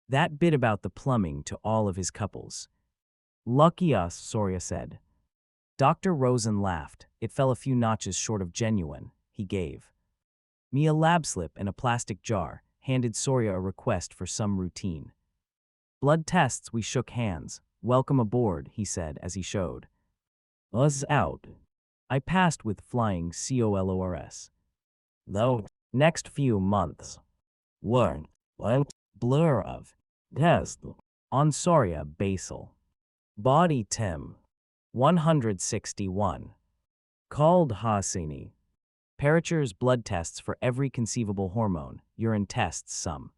That bit about the plumbing to all of his couples. Lucky us, Soria said. Dr. Rosen laughed. It fell a few notches short of genuine. He gave me a lab slip and a plastic jar, handed Soria a request for some routine. Blood tests. We shook hands. Welcome aboard, he said as he showed us out. I passed with flying COLORS. Though next few months weren't a blur of test on Soria basal. Body Tim. 161. Khaled Hosseini. Parachure's blood tests for every conceivable hormone, urine tests some.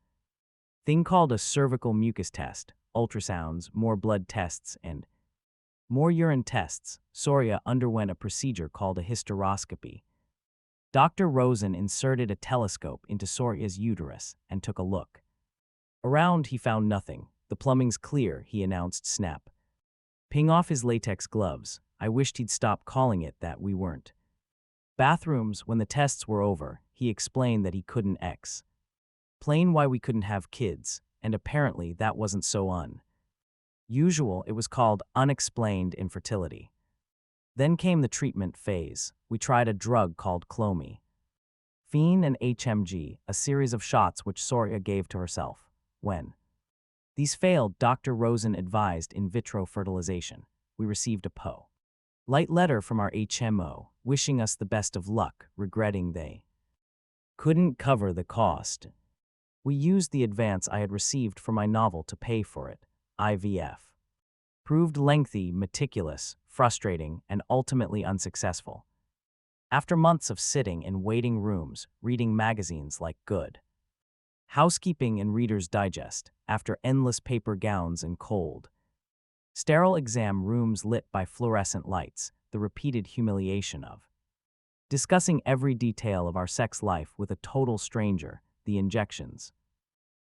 Thing called a cervical mucus test, ultrasounds, more blood tests, and more urine tests. Soria underwent a procedure called a hysteroscopy. Dr. Rosen inserted a telescope into Soria's uterus and took a look. Around, he found nothing. The plumbing's clear, he announced, snap. Ping off his latex gloves. I wished he'd stop calling it that. We weren't. Bathrooms. When the tests were over, he explained that he couldn't explain why we couldn't have kids, and apparently that wasn't so unusual. It was called unexplained infertility. Then came the treatment phase. We tried a drug called clomifene and HMG, a series of shots which Soria gave to herself. When these failed, Dr. Rosen advised in vitro fertilization. We received a polite letter from our HMO, wishing us the best of luck, regretting they couldn't cover the cost. We used the advance I had received for my novel to pay for it. IVF proved lengthy, meticulous, frustrating, and ultimately unsuccessful. After months of sitting in waiting rooms, reading magazines like Good Housekeeping and Reader's Digest, after endless paper gowns and cold, sterile exam rooms lit by fluorescent lights, the repeated humiliation of discussing every detail of our sex life with a total stranger, the injections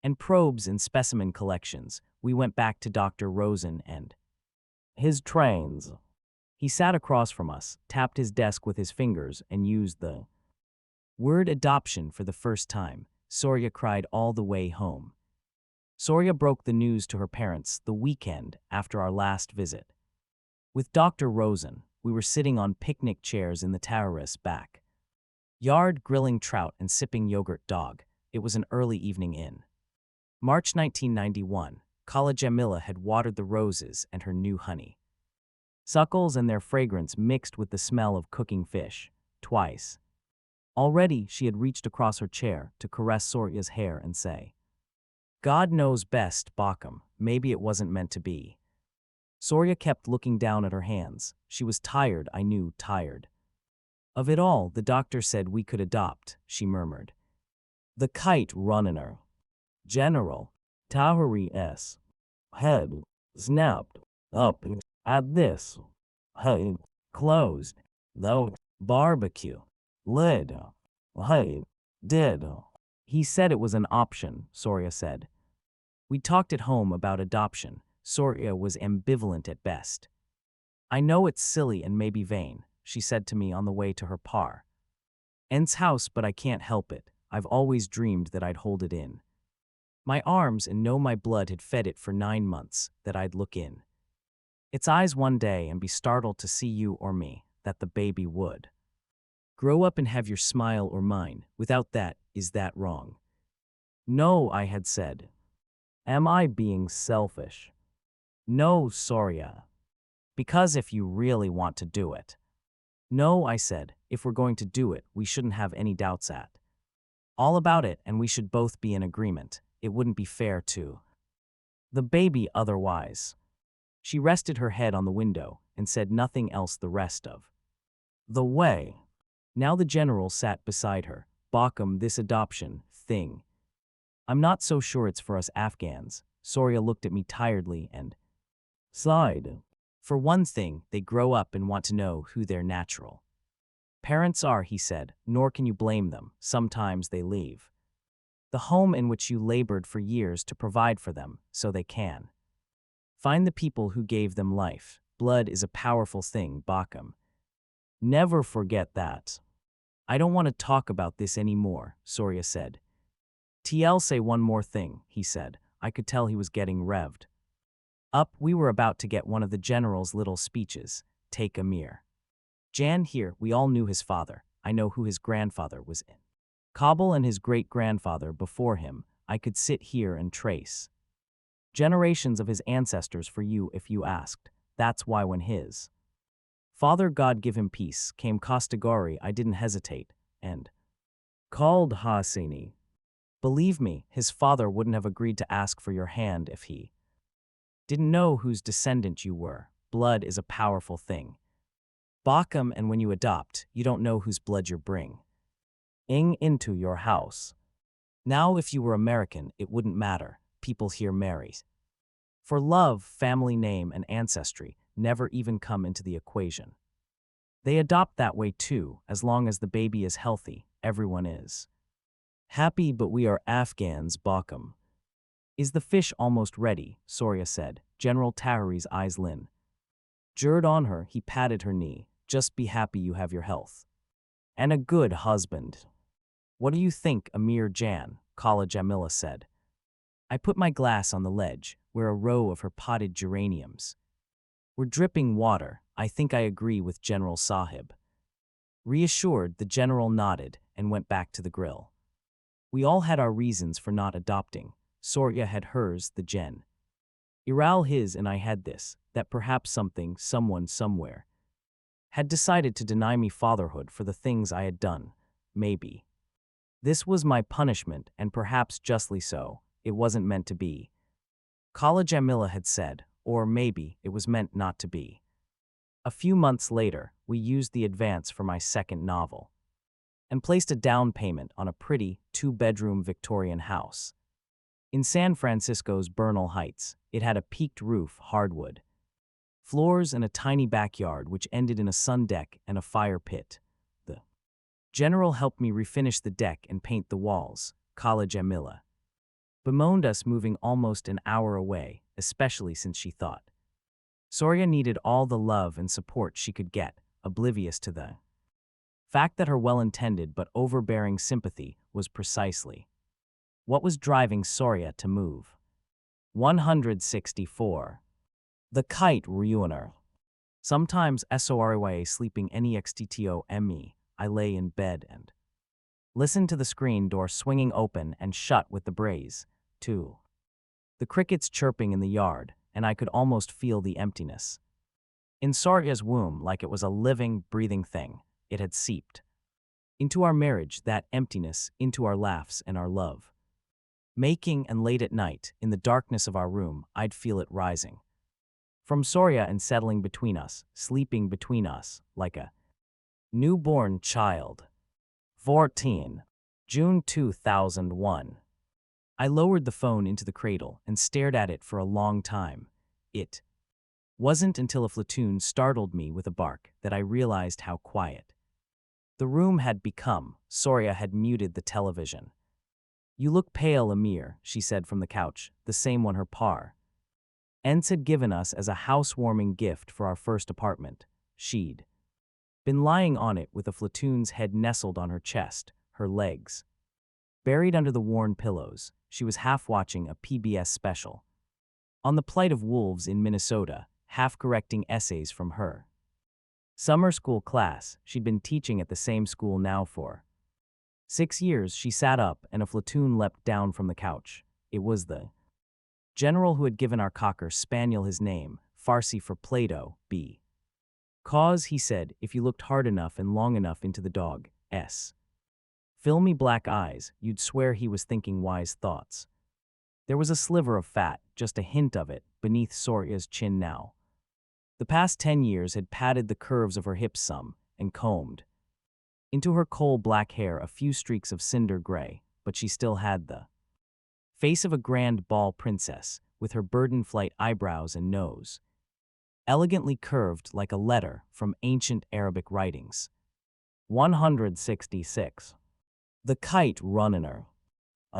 and probes in specimen collections, we went back to Dr. Rosen and his trains. He sat across from us, tapped his desk with his fingers, and used the word adoption for the first time. Soria cried all the way home. Soria broke the news to her parents the weekend after our last visit. With Dr. Rosen, we were sitting on picnic chairs in the terrace back yard, grilling trout and sipping yogurt dog. It was an early evening in March 1991. Khaled Jamila had watered the roses and her new honey suckles, and their fragrance mixed with the smell of cooking fish. Twice already, she had reached across her chair to caress Soria's hair and say, "God knows best, Bakum, maybe it wasn't meant to be." Soria kept looking down at her hands. She was tired, I knew, tired of it all. The doctor said we could adopt, she murmured. The Kite runner, General Tahiri's head snapped up at this. Hey, closed, though, barbecue lid. Hey, did. He said it was an option, Soria said. We talked at home about adoption. Soria was ambivalent at best. I know it's silly and maybe vain, she said to me on the way to her parents' house, but I can't help it. I've always dreamed that I'd hold it in my arms and know my blood had fed it for 9 months, that I'd look in its eyes one day and be startled to see you or me, that the baby would grow up and have your smile or mine. Without that, is that wrong? No, I had said. Am I being selfish? No, Soria. Because if you really want to do it. No, I said, if we're going to do it, we shouldn't have any doubts at all about it, and we should both be in agreement. It wouldn't be fair to the baby otherwise. She rested her head on the window and said nothing else the rest of the way. Now the general sat beside her. Bakum, this adoption thing. I'm not so sure it's for us Afghans. Soria looked at me tiredly and sighed. For one thing, they grow up and want to know who their natural parents are, he said, nor can you blame them. Sometimes they leave the home in which you labored for years to provide for them, so they can find the people who gave them life. Blood is a powerful thing, Bakum. Never forget that. I don't want to talk about this anymore, Soria said. TL, say one more thing, he said. I could tell he was getting revved up. We were about to get one of the general's little speeches. Take Amir. Jan here, we all knew his father. I know who his grandfather was in Kabul and his great-grandfather before him. I could sit here and trace generations of his ancestors for you if you asked. That's why when his father, God give him peace, came Kostagori, I didn't hesitate and called Hosseini. Believe me, his father wouldn't have agreed to ask for your hand if he didn't know whose descendant you were. Blood is a powerful thing. Bakam, and when you adopt, you don't know whose blood you're bringing into your house. Now if you were American, it wouldn't matter. People here marry for love, family name, and ancestry never even come into the equation. They adopt that way too. As long as the baby is healthy, everyone is happy. But we are Afghans, Bakam. Is the fish almost ready? Soria said. General Tahiri's eyes jured on her. He patted her knee. Just be happy you have your health and a good husband. What do you think, Amir Jan? Khaled Jamila said. I put my glass on the ledge, where a row of her potted geraniums were dripping water. I think I agree with General Sahib. Reassured, the general nodded and went back to the grill. We all had our reasons for not adopting. Soria had hers, the Gen. Iral his, and I had this, that perhaps something, someone, somewhere had decided to deny me fatherhood for the things I had done. Maybe this was my punishment, and perhaps justly so. It wasn't meant to be. Khaled Jamila had said, or maybe it was meant not to be. A few months later, we used the advance for my second novel and placed a down payment on a pretty two-bedroom Victorian house in San Francisco's Bernal Heights. It had a peaked roof, hardwood floors, and a tiny backyard which ended in a sun deck and a fire pit. The general helped me refinish the deck and paint the walls. Khaled Jamila bemoaned us moving almost an hour away, especially since she thought Soria needed all the love and support she could get, oblivious to the fact that her well-intended but overbearing sympathy was precisely what was driving Soria to move. 164. The Kite Ruiner. Sometimes SORYA sleeping NEXTTOME, I lay in bed and listened to the screen door swinging open and shut with the braze, too. The crickets chirping in the yard, and I could almost feel the emptiness in Soria's womb, like it was a living, breathing thing. It had seeped into our marriage, that emptiness, into our laughs and our love making, and late at night, in the darkness of our room, I'd feel it rising from Soria and settling between us, sleeping between us, like a newborn child. 14. June 2001. I lowered the phone into the cradle and stared at it for a long time. It wasn't until a platoon startled me with a bark that I realized how quiet the room had become. Soria had muted the television. You look pale, Amir, she said from the couch, the same one her par Ents had given us as a housewarming gift for our first apartment. She'd been lying on it with a platoon's head nestled on her chest, her legs buried under the worn pillows. She was half watching a PBS special on the plight of wolves in Minnesota, half correcting essays from her summer school class. She'd been teaching at the same school now for 6 years. She sat up, and a platoon leapt down from the couch. It was the general who had given our cocker spaniel his name, Farsi for Plato, B. Cause, he said, if you looked hard enough and long enough into the dog's filmy black eyes, you'd swear he was thinking wise thoughts. There was a sliver of fat, just a hint of it, beneath Soria's chin now. The past 10 years had padded the curves of her hips some, and combed into her coal-black hair a few streaks of cinder gray, but she still had the face of a grand ball princess, with her burden-flight eyebrows and nose elegantly curved like a letter from ancient Arabic writings. 166. The Kite Ruiner.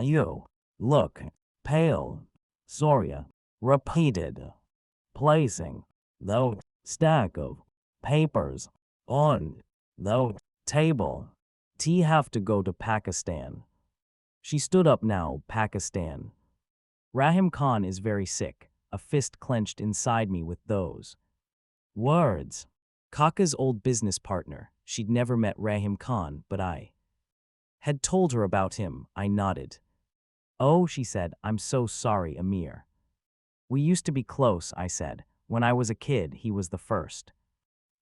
You look pale, Soria repeated, placing the stack of papers on the table. Have to go to Pakistan. She stood up now. Pakistan. Rahim Khan is very sick, a fist clenched inside me with those words. Kaka's old business partner, she'd never met Rahim Khan, but I had told her about him. I nodded. Oh, she said, I'm so sorry, Amir. We used to be close, I said. When I was a kid, he was the first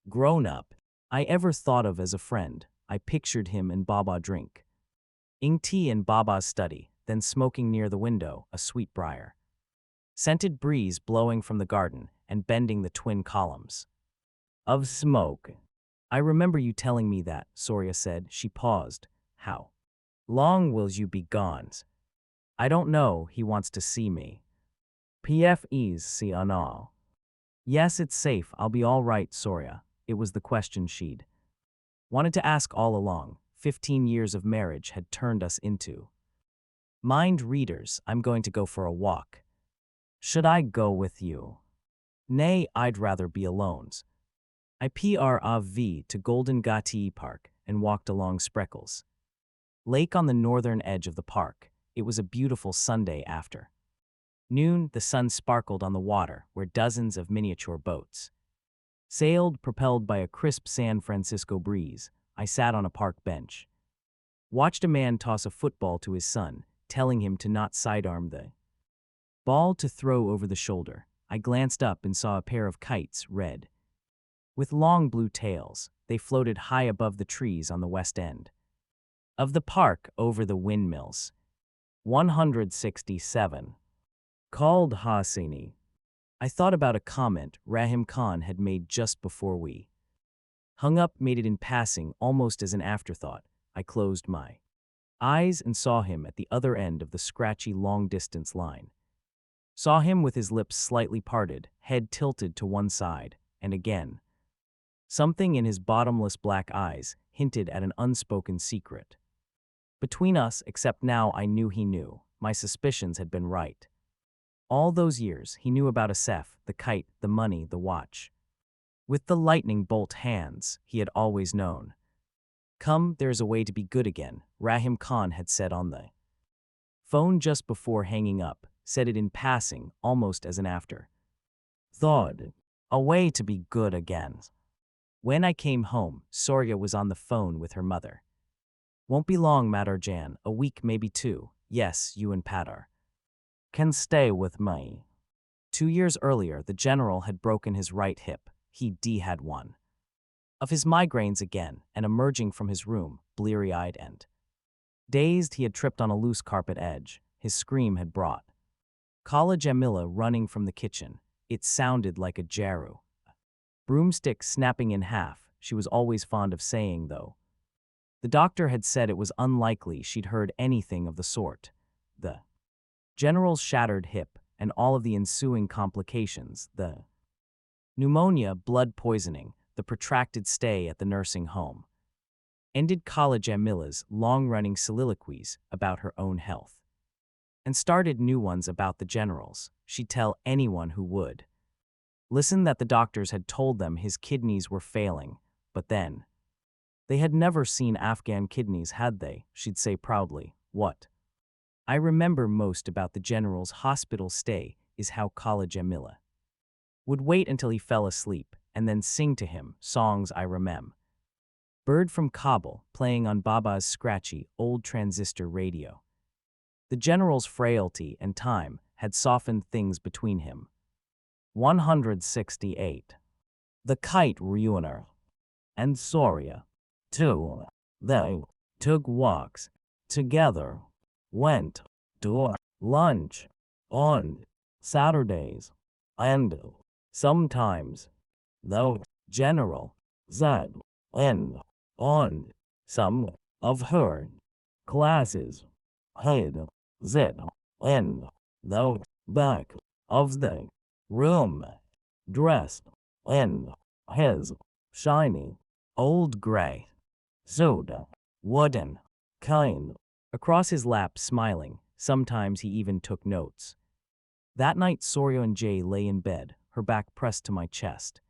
grown up I ever thought of as a friend. I pictured him and Baba drink ing tea in Baba's study, then smoking near the window, a sweet briar scented breeze blowing from the garden and bending the twin columns of smoke. I remember you telling me that, Soria said. She paused. How long will you be gone? I don't know, he wants to see me. PFEs see on all. Yes, it's safe, I'll be all right, Soria. It was the question she'd wanted to ask all along. 15 years of marriage had turned us into mind readers. I'm going to go for a walk. Should I go with you? Nay, I'd rather be alone. I PRAV to Golden Gati Park and walked along Spreckles Lake on the northern edge of the park. It was a beautiful Sunday after noon. The sun sparkled on the water where dozens of miniature boats sailed, propelled by a crisp San Francisco breeze. I sat on a park bench, watched a man toss a football to his son, telling him to not sidearm the ball, to throw over the shoulder. I glanced up and saw a pair of kites, red, with long blue tails. They floated high above the trees on the west end of the park over the windmills. 167. Khaled Hosseini. I thought about a comment Rahim Khan had made just before we hung up, made it in passing, almost as an afterthought. I closed my eyes and saw him at the other end of the scratchy long-distance line. Saw him with his lips slightly parted, head tilted to one side, and again, something in his bottomless black eyes hinted at an unspoken secret between us, except now I knew he knew. My suspicions had been right. All those years, he knew about Asef, the kite, the money, the watch. With the lightning bolt hands, he had always known. Come, there's a way to be good again, Rahim Khan had said on the phone just before hanging up, said it in passing, almost as an afterthought. A way to be good again. When I came home, Soria was on the phone with her mother. Won't be long, Matarjan, a week, maybe 2. Yes, you and Patar can stay with me. 2 years earlier, the general had broken his right hip. He had one of his migraines again, and emerging from his room, bleary-eyed and dazed, he had tripped on a loose carpet edge. His scream had brought Khaled Jamila running from the kitchen. It sounded like a jaru broomstick snapping in half. She was always fond of saying, though. The doctor had said it was unlikely she'd heard anything of the sort. The general's shattered hip and all of the ensuing complications, the pneumonia, blood poisoning, the protracted stay at the nursing home, ended Khaled Jamila's long-running soliloquies about her own health, and started new ones about the general's. She'd tell anyone who would listen that the doctors had told them his kidneys were failing, but then, they had never seen Afghan kidneys, had they? She'd say proudly. What I remember most about the general's hospital stay is how Khaled Jamila would wait until he fell asleep and then sing to him songs I remember. Bird from Kabul, playing on Baba's scratchy, old transistor radio. The general's frailty and time had softened things between him. 168. The Kite Ruiner and Soria, too. They took walks together, went to lunch on Saturdays, and sometimes the general sat in on some of her classes. He'd sit in the back of the room, dressed in his shiny old gray suit, wooden cane across his lap, smiling. Sometimes he even took notes. That night, Soria and Jay lay in bed, her back pressed to my chest,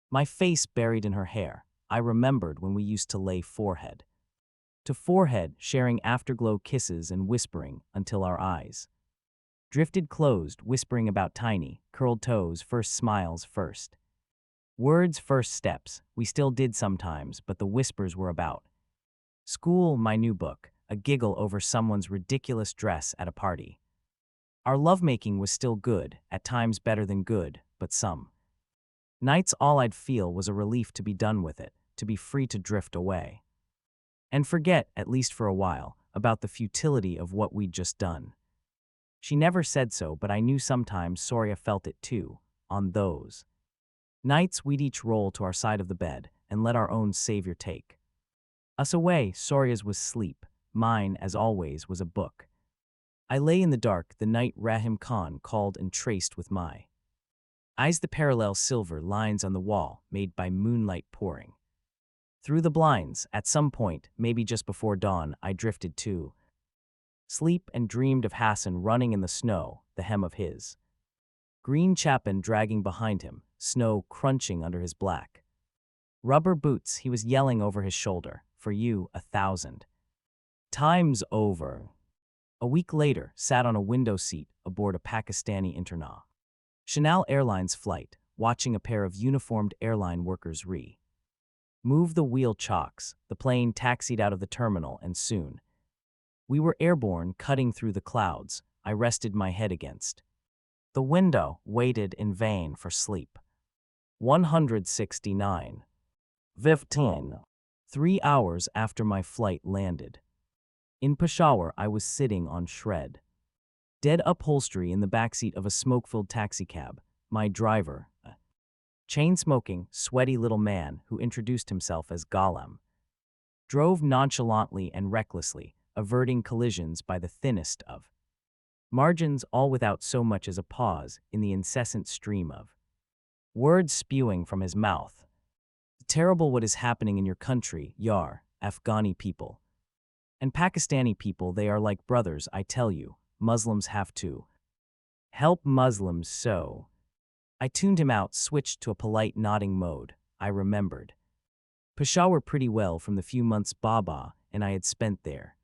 my face buried in her hair. I remembered when we used to lay forehead to forehead, sharing afterglow kisses and whispering until our eyes Drifted closed, whispering about tiny, curled toes, first smiles first. Words first steps, we still did sometimes, but the whispers were about. School, my new book, a giggle over someone's ridiculous dress at a party. Our lovemaking was still good, at times better than good, but some nights all I'd feel was a relief to be done with it, to be free to drift away. And forget, at least for a while, about the futility of what we'd just done. She never said so, but I knew sometimes Soria felt it too, on those nights we'd each roll to our side of the bed and let our own savior take us away. Soria's was sleep, mine, as always, was a book. I lay in the dark the night Rahim Khan called and traced with my eyes the parallel silver lines on the wall made by moonlight pouring through the blinds. At some point, maybe just before dawn, I drifted to sleep and dreamed of Hassan running in the snow, the hem of his green chappan dragging behind him, snow crunching under his black rubber boots. He was yelling over his shoulder, "For you, 1,000 times over." A week later, sat on a window seat aboard a Pakistani International Airlines flight, watching a pair of uniformed airline workers move the wheel chocks. The plane taxied out of the terminal, and soon we were airborne, cutting through the clouds. I rested my head against the window, waited in vain for sleep. 169. 15. 3 hours after my flight landed in Peshawar, I was sitting on shred dead upholstery in the backseat of a smoke-filled taxicab. My driver, a chain-smoking, sweaty little man who introduced himself as Ghalam, drove nonchalantly and recklessly, averting collisions by the thinnest of margins, all without so much as a pause in the incessant stream of words spewing from his mouth. Terrible what is happening in your country, Yar, Afghani people. And Pakistani people, they are like brothers, I tell you. Muslims have to help Muslims, so. I tuned him out, switched to a polite nodding mode. I remembered Peshawar pretty well from the few months Baba and I had spent there.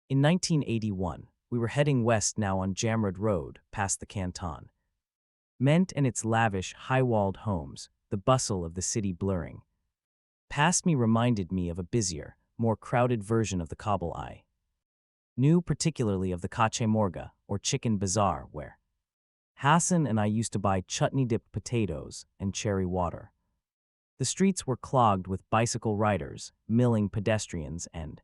In 1981, we were heading west now on Jamrud Road, past the Canton Ment and its lavish, high-walled homes, the bustle of the city blurring past me reminded me of a busier, more crowded version of the Kabul I knew, particularly of the Kache Morga, or Chicken Bazaar, where Hassan and I used to buy chutney-dipped potatoes and cherry water. The streets were clogged with bicycle riders, milling pedestrians, and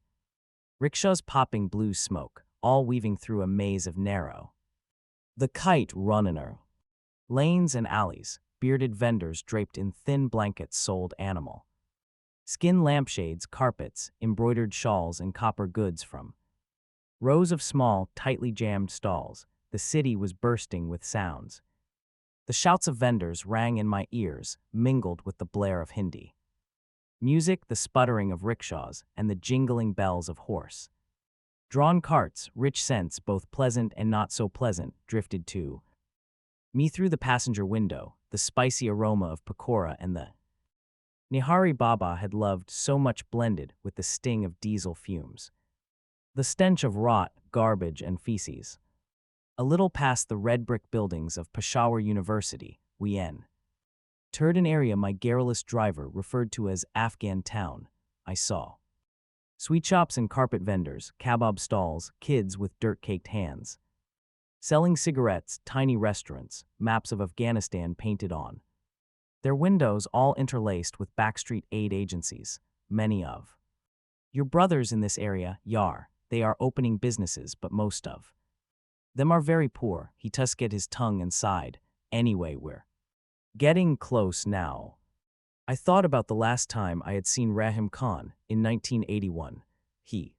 rickshaws popping blue smoke, all weaving through a maze of narrow the Kite runner lanes and alleys. Bearded vendors draped in thin blankets sold animal skin lampshades, carpets, embroidered shawls, and copper goods from rows of small, tightly jammed stalls. The city was bursting with sounds. The shouts of vendors rang in my ears, mingled with the blare of Hindi music, the sputtering of rickshaws, and the jingling bells of horse-drawn carts. Rich scents, both pleasant and not so pleasant, drifted to me through the passenger window, the spicy aroma of pakora and the Nihari Baba had loved so much blended with the sting of diesel fumes. The stench of rot, garbage, and feces. A little past the red brick buildings of Peshawar University, we entered an area my garrulous driver referred to as Afghan Town. I saw sweet shops and carpet vendors, kebab stalls, kids with dirt-caked hands selling cigarettes, tiny restaurants, maps of Afghanistan painted on their windows, all interlaced with backstreet aid agencies, many of your brothers in this area, Yar. They are opening businesses, but most of them are very poor. He tusked his tongue and sighed. Anyway, we're getting close now. I thought about the last time I had seen Rahim Khan, in 1981. He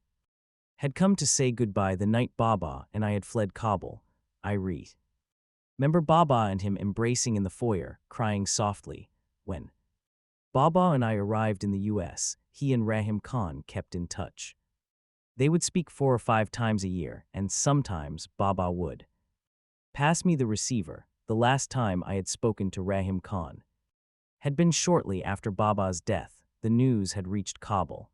had come to say goodbye the night Baba and I had fled Kabul. I remember Baba and him embracing in the foyer, crying softly. When Baba and I arrived in the U.S., he and Rahim Khan kept in touch. They would speak 4 or 5 times a year, and sometimes Baba would pass me the receiver. The last time I had spoken to Rahim Khan had been shortly after Baba's death. The news had reached Kabul,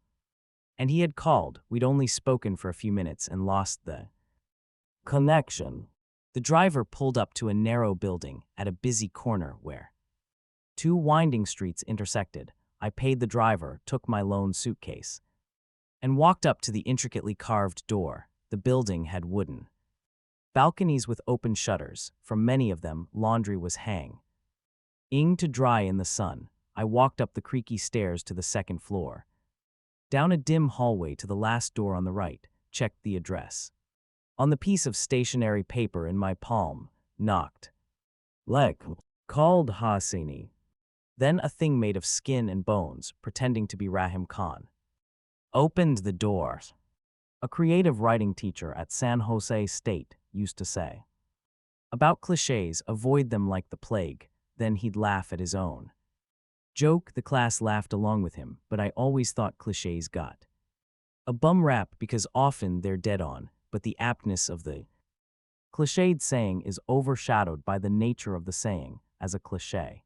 and he had called. We'd only spoken for a few minutes and lost the connection. The driver pulled up to a narrow building at a busy corner where two winding streets intersected. I paid the driver, took my lone suitcase, and walked up to the intricately carved door. The building had wooden balconies with open shutters. From many of them, laundry was hanging to dry in the sun. I walked up the creaky stairs to the second floor, down a dim hallway to the last door on the right, checked the address on the piece of stationery paper in my palm, knocked. Called Hosseini. Then a thing made of skin and bones, pretending to be Rahim Khan, opened the door. A creative writing teacher at San Jose State used to say, about cliches, avoid them like the plague. Then he'd laugh at his own joke. The class laughed along with him, but I always thought cliches got a bum rap because often they're dead on, but the aptness of the cliched saying is overshadowed by the nature of the saying as a cliche.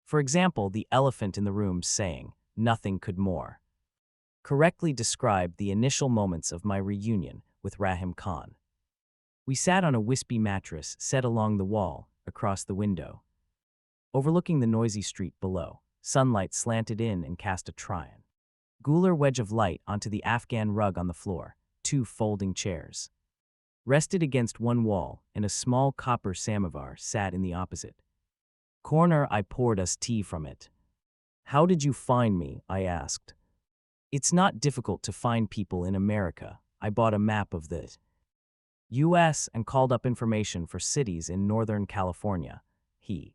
For example, the elephant in the room saying, nothing could more correctly describe the initial moments of my reunion with Rahim Khan. We sat on a wispy mattress set along the wall, across the window, overlooking the noisy street below. Sunlight slanted in and cast a triangular wedge of light onto the Afghan rug on the floor. Two folding chairs rested against one wall, and a small copper samovar sat in the opposite corner. I poured us tea from it. How did you find me? I asked. It's not difficult to find people in America. I bought a map of the U.S. and called up information for cities in Northern California. He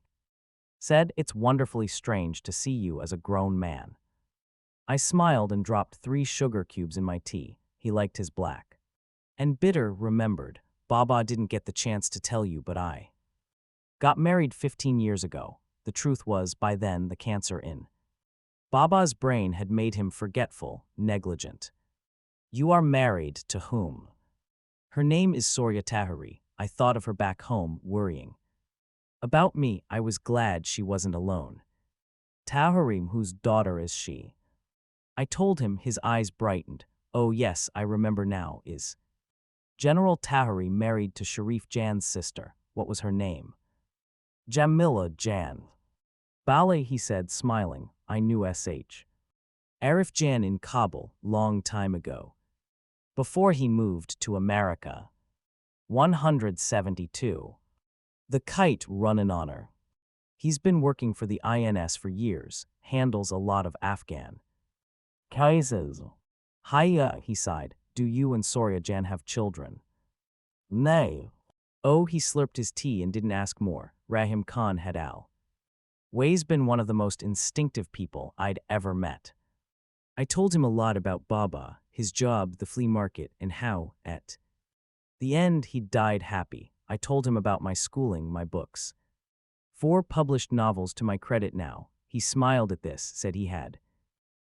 said, it's wonderfully strange to see you as a grown man. I smiled and dropped 3 sugar cubes in my tea. He liked his black and bitter. Remembered, Baba didn't get the chance to tell you, but I got married 15 years ago. The truth was, by then, the cancer in Baba's brain had made him forgetful, negligent. You are married to whom? Her name is Surya Tahiri. I thought of her back home, worrying about me. I was glad she wasn't alone. Tahiri, whose daughter is she? I told him. His eyes brightened. Oh yes, I remember now. Is General Tahiri married to Sharif Jan's sister? What was her name? Jamila Jan. Ballet, he said, smiling. I knew S.H. Arif Jan in Kabul, long time ago, before he moved to America. 172. The Kite run in honor. He's been working for the INS for years, handles a lot of Afghan cases. Hiya, he sighed. Do you and Surya Jan have children? Nay. Oh, he slurped his tea and didn't ask more. Rahim Khan had always been one of the most instinctive people I'd ever met. I told him a lot about Baba, his job, the flea market, and how, at the end, he'd died happy. I told him about my schooling, my books. 4 published novels to my credit now. He smiled at this, said he had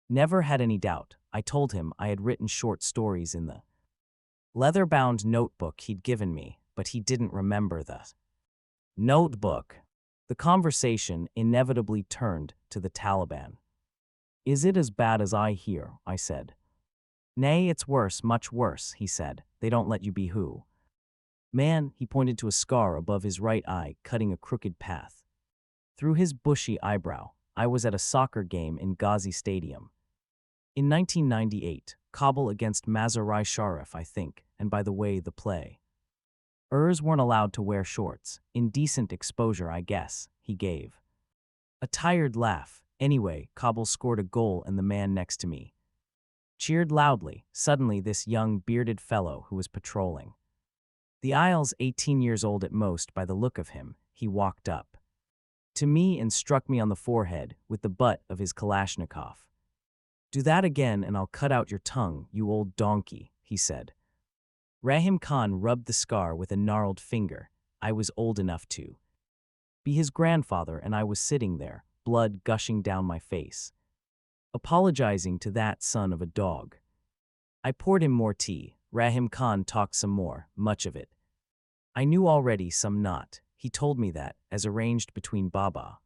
never had any doubt. I told him I had written short stories in the leather-bound notebook he'd given me, but he didn't remember the notebook. The conversation inevitably turned to the Taliban. Is it as bad as I hear? I said. Nay, it's worse, much worse, he said. They don't let you be who? Man, he pointed to a scar above his right eye, cutting a crooked path through his bushy eyebrow. I was at a soccer game in Ghazi Stadium in 1998, Kabul against Mazar-i-Sharif, I think, and by the way, the play. Weren't allowed to wear shorts. Indecent exposure, I guess, he gave a tired laugh. Anyway, Kabul scored a goal and the man next to me cheered loudly. Suddenly, this young, bearded fellow who was patrolling the aisles, 18 years old at most by the look of him, he walked up to me and struck me on the forehead with the butt of his Kalashnikov. Do that again and I'll cut out your tongue, you old donkey, he said. Rahim Khan rubbed the scar with a gnarled finger. I was old enough to be his grandfather, and I was sitting there, blood gushing down my face, apologizing to that son of a dog. I poured him more tea. Rahim Khan talked some more, much of it I knew already, some not. He told me that, as arranged between Baba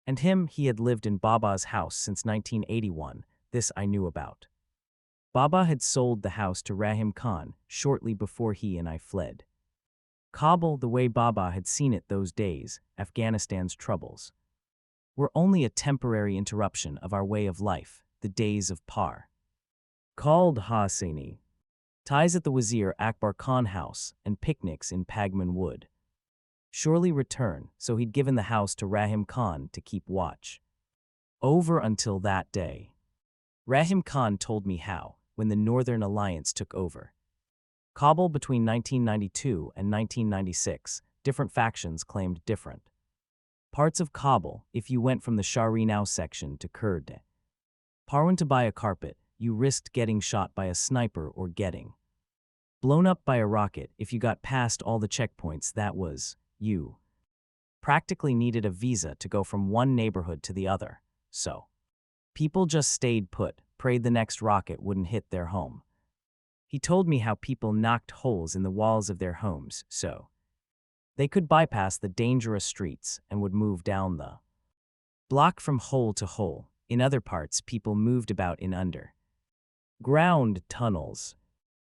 and him, he had lived in Baba's house since 1981. This I knew about. Baba had sold the house to Rahim Khan shortly before he and I fled Kabul, the way Baba had seen it those days, Afghanistan's troubles, were only a temporary interruption of our way of life, the days of par. Khaled Hosseini, ties at the Wazir Akbar Khan house and picnics in Pagman Wood. Surely return, so he'd given the house to Rahim Khan to keep watch over until that day. Rahim Khan told me how, when the Northern Alliance took over Kabul between 1992 and 1996, different factions claimed different parts of Kabul. If you went from the Sharinau section to Kurd Parwan to buy a carpet, you risked getting shot by a sniper or getting blown up by a rocket. If you got past all the checkpoints, that was, you practically needed a visa to go from one neighborhood to the other. So people just stayed put, prayed the next rocket wouldn't hit their home. He told me how people knocked holes in the walls of their homes so they could bypass the dangerous streets and would move down the block from hole to hole. In other parts, people moved about in underground tunnels.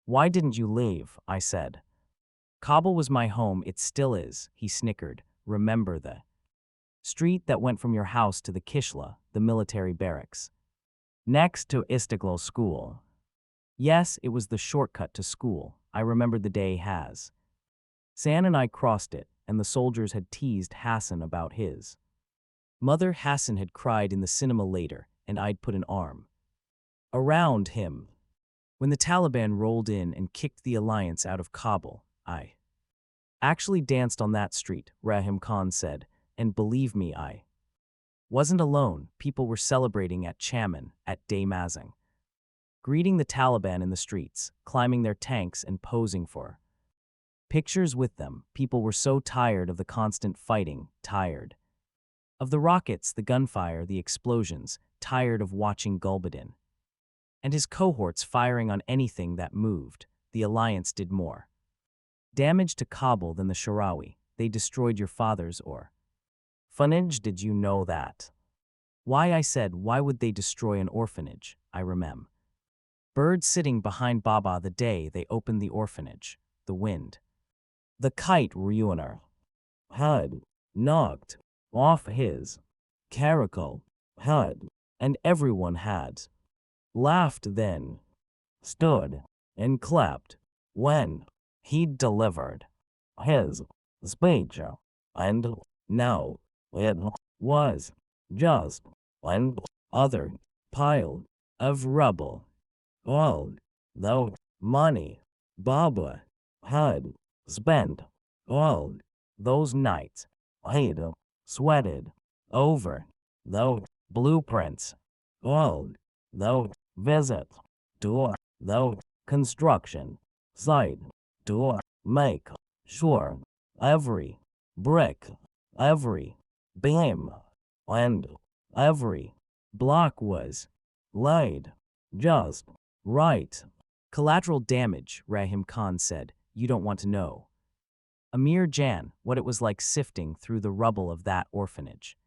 Why didn't you leave? I said. Kabul was my home, it still is, he snickered. Remember the street that went from your house to the Kishla, the military barracks, next to Istiklal School? Yes, it was the shortcut to school. I remembered the day Hassan and I crossed it, and the soldiers had teased Hassan about his mother. Hassan had cried in the cinema later, and I'd put an arm around him. When the Taliban rolled in and kicked the alliance out of Kabul, I actually danced on that street, Rahim Khan said, and believe me, I wasn't alone. People were celebrating at Chaman, at Daymazang, greeting the Taliban in the streets, climbing their tanks and posing for pictures with them. People were so tired of the constant fighting, tired of the rockets, the gunfire, the explosions, tired of watching Gulbuddin and his cohorts firing on anything that moved. The alliance did more damage to Kabul than the Sharawi. They destroyed your father's orphanage. Did you know that? Why, I said, why would they destroy an orphanage? I remember birds sitting behind Baba the day they opened the orphanage. The wind, the kite ruiner, had knocked off his caracal head, and everyone had laughed, then stood and clapped when he'd delivered his speech. And now it was just another pile of rubble. All the money Baba had spent, all those nights he'd sweated over the blueprints, all the visits to the construction site to make sure every brick, every beam, and every block was laid just right. Collateral damage, Rahim Khan said. You don't want to know, Amir Jan, what it was like sifting through the rubble of that orphanage.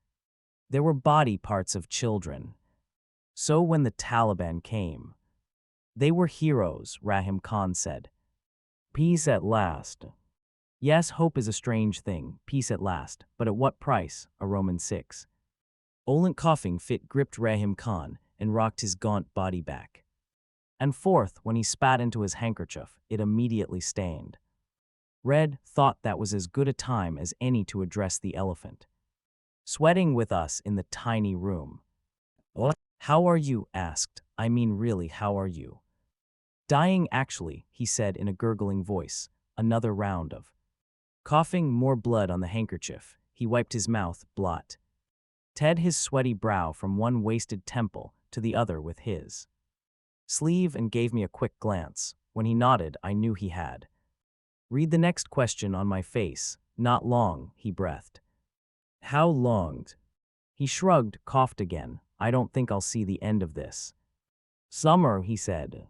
There were body parts of children. So when the Taliban came, they were heroes, Rahim Khan said. Peace at last. Yes, hope is a strange thing, peace at last, but at what price? A Roman 6. Olent coughing fit gripped Rahim Khan and rocked his gaunt body back and forth. When he spat into his handkerchief, it immediately stained red. Thought that was as good a time as any to address the elephant sweating with us in the tiny room. "What? How are you?" asked. "I mean, really, how are you?" "Dying, actually," he said in a gurgling voice. Another round of coughing, more blood on the handkerchief. He wiped his mouth, blot Ted his sweaty brow from one wasted temple to the other with his sleeve, and gave me a quick glance. When he nodded, I knew he had read the next question on my face. "Not long," he breathed. "How long?" He shrugged, coughed again. "I don't think I'll see the end of this." "Summer," he said.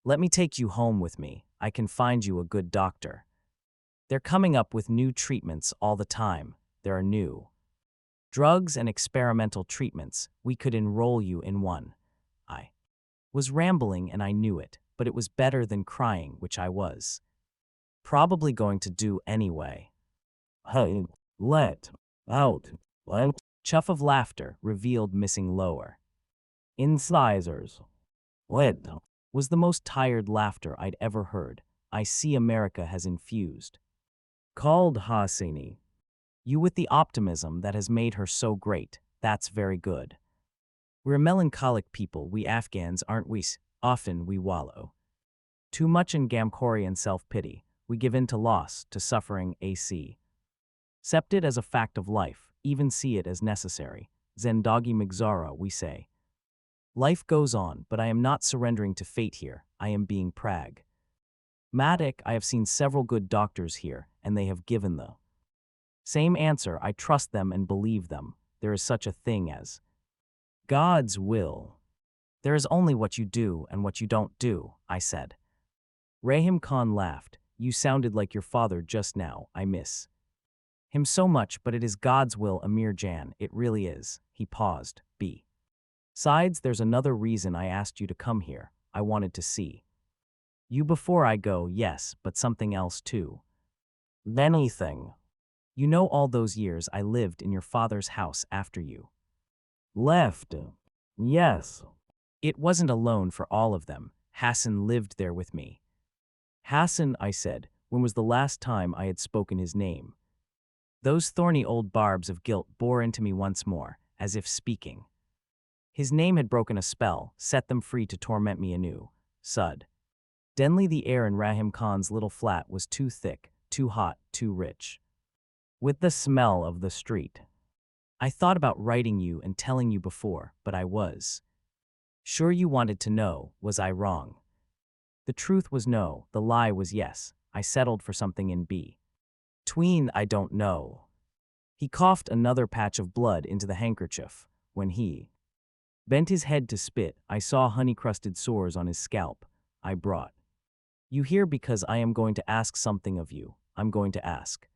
"Let me take you home with me. I can find you a good doctor. They're coming up with new treatments all the time. There are new drugs and experimental treatments. We could enroll you in one." I was rambling and I knew it, but it was better than crying, which I was Probably going to do anyway. Hey, let out. Let. Chuff of laughter revealed missing lower. Incisors. Let. Was the most tired laughter I'd ever heard. I see America has infused. Khaled Hosseini. You with the optimism that has made her so great. That's very good. We're a melancholic people, we Afghans, aren't we? Often we wallow too much in Gamkhori and self-pity. We give in to loss, to suffering, accept it as a fact of life, even see it as necessary. Zendagi Migzara, we say. Life goes on, but I am not surrendering to fate here. I am being pragmatic. I have seen several good doctors here, and they have given the same answer. I trust them and believe them. There is such a thing as God's will. There is only what you do and what you don't do, I said. Rahim Khan laughed. You sounded like your father just now. I miss him so much, but it is God's will, Amir Jan. It really is. He paused. Besides, there's another reason I asked you to come here. I wanted to see you before I go, yes, but something else too. Anything. You know, all those years I lived in your father's house after you left. Yes. It wasn't alone for all of them. Hassan lived there with me. Hassan, I said, when was the last time I had spoken his name? Those thorny old barbs of guilt bore into me once more, as if speaking. His name had broken a spell, set them free to torment me anew. Suddenly the air in Rahim Khan's little flat was too thick, too hot, too rich with the smell of the street. I thought about writing you and telling you before, but I was sure you wanted to know. Was I wrong? The truth was no, the lie was yes. I settled for something in between. I don't know. He coughed another patch of blood into the handkerchief. When he bent his head to spit, I saw honey-crusted sores on his scalp. I brought you here because I am going to ask something of you. I'm going to ask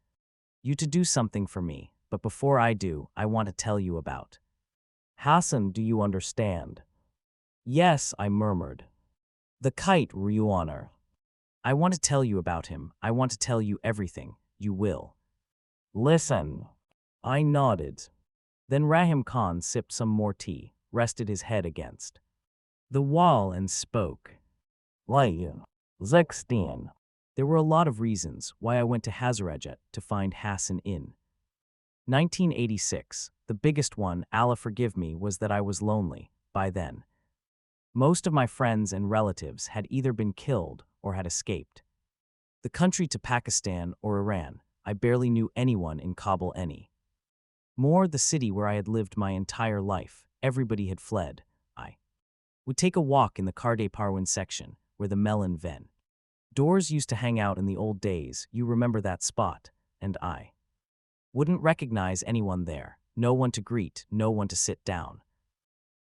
you to do something for me, but before I do, I want to tell you about Hassan. Do you understand? Yes, I murmured. The Kite Ruaner. I want to tell you about him. I want to tell you everything. You will listen. I nodded. Then Rahim Khan sipped some more tea, rested his head against the wall and spoke. Zextian. There were a lot of reasons why I went to Hazarajat to find Hassan in 1986. The biggest one, Allah forgive me, was that I was lonely. By then, most of my friends and relatives had either been killed or had escaped the country to Pakistan or Iran. I barely knew anyone in Kabul any more. The city where I had lived my entire life, everybody had fled. I would take a walk in the Karde Parwin section, where the melon vendors used to hang out in the old days. You remember that spot? And I wouldn't recognize anyone there. No one to greet, no one to sit down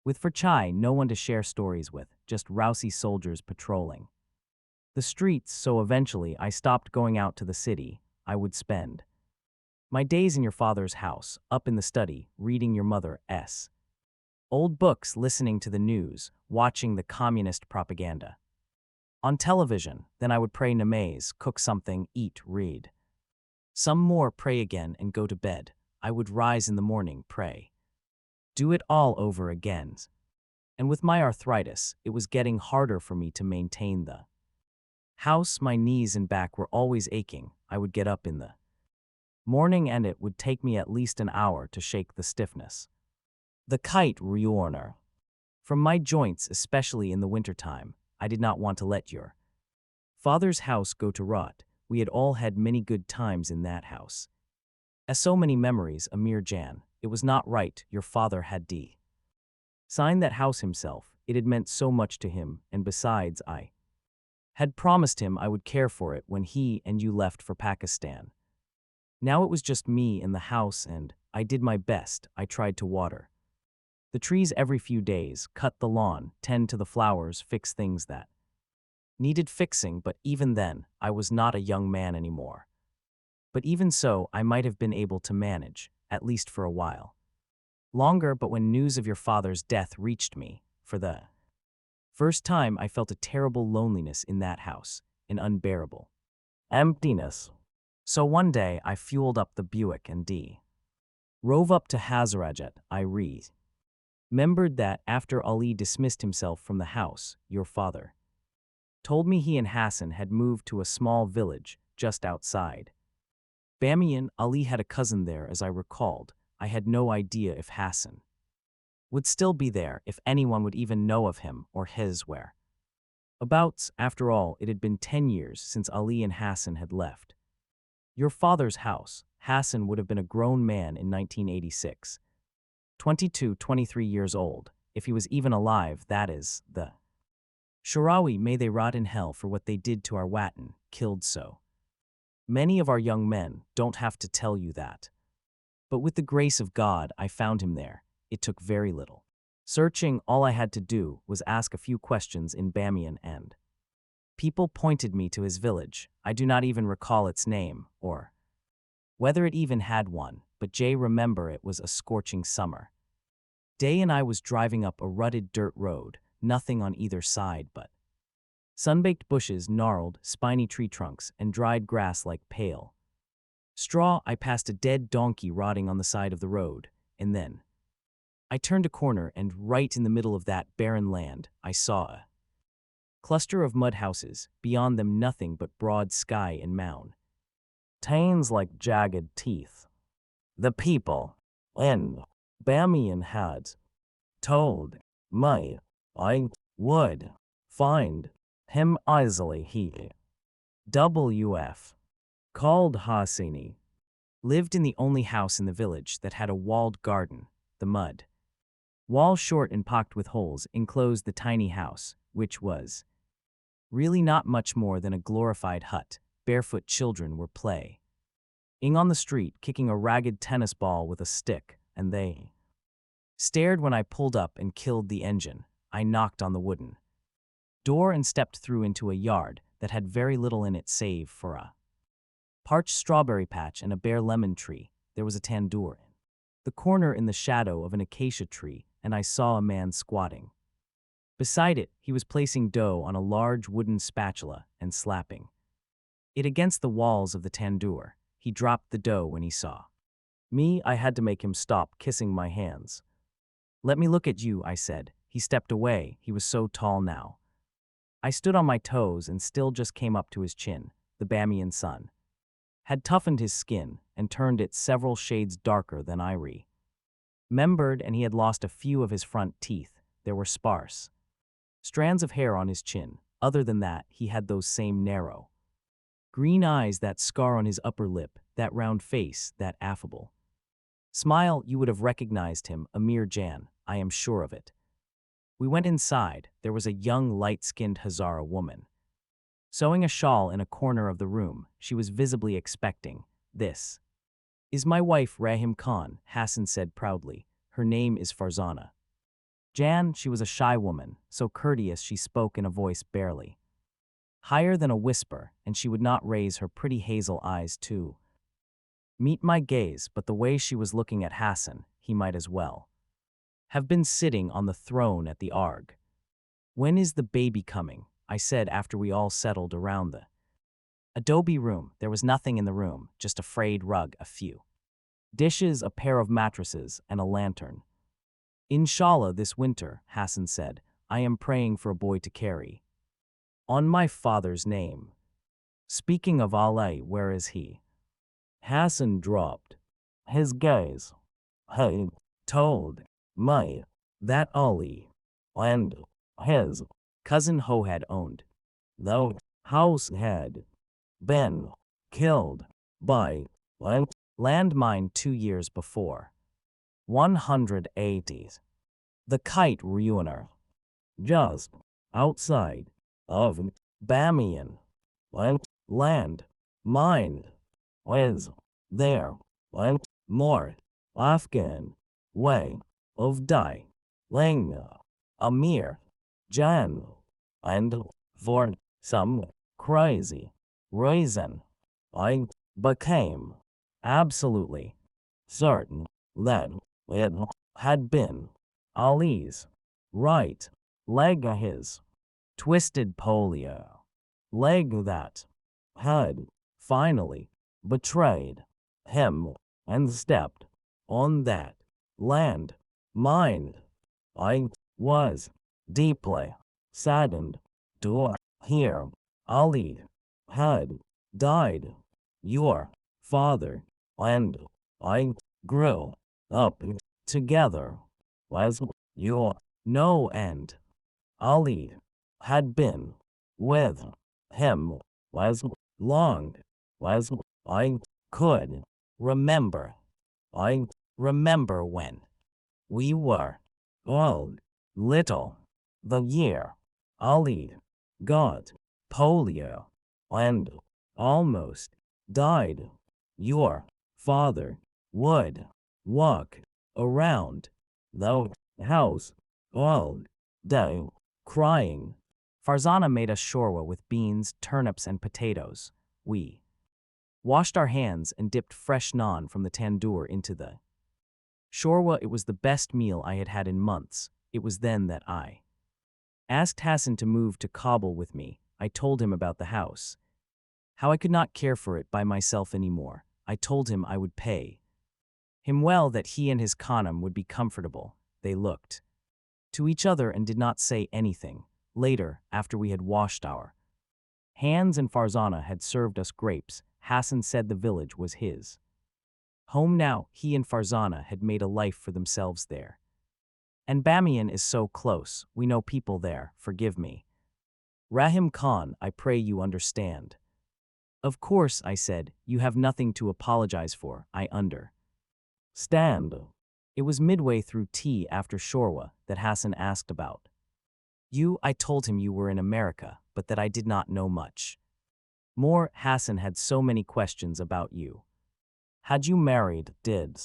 with for chai, no one to share stories with, just rousy soldiers patrolling the streets. So eventually I stopped going out to the city. I would spend my days in your father's house, up in the study, reading your mother's old books, listening to the news, watching the communist propaganda on television. Then I would pray namaz, cook something, eat, read some more, pray again, and go to bed. I would rise in the morning, pray, do it all over again. And with my arthritis, it was getting harder for me to maintain the house. My knees and back were always aching. I would get up in the morning and it would take me at least an hour to shake the stiffness. The Kite Ruaner. From my joints, especially in the wintertime. I did not want to let your father's house go to rot. We had all had many good times in that house. As so many memories, Amir Jan. It was not right. Your father had signed that house himself. It had meant so much to him, and besides, I had promised him I would care for it when he and you left for Pakistan. Now it was just me in the house, and I did my best. I tried to water the trees every few days, cut the lawn, tend to the flowers, fix things that needed fixing, but even then, I was not a young man anymore. But even so, I might have been able to manage, at least for a while longer. But when news of your father's death reached me, for the first time I felt a terrible loneliness in that house, an unbearable emptiness. So one day I fueled up the Buick and drove up to Hazarajat. I remembered that after Ali dismissed himself from the house, your father told me he and Hassan had moved to a small village just outside Bamiyan. Ali had a cousin there, as I recalled. I had no idea if Hassan would still be there, if anyone would even know of him or his whereabouts. After all, it had been 10 years since Ali and Hassan had left your father's house. Hassan would have been a grown man in 1986, 22, 23 years old, if he was even alive, that is, the Sharawi, may they rot in hell for what they did to our Watan, killed so many of our young men. Don't have to tell you that. But with the grace of God, I found him there. It took very little searching. All I had to do was ask a few questions in Bamiyan, and people pointed me to his village. I do not even recall its name, or whether it even had one, but remember it was a scorching summer day and I was driving up a rutted dirt road, nothing on either side but sun-baked bushes, gnarled, spiny tree trunks, and dried grass like pale straw. I passed a dead donkey rotting on the side of the road, and then I turned a corner, and right in the middle of that barren land, I saw a cluster of mud houses, beyond them nothing but broad sky and mountains like jagged teeth. The people in Bamiyan had told me I would find him easily. He, W.F. Khaled Hosseini, lived in the only house in the village that had a walled garden. The mud wall, short and pocked with holes, enclosed the tiny house, which was really not much more than a glorified hut. Barefoot children were playing on the street, kicking a ragged tennis ball with a stick, and they stared when I pulled up and killed the engine. I knocked on the wooden door and stepped through into a yard that had very little in it save for a parched strawberry patch and a bare lemon tree. There was a tandoor in the corner in the shadow of an acacia tree, and I saw a man squatting beside it. He was placing dough on a large wooden spatula and slapping it against the walls of the tandoor. He dropped the dough when he saw me. I had to make him stop kissing my hands. "Let me look at you," I said. He stepped away. He was so tall now. I stood on my toes and still just came up to his chin. The Bamiyan sun had toughened his skin and turned it several shades darker than I remembered, and he had lost a few of his front teeth. There were sparse strands of hair on his chin. Other than that, he had those same narrow green eyes, that scar on his upper lip, that round face, that affable smile. You would have recognized him, Amir Jan. I am sure of it. We went inside. There was a young, light-skinned Hazara woman sewing a shawl in a corner of the room. She was visibly expecting. "This is my wife, Rahim Khan," Hassan said proudly. "Her name is Farzana Jan." She was a shy woman, so courteous she spoke in a voice barely higher than a whisper, and she would not raise her pretty hazel eyes to meet my gaze, but the way she was looking at Hassan, he might as well have been sitting on the throne at the Arg. "When is the baby coming?" I said after we all settled around the adobe room. There was nothing in the room, just a frayed rug, a few dishes, a pair of mattresses, and a lantern. "Inshallah this winter," Hassan said. "I am praying for a boy to carry on my father's name." "Speaking of Allah, where is he?" Hassan dropped his gaze. "He told me that Ali and his cousin Ho had owned the house, had been killed by a landmine 2 years before. 180s. The Kite ruiner, just outside of Bamiyan. Land mine is there, and more Afghan way of dying, Amir Jan, and for some crazy reason, I became absolutely certain that it had been Ali's right leg, his twisted polio leg, that had finally betrayed him and stepped on that land mine. I was deeply saddened to hear Ali had died. Your father and I grew up together, as you know, and Ali had been with him as long as I could remember. I remember when we were all little, the year Ali got polio and almost died. Your father would walk around the house all day crying. Farzana made us shorwa with beans, turnips, and potatoes. We washed our hands and dipped fresh naan from the tandoor into the shorwa. It was the best meal I had had in months. It was then that I asked Hassan to move to Kabul with me. I told him about the house, how I could not care for it by myself anymore. I told him I would pay him well, that he and his khanam would be comfortable. They looked to each other and did not say anything. Later, after we had washed our hands and Farzana had served us grapes, Hassan said the village was his home now. He and Farzana had made a life for themselves there. And Bamiyan is so close. We know people there. Forgive me, Rahim Khan, I pray you understand. Of course, I said, you have nothing to apologize for. I understand. It was midway through tea after shorwa that Hassan asked about you. I told him you were in America, but that I did not know much more. Hassan had so many questions about you. Had you married? Did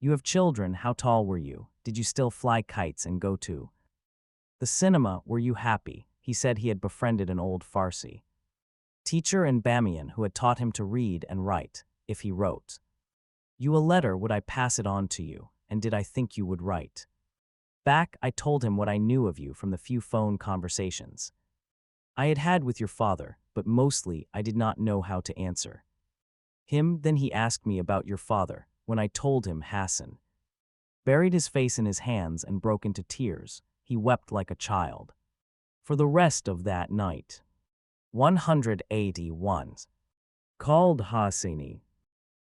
you have children? How tall were you? Did you still fly kites and go to the cinema? Were you happy? He said he had befriended an old Farsi teacher in Bamiyan who had taught him to read and write. If he wrote you a letter, would I pass it on to you? And did I think you would write back? I told him what I knew of you from the few phone conversations I had had with your father, but mostly I did not know how to answer him. Then he asked me about your father. When I told him, Hassan buried his face in his hands and broke into tears. He wept like a child for the rest of that night. 181. Khaled Hosseini.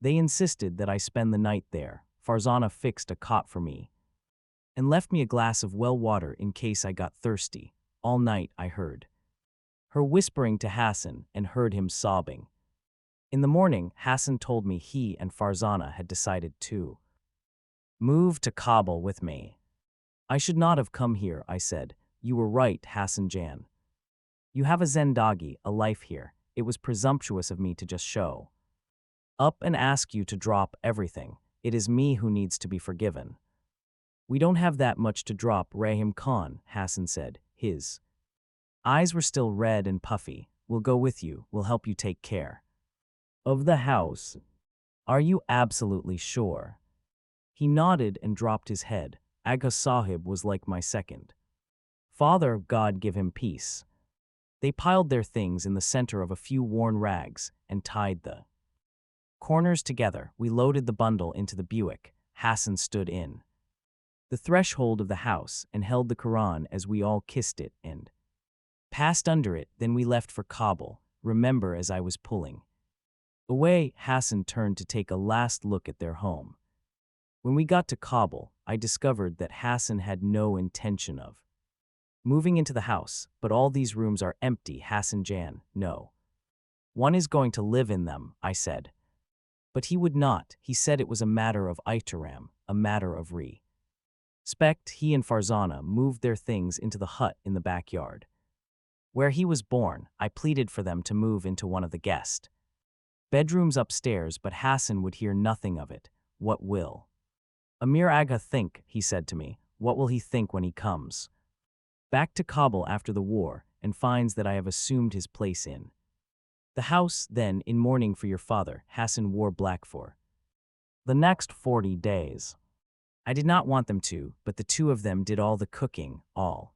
They insisted that I spend the night there. Farzana fixed a cot for me and left me a glass of well water in case I got thirsty. All night I heard her whispering to Hassan and heard him sobbing. In the morning, Hassan told me he and Farzana had decided to move to Kabul with me. I should not have come here, I said. You were right, Hassan Jan. You have a zendagi, a life here. It was presumptuous of me to just show up and ask you to drop everything. It is me who needs to be forgiven. We don't have that much to drop, Rahim Khan, Hassan said. His eyes were still red and puffy. We'll go with you. We'll help you take care of the house. Are you absolutely sure? He nodded and dropped his head. Agha Sahib was like my second father, God give him peace. They piled their things in the center of a few worn rags and tied the corners together. We loaded the bundle into the Buick. Hassan stood in the threshold of the house and held the Quran as we all kissed it and passed under it. Then we left for Kabul. Remember, as I was pulling away, Hassan turned to take a last look at their home. When we got to Kabul, I discovered that Hassan had no intention of moving into the house, but all these rooms are empty, Hassan Jan. No one is going to live in them, I said. But he would not. He said it was a matter of ihtiram, a matter of respect. He and Farzana moved their things into the hut in the backyard where he was born. I pleaded for them to move into one of the guest bedrooms upstairs, but Hassan would hear nothing of it. What will Amir Agha think? He said to me. What will he think when he comes back to Kabul after the war and finds that I have assumed his place in the house? Then, in mourning for your father, Hassan wore black for the next 40 days. I did not want them to, but the two of them did all the cooking, all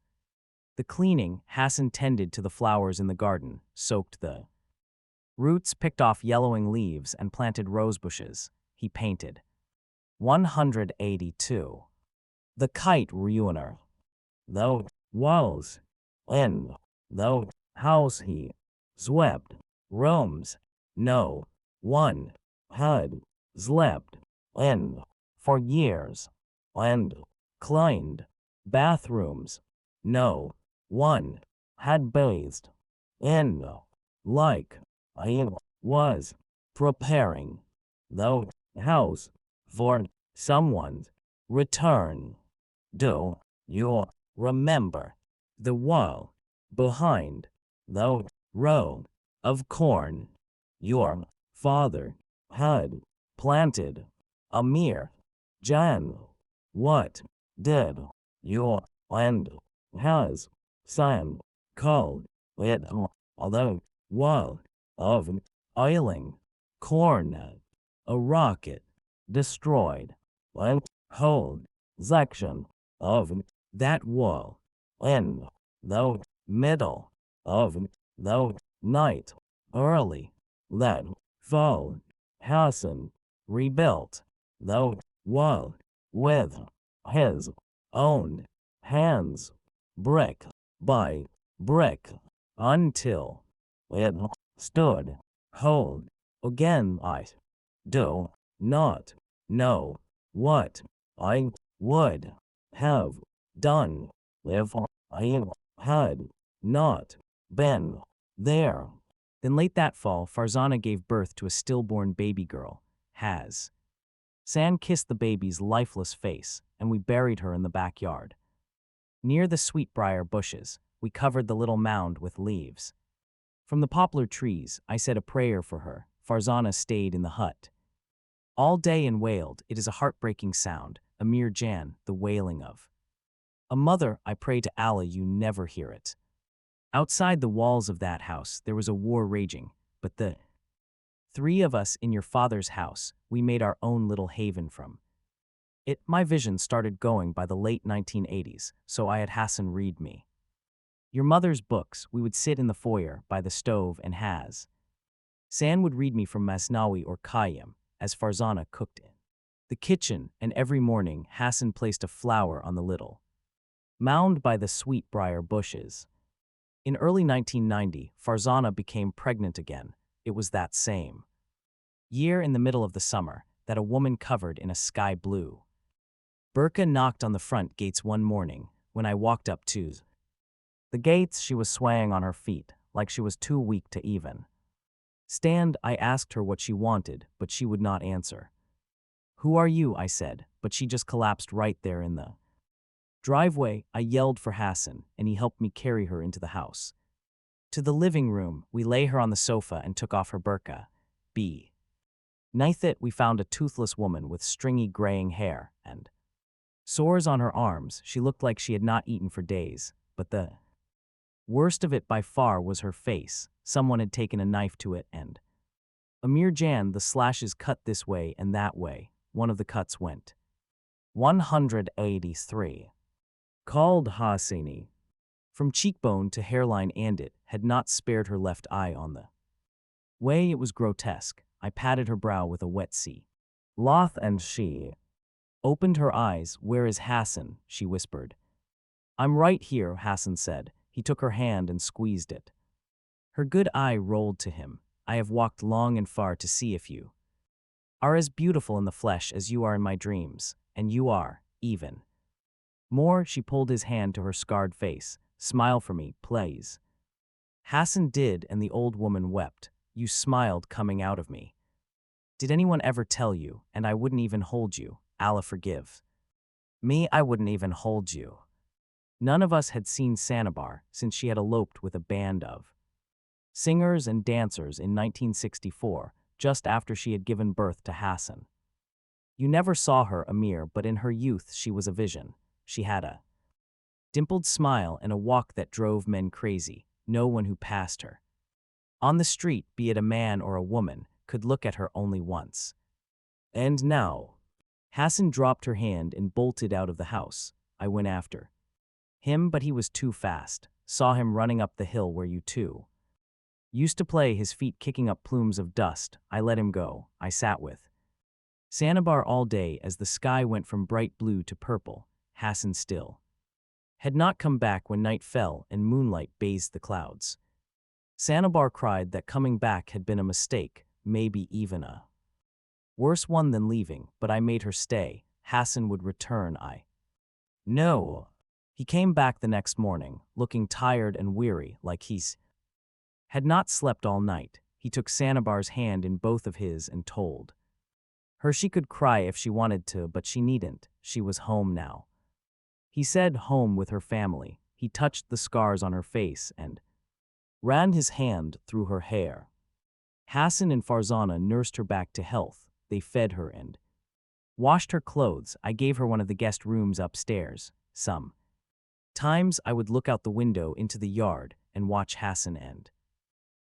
the cleaning. Hassan tended to the flowers in the garden, soaked the Roots picked off yellowing leaves and planted rose bushes. He painted. 182. The Kite Ruiner. The walls in the house he swept rooms no one had slept in for years, and cleaned bathrooms no one had bathed in, like he was preparing the house for someone's return. Do you remember the wall behind the row of corn your father had planted? Amir Jan, what did your and has Sam called it? The wall of oiling corn. A rocket destroyed a whole section of that wall in the middle of the night. Early that fall, Hassan rebuilt the wall with his own hands, brick by brick, until it stood whole again. I do not know what I would have done if I had not been there. Then late that fall, Farzana gave birth to a stillborn baby girl, Haz. San kissed the baby's lifeless face, and we buried her in the backyard. Near the sweetbriar bushes, we covered the little mound with leaves. From the poplar trees, I said a prayer for her. Farzana stayed in the hut. All day and wailed. It is a heartbreaking sound, Amir Jan, the wailing of a mother. I pray to Allah you never hear it. Outside the walls of that house, there was a war raging, but the three of us in your father's house, we made our own little haven from it. My vision started going by the late 1980s, so I had Hassan read me your mother's books. We would sit in the foyer by the stove and San would read me from Masnawi or Qayyim, as Farzana cooked in the kitchen, and every morning Hassan placed a flower on the little mound by the sweetbriar bushes. In early 1990, Farzana became pregnant again. It was that same year, in the middle of the summer, that a woman covered in a sky blue burqa knocked on the front gates one morning. When I walked up to the gates, she was swaying on her feet, like she was too weak to even stand. I asked her what she wanted, but she would not answer. Who are you? I said, but she just collapsed right there in the driveway. I yelled for Hassan, and he helped me carry her into the house. To the living room, we lay her on the sofa and took off her burqa. Beneath it, we found a toothless woman with stringy graying hair and sores on her arms. She looked like she had not eaten for days, but the worst of it by far was her face. Someone had taken a knife to it, and Amir Jan, the slashes cut this way and that way. One of the cuts went 183. Khaled Hosseini, from cheekbone to hairline, and it had not spared her left eye on the way. It was grotesque. I patted her brow with a wet cloth, and she opened her eyes. Where is Hassan? She whispered. I'm right here, Hassan said. He took her hand and squeezed it. Her good eye rolled to him. I have walked long and far to see if you are as beautiful in the flesh as you are in my dreams, and you are, even more. She pulled his hand to her scarred face. Smile for me, please. Hassan did, and the old woman wept. You smiled coming out of me. Did anyone ever tell you? And I wouldn't even hold you. Allah forgive me, I wouldn't even hold you. None of us had seen Sanabar since she had eloped with a band of singers and dancers in 1964, just after she had given birth to Hassan. You never saw her, Amir, but in her youth she was a vision. She had a dimpled smile and a walk that drove men crazy. No one who passed her on the street, be it a man or a woman, could look at her only once. And now, Hassan dropped her hand and bolted out of the house. I went after him, but he was too fast. Saw him running up the hill where you two Used to play, his feet kicking up plumes of dust. I let him go. I sat with Sanabar all day as the sky went from bright blue to purple. Hassan still had not come back when night fell and moonlight bathed the clouds. Sanabar cried that coming back had been a mistake, maybe even a worse one than leaving, but I made her stay. Hassan would return. No. He came back the next morning, looking tired and weary, like he's had not slept all night. He took Sanabar's hand in both of his and told her she could cry if she wanted to, but she needn't. She was home now. He said home with her family. He touched the scars on her face and ran his hand through her hair. Hassan and Farzana nursed her back to health. They fed her and washed her clothes. I gave her one of the guest rooms upstairs. Some times I would look out the window into the yard and watch Hassan and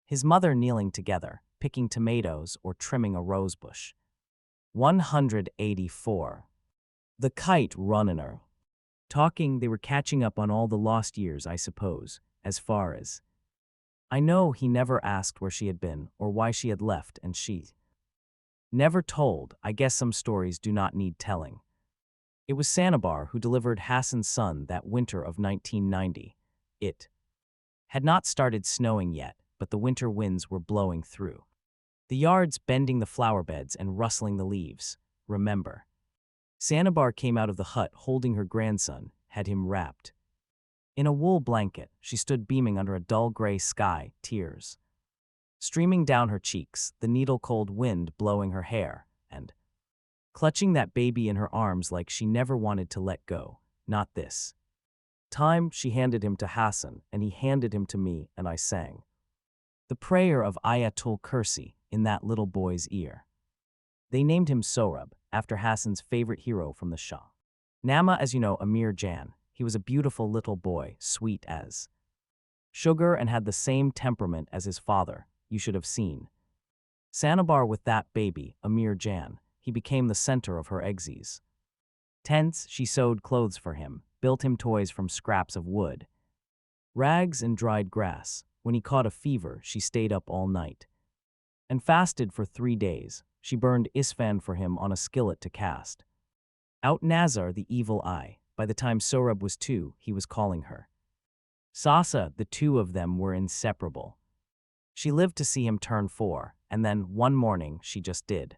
his mother kneeling together, picking tomatoes or trimming a rosebush. 184. The Kite runner. Talking, they were catching up on all the lost years, I suppose, as far as I know. He never asked where she had been or why she had left, and she never told. I guess some stories do not need telling. It was Sanabar who delivered Hassan's son that winter of 1990. It had not started snowing yet, but the winter winds were blowing through the yards, bending the flower beds and rustling the leaves. Remember, Sanabar came out of the hut holding her grandson, had him wrapped in a wool blanket. She stood beaming under a dull gray sky, tears streaming down her cheeks, the needle-cold wind blowing her hair, and clutching that baby in her arms like she never wanted to let go. Not this time. She handed him to Hassan, and he handed him to me, and I sang the prayer of Ayatul Kursi in that little boy's ear. They named him Sohrab, after Hassan's favorite hero from the Shah. Nama, as you know, Amir Jan. He was a beautiful little boy, sweet as sugar, and had the same temperament as his father. You should have seen Sanabar with that baby, Amir Jan. He became the center of her exes. Tents, she sewed clothes for him, built him toys from scraps of wood, rags and dried grass. When he caught a fever, she stayed up all night and fasted for 3 days. She burned Isfan for him on a skillet to cast out Nazar, the evil eye. By the time Sohrab was 2, he was calling her Sasa. The two of them were inseparable. She lived to see him turn 4, and then, one morning, she just did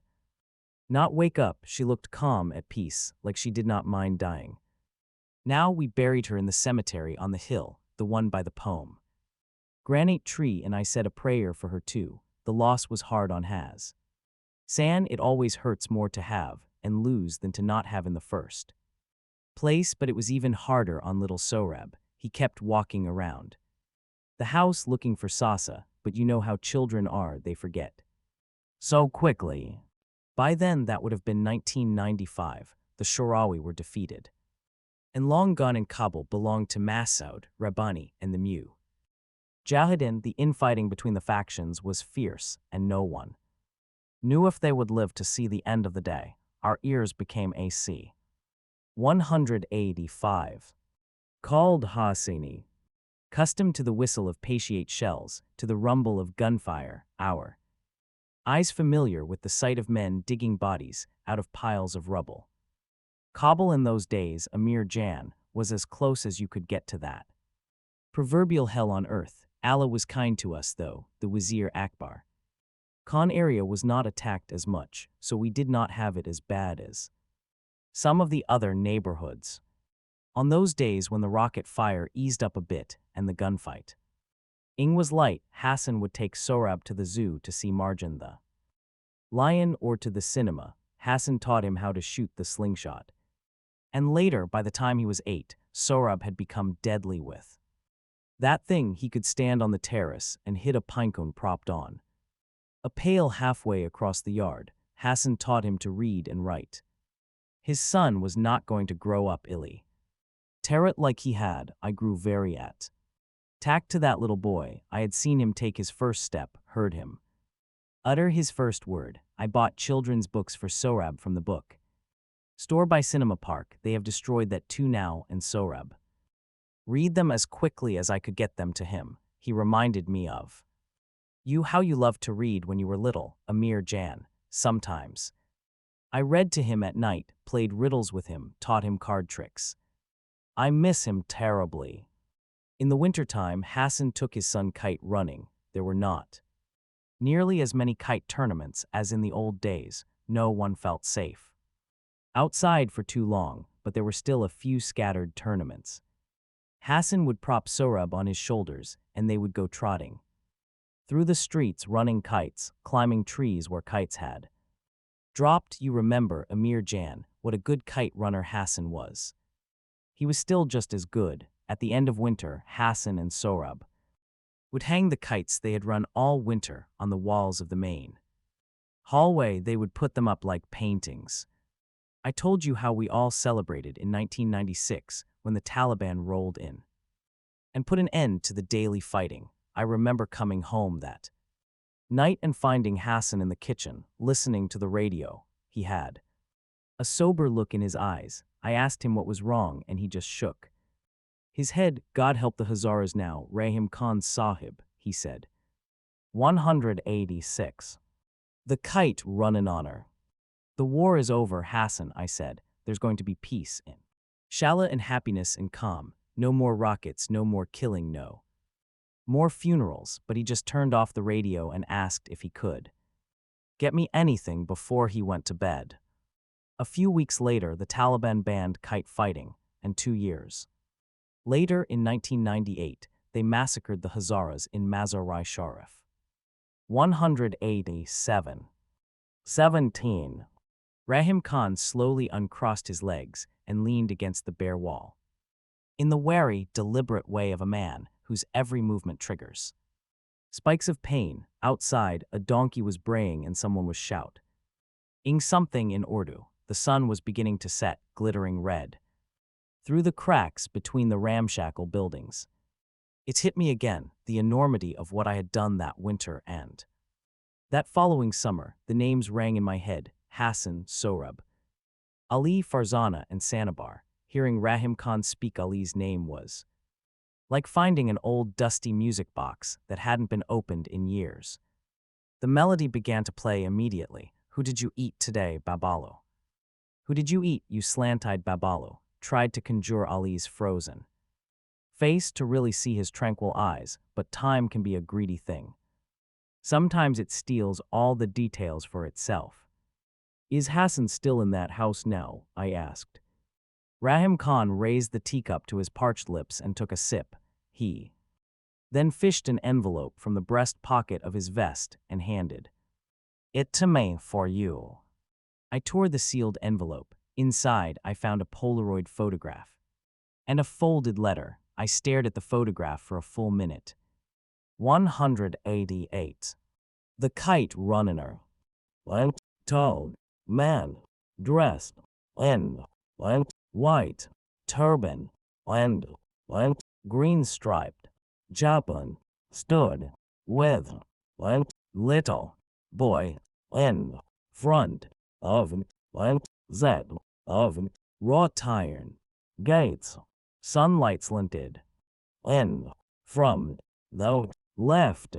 not wake up. She looked calm, at peace, like she did not mind dying. Now we buried her in the cemetery on the hill, the one by the poem granite tree, and I said a prayer for her too. The loss was hard on Hassan. It always hurts more to have and lose than to not have in the first place, but it was even harder on little Sohrab. He kept walking around the house looking for Sasa, but you know how children are, they forget so quickly. By then, that would have been 1995. The Shirawi were defeated and long gone, in Kabul belonged to Masoud, Rabbani, and the Mujahideen. The infighting between the factions was fierce, and no one knew if they would live to see the end of the day. Our ears became AC. 185. Khaled Hosseini. Accustomed to the whistle of Patriot shells, to the rumble of gunfire, our eyes familiar with the sight of men digging bodies out of piles of rubble. Kabul in those days, Amir Jan, was as close as you could get to that proverbial hell on earth. Allah was kind to us, though. The Wazir Akbar Khan area was not attacked as much, so we did not have it as bad as some of the other neighborhoods. On those days when the rocket fire eased up a bit and the gunfight was light, Hassan would take Sohrab to the zoo to see Marjan the lion or to the cinema. Hassan taught him how to shoot the slingshot. And later, by the time he was 8, Sohrab had become deadly with that thing. He could stand on the terrace and hit a pinecone propped on a pail halfway across the yard. Hassan taught him to read and write. His son was not going to grow up illiterate like he had. I grew very attached to that little boy. I had seen him take his first step, heard him utter his first word. I bought children's books for Sohrab from the book store by Cinema Park. They have destroyed that too now, and Sohrab read them as quickly as I could get them to him. He reminded me of How you loved to read when you were little, Amir Jan, sometimes. I read to him at night, played riddles with him, taught him card tricks. I miss him terribly. In the wintertime, Hassan took his son Kite running. There were not nearly as many kite tournaments as in the old days. No one felt safe outside for too long, but there were still a few scattered tournaments. Hassan would prop Sohrab on his shoulders, and they would go trotting through the streets, running kites, climbing trees where kites had dropped. You remember, Amir Jan, what a good kite runner Hassan was. He was still just as good. At the end of winter, Hassan and Sohrab would hang the kites they had run all winter on the walls of the main hallway. They would put them up like paintings. I told you how we all celebrated in 1996 when the Taliban rolled in and put an end to the daily fighting. I remember coming home that night and finding Hassan in the kitchen, listening to the radio. He had a sober look in his eyes. I asked him what was wrong, and he just shook his head. God help the Hazaras now, Rahim Khan Sahib, he said. 186. The kite run in honor. The war is over, Hassan, I said. There's going to be peace in Shala and happiness and calm. No more rockets, no more killing, no more funerals. But he just turned off the radio and asked if he could get me anything before he went to bed. A few weeks later, the Taliban banned kite fighting, and 2 years later, in 1998, they massacred the Hazaras in Mazar-i-Sharif. 187. 17. Rahim Khan slowly uncrossed his legs and leaned against the bare wall, in the wary, deliberate way of a man whose every movement triggers spikes of pain. Outside, a donkey was braying and someone was shouting something in Urdu. The sun was beginning to set, glittering red through the cracks between the ramshackle buildings. It hit me again, the enormity of what I had done that winter and that following summer. The names rang in my head: Hassan, Sohrab, Ali, Farzana, and Sanabar. Hearing Rahim Khan speak Ali's name was like finding an old dusty music box that hadn't been opened in years. The melody began to play immediately. Who did you eat today, Babalu? Who did you eat, you slant-eyed Babalu? Tried to conjure Ali's frozen face to really see his tranquil eyes, but time can be a greedy thing. Sometimes it steals all the details for itself. Is Hassan still in that house now? I asked. Rahim Khan raised the teacup to his parched lips and took a sip. He then fished an envelope from the breast pocket of his vest and handed it to me for you. I tore the sealed envelope. Inside, I found a Polaroid photograph and a folded letter. I stared at the photograph for a full minute. 188. The kite runner. A tall man, dressed in white turban and green-striped japan, stood with a little boy in front of a set of wrought iron gates. Sunlight slanted in from the left,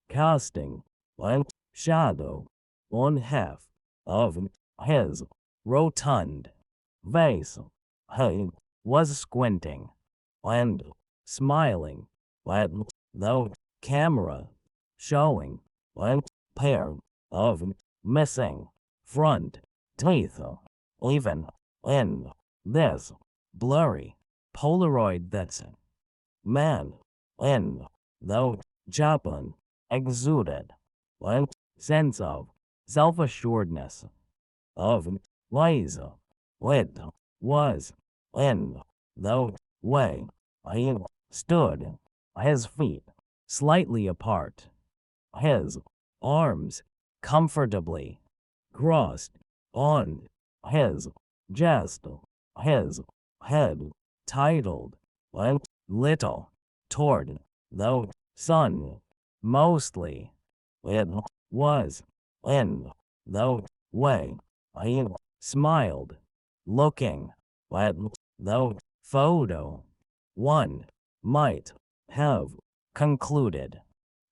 casting a shadow on half of his rotund face. He was squinting and smiling at the camera, showing a pair of missing front teeth. Even in this blurry Polaroid, that man in the Japan exuded a sense of self-assuredness, of wise. It was in the way he stood, his feet slightly apart, his arms comfortably crossed on his chest, his head titled a little toward the sun. Mostly, it was in the way he smiled. Looking at the photo, one might have concluded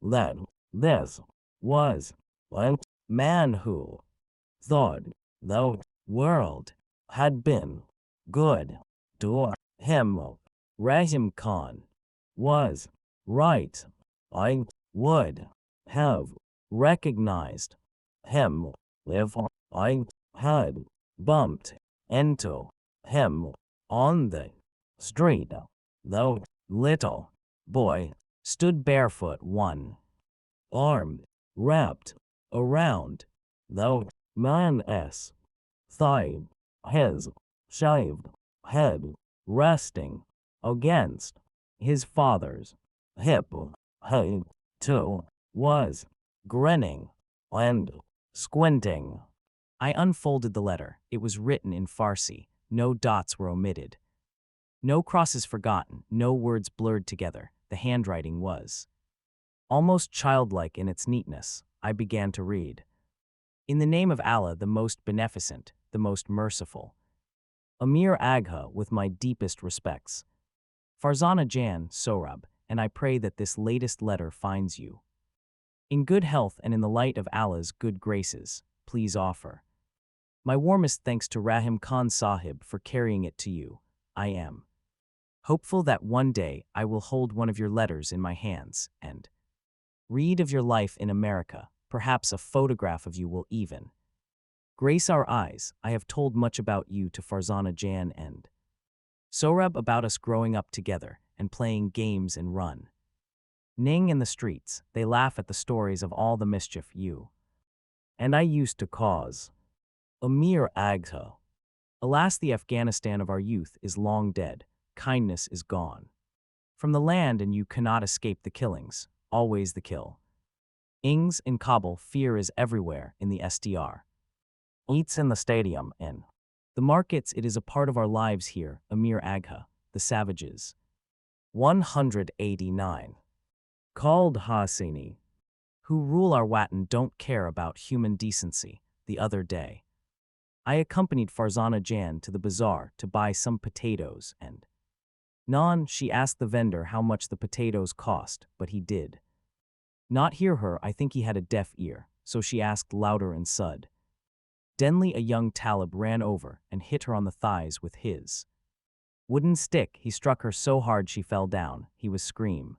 that This was a man who thought the world had been good to him. Rahim Khan was right. I would have recognized him if I had bumped into him on the street. The little boy stood barefoot, one arm wrapped around the man's thigh, his shaved head resting against his father's hip. He, too, was grinning and squinting. I unfolded the letter. It was written in Farsi. No dots were omitted. No crosses forgotten, no words blurred together. The handwriting was almost childlike in its neatness. I began to read. In the name of Allah, the most beneficent, the most merciful. Amir Agha, with my deepest respects. Farzana Jan, Sohrab, and I pray that this latest letter finds you in good health and in the light of Allah's good graces. Please offer my warmest thanks to Rahim Khan Sahib for carrying it to you. I am hopeful that one day I will hold one of your letters in my hands and read of your life in America. Perhaps a photograph of you will even grace our eyes. I have told much about you to Farzana Jan and Sohrab, about us growing up together and playing games and run ning in the streets. They laugh at the stories of all the mischief you and I used to cause. Amir Agha. Alas, the Afghanistan of our youth is long dead. Kindness is gone from the land, and you cannot escape the killings. Always the kill. Ings in Kabul, fear is everywhere in the SDR. Eats in the stadium, in the markets. It is a part of our lives here. Amir Agha. The savages. 189. Khaled Hosseini, who rule our Watan, don't care about human decency. The other day, I accompanied Farzana Jan to the bazaar to buy some potatoes and naan. She asked the vendor how much the potatoes cost, but he did not hear her. I think he had a deaf ear, so she asked louder, and suddenly a young Talib ran over and hit her on the thighs with his wooden stick. He struck her so hard she fell down. He was screaming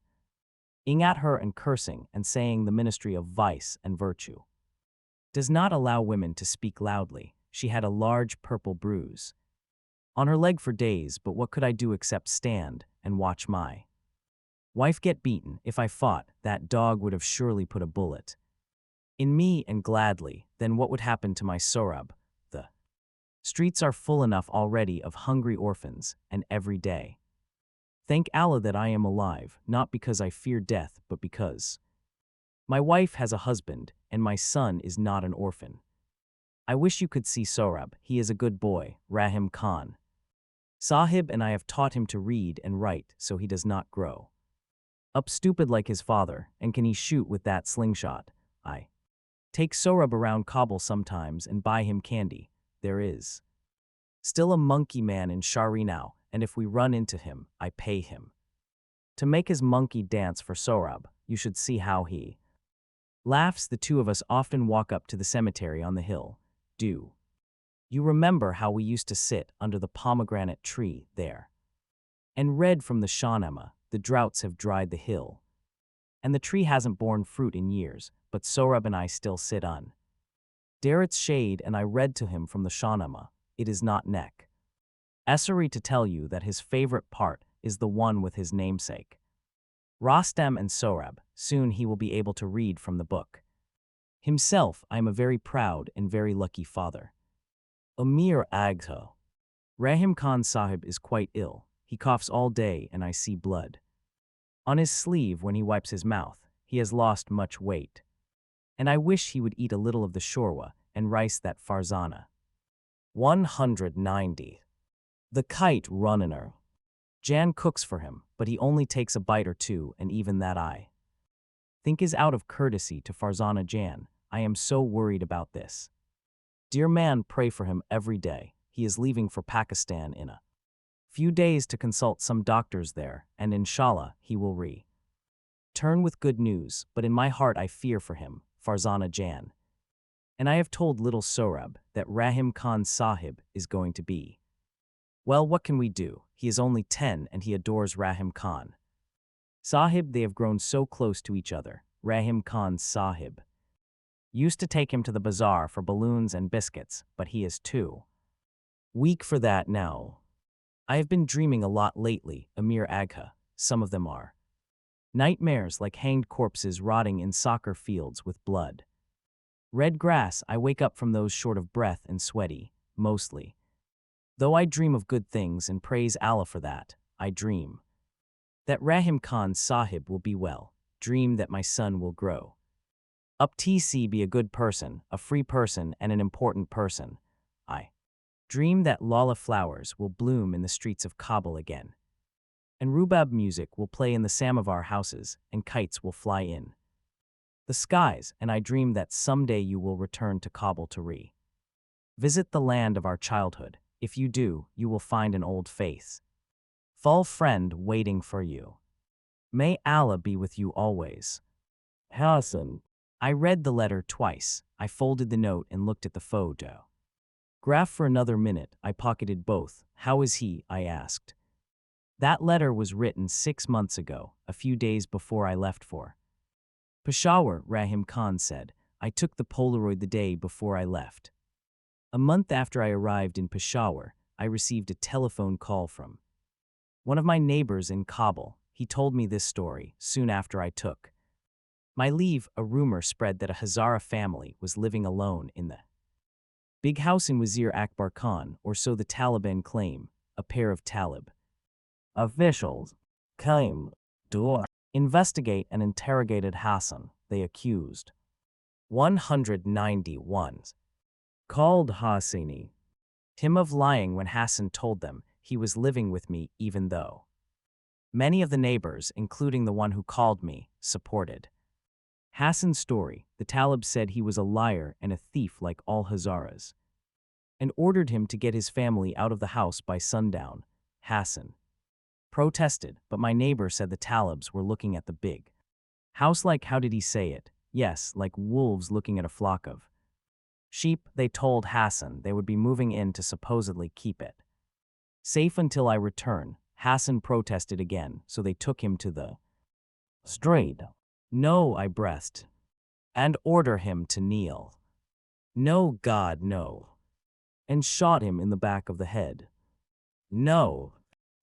at her and cursing and saying the Ministry of Vice and Virtue does not allow women to speak loudly. She had a large purple bruise on her leg for days, but what could I do except stand and watch my wife get beaten? If I fought, that dog would have surely put a bullet in me, and gladly. Then what would happen to my Sohrab? The streets are full enough already of hungry orphans, and every day. Thank Allah that I am alive, not because I fear death, but because my wife has a husband, and my son is not an orphan. I wish you could see Sohrab. He is a good boy. Rahim Khan Sahib and I have taught him to read and write, so he does not grow up stupid like his father. And can he shoot with that slingshot? I take Sohrab around Kabul sometimes and buy him candy. There is still a monkey man in Shari now, and if we run into him, I pay him to make his monkey dance for Sohrab. You should see how he laughs. The two of us often walk up to the cemetery on the hill. Do you remember how we used to sit under the pomegranate tree there and read from the Shahnameh? The droughts have dried the hill, and the tree hasn't borne fruit in years, but Sohrab and I still sit under its shade, and I read to him from the Shahnameh. It is not necessary to tell you that his favorite part is the one with his namesake, Rostam and Sohrab. Soon he will be able to read from the book himself. I am a very proud and very lucky father. Amir Agha. Rahim Khan Sahib is quite ill. He coughs all day, and I see blood on his sleeve when he wipes his mouth. He has lost much weight, and I wish he would eat a little of the shorwa and rice that Farzana. 190. The Kite runner. Jan cooks for him, but he only takes a bite or two, and even that I think is out of courtesy to Farzana Jan. I am so worried about this. Dear man, pray for him every day. He is leaving for Pakistan in a few days to consult some doctors there, and inshallah he will Turn with good news, but in my heart I fear for him, Farzana Jan. And I have told little Sohrab that Rahim Khan Sahib is going to be. Well, what can we do? He is only 10 and he adores Rahim Khan. Sahib, they have grown so close to each other. Rahim Khan Sahib used to take him to the bazaar for balloons and biscuits, but he is too weak for that now. I have been dreaming a lot lately, Amir Agha. Some of them are nightmares like hanged corpses rotting in soccer fields with blood. Red grass, I wake up from those short of breath and sweaty, mostly. Though I dream of good things and praise Allah for that, I dream that Rahim Khan Sahib will be well, dream that my son will grow up TC, be a good person, a free person and an important person. I dream that lala flowers will bloom in the streets of Kabul again, and rubab music will play in the samovar houses and kites will fly in the skies, and I dream that someday you will return to Kabul to visit the land of our childhood. If you do, you will find an old faith full friend waiting for you. May Allah be with you always. Hassan. I read the letter twice. I folded the note and looked at the photo graph for another minute. I pocketed both. How is he? I asked. That letter was written 6 months ago, a few days before I left for Peshawar, Rahim Khan said. I took the Polaroid the day before I left. A month after I arrived in Peshawar, I received a telephone call from one of my neighbors in Kabul. He told me this story soon after I took my leave. A rumor spread that a Hazara family was living alone in the big house in Wazir Akbar Khan, or so the Taliban claim. A pair of Talib officials came to investigate and interrogated Hassan. They accused 191 called Hosseini him of lying when Hassan told them he was living with me, even though many of the neighbors, including the one who called me, supported Hassan's story. The Talib said he was a liar and a thief like all Hazaras, and ordered him to get his family out of the house by sundown. Hassan protested, but my neighbor said the Talibs were looking at the big house like, how did he say it? Yes, like wolves looking at a flock of sheep. They told Hassan they would be moving in to supposedly keep it safe until I return. Hassan protested again, so they took him to the street. No, I breathed, and order him to kneel. No, God, no. And shot him in the back of the head. No.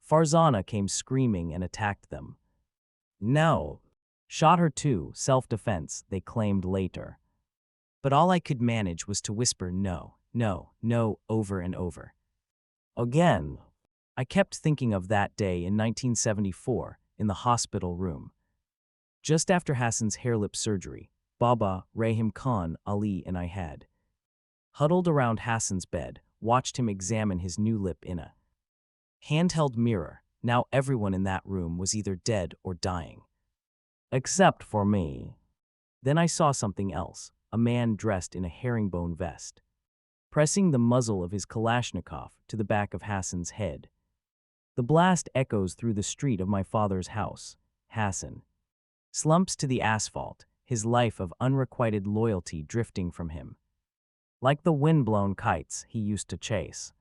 Farzana came screaming and attacked them. No. Shot her too, self-defense, they claimed later. But all I could manage was to whisper no, no, no, over and over again. I kept thinking of that day in 1974 in the hospital room. Just after Hassan's hair-lip surgery, Baba, Rahim Khan, Ali and I had huddled around Hassan's bed, watched him examine his new lip in a handheld mirror. Now everyone in that room was either dead or dying. Except for me. Then I saw something else, a man dressed in a herringbone vest, pressing the muzzle of his Kalashnikov to the back of Hassan's head. The blast echoes through the street of my father's house. Hassan slumps to the asphalt, his life of unrequited loyalty drifting from him, like the wind-blown kites he used to chase.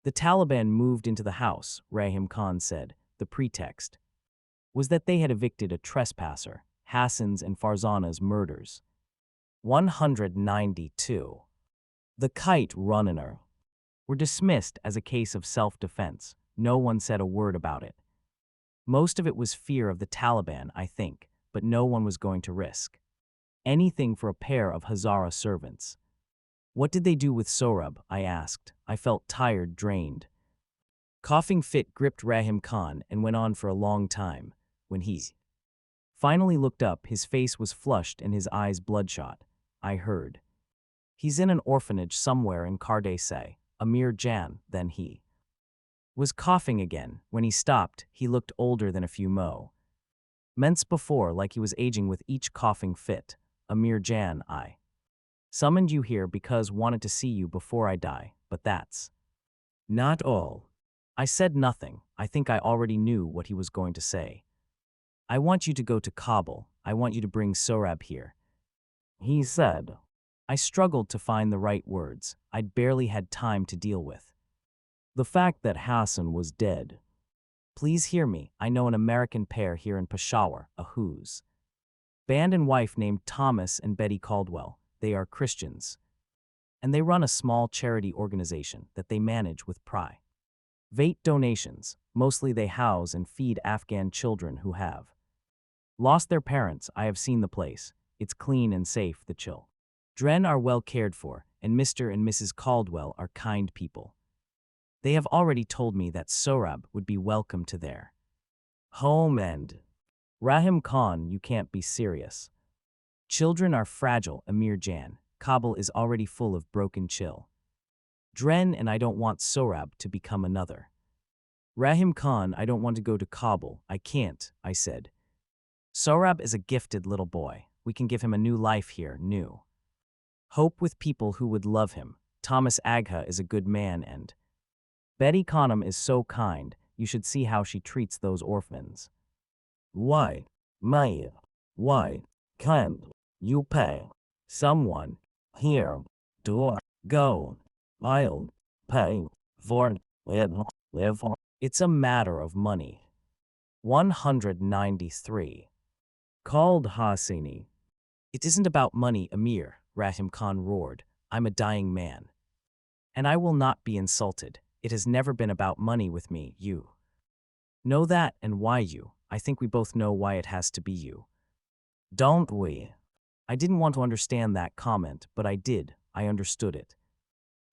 The Taliban moved into the house, Rahim Khan said. The pretext was that they had evicted a trespasser, Hassan's and Farzana's murders. 192. The Kite runner were dismissed as a case of self-defense. No one said a word about it. Most of it was fear of the Taliban, I think, but no one was going to risk anything for a pair of Hazara servants. What did they do with Sohrab? I asked. I felt tired, drained. Coughing fit gripped Rahim Khan and went on for a long time. When he finally looked up, his face was flushed and his eyes bloodshot. I heard, he's in an orphanage somewhere in Kardasai, Amir Jan. Then he was coughing again. When he stopped, he looked older than a few months before, like he was aging with each coughing fit. Amir Jan, I summoned you here because wanted to see you before I die, but that's not all. I said nothing. I think I already knew what he was going to say. I want you to go to Kabul. I want you to bring Sohrab here, he said. I struggled to find the right words. I'd barely had time to deal with the fact that Hassan was dead. Please hear me. I know an American pair here in Peshawar, a who's band and wife named Thomas and Betty Caldwell. They are Christians, and they run a small charity organization that they manage with private donations. Mostly they house and feed Afghan children who have lost their parents. I have seen the place. It's clean and safe. The children are well cared for, and Mr. and Mrs. Caldwell are kind people. They have already told me that Sohrab would be welcome to their home and Rahim Khan, you can't be serious. Children are fragile, Amir Jan. Kabul is already full of broken children, and I don't want Sohrab to become another Rahim Khan. I don't want to go to Kabul. I can't, I said. Sohrab is a gifted little boy. We can give him a new life here, new hope with people who would love him. Thomas Agha is a good man and Betty Khanum is so kind. You should see how she treats those orphans. Why, Maya, why can't you pay someone here to go? I'll pay for it. Live. It's a matter of money. 193. Khaled Hosseini. It isn't about money, Amir, Rahim Khan roared. I'm a dying man, and I will not be insulted. It has never been about money with me. You know that, and why you? I think we both know why it has to be you. Don't we? I didn't want to understand that comment, but I did. I understood it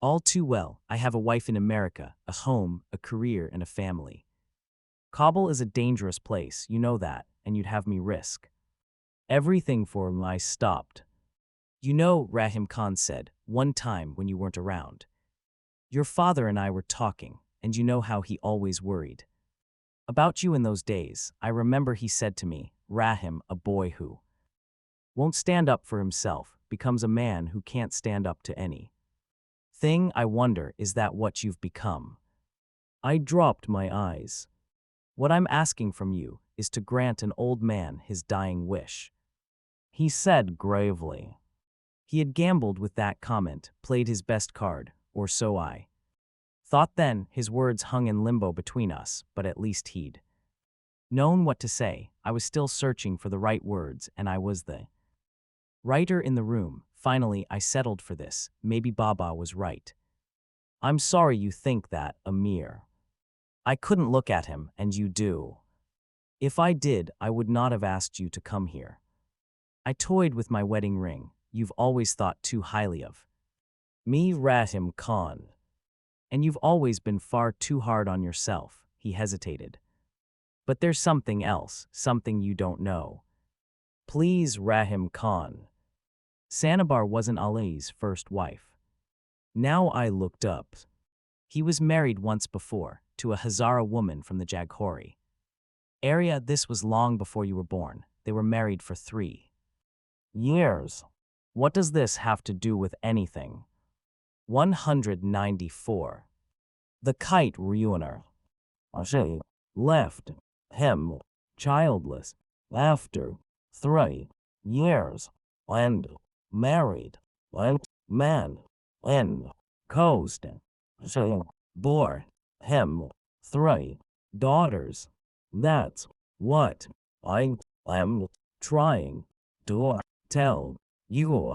all too well. I have a wife in America, a home, a career, and a family. Kabul is a dangerous place, you know that, and you'd have me risk everything for him. I stopped. You know, Rahim Khan said, one time when you weren't around, your father and I were talking, and you know how he always worried about you in those days. I remember he said to me, Rahim, a boy who won't stand up for himself becomes a man who can't stand up to any thing. I wonder, is that what you've become? I dropped my eyes. What I'm asking from you is to grant an old man his dying wish, he said gravely. He had gambled with that comment, played his best card, or so I thought then. His words hung in limbo between us, but at least he'd known what to say. I was still searching for the right words, and I was the writer in the room. Finally, I settled for this. Maybe Baba was right. I'm sorry you think that, Amir. I couldn't look at him, and you do. If I did, I would not have asked you to come here. I toyed with my wedding ring. You've always thought too highly of me, Rahim Khan. And you've always been far too hard on yourself. He hesitated. But there's something else, something you don't know. Please, Rahim Khan. Sanabar wasn't Ali's first wife. Now I looked up. He was married once before, to a Hazara woman from the Jaghori area. This was long before you were born. They were married for 3 years. What does this have to do with anything? 194. The Kite ruiner. She left him childless after 3 years and married a man in coast. She bore him 3 daughters. That's what I am trying to tell you.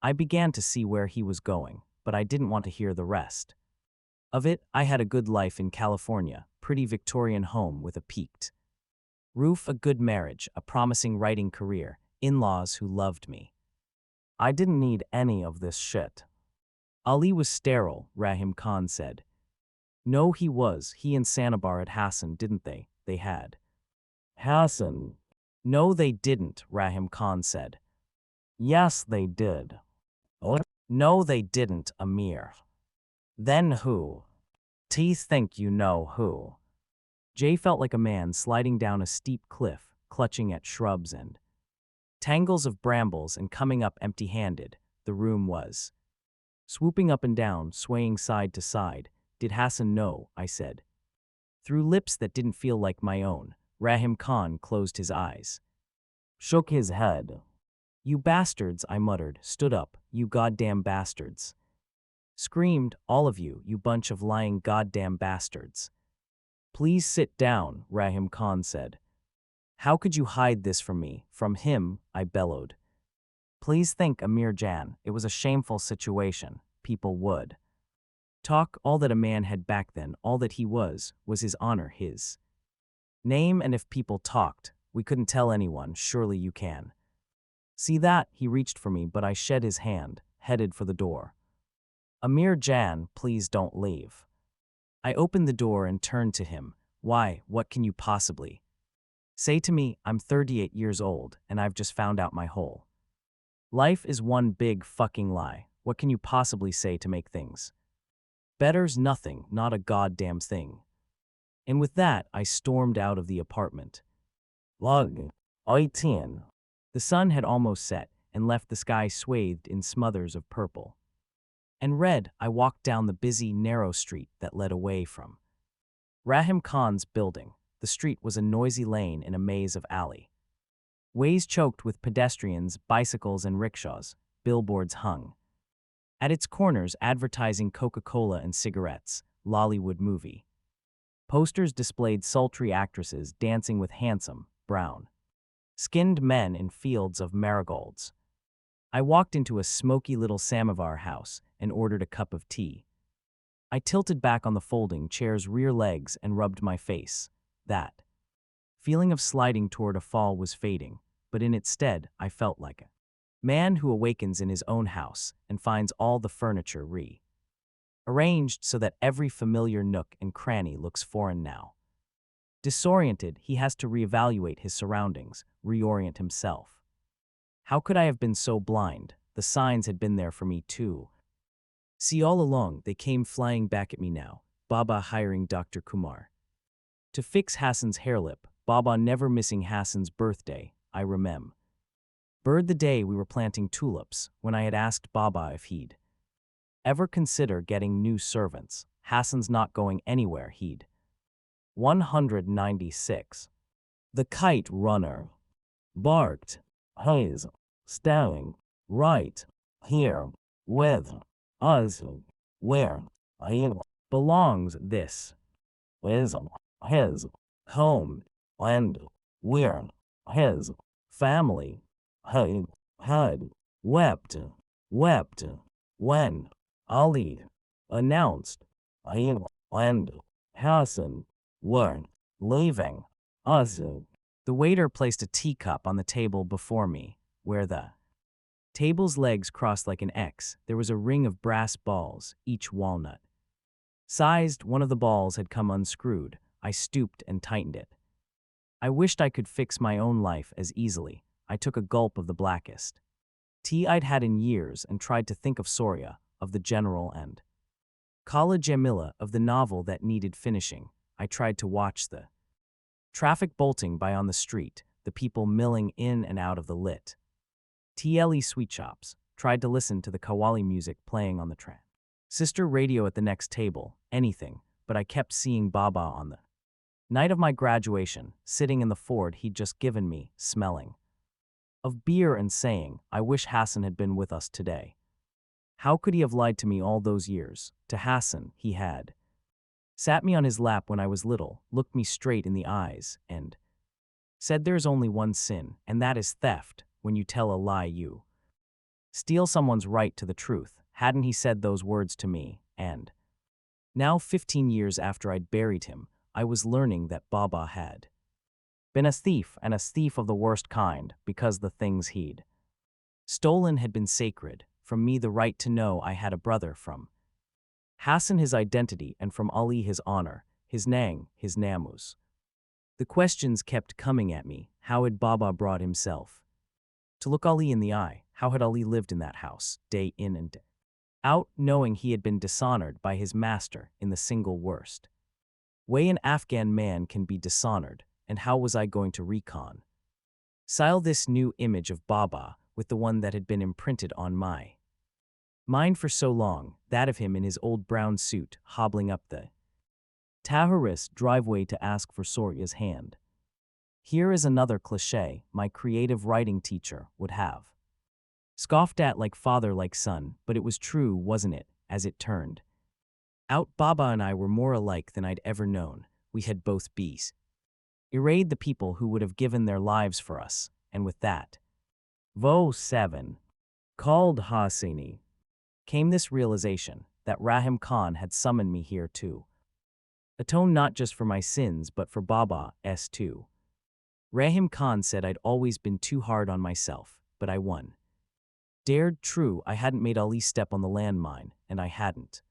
I began to see where he was going, but I didn't want to hear the rest of it. I had a good life in California, pretty Victorian home with a peaked roof, a good marriage, a promising writing career, in-laws who loved me. I didn't need any of this shit. Ali was sterile, Rahim Khan said. No, he was. He and Sanabar had Hassan, didn't they? They had Hassan. No, they didn't, Rahim Khan said. Yes, they did. Oh. No, they didn't, Amir. Then who? Teeth think you know who. Jay felt like a man sliding down a steep cliff, clutching at shrubs and tangles of brambles and coming up empty-handed. The room was swooping up and down, swaying side to side. Did Hassan know? I said. Through lips that didn't feel like my own. Rahim Khan closed his eyes, shook his head. You bastards, I muttered, stood up, you goddamn bastards. Screamed, all of you, you bunch of lying goddamn bastards. Please sit down, Rahim Khan said. How could you hide this from me, from him, I bellowed. Please think, Amir Jan, it was a shameful situation, people would talk. All that a man had back then, all that he was his honor, his name, and if people talked, we couldn't tell anyone, surely you can. See that? He reached for me, but I shed his hand, headed for the door. Amir Jan, please don't leave. I opened the door and turned to him. Why, what can you possibly say to me? I'm 38 years old, and I've just found out my whole life is one big fucking lie. What can you possibly say to make things better's? Nothing, not a goddamn thing. And with that, I stormed out of the apartment. Lug, 18. The sun had almost set and left the sky swathed in smothers of purple and red. I walked down the busy, narrow street that led away from Rahim Khan's building. The street was a noisy lane in a maze of alley ways choked with pedestrians, bicycles, and rickshaws. Billboards hung at its corners advertising Coca-Cola and cigarettes. Lollywood movie posters displayed sultry actresses dancing with handsome, brown-skinned men in fields of marigolds. I walked into a smoky little samovar house and ordered a cup of tea. I tilted back on the folding chair's rear legs and rubbed my face. That feeling of sliding toward a fall was fading, but in its stead, I felt like a man who awakens in his own house and finds all the furniture rearranged so that every familiar nook and cranny looks foreign now. Disoriented, he has to reevaluate his surroundings, reorient himself. How could I have been so blind? The signs had been there for me too. See, all along, they came flying back at me now. Baba hiring Dr. Kumar to fix Hassan's hairlip. Baba never missing Hassan's birthday, I remember. The day we were planting tulips, when I had asked Baba if he'd ever consider getting new servants. Hassan's not going anywhere, he'd 196. The kite runner barked. He's staying right here with us. Where he belongs. This is his home, and we're his family. He had wept when Ali announced he and Hassan were leaving us. The waiter placed a teacup on the table before me, where the table's legs crossed like an X. There was a ring of brass balls, each walnut sized. One of the balls had come unscrewed. I stooped and tightened it. I wished I could fix my own life as easily. I took a gulp of the blackest tea I'd had in years and tried to think of Soria, of the general, and Kala Jamila, of the novel that needed finishing. I tried to watch the traffic bolting by on the street, the people milling in and out of the lit TLE sweet shops, tried to listen to the Qawwali music playing on the sister radio at the next table, anything, but I kept seeing Baba on the night of my graduation, sitting in the Ford he'd just given me, smelling of beer and saying, I wish Hassan had been with us today. How could he have lied to me all those years? To Hassan, he had sat me on his lap when I was little, looked me straight in the eyes, and said there's only one sin, and that is theft. When you tell a lie, you steal someone's right to the truth. Hadn't he said those words to me? And now, 15 years after I'd buried him, I was learning that Baba had been a thief, and a thief of the worst kind, because the things he'd stolen had been sacred. From me the right to know I had a brother, from Hassan his identity, and from Ali his honor, his nang, his namus. The questions kept coming at me. How had Baba brought himself to look Ali in the eye? How had Ali lived in that house, day in and day out, knowing he had been dishonored by his master in the single worst way an Afghan man can be dishonored? And how was I going to reconcile this new image of Baba with the one that had been imprinted on my mind for so long, that of him in his old brown suit, hobbling up the Taharis driveway to ask for Soria's hand? Here is another cliché my creative writing teacher would have scoffed at like father like son, but it was true, wasn't it, as it turned out. Baba and I were more alike than I'd ever known. We had both bees. Erased the people who would have given their lives for us, and with that, Vo 7, Khaled Hosseini, came this realization that Rahim Khan had summoned me here to atone not just for my sins but for Baba's too. Rahim Khan said I'd always been too hard on myself, but I won. Dared true, I hadn't made Ali step on the landmine, and I hadn't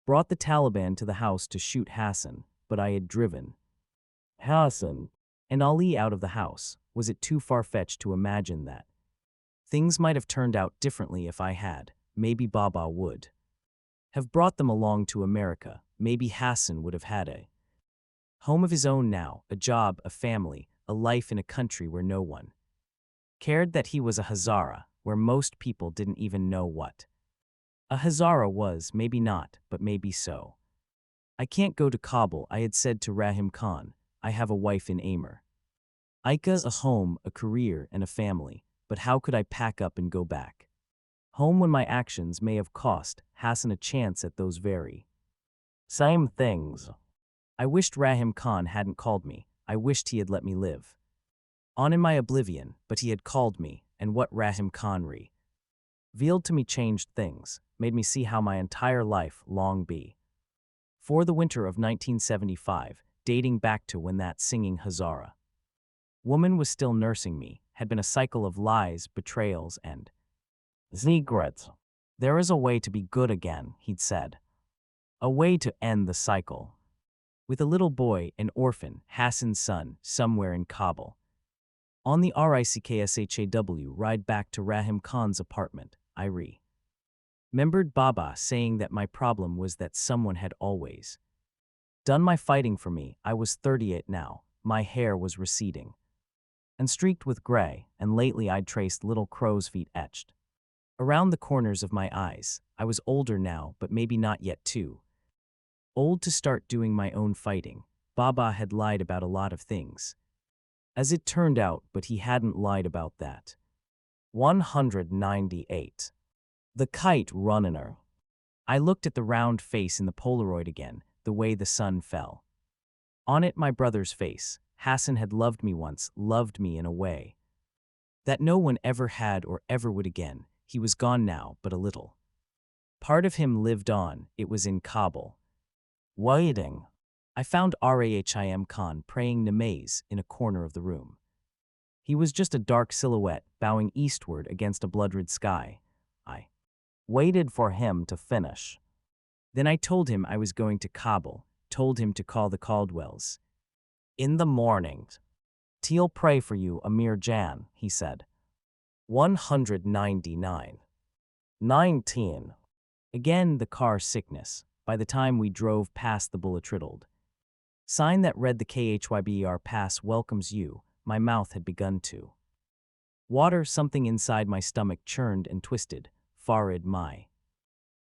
brought the Taliban to the house to shoot Hassan, but I had driven Hassan and Ali out of the house. Was it too far-fetched to imagine that things might have turned out differently if I had? Maybe Baba would have brought them along to America. Maybe Hassan would have had a home of his own now, a job, a family, a life in a country where no one cared that he was a Hazara, where most people didn't even know what a Hazara was. Maybe not, but maybe so. I can't go to Kabul, I had said to Rahim Khan. I have a wife in Amr. Aika, a home, a career, and a family, but how could I pack up and go back home when my actions may have cost Hassan a chance at those very same things? I wished Rahim Khan hadn't called me. I wished he had let me live on in my oblivion, but he had called me, and what Rahim Khan revealed to me changed things, made me see how my entire life long be. For the winter of 1975, dating back to when that singing Hazara woman was still nursing me, had been a cycle of lies, betrayals, and secrets. There is a way to be good again, he'd said. A way to end the cycle. With a little boy, an orphan, Hassan's son, somewhere in Kabul. On the RICKSHAW ride back to Rahim Khan's apartment, I remembered Baba saying that my problem was that someone had always done my fighting for me. I was 38 now, my hair was receding and streaked with gray, and lately I'd traced little crow's feet etched around the corners of my eyes. I was older now, but maybe not yet too old to start doing my own fighting. Baba had lied about a lot of things, as it turned out, but he hadn't lied about that. 198. The Kite Runner. I looked at the round face in the Polaroid again, the way the sun fell on it, my brother's face. Hassan had loved me once, loved me in a way that no one ever had or ever would again. He was gone now, but a little part of him lived on. It was in Kabul, waiting. I found Rahim Khan praying namaz in a corner of the room. He was just a dark silhouette, bowing eastward against a blood-red sky. I waited for him to finish. Then I told him I was going to Kabul, told him to call the Caldwells. In the mornings, Teal pray for you, Amir Jan, he said. 199. 19. Again the car sickness. By the time we drove past the bullet-riddled sign that read the KHYBER pass welcomes you, my mouth had begun to water. Something inside my stomach churned and twisted. Farid, my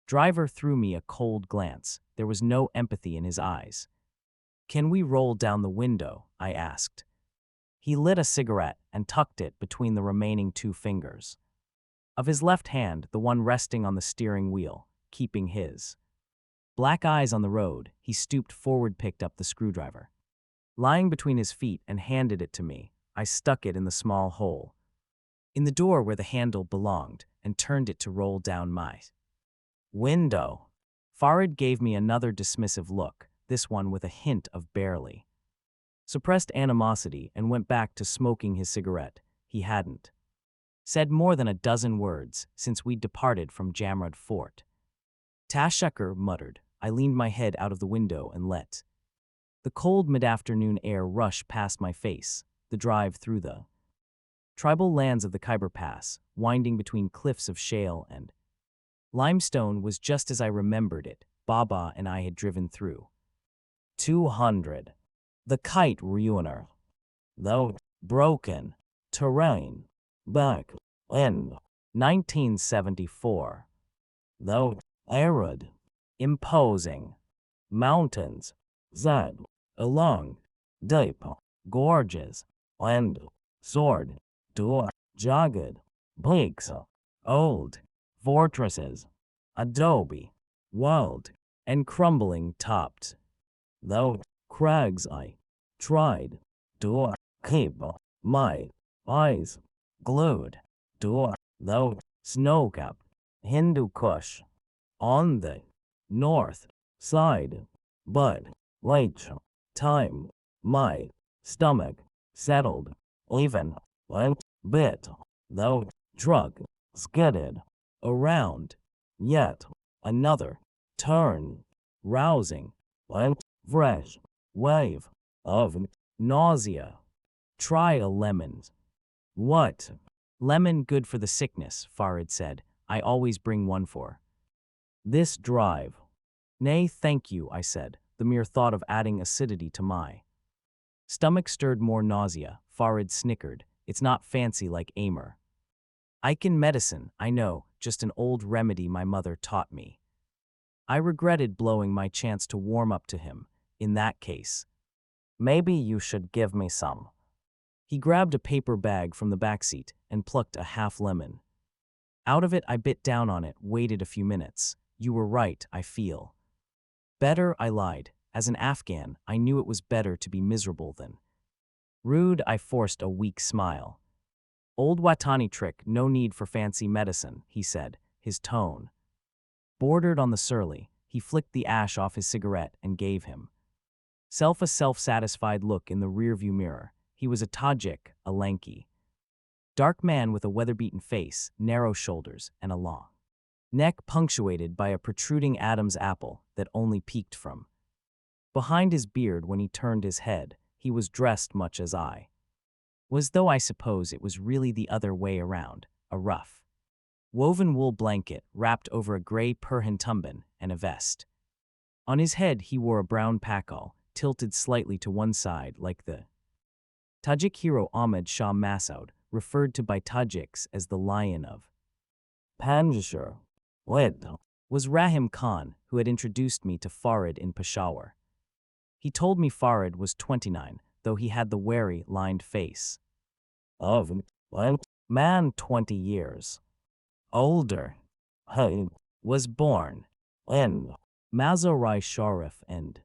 driver, threw me a cold glance. There was no empathy in his eyes. Can we roll down the window? I asked. He lit a cigarette and tucked it between the remaining two fingers of his left hand, the one resting on the steering wheel, keeping his black eyes on the road. He stooped forward, picked up the screwdriver lying between his feet, and handed it to me. I stuck it in the small hole in the door where the handle belonged and turned it to roll down my window. Farid gave me another dismissive look, this one with a hint of barely suppressed animosity, and went back to smoking his cigarette. He hadn't said more than a dozen words since we'd departed from Jamrud Fort. Tashakar muttered. I leaned my head out of the window and let the cold mid-afternoon air rush past my face. The drive through the tribal lands of the Khyber Pass, winding between cliffs of shale and limestone, was just as I remembered it. Baba and I had driven through. 200. The Kite Runner. Though broken terrain. Back in 1974. Though arid, imposing mountains that along deep gorges and sword, door, jagged, bricks, old, fortresses, adobe, world, and crumbling topped. Though crags I tried to keep my eyes glued to the snow-capped Hindu Kush on the north side, but late time my stomach settled even a bit, the truck skidded around yet another turn, rousing a fresh wave of nausea. Try a lemon. What? Lemon good for the sickness, Farid said. I always bring one for this drive. Nay, thank you, I said. The mere thought of adding acidity to my stomach stirred more nausea. Farid snickered. It's not fancy like Amer. Icon medicine, I know, just an old remedy my mother taught me. I regretted blowing my chance to warm up to him. In that case, maybe you should give me some. He grabbed a paper bag from the backseat and plucked a half lemon. Out of it, I bit down on it, waited a few minutes. You were right, I feel better, I lied. As an Afghan, I knew it was better to be miserable than rude. I forced a weak smile. Old Watani trick, no need for fancy medicine, he said, his tone bordered on the surly. He flicked the ash off his cigarette and gave him a self-satisfied look in the rearview mirror. He was a Tajik, a lanky, dark man with a weather-beaten face, narrow shoulders, and a long neck punctuated by a protruding Adam's apple that only peeked from behind his beard when he turned his head. He was dressed much as I was, though I suppose it was really the other way around, a rough, woven wool blanket wrapped over a gray Perhan turban and a vest. On his head he wore a brown pakal, tilted slightly to one side like the Tajik hero Ahmad Shah Massoud, referred to by Tajiks as the Lion of Panjshir. It was Rahim Khan who had introduced me to Farid in Peshawar. He told me Farid was 29, though he had the wary, lined face of a man 20 years older. He was born in Mazarai Sharif and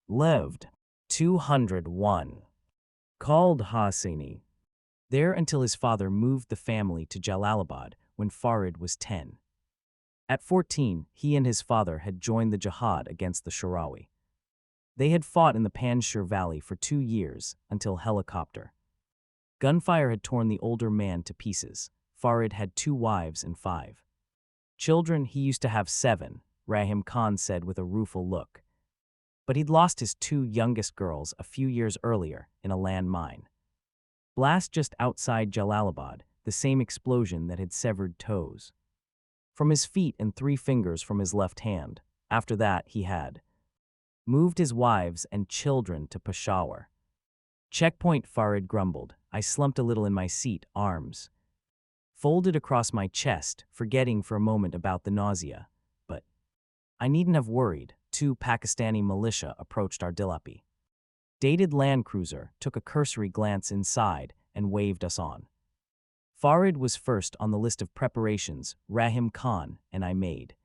lived 201. Khaled Hosseini there until his father moved the family to Jalalabad when Farid was 10. At 14, he and his father had joined the jihad against the Shirawi. They had fought in the Panjshir Valley for 2 years until helicopter gunfire had torn the older man to pieces. Farid had 2 wives and 5 children. He used to have 7, Rahim Khan said with a rueful look. But he'd lost his 2 youngest girls a few years earlier in a landmine blast just outside Jalalabad, the same explosion that had severed toes from his feet and 3 fingers from his left hand. After that, he had moved his wives and children to Peshawar. Checkpoint, Farid grumbled. I slumped a little in my seat, arms folded across my chest, forgetting for a moment about the nausea. But I needn't have worried. 2 Pakistani militia approached our Dilapi dated Land Cruiser, took a cursory glance inside, and waved us on. Farid was first on the list of preparations Rahim Khan and I made.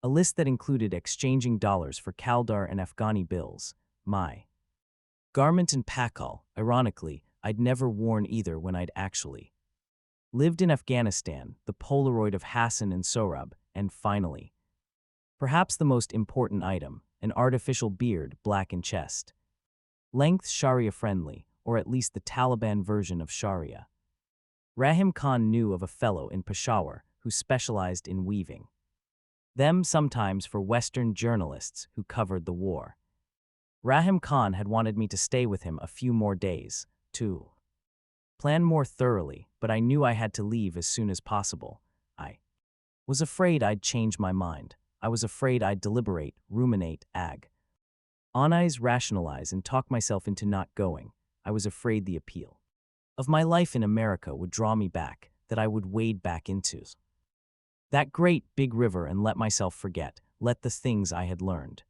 A list that included exchanging dollars for Kaldar and Afghani bills, my garment and pakal. Ironically, I'd never worn either when I'd actually lived in Afghanistan, the Polaroid of Hassan and Sohrab, and finally, perhaps the most important item, an artificial beard, black in chest length, Sharia-friendly, or at least the Taliban version of Sharia. Rahim Khan knew of a fellow in Peshawar who specialized in weaving them, sometimes for Western journalists who covered the war. Rahim Khan had wanted me to stay with him a few more days, to plan more thoroughly, but I knew I had to leave as soon as possible. I was afraid I'd change my mind. I was afraid I'd deliberate, ruminate, Anais rationalize and talk myself into not going. I was afraid the appeal of my life in America would draw me back, that I would wade back into that great big river and let myself forget, let the things I had learned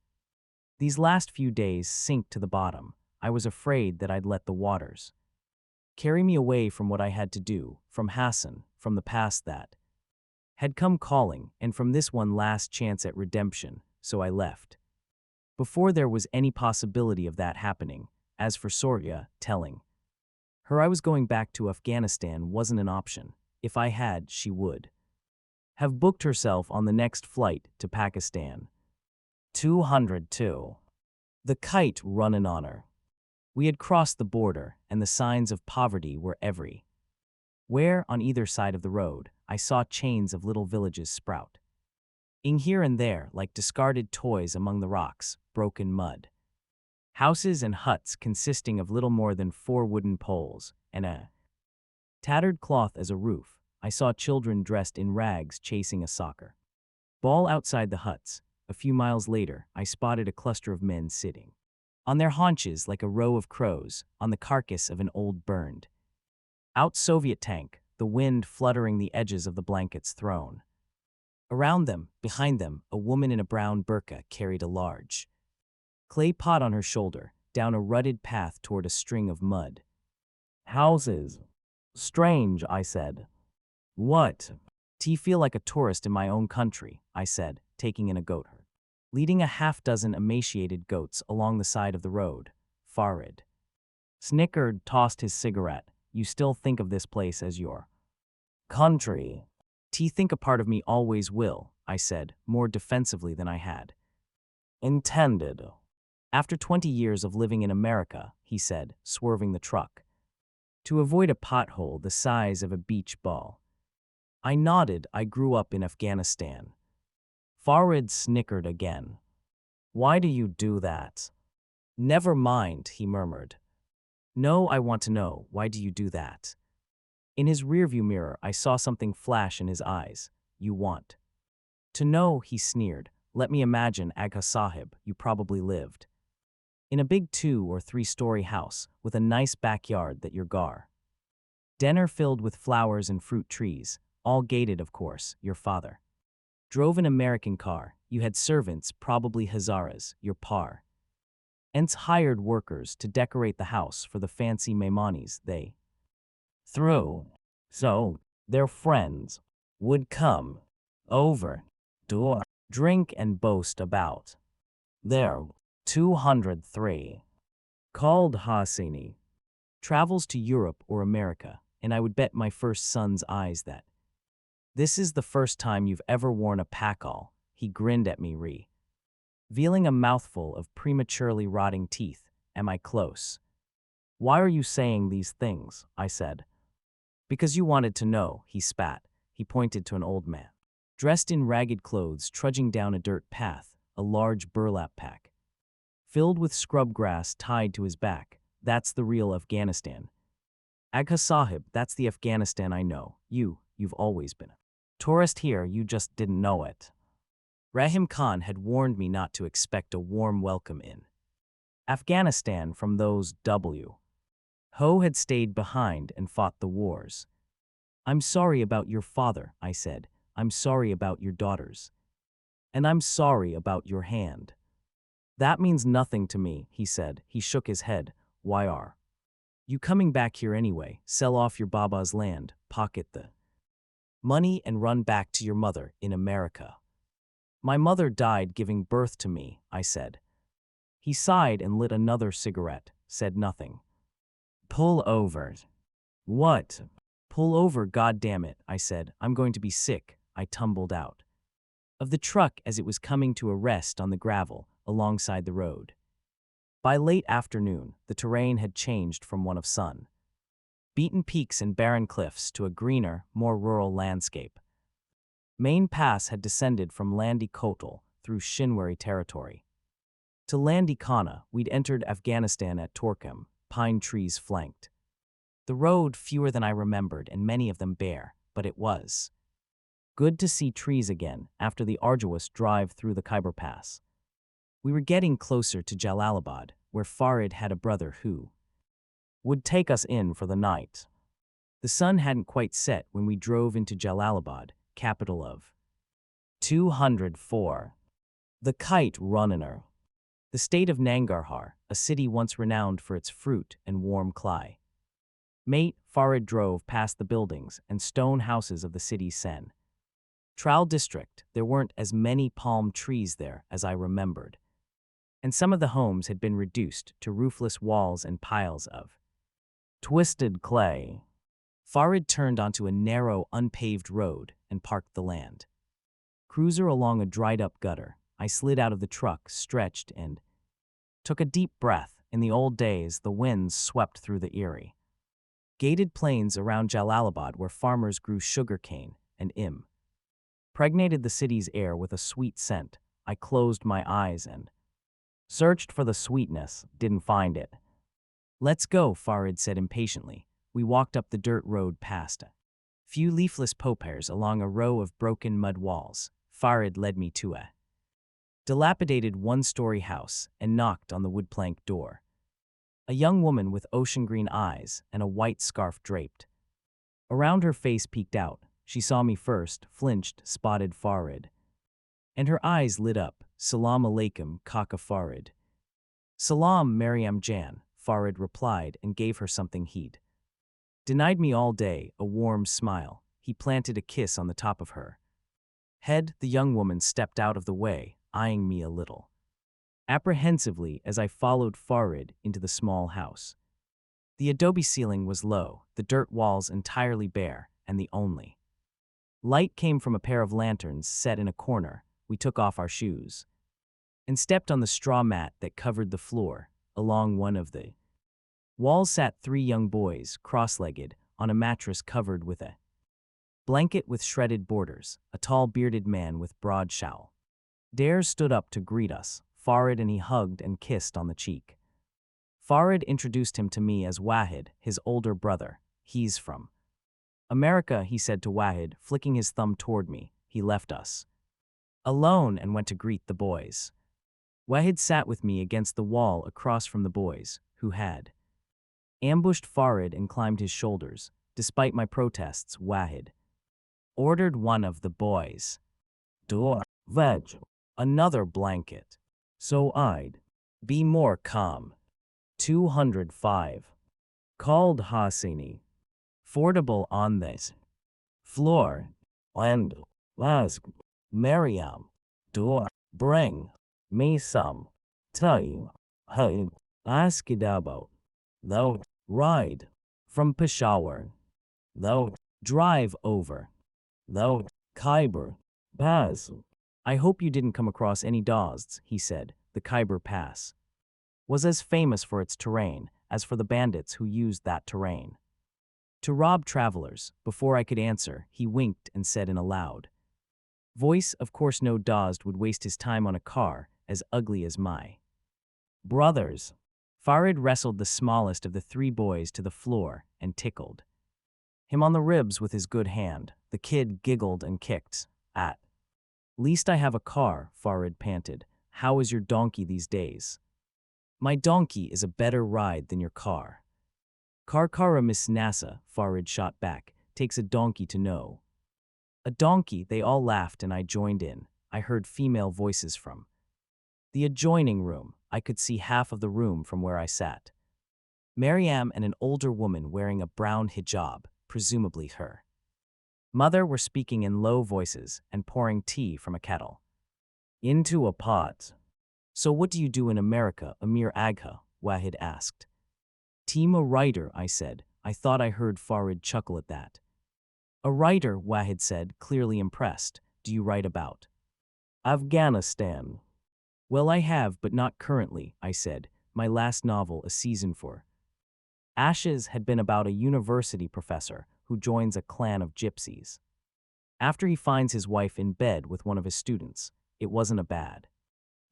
these last few days sink to the bottom. I was afraid that I'd let the waters Carry me away from what I had to do, from Hassan, from the past that had come calling, and from this one last chance at redemption, so I left. Before there was any possibility of that happening, as for Soria, telling her I was going back to Afghanistan wasn't an option. If I had, she would have booked herself on the next flight to Pakistan. 202. The Kite runnin' on her. We had crossed the border, and the signs of poverty were everywhere on either side of the road. I saw chains of little villages sprout in here and there like discarded toys among the rocks, broken mud. Houses and huts consisting of little more than 4 wooden poles and a tattered cloth as a roof. I saw children dressed in rags chasing a soccer ball outside the huts. A few miles later, I spotted a cluster of men sitting on their haunches like a row of crows on the carcass of an old burned out Soviet tank, the wind fluttering the edges of the blankets thrown around them. Behind them, a woman in a brown burqa carried a large clay pot on her shoulder, down a rutted path toward a string of mud houses. Strange, I said. What? Do feel like a tourist in my own country, I said, taking in a goat herd. Leading a half-dozen emaciated goats along the side of the road, Farid snickered, tossed his cigarette. You still think of this place as your country? Think a part of me always will, I said, more defensively than I had intended. After 20 years of living in America, he said, swerving the truck to avoid a pothole the size of a beach ball. I nodded. I grew up in Afghanistan. Farid snickered again. Why do you do that? Never mind, he murmured. No, I want to know, why do you do that? In his rearview mirror, I saw something flash in his eyes. You want to know, he sneered. Let me imagine, Agha Sahib, you probably lived in a big 2- or 3-story house with a nice backyard that your garden filled with flowers and fruit trees, all gated, of course. Your father drove an American car. You had servants, probably Hazaras, your parents hired workers to decorate the house for the fancy mehmanis they threw. So, their friends would come over to drink and boast about their 203. Khaled Hosseini travels to Europe or America, and I would bet my first son's eyes that this is the first time you've ever worn a pakal. He grinned at me, revealing a mouthful of prematurely rotting teeth. Am I close? Why are you saying these things? I said. Because you wanted to know, he spat. He pointed to an old man dressed in ragged clothes trudging down a dirt path, a large burlap pack filled with scrub grass tied to his back. That's the real Afghanistan. Agha Sahib, that's the Afghanistan I know. You've always been a tourist here, you just didn't know it. Rahim Khan had warned me not to expect a warm welcome in Afghanistan from those Ho had stayed behind and fought the wars. I'm sorry about your father, I said. I'm sorry about your daughters. And I'm sorry about your hand. That means nothing to me, he said. He shook his head. Why are you coming back here anyway? Sell off your Baba's land, pocket the money, and run back to your mother in America. My mother died giving birth to me, I said. He sighed and lit another cigarette, said nothing. Pull over. What? Pull over, goddammit, I said. I'm going to be sick. I tumbled out of the truck as it was coming to a rest on the gravel alongside the road. By late afternoon, the terrain had changed from one of sun-beaten peaks and barren cliffs to a greener, more rural landscape. Main Pass had descended from Landi Kotal through Shinwari territory to Landi Kana. We'd entered Afghanistan at Torkham, pine trees flanked the road, fewer than I remembered and many of them bare, but it was good to see trees again after the arduous drive through the Khyber Pass. We were getting closer to Jalalabad, where Farid had a brother who would take us in for the night. The sun hadn't quite set when we drove into Jalalabad, capital of 204. The Kite runner. The state of Nangarhar, a city once renowned for its fruit and warm climate. Mate, Farid drove past the buildings and stone houses of the city's Sen. Trowel district, there weren't as many palm trees there as I remembered, and some of the homes had been reduced to roofless walls and piles of twisted clay. Farid turned onto a narrow, unpaved road and parked the land cruiser along a dried-up gutter. I slid out of the truck, stretched, and took a deep breath. In the old days, the winds swept through the eerie gated plains around Jalalabad where farmers grew sugarcane and impregnated the city's air with a sweet scent. I closed my eyes and searched for the sweetness, didn't find it. Let's go, Farid said impatiently. We walked up the dirt road past a few leafless poplars along a row of broken mud walls. Farid led me to a dilapidated one-story house and knocked on the wood-plank door. A young woman with ocean-green eyes and a white scarf draped around her face peeked out. She saw me first, flinched, spotted Farid, and her eyes lit up. Salam alaikum, Kaka Farid. Salam, Maryam Jan, Farid replied and gave her something he'd denied me all day, a warm smile. He planted a kiss on the top of her head. The young woman stepped out of the way, eyeing me a little apprehensively as I followed Farid into the small house. The adobe ceiling was low, the dirt walls entirely bare, and the only light came from a pair of lanterns set in a corner. We took off our shoes and stepped on the straw mat that covered the floor. Along one of the walls sat 3 young boys, cross-legged, on a mattress covered with a blanket with shredded borders. A tall bearded man with broad shawl Dares stood up to greet us, Farid, and he hugged and kissed on the cheek. Farid introduced him to me as Wahid, his older brother. He's from America, he said to Wahid, flicking his thumb toward me. He left us alone and went to greet the boys. Wahid sat with me against the wall across from the boys, who had ambushed Farid and climbed his shoulders. Despite my protests, Wahid ordered one of the boys to fetch another blanket, so I'd be more calm. 205. Khaled Hosseini. Fordable on this floor, and asked Maryam to bring me some tea. I'd asked about the ride from Peshawar, the drive over the Khyber Pass. I hope you didn't come across any Dosts, he said. The Khyber Pass was as famous for its terrain as for the bandits who used that terrain to rob travelers. Before I could answer, he winked and said in a loud voice, of course no Dost would waste his time on a car as ugly as my brother's. Farid wrestled the smallest of the 3 boys to the floor and tickled him on the ribs with his good hand. The kid giggled and kicked. At least I have a car, Farid panted. How is your donkey these days? My donkey is a better ride than your car. Karkara Miss Nasa, Farid shot back, takes a donkey to know. A donkey, they all laughed and I joined in. I heard female voices from the adjoining room. I could see half of the room from where I sat. Maryam and an older woman wearing a brown hijab, presumably her mother, were speaking in low voices and pouring tea from a kettle into a pot. So what do you do in America, Amir Agha? Wahid asked. Team a writer, I said. I thought I heard Farid chuckle at that. A writer, Wahid said, clearly impressed. Do you write about Afghanistan? Well, I have, but not currently, I said. My last novel, A Season for Ashes, had been about a university professor who joins a clan of gypsies after he finds his wife in bed with one of his students. It wasn't a bad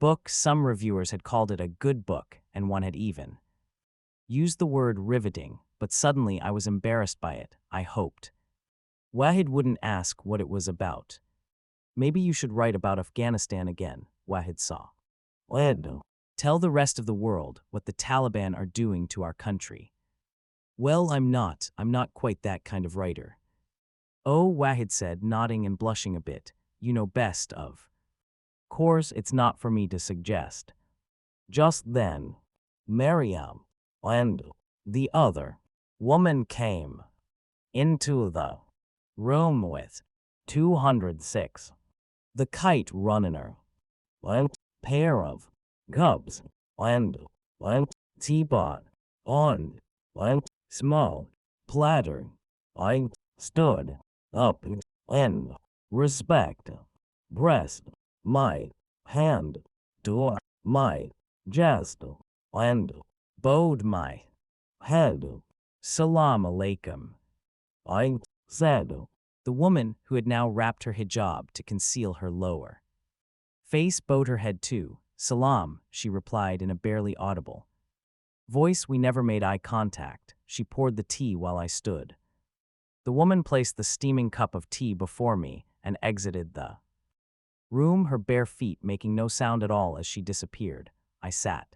book. Some reviewers had called it a good book, and one had even used the word riveting, but suddenly I was embarrassed by it. I hoped Wahid wouldn't ask what it was about. Maybe you should write about Afghanistan again, Wahid saw. Tell the rest of the world what the Taliban are doing to our country. Well, I'm not quite that kind of writer. Oh, Wahid said, nodding and blushing a bit. You know best of course, it's not for me to suggest. Just then, Maryam and the other Woman came into the room with 206. The kite runner, one pair of cubs, one teapot, on one small platter. I stood up and respect, pressed my hand to my chest and bowed my head. Salam alaikum, I said. The woman, who had now wrapped her hijab to conceal her lower face, bowed her head too. Salam, she replied in a barely audible voice. We never made eye contact. She poured the tea while I stood. The woman placed the steaming cup of tea before me and exited the room, her bare feet making no sound at all as she disappeared. I sat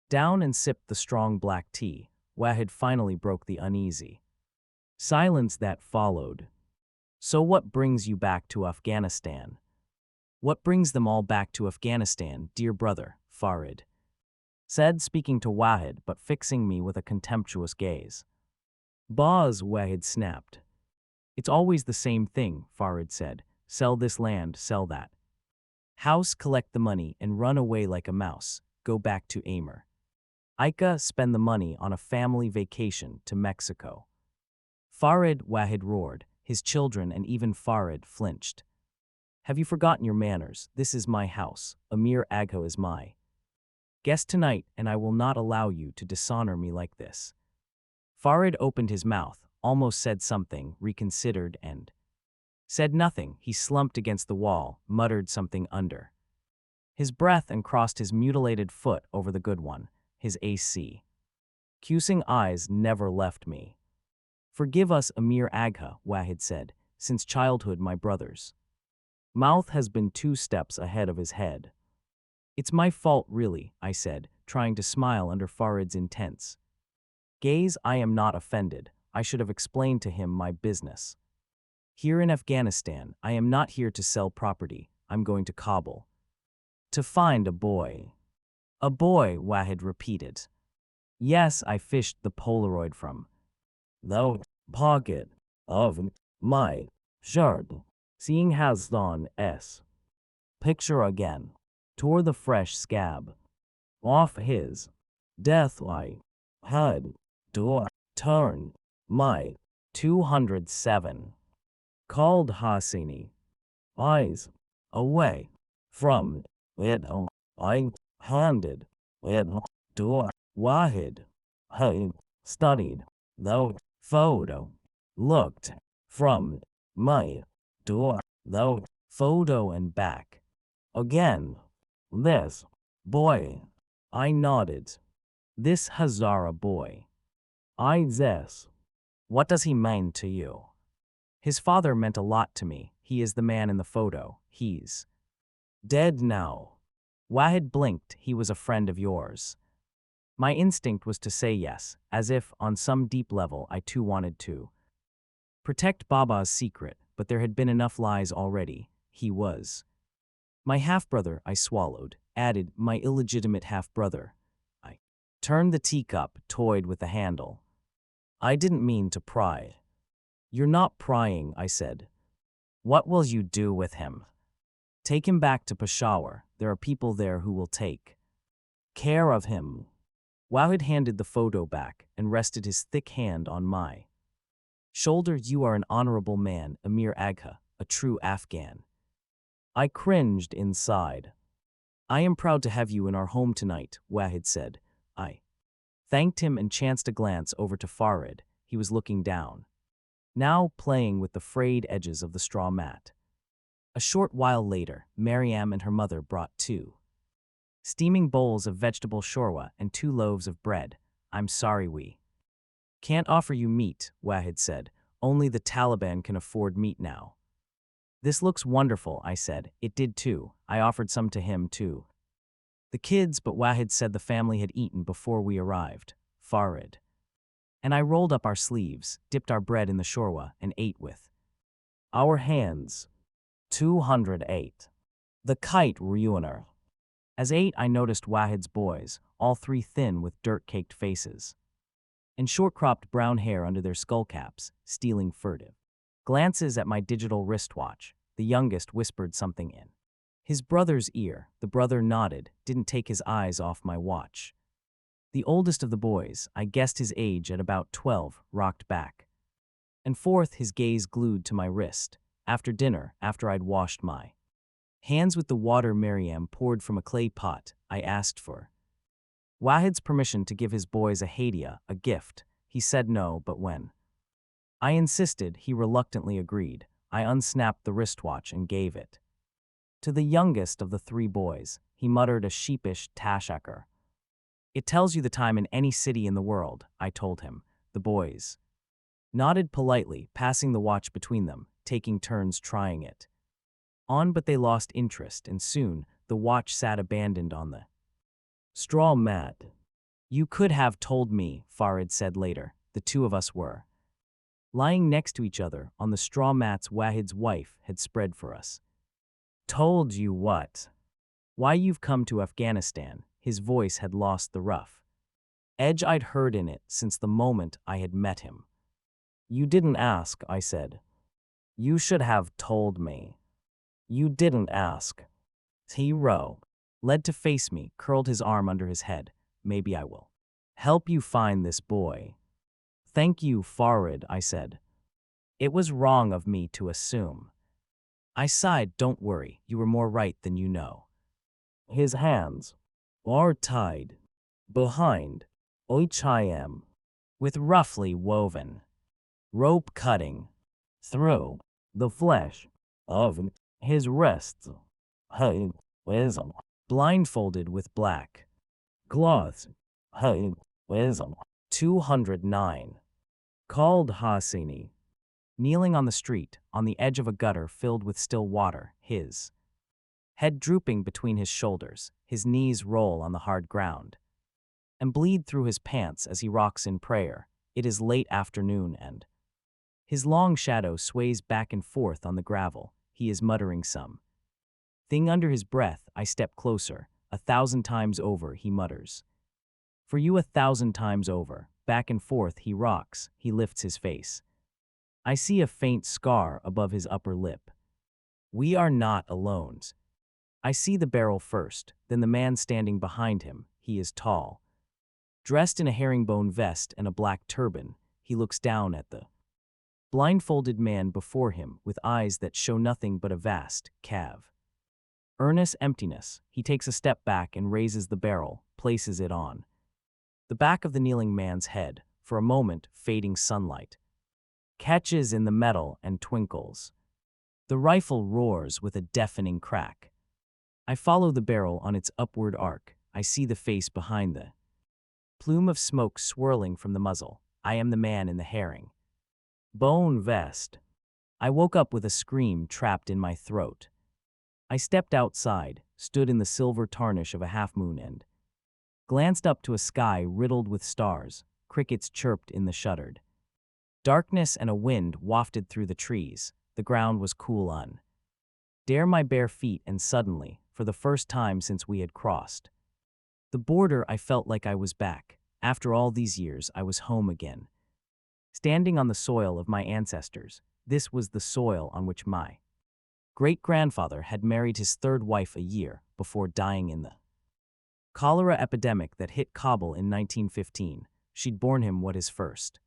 down and sipped the strong black tea. Wahid finally broke the uneasy silence that followed. So what brings you back to Afghanistan? What brings them all back to Afghanistan, dear brother? Farid said, speaking to Wahid but fixing me with a contemptuous gaze. Boz, Wahid snapped. It's always the same thing, Farid said. Sell this land, sell that house, collect the money, and run away like a mouse. Go back to Amr. Ika, spend the money on a family vacation to Mexico. Farid, Wahid roared. His children and even Farid flinched. Have you forgotten your manners? This is my house. Amir Agha is my guest tonight, and I will not allow you to dishonor me like this. Farid opened his mouth, almost said something, reconsidered, and said nothing. He slumped against the wall, muttered something under his breath, and crossed his mutilated foot over the good one. His AC accusing eyes never left me. Forgive us, Amir Agha, Wahid said. Since childhood, my brothers' mouth has been 2 steps ahead of his head. It's my fault, really, I said, trying to smile under Farid's intense gaze. I am not offended. I should have explained to him my business. Here in Afghanistan, I am not here to sell property. I'm going to Kabul to find a boy. A boy, Wahid repeated. Yes, I fished the Polaroid from the pocket of my shirt, seeing Hassan's picture again, tore the fresh scab off his death. I had to turn my 207 Khaled Hosseini eyes away from it. I handed it to Wahid. He studied the photo, looked from me to the photo and back again. This boy, I nodded. This Hazara boy. This. What does he mean to you? His father meant a lot to me. He is the man in the photo. He's dead now. Wahid blinked. He was a friend of yours. My instinct was to say yes, as if, on some deep level, I too wanted to protect Baba's secret, but there had been enough lies already. He was my half-brother, I swallowed, added, my illegitimate half-brother. I turned the teacup, toyed with the handle. I didn't mean to pry. You're not prying, I said. What will you do with him? Take him back to Peshawar. There are people there who will take care of him. Wahid handed the photo back and rested his thick hand on my shoulder. You are an honorable man, Amir Agha, a true Afghan. I cringed inside. I am proud to have you in our home tonight, Wahid said. I thanked him and chanced a glance over to Farid. He was looking down, now playing with the frayed edges of the straw mat. A short while later, Mariam and her mother brought 2 steaming bowls of vegetable shorwa and 2 loaves of bread. I'm sorry we can't offer you meat, Wahid said. Only the Taliban can afford meat now. This looks wonderful, I said. It did too. I offered some to him too. The kids, but Wahid said the family had eaten before we arrived. Farid and I rolled up our sleeves, dipped our bread in the shorwa, and ate with our hands. 208. The Kite ruiner. As ate, I noticed Wahid's boys, all 3 thin with dirt-caked faces and short-cropped brown hair under their skullcaps, stealing furtive glances at my digital wristwatch. The youngest whispered something in his brother's ear. The brother nodded, didn't take his eyes off my watch. The oldest of the boys, I guessed his age at about 12, rocked back and forth, his gaze glued to my wrist. After dinner, after I'd washed my hands with the water Miriam poured from a clay pot, I asked for Wahid's permission to give his boys a hadiah, a gift. He said no, but when I insisted, he reluctantly agreed. I unsnapped the wristwatch and gave it to the youngest of the three boys. He muttered a sheepish tashakar. It tells you the time in any city in the world, I told him. The boys nodded politely, passing the watch between them, taking turns trying it on, but they lost interest, and soon the watch sat abandoned on the straw mat. You could have told me, Farid said later. The two of us were lying next to each other on the straw mats Wahid's wife had spread for us. Told you what? Why you've come to Afghanistan. His voice had lost the rough edge I'd heard in it since the moment I had met him. You didn't ask, I said. You should have told me. You didn't ask. Hero led to face me, curled his arm under his head. Maybe I will help you find this boy. Thank you, Farid, I said. It was wrong of me to assume. I sighed. Don't worry, you were more right than you know. His hands are tied behind Oichayam with roughly woven rope cutting through the flesh of his wrists. He is blindfolded with black cloths. He is 209. Khaled Hosseini, kneeling on the street, on the edge of a gutter filled with still water, his head drooping between his shoulders, his knees roll on the hard ground and bleed through his pants as he rocks in prayer. It is late afternoon and his long shadow sways back and forth on the gravel. He is muttering some thing under his breath. I step closer. 1,000 times over, he mutters. For you 1,000 times over. Back and forth he rocks. He lifts his face. I see a faint scar above his upper lip. We are not alone. I see the barrel first, then the man standing behind him. He is tall, dressed in a herringbone vest and a black turban. He looks down at the blindfolded man before him with eyes that show nothing but a vast, earnest emptiness. He takes a step back and raises the barrel, places it on the back of the kneeling man's head. For a moment, fading sunlight catches in the metal and twinkles. The rifle roars with a deafening crack. I follow the barrel on its upward arc. I see the face behind the plume of smoke swirling from the muzzle. I am the man in the herring bone vest. I woke up with a scream trapped in my throat. I stepped outside, stood in the silver tarnish of a half-moon and glanced up to a sky riddled with stars. Crickets chirped in the shuttered darkness and a wind wafted through the trees. The ground was cool under my bare feet, and suddenly, for the first time since we had crossed the border, I felt like I was back. After all these years, I was home again. Standing on the soil of my ancestors. This was the soil on which my great-grandfather had married his third wife a year before dying in the cholera epidemic that hit Kabul in 1915. She'd borne him what his first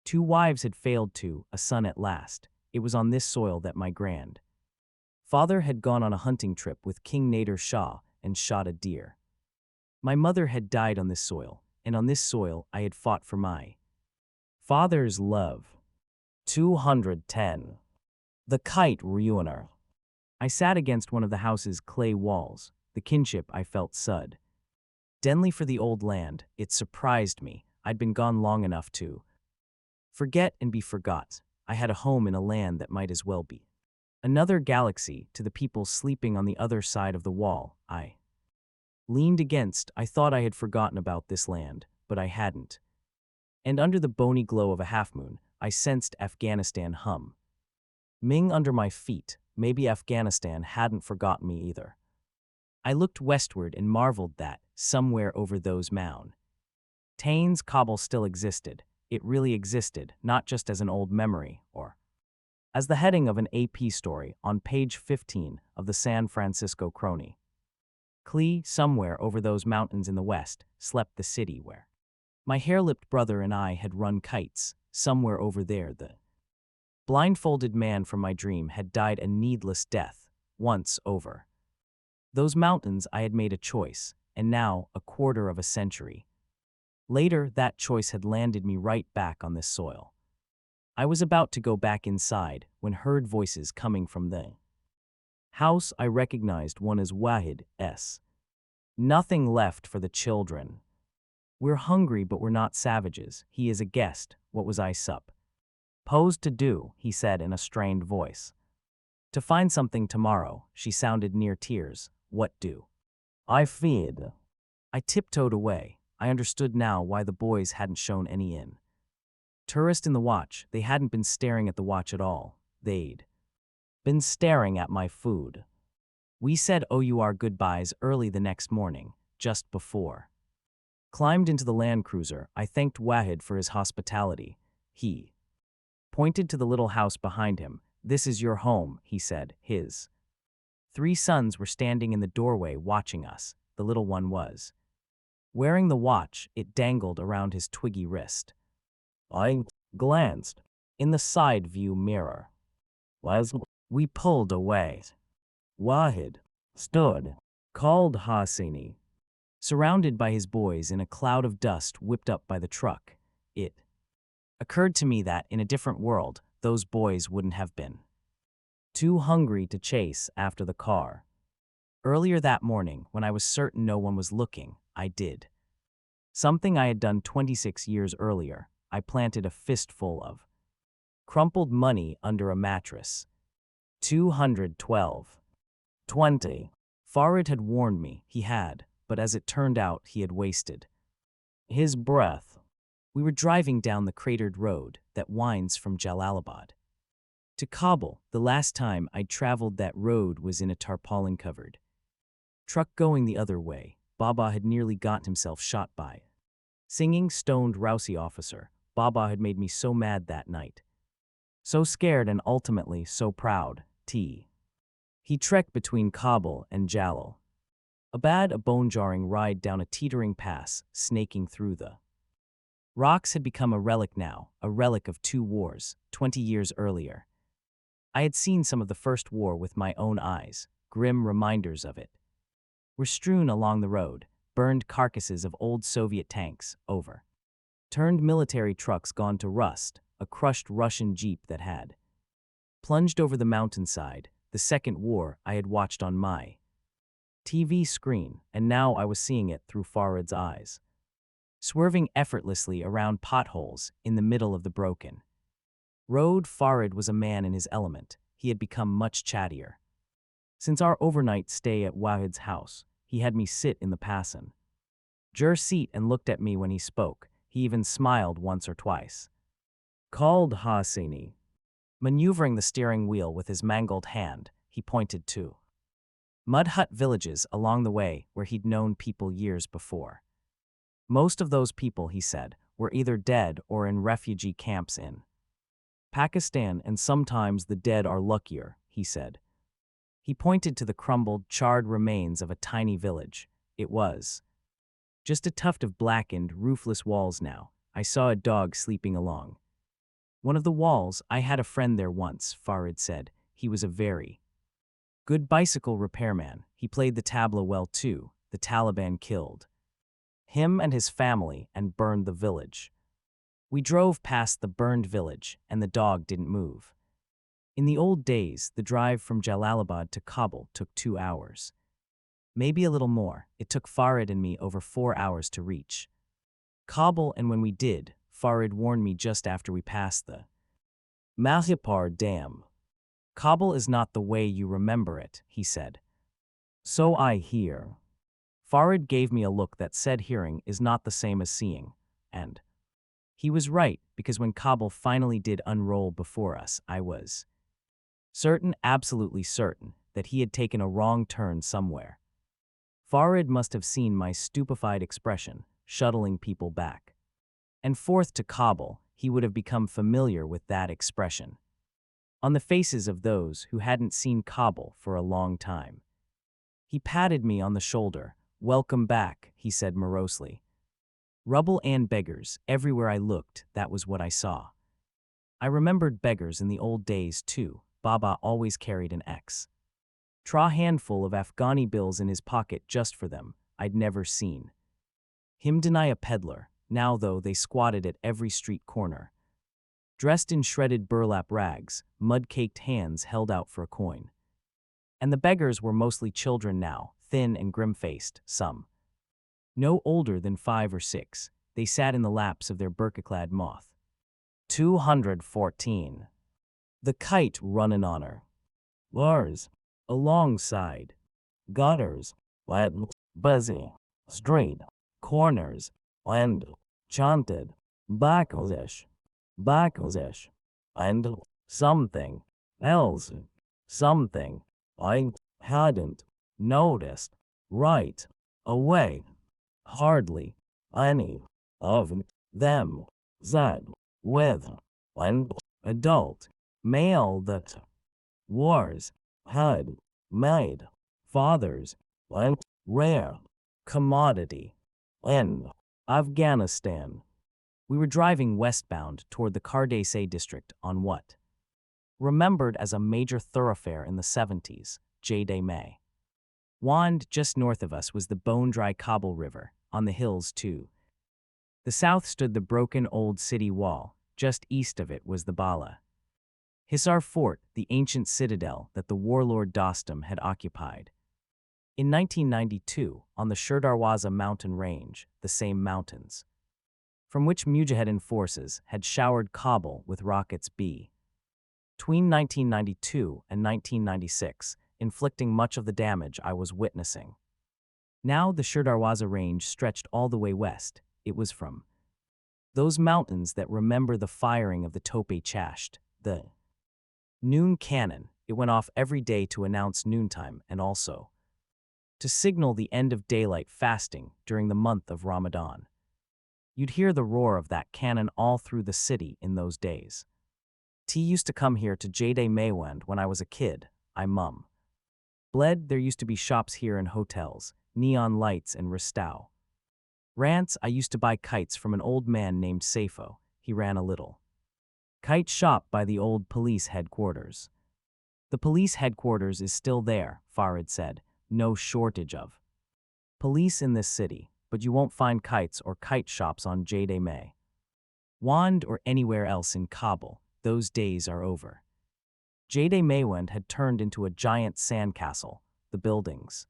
2 wives had failed to, a son at last. It was on this soil that my grandfather had gone on a hunting trip with King Nader Shah and shot a deer. My mother had died on this soil, and on this soil I had fought for my father's love. 210. The Kite Ruiner. I sat against one of the house's clay walls. The kinship I felt sud denly for the old land. It surprised me. I'd been gone long enough to forget and be forgot. I had a home in a land that might as well be another galaxy to the people sleeping on the other side of the wall. I leaned against. I thought I had forgotten about this land, but I hadn't. And under the bony glow of a half-moon, I sensed Afghanistan hum ming under my feet. Maybe Afghanistan hadn't forgotten me either. I looked westward and marveled that, somewhere over those mountains, Taines Kabul still existed. It really existed, not just as an old memory, or as the heading of an AP story on page 15 of the San Francisco Chrony. Clee, somewhere over those mountains in the west, slept the city where my hair-lipped brother and I had run kites. Somewhere over there, the blindfolded man from my dream had died a needless death, once over. Those mountains I had made a choice, and now, a quarter of a century later, that choice had landed me right back on this soil. I was about to go back inside when heard voices coming from the house. I recognized one as Wahid's. Nothing left for the children. We're hungry, but we're not savages. He is a guest. What was I supposed to do? He said in a strained voice. To find something tomorrow. She sounded near tears. What do I feared? I tiptoed away. I understood now why the boys hadn't shown any interest in the watch. They hadn't been staring at the watch at all. They'd been staring at my food. We said our goodbyes early the next morning, just before climbed into the Land Cruiser. I thanked Wahid for his hospitality. He pointed to the little house behind him. This is your home, he said. His 3 sons were standing in the doorway watching us. The little one was wearing the watch. It dangled around his twiggy wrist. I glanced in the side view mirror. We pulled away. Wahid stood, Khaled Hosseini, surrounded by his boys in a cloud of dust whipped up by the truck. It occurred to me that, in a different world, those boys wouldn't have been too hungry to chase after the car. Earlier that morning, when I was certain no one was looking, I did something I had done 26 years earlier. I planted a fistful of crumpled money under a mattress. 212.20. Farid had warned me. He had, but as it turned out, he had wasted his breath. We were driving down the cratered road that winds from Jalalabad to Kabul. The last time I'd traveled that road was in a tarpaulin-covered truck going the other way. Baba had nearly got himself shot by a singing, stoned Rousey officer. Baba had made me so mad that night. So scared and ultimately so proud. He trekked between Kabul and Jalal. A bone-jarring ride down a teetering pass, snaking through the rocks, had become a relic now, a relic of 2 wars, 20 years earlier. I had seen some of the first war with my own eyes, grim reminders of it were strewn along the road, burned carcasses of old Soviet tanks, overturned military trucks gone to rust, a crushed Russian jeep that had plunged over the mountainside, the second war I had watched on my TV screen, and now I was seeing it through Farid's eyes, swerving effortlessly around potholes in the middle of the broken road. Farid was a man in his element. He had become much chattier. Since our overnight stay at Wahid's house, he had me sit in the passenger seat and looked at me when he spoke. He even smiled once or twice. Khaled Hosseini, maneuvering the steering wheel with his mangled hand, he pointed to mud hut villages along the way where he'd known people years before. Most of those people, he said, were either dead or in refugee camps in Pakistan, and sometimes the dead are luckier, he said. He pointed to the crumbled, charred remains of a tiny village. It was just a tuft of blackened, roofless walls now. I saw a dog sleeping along one of the walls. I had a friend there once, Farid said. He was a very good bicycle repairman. He played the tabla well too. The Taliban killed him and his family and burned the village. We drove past the burned village, and the dog didn't move. In the old days, the drive from Jalalabad to Kabul took 2 hours. Maybe a little more. It took Farid and me over 4 hours to reach Kabul, and when we did, Farid warned me just after we passed the Mahipar Dam. Kabul is not the way you remember it, he said. So I hear. Farid gave me a look that said hearing is not the same as seeing, and he was right, because when Kabul finally did unroll before us, I was certain, absolutely certain, that he had taken a wrong turn somewhere. Farid must have seen my stupefied expression. shuttling people back. And fourth to Kabul, he would have become familiar with that expression on the faces of those who hadn't seen Kabul for a long time. He patted me on the shoulder. "Welcome back," he said morosely. Rubble and beggars, everywhere I looked, that was what I saw. I remembered beggars in the old days too. Baba always carried an handful of Afghani bills in his pocket just for them, I'd never seen. Him deny a peddler. Now though, they squatted at every street corner. Dressed in shredded burlap rags, mud-caked hands held out for a coin. And the beggars were mostly children now, thin and grim-faced, some no older than 5 or 6. They sat in the laps of their burqa-clad moth. 214. The Kite runnin' on her. Lars, alongside. Gutters, and busy. Street, corners, and chanted. Backles-ish, and something else. Something I hadn't noticed right away. Hardly any of them said with an adult male that wars had made fathers a rare commodity in Afghanistan. We were driving westbound toward the Kardaseh district on what remembered as a major thoroughfare in the 70s, Jade-May. Wand, just north of us, was the bone-dry Kabul River, on the hills too. The south stood the broken old city wall, just east of it was the Bala Hisar Fort, the ancient citadel that the warlord Dostum had occupied. In 1992, on the Shirdarwaza mountain range, the same mountains, from which Mujahideen forces had showered Kabul with rockets between 1992 and 1996, inflicting much of the damage I was witnessing. Now the Shirdarwaza range stretched all the way west. It was from those mountains that remember the firing of the Tope-Chasht, the noon cannon. It went off every day to announce noontime and also to signal the end of daylight fasting during the month of Ramadan. You'd hear the roar of that cannon all through the city in those days. T used to come here to Jade-Maywand when I was a kid, I mum. Bled, there used to be shops here and hotels, neon lights and restow. Rants, I used to buy kites from an old man named Saifo. He ran a little kite shop by the old police headquarters. The police headquarters is still there, Farid said. No shortage of police in this city, but you won't find kites or kite shops on Jade-May Wand or anywhere else in Kabul. Those days are over. Jade-Maywand had turned into a giant sandcastle. The buildings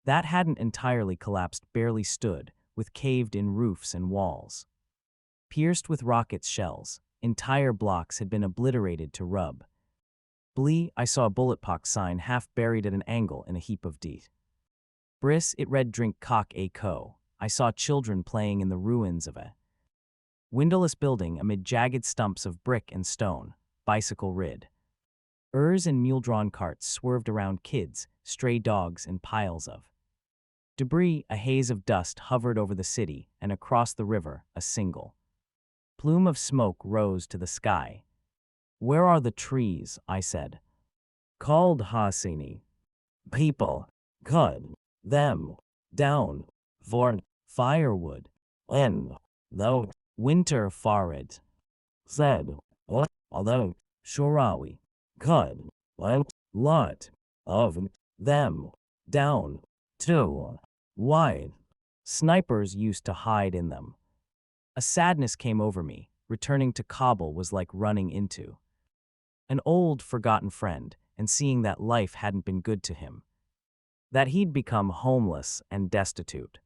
that hadn't entirely collapsed barely stood, with caved-in roofs and walls pierced with rocket shells. Entire blocks had been obliterated to rub. Blee, I saw a bulletpox sign half buried at an angle in a heap of Briss, it read drink cock a co. I saw children playing in the ruins of a windowless building amid jagged stumps of brick and stone, bicycle rid. And mule-drawn carts swerved around kids, stray dogs, and piles of debris. A haze of dust hovered over the city, and across the river, a single plume of smoke rose to the sky. Where are the trees? I said. Called Hosseini. People cut them down for firewood in the winter, Farid said. Although Shorawi cut a lot of them down too. Why? Snipers used to hide in them. A sadness came over me. Returning to Kabul was like running into an old, forgotten friend and seeing that life hadn't been good to him, that he'd become homeless and destitute.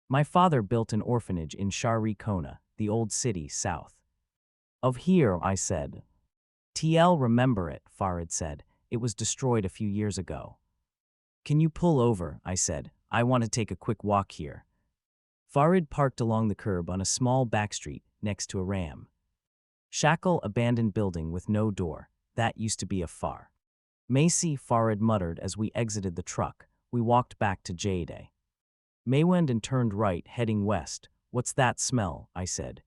My father built an orphanage in Shari Kona, the old city south of here, I said. TL, remember it, Farid said. It was destroyed a few years ago. Can you pull over? I said. I want to take a quick walk here. Farid parked along the curb on a small backstreet next to a shackle abandoned building with no door. That used to be a far Macy, Farid muttered as we exited the truck. We walked back to Jade Maywend and turned right, heading west. What's that smell? I said.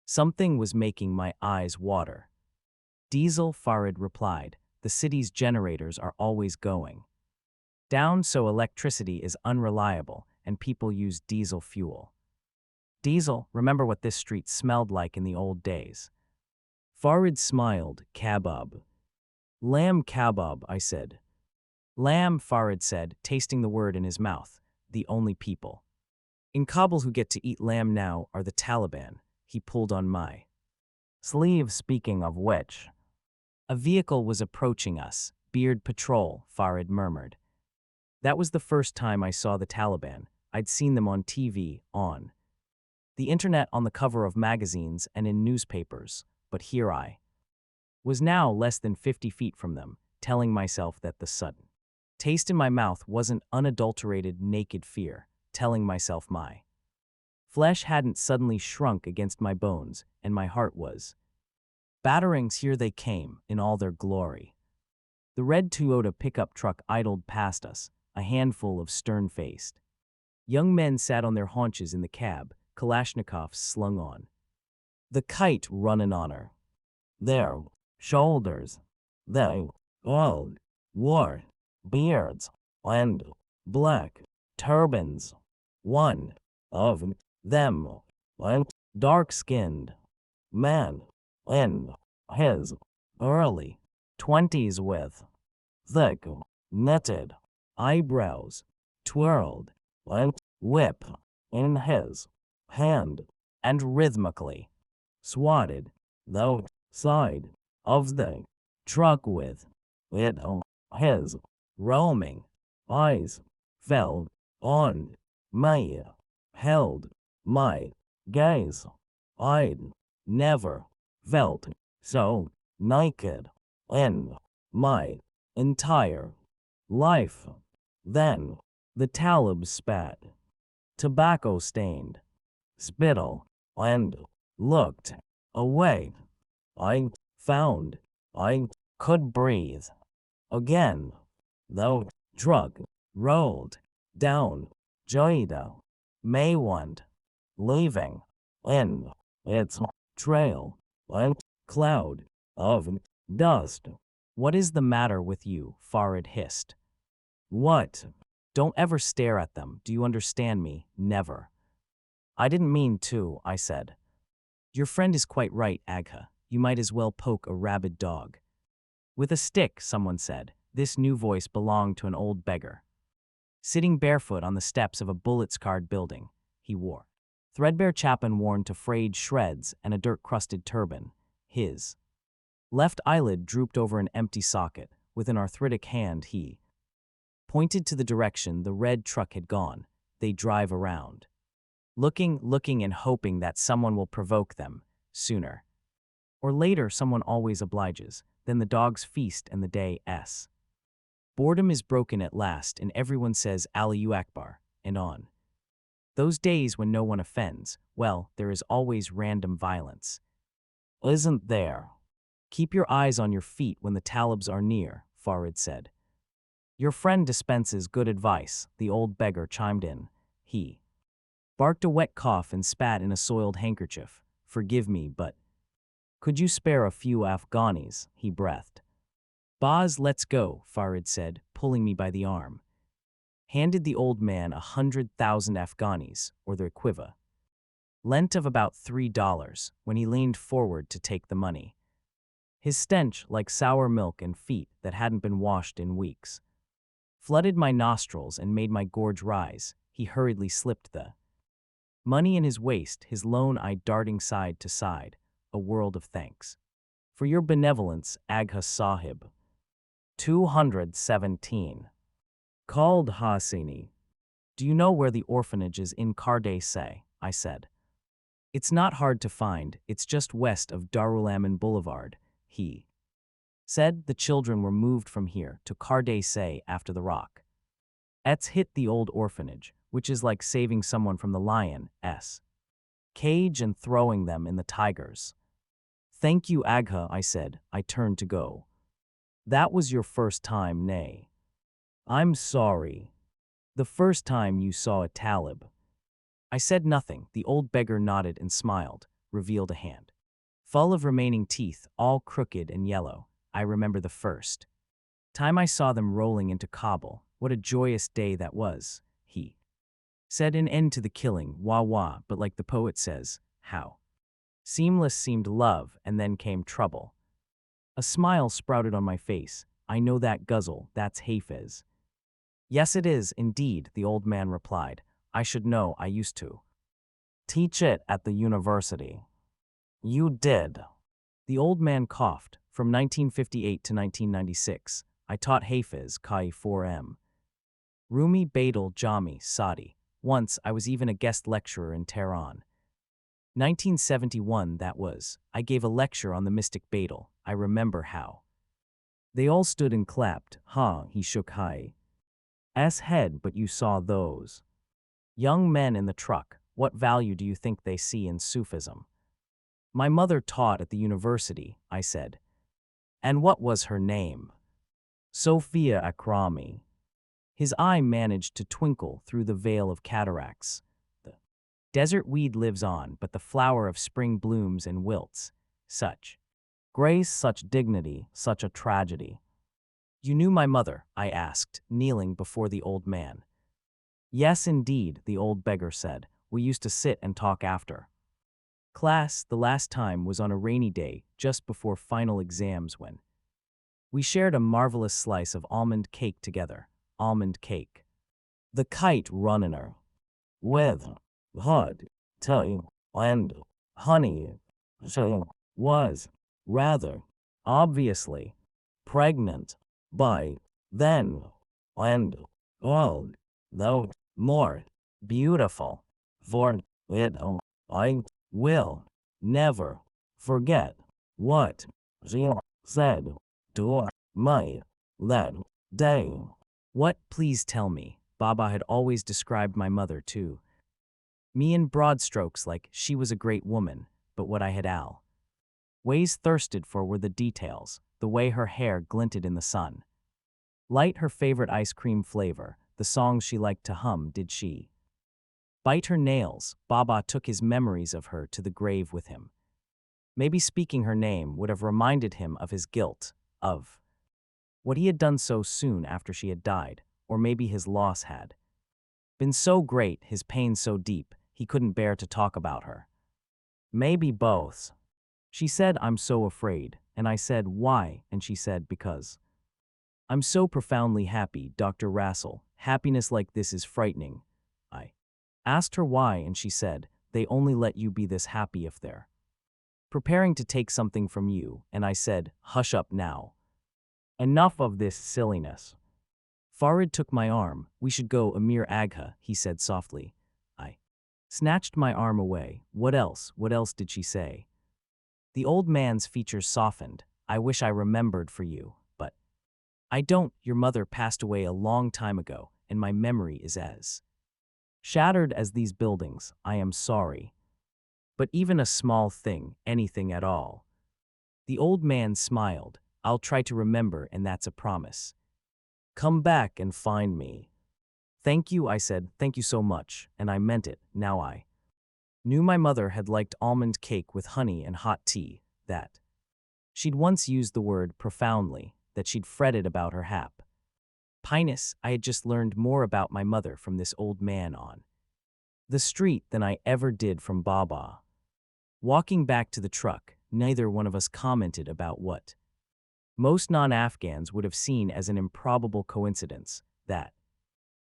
Something was making my eyes water. Diesel, Farid replied. The city's generators are always going down, so electricity is unreliable and people use diesel fuel. Diesel, remember what this street smelled like in the old days. Farid smiled. Kebab. Lamb kebab, I said. Lamb, Farid said, tasting the word in his mouth. The only people in Kabul who get to eat lamb now are the Taliban. He pulled on my sleeve. Speaking of which, a vehicle was approaching us. Beard patrol, Farid murmured. That was the first time I saw the Taliban. I'd seen them on TV, on the internet, on the cover of magazines and in newspapers, but here I was now less than 50 feet from them, telling myself that the sudden taste in my mouth wasn't unadulterated naked fear, telling myself my flesh hadn't suddenly shrunk against my bones, and my heart was batterings. Here they came, in all their glory. The red Toyota pickup truck idled past us, a handful of stern-faced young men sat on their haunches in the cab, Kalashnikovs slung on the Kite running on her their shoulders. They all wore beards and black turbans. One of them, a dark-skinned man in his early 20s with thick, knitted eyebrows, twirled a whip in his hand and rhythmically swatted the side of the truck with it. His roaming eyes fell on me, held my gaze. I'd never felt so naked in my entire life. Then the Talib spat tobacco-stained spittle and looked away. I found I could breathe again. The truck rolled down Joida Maywand, leaving in its trail a cloud of dust. What is the matter with you? Farid hissed. What? Don't ever stare at them. Do you understand me? Never. I didn't mean to, I said. Your friend is quite right, Agha. You might as well poke a rabid dog with a stick, someone said. This new voice belonged to an old beggar. Sitting barefoot on the steps of a bullet-scarred building, he wore threadbare chappan worn to frayed shreds and a dirt-crusted turban. His left eyelid drooped over an empty socket. With an arthritic hand, he pointed to the direction the red truck had gone. They drive around, looking and hoping that someone will provoke them. Sooner or later, someone always obliges. Then the dogs feast and the day s. Boredom is broken at last, and everyone says Allahu Akbar, and on those days when no one offends, well, there is always random violence. Isn't there? Keep your eyes on your feet when the Talibs are near, Farid said. Your friend dispenses good advice, the old beggar chimed in. He barked a wet cough and spat in a soiled handkerchief. Forgive me, but could you spare a few Afghanis? He breathed. Boz, let's go, Farid said, pulling me by the arm. Handed the old man 100,000 Afghanis, or their equivalent of about $3, when he leaned forward to take the money. His stench, like sour milk and feet that hadn't been washed in weeks, flooded my nostrils and made my gorge rise. He hurriedly slipped the money in his waist, his lone eye darting side to side, a world of thanks. For your benevolence, Agha Sahib. 217. Khaled Hosseini. Do you know where the orphanage is in Kardaseh? I said. It's not hard to find, it's just west of Darul Aman Boulevard, he said. The children were moved from here to Kardaseh after the rock Ets hit the old orphanage, which is like saving someone from the lion's cage and throwing them in the tiger's. Thank you, Agha, I said. I turned to go. That was your first time, nay. I'm sorry. The first time you saw a talib. I said nothing. The old beggar nodded and smiled, revealed a hand. Full of remaining teeth, all crooked and yellow. I remember the first time I saw them rolling into Kabul. What a joyous day that was, he said. An end to the killing, wah wah, but like the poet says, how seamless seemed love, and then came trouble. A smile sprouted on my face. I know that guzzle, that's Hafez. Yes, it is, indeed, the old man replied. I should know, I used to teach it at the university. You did. The old man coughed. From 1958 to 1996, I taught Hafez Kai 4M. Rumi Badal Jami Sadi. Once, I was even a guest lecturer in Tehran. 1971 that was. I gave a lecture on the mystic Badal. I remember how they all stood and clapped. He shook his head, but you saw those young men in the truck. What value do you think they see in Sufism? My mother taught at the university, I said. And what was her name? Sophia Akrami. His eye managed to twinkle through the veil of cataracts. The desert weed lives on, but the flower of spring blooms and wilts. Such grace, such dignity, such a tragedy. You knew my mother? I asked, kneeling before the old man. Yes, indeed, the old beggar said. We used to sit and talk after class. The last time was on a rainy day, just before final exams, when we shared a marvelous slice of almond cake together. Almond cake. The Kite runner. With hot tea and honey. She was rather obviously pregnant by then, and all though more beautiful for it. I will never forget what she said to me that day. What? Please tell me. Baba had always described my mother too. Me in broad strokes, like she was a great woman, but what I had always thirsted for were the details, the way her hair glinted in the sun. Light her favorite ice cream flavor, the songs she liked to hum. Did she bite her nails? Baba took his memories of her to the grave with him. Maybe speaking her name would have reminded him of his guilt, of what he had done so soon after she had died, or maybe his loss had been so great, his pain so deep, he couldn't bear to talk about her. Maybe both. She said, I'm so afraid, and I said, why? And she said, because I'm so profoundly happy, Dr. Rassel. Happiness like this is frightening. I asked her why, and she said, they only let you be this happy if they're preparing to take something from you. And I said, hush up now. Enough of this silliness. Farid took my arm. We should go, Amir Agha, he said softly. I snatched my arm away. What else? What else did she say? The old man's features softened. I wish I remembered for you, but I don't. Your mother passed away a long time ago, and my memory is as shattered as these buildings. I am sorry. But even a small thing, anything at all. The old man smiled. I'll try to remember, and that's a promise. Come back and find me. Thank you, I said. Thank you so much, and I meant it. Now I knew my mother had liked almond cake with honey and hot tea, that she'd once used the word profoundly, that she'd fretted about her hap. Pinus, I had just learned more about my mother from this old man on the street than I ever did from Baba. Walking back to the truck, neither one of us commented about what most non-Afghans would have seen as an improbable coincidence, that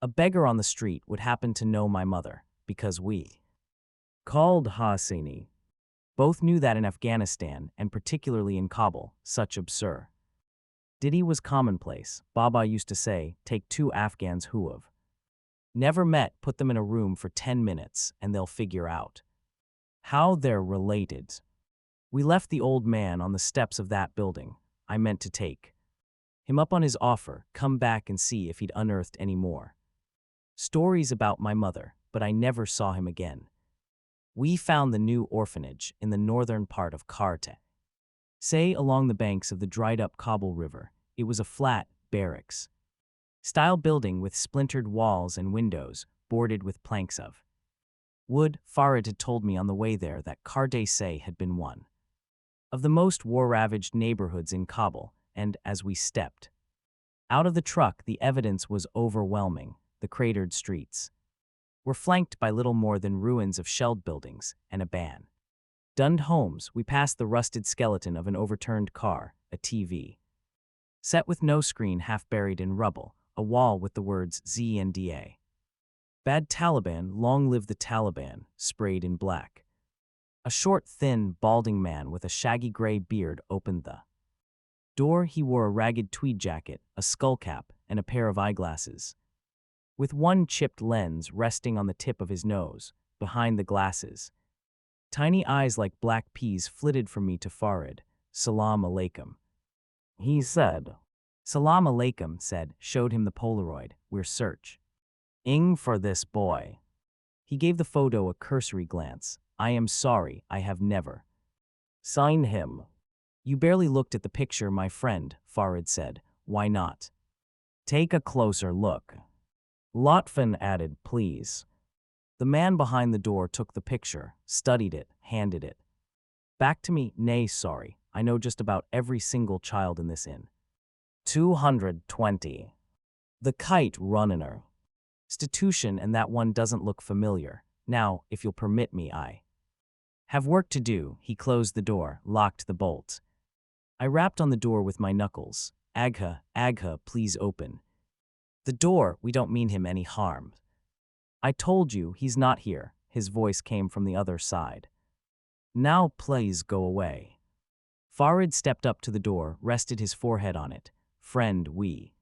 a beggar on the street would happen to know my mother, because we called Hosseini. Both knew that in Afghanistan, and particularly in Kabul, such absurd Diddy was commonplace. Baba used to say, take two Afghans who have never met, put them in a room for 10 minutes, and they'll figure out how they're related. We left the old man on the steps of that building. I meant to take him up on his offer, come back and see if he'd unearthed any more stories about my mother, but I never saw him again. We found the new orphanage in the northern part of Kite, say along the banks of the dried-up Kabul River. It was a flat barracks, Style building with splintered walls and windows, boarded with planks of wood. Farid had told me on the way there that Kardaseh had been one of the most war-ravaged neighborhoods in Kabul, and as we stepped out of the truck, the evidence was overwhelming. The cratered streets were flanked by little more than ruins of shelled buildings and abandoned homes. We passed the rusted skeleton of an overturned car, a TV set with no screen half buried in rubble, a wall with the words ZNDA. Bad Taliban, long live the Taliban, sprayed in black. A short, thin, balding man with a shaggy gray beard opened the door. He wore a ragged tweed jacket, a skull cap, and a pair of eyeglasses, with one chipped lens resting on the tip of his nose. Behind the glasses, tiny eyes like black peas flitted from me to Farid. "Salam alaikum," he said. "Salam alaikum," showed him the Polaroid. "We're searching for this boy." He gave the photo a cursory glance. "I am sorry, I have never seen him." "You barely looked at the picture, my friend," Farid said. "Why not take a closer look?" Lotfan added, "Please." The man behind the door took the picture, studied it, handed it back to me. "Nay, sorry, I know just about every single child in this inn. 220. The Kite Runner institution, and that one doesn't look familiar. Now, if you'll permit me, I have work to do." He closed the door, locked the bolts. I rapped on the door with my knuckles. Agha, please open the door. We don't mean him any harm." "I told you, he's not here." His voice came from the other side. "Now please go away." Farid stepped up to the door, rested his forehead on it. "Friend, we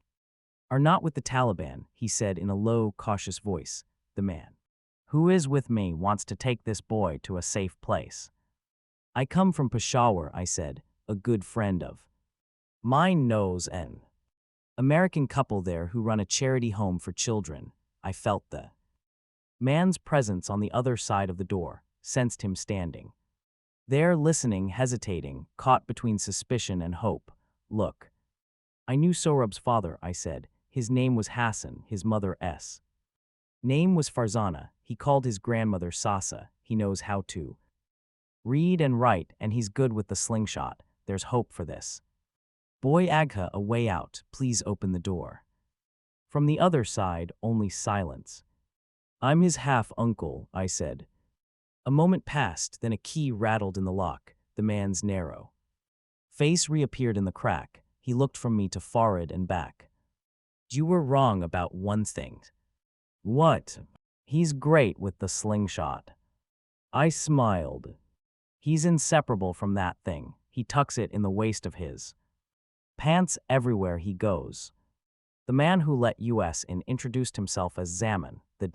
are not with the Taliban," he said in a low, cautious voice. "The man who is with me wants to take this boy to a safe place." "I come from Peshawar," I said. "A good friend of mine knows an American couple there who run a charity home for children." I felt the man's presence on the other side of the door, sensed him standing there, listening, hesitating, caught between suspicion and hope. "Look, I knew Sohrab's father," I said. "His name was Hassan, his mother's name was Farzana. He called his grandmother Sasa. He knows how to read and write, and he's good with the slingshot. There's hope for this boy. Agha, a way out. Please open the door." From the other side, only silence. "I'm his half-uncle," I said. A moment passed, then a key rattled in the lock. The man's narrow face reappeared in the crack. He looked from me to Farid and back. "You were wrong about one thing." "What?" "He's great with the slingshot." I smiled. "He's inseparable from that thing. He tucks it in the waist of his pants everywhere he goes." The man who let us in introduced himself as Zaman, the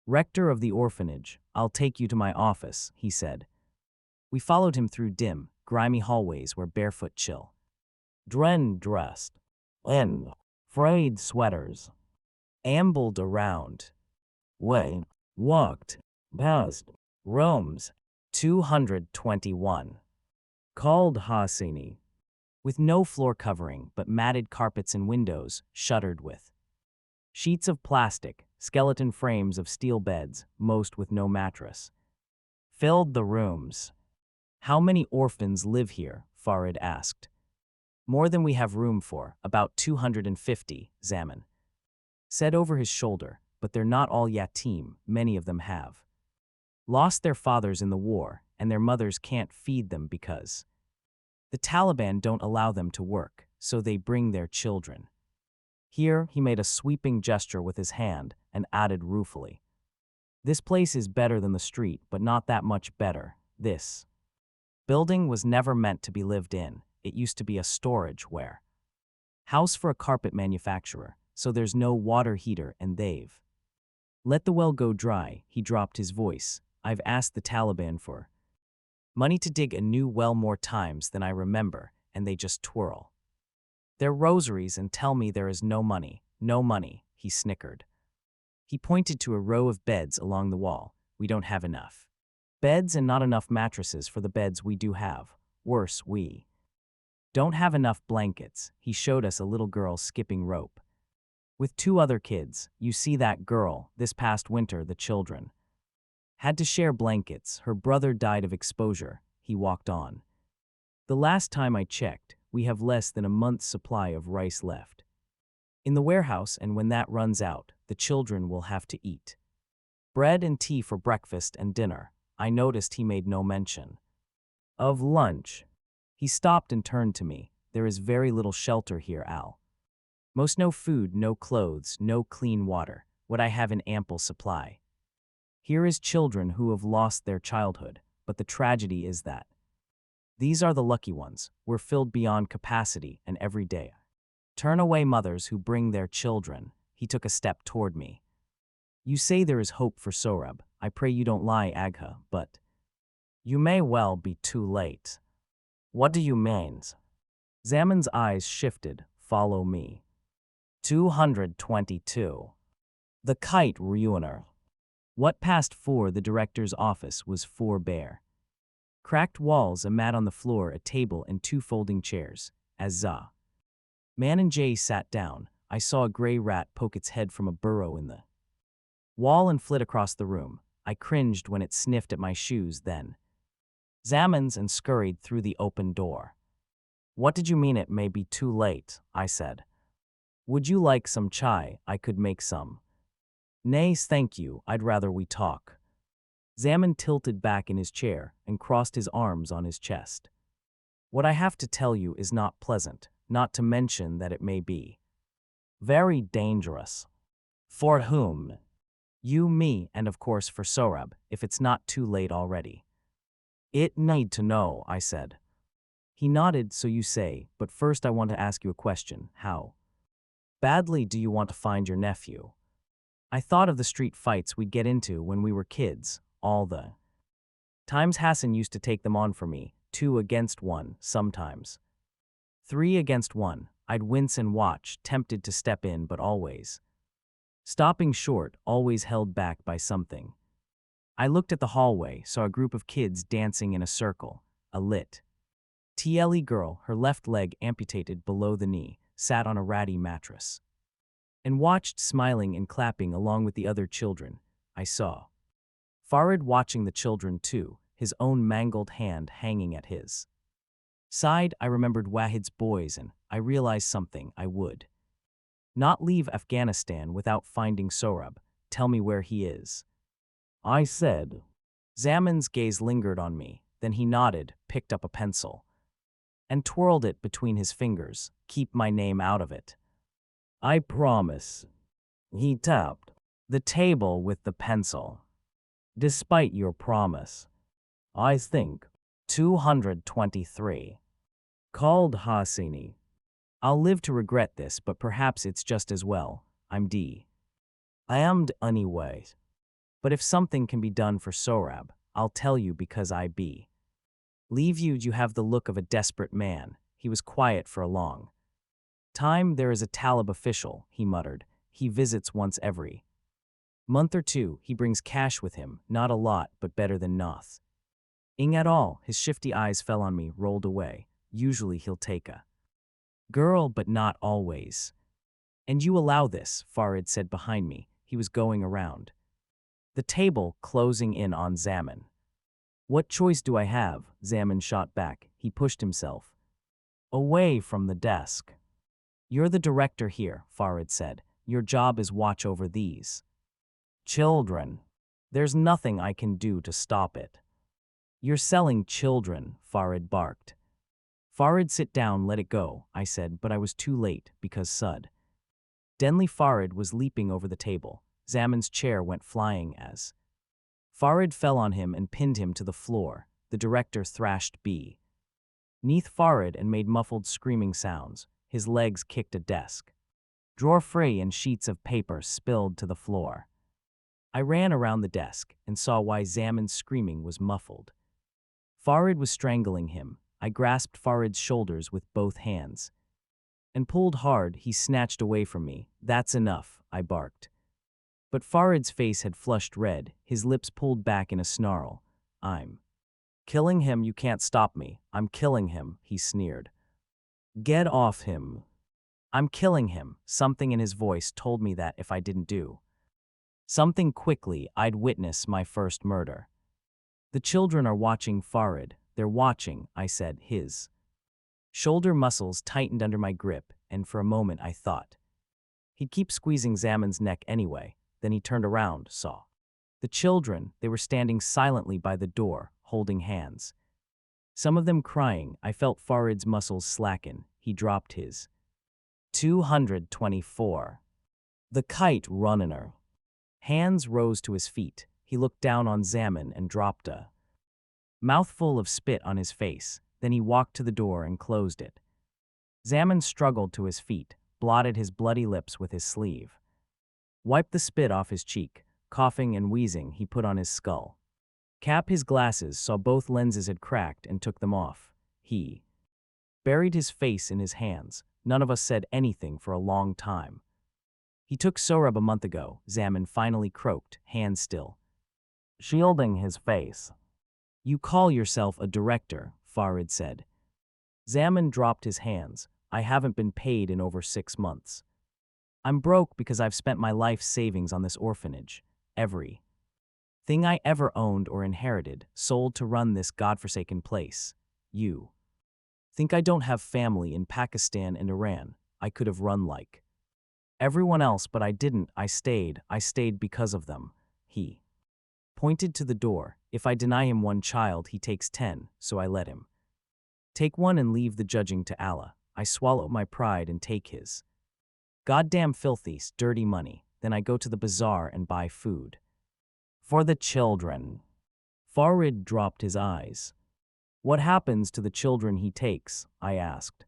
director of the orphanage. "I'll take you to my office," he said. We followed him through dim, grimy hallways where barefoot children dressed in frayed sweaters ambled around. We walked past rooms 221, called Hosseini, with no floor covering but matted carpets and windows shuttered with sheets of plastic. Skeleton frames of steel beds, most with no mattress, filled the rooms. "How many orphans live here?" Farid asked. "More than we have room for, about 250, Zaman said over his shoulder. "But they're not all yatim. Many of them have lost their fathers in the war, and their mothers can't feed them because the Taliban don't allow them to work, so they bring their children here." He made a sweeping gesture with his hand and added ruefully, "This place is better than the street, but not that much better. This building was never meant to be lived in. It used to be a storage house for a carpet manufacturer, so there's no water heater and they've let the well go dry." He dropped his voice. "I've asked the Taliban for money to dig a new well more times than I remember, and they just twirl their rosaries and tell me there is no money." "No money," he snickered. He pointed to a row of beds along the wall. "We don't have enough beds and not enough mattresses for the beds we do have. Worse, we don't have enough blankets." He showed us a little girl skipping rope With 2 other kids, you see that girl, this past winter, the children. Had to share blankets, her brother died of exposure, he walked on. The last time I checked, we have less than a month's supply of rice left in the warehouse, and when that runs out, the children will have to eat bread and tea for breakfast and dinner. I noticed he made no mention of lunch. He stopped and turned to me. There is very little shelter here, Al. Most no food, no clothes, no clean water, what I have in ample supply. Here is children who have lost their childhood, but the tragedy is that these are the lucky ones. We're filled beyond capacity, and every day turn away mothers who bring their children. He took a step toward me. You say there is hope for Sorab. I pray you don't lie, Agha, but you may well be too late. What do you mean? Zaman's eyes shifted. Follow me. 222. The Kite Ruiner. What passed for the director's office was 4 bare, cracked walls, a mat on the floor, a table, and 2 folding chairs. As Man and Jay sat down, I saw a gray rat poke its head from a burrow in the wall and flit across the room. I cringed when it sniffed at my shoes, then Zaman's, and scurried through the open door. What did you mean it may be too late? I said. Would you like some chai? I could make some. Nay, thank you, I'd rather we talk. Zaman tilted back in his chair and crossed his arms on his chest. What I have to tell you is not pleasant, not to mention that it may be very dangerous. For whom? You, me, and of course for Sorab, if it's not too late already. It need to know, I said. He nodded. So you say, but first I want to ask you a question. How badly do you want to find your nephew? I thought of the street fights we'd get into when we were kids, all the times Hassan used to take them on for me, 2 against 1, sometimes 3 against 1. I'd wince and watch, tempted to step in, but always stopping short, always held back by something. I looked at the hallway, saw a group of kids dancing in a circle. A lit TLE girl, her left leg amputated below the knee, sat on a ratty mattress and watched, smiling and clapping along with the other children. I saw Farid watching the children too, his own mangled hand hanging at his side. I remembered Wahid's boys, and I realized something. I would not leave Afghanistan without finding Sorab. Tell me where he is, I said. Zaman's gaze lingered on me, then he nodded, picked up a pencil, and twirled it between his fingers. Keep my name out of it. I promise. He tapped the table with the pencil. Despite your promise, I think. 223. Khaled Hosseini. I'll live to regret this, but perhaps it's just as well. I'm D. I am D anyway. But if something can be done for Sorab, I'll tell you, because I be. Leave you. You have the look of a desperate man. He was quiet for a long time. There is a Talib official, he muttered. He visits once every month or 2. He brings cash with him, not a lot, but better than nothing at all. His shifty eyes fell on me, rolled away. Usually he'll take a girl, but not always. And you allow this, Farid said behind me. He was going around the table, closing in on Zaman. What choice do I have? Zaman shot back. He pushed himself away from the desk. You're the director here, Farid said. Your job is watch over these children. There's nothing I can do to stop it. You're selling children, Farid barked. Farid, sit down, let it go, I said, but I was too late, because suddenly Farid was leaping over the table. Zaman's chair went flying as Farid fell on him and pinned him to the floor. The director thrashed beneath Farid and made muffled screaming sounds. His legs kicked a desk drawer free, and sheets of paper spilled to the floor. I ran around the desk and saw why Zaman's screaming was muffled. Farid was strangling him. I grasped Farid's shoulders with both hands and pulled hard. He snatched away from me. That's enough, I barked. But Farid's face had flushed red, his lips pulled back in a snarl. I'm killing him. You can't stop me. I'm killing him, he sneered. Get off him. I'm killing him. Something in his voice told me that if I didn't do something quickly, I'd witness my first murder. The children are watching Farid. They're watching, I said. His shoulder muscles tightened under my grip, and for a moment I thought he'd keep squeezing Zaman's neck anyway. Then he turned around, saw the children. They were standing silently by the door, holding hands. Some of them crying. I felt Farid's muscles slacken. He dropped his 224. The kite runner. Hands rose to his feet. He looked down on Zaman and dropped a mouthful of spit on his face. Then he walked to the door and closed it. Zaman struggled to his feet, blotted his bloody lips with his sleeve, wiped the spit off his cheek. Coughing and wheezing, he put on his skull cap. His glasses, saw both lenses had cracked, and took them off. He buried his face in his hands. None of us said anything for a long time. He took Sorab a month ago, Zaman finally croaked, hands still shielding his face. You call yourself a director, Farid said. Zaman dropped his hands. I haven't been paid in over 6 months. I'm broke because I've spent my life savings on this orphanage. Every thing I ever owned or inherited, sold to run this godforsaken place. You think I don't have family in Pakistan and Iran? I could have run like everyone else, but I didn't. I stayed because of them. He pointed to the door. If I deny him 1 child, he takes 10, so I let him take 1 and leave the judging to Allah. I swallow my pride and take his goddamn filthy, dirty money. Then I go to the bazaar and buy food for the children. Farid dropped his eyes. What happens to the children he takes? I asked.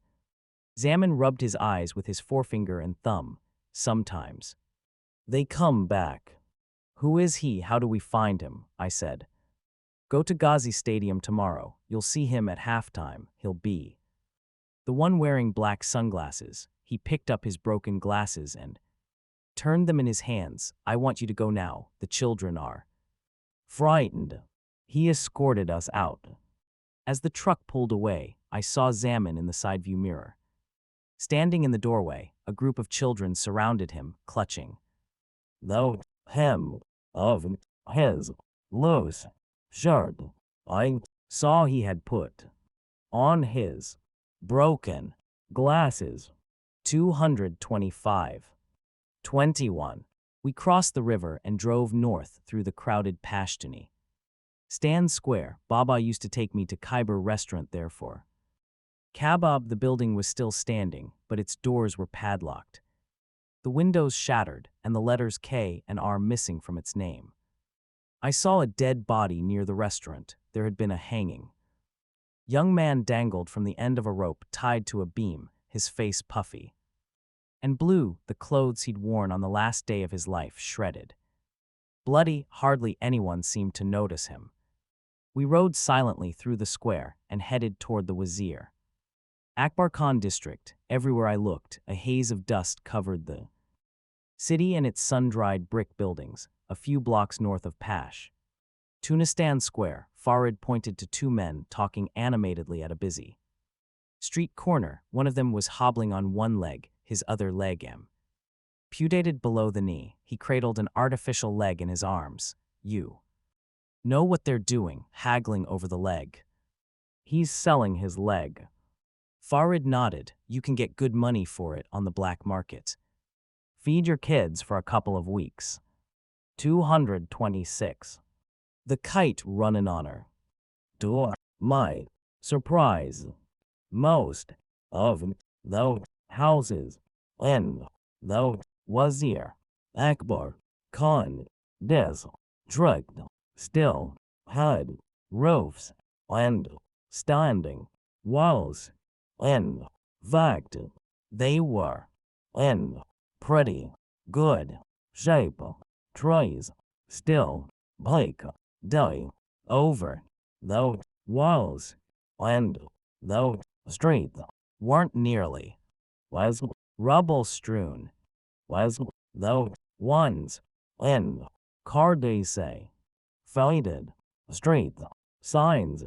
Zaman rubbed his eyes with his forefinger and thumb. Sometimes they come back. Who is he? How do we find him? I said. Go to Ghazi Stadium tomorrow. You'll see him at halftime. He'll be the one wearing black sunglasses. He picked up his broken glasses and turned them in his hands. I want you to go now. The children are frightened. He escorted us out. As the truck pulled away, I saw Zaman in the side view mirror. Standing in the doorway, a group of children surrounded him, clutching the hem of his loose shirt. I saw he had put on his broken glasses. 225. 21. We crossed the river and drove north through the crowded Pashtuni Stand Square. Baba used to take me to Khyber restaurant there for kebab. The building was still standing, but its doors were padlocked. The windows shattered, and the letters K and R missing from its name. I saw a dead body near the restaurant. There had been a hanging. Young man dangled from the end of a rope tied to a beam, his face puffy and blue, the clothes he'd worn on the last day of his life shredded. Bloody, hardly anyone seemed to notice him. We rode silently through the square and headed toward the Wazir Akbar Khan district. Everywhere I looked, a haze of dust covered the city and its sun-dried brick buildings, a few blocks north of Pash Tunistan Square. Farid pointed to 2 men talking animatedly at a busy street corner. One of them was hobbling on 1 leg, his other leg amputated below the knee. He cradled an artificial leg in his arms. You know what they're doing, haggling over the leg. He's selling his leg. Farid nodded. You can get good money for it on the black market. Feed your kids for a couple of weeks. 226. The kite running on her. To my surprise, most of the houses in the Wazir Akbar Khan district still had roofs and standing walls. In fact, they were in pretty good shape. Trees still bleak day over the walls, and the streets weren't nearly as rubble-strewn as the ones in Cardese. Faded street signs,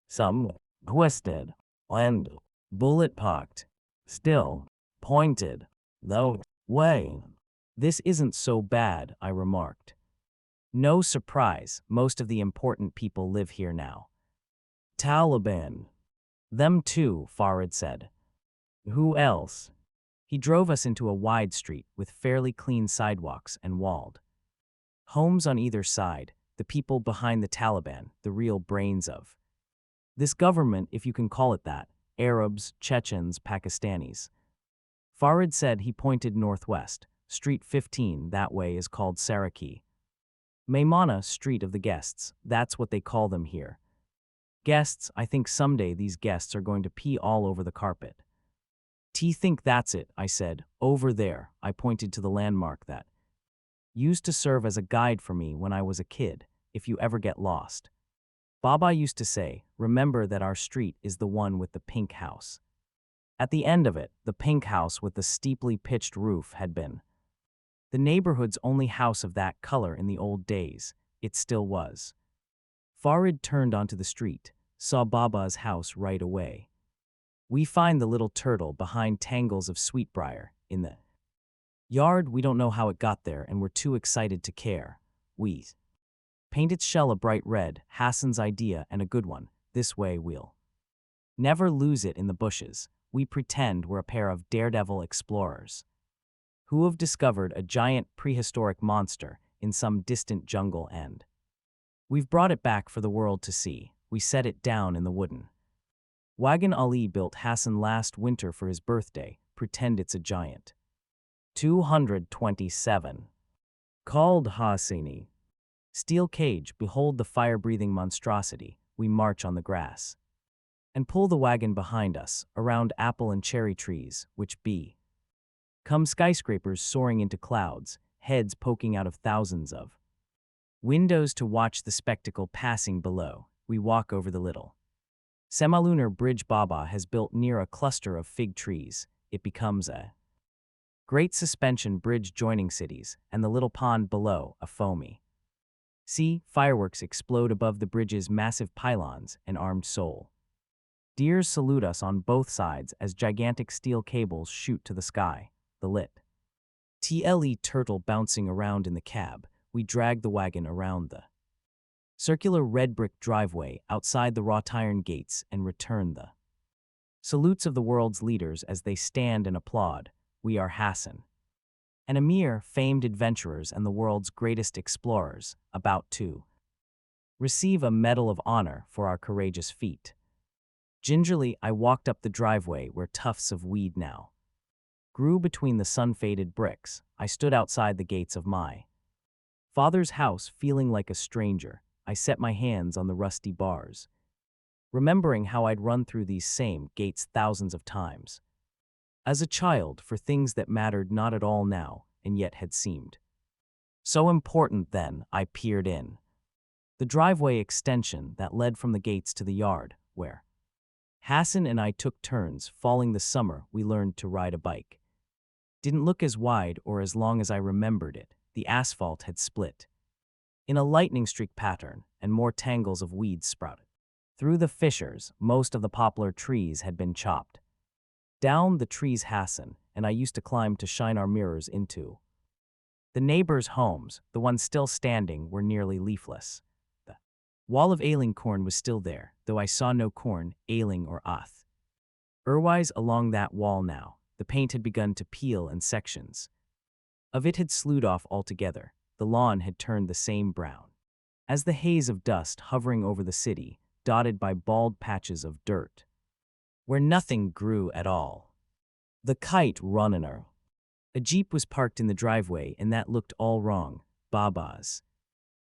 some twisted and bullet-pocked, still pointed the way. This isn't so bad, I remarked. No surprise, most of the important people live here now. Taliban. Them too, Farid said. Who else? He drove us into a wide street with fairly clean sidewalks and walled homes on either side, the people behind the Taliban, the real brains of this government, if you can call it that, Arabs, Chechens, Pakistanis. Farid said. He pointed northwest. Street 15 that way is called Saraki. Maimana, Street of the Guests, that's what they call them here. Guests, I think someday these guests are going to pee all over the carpet. Think that's it, I said. Over there, I pointed to the landmark that used to serve as a guide for me when I was a kid, if you ever get lost. Baba used to say, remember that our street is the one with the pink house. At the end of it, the pink house with the steeply pitched roof had been the neighborhood's only house of that color in the old days. It still was. Farid turned onto the street, saw Baba's house right away. We find the little turtle behind tangles of sweetbriar in the yard. We don't know how it got there and we're too excited to care. We paint its shell a bright red, Hassan's idea and a good one. This way we'll never lose it in the bushes. We pretend we're a pair of daredevil explorers who have discovered a giant prehistoric monster in some distant jungle and we've brought it back for the world to see. We set it down in the wooden wagon Ali built Hassan last winter for his birthday. Pretend it's a giant 227. Khaled Hosseini. Steel cage, behold the fire-breathing monstrosity. We march on the grass and pull the wagon behind us, around apple and cherry trees, which be come skyscrapers soaring into clouds, heads poking out of thousands of windows to watch the spectacle passing below. We walk over the little semilunar bridge Baba has built near a cluster of fig trees. It becomes a great suspension bridge joining cities, and the little pond below, a foamy sea. Fireworks explode above the bridge's massive pylons, an armed soul deers salute us on both sides as gigantic steel cables shoot to the sky. The lit TLE turtle bouncing around in the cab. We drag the wagon around the circular red brick driveway outside the wrought iron gates and return the salutes of the world's leaders as they stand and applaud. We are Hassan and Amir, famed adventurers and the world's greatest explorers, about to receive a Medal of Honor for our courageous feat. Gingerly, I walked up the driveway where tufts of weed now grew between the sun-faded bricks. I stood outside the gates of my father's house, feeling like a stranger. I set my hands on the rusty bars, remembering how I'd run through these same gates thousands of times as a child for things that mattered not at all now and yet had seemed so important then. I peered in the driveway extension that led from the gates to the yard, where Hassan and I took turns falling the summer we learned to ride a bike. Didn't look as wide or as long as I remembered it. The asphalt had split in a lightning streak pattern, and more tangles of weeds sprouted through the fissures. Most of the poplar trees had been chopped down. The trees Hassan and I used to climb to shine our mirrors into the neighbors' homes, the ones still standing, were nearly leafless. The wall of ailing corn was still there, though I saw no corn, ailing or oth Urwise along that wall now. The paint had begun to peel and sections of it had sloughed off altogether. The lawn had turned the same brown as the haze of dust hovering over the city, dotted by bald patches of dirt where nothing grew at all. The Kite runner. A Jeep was parked in the driveway, and that looked all wrong. Baba's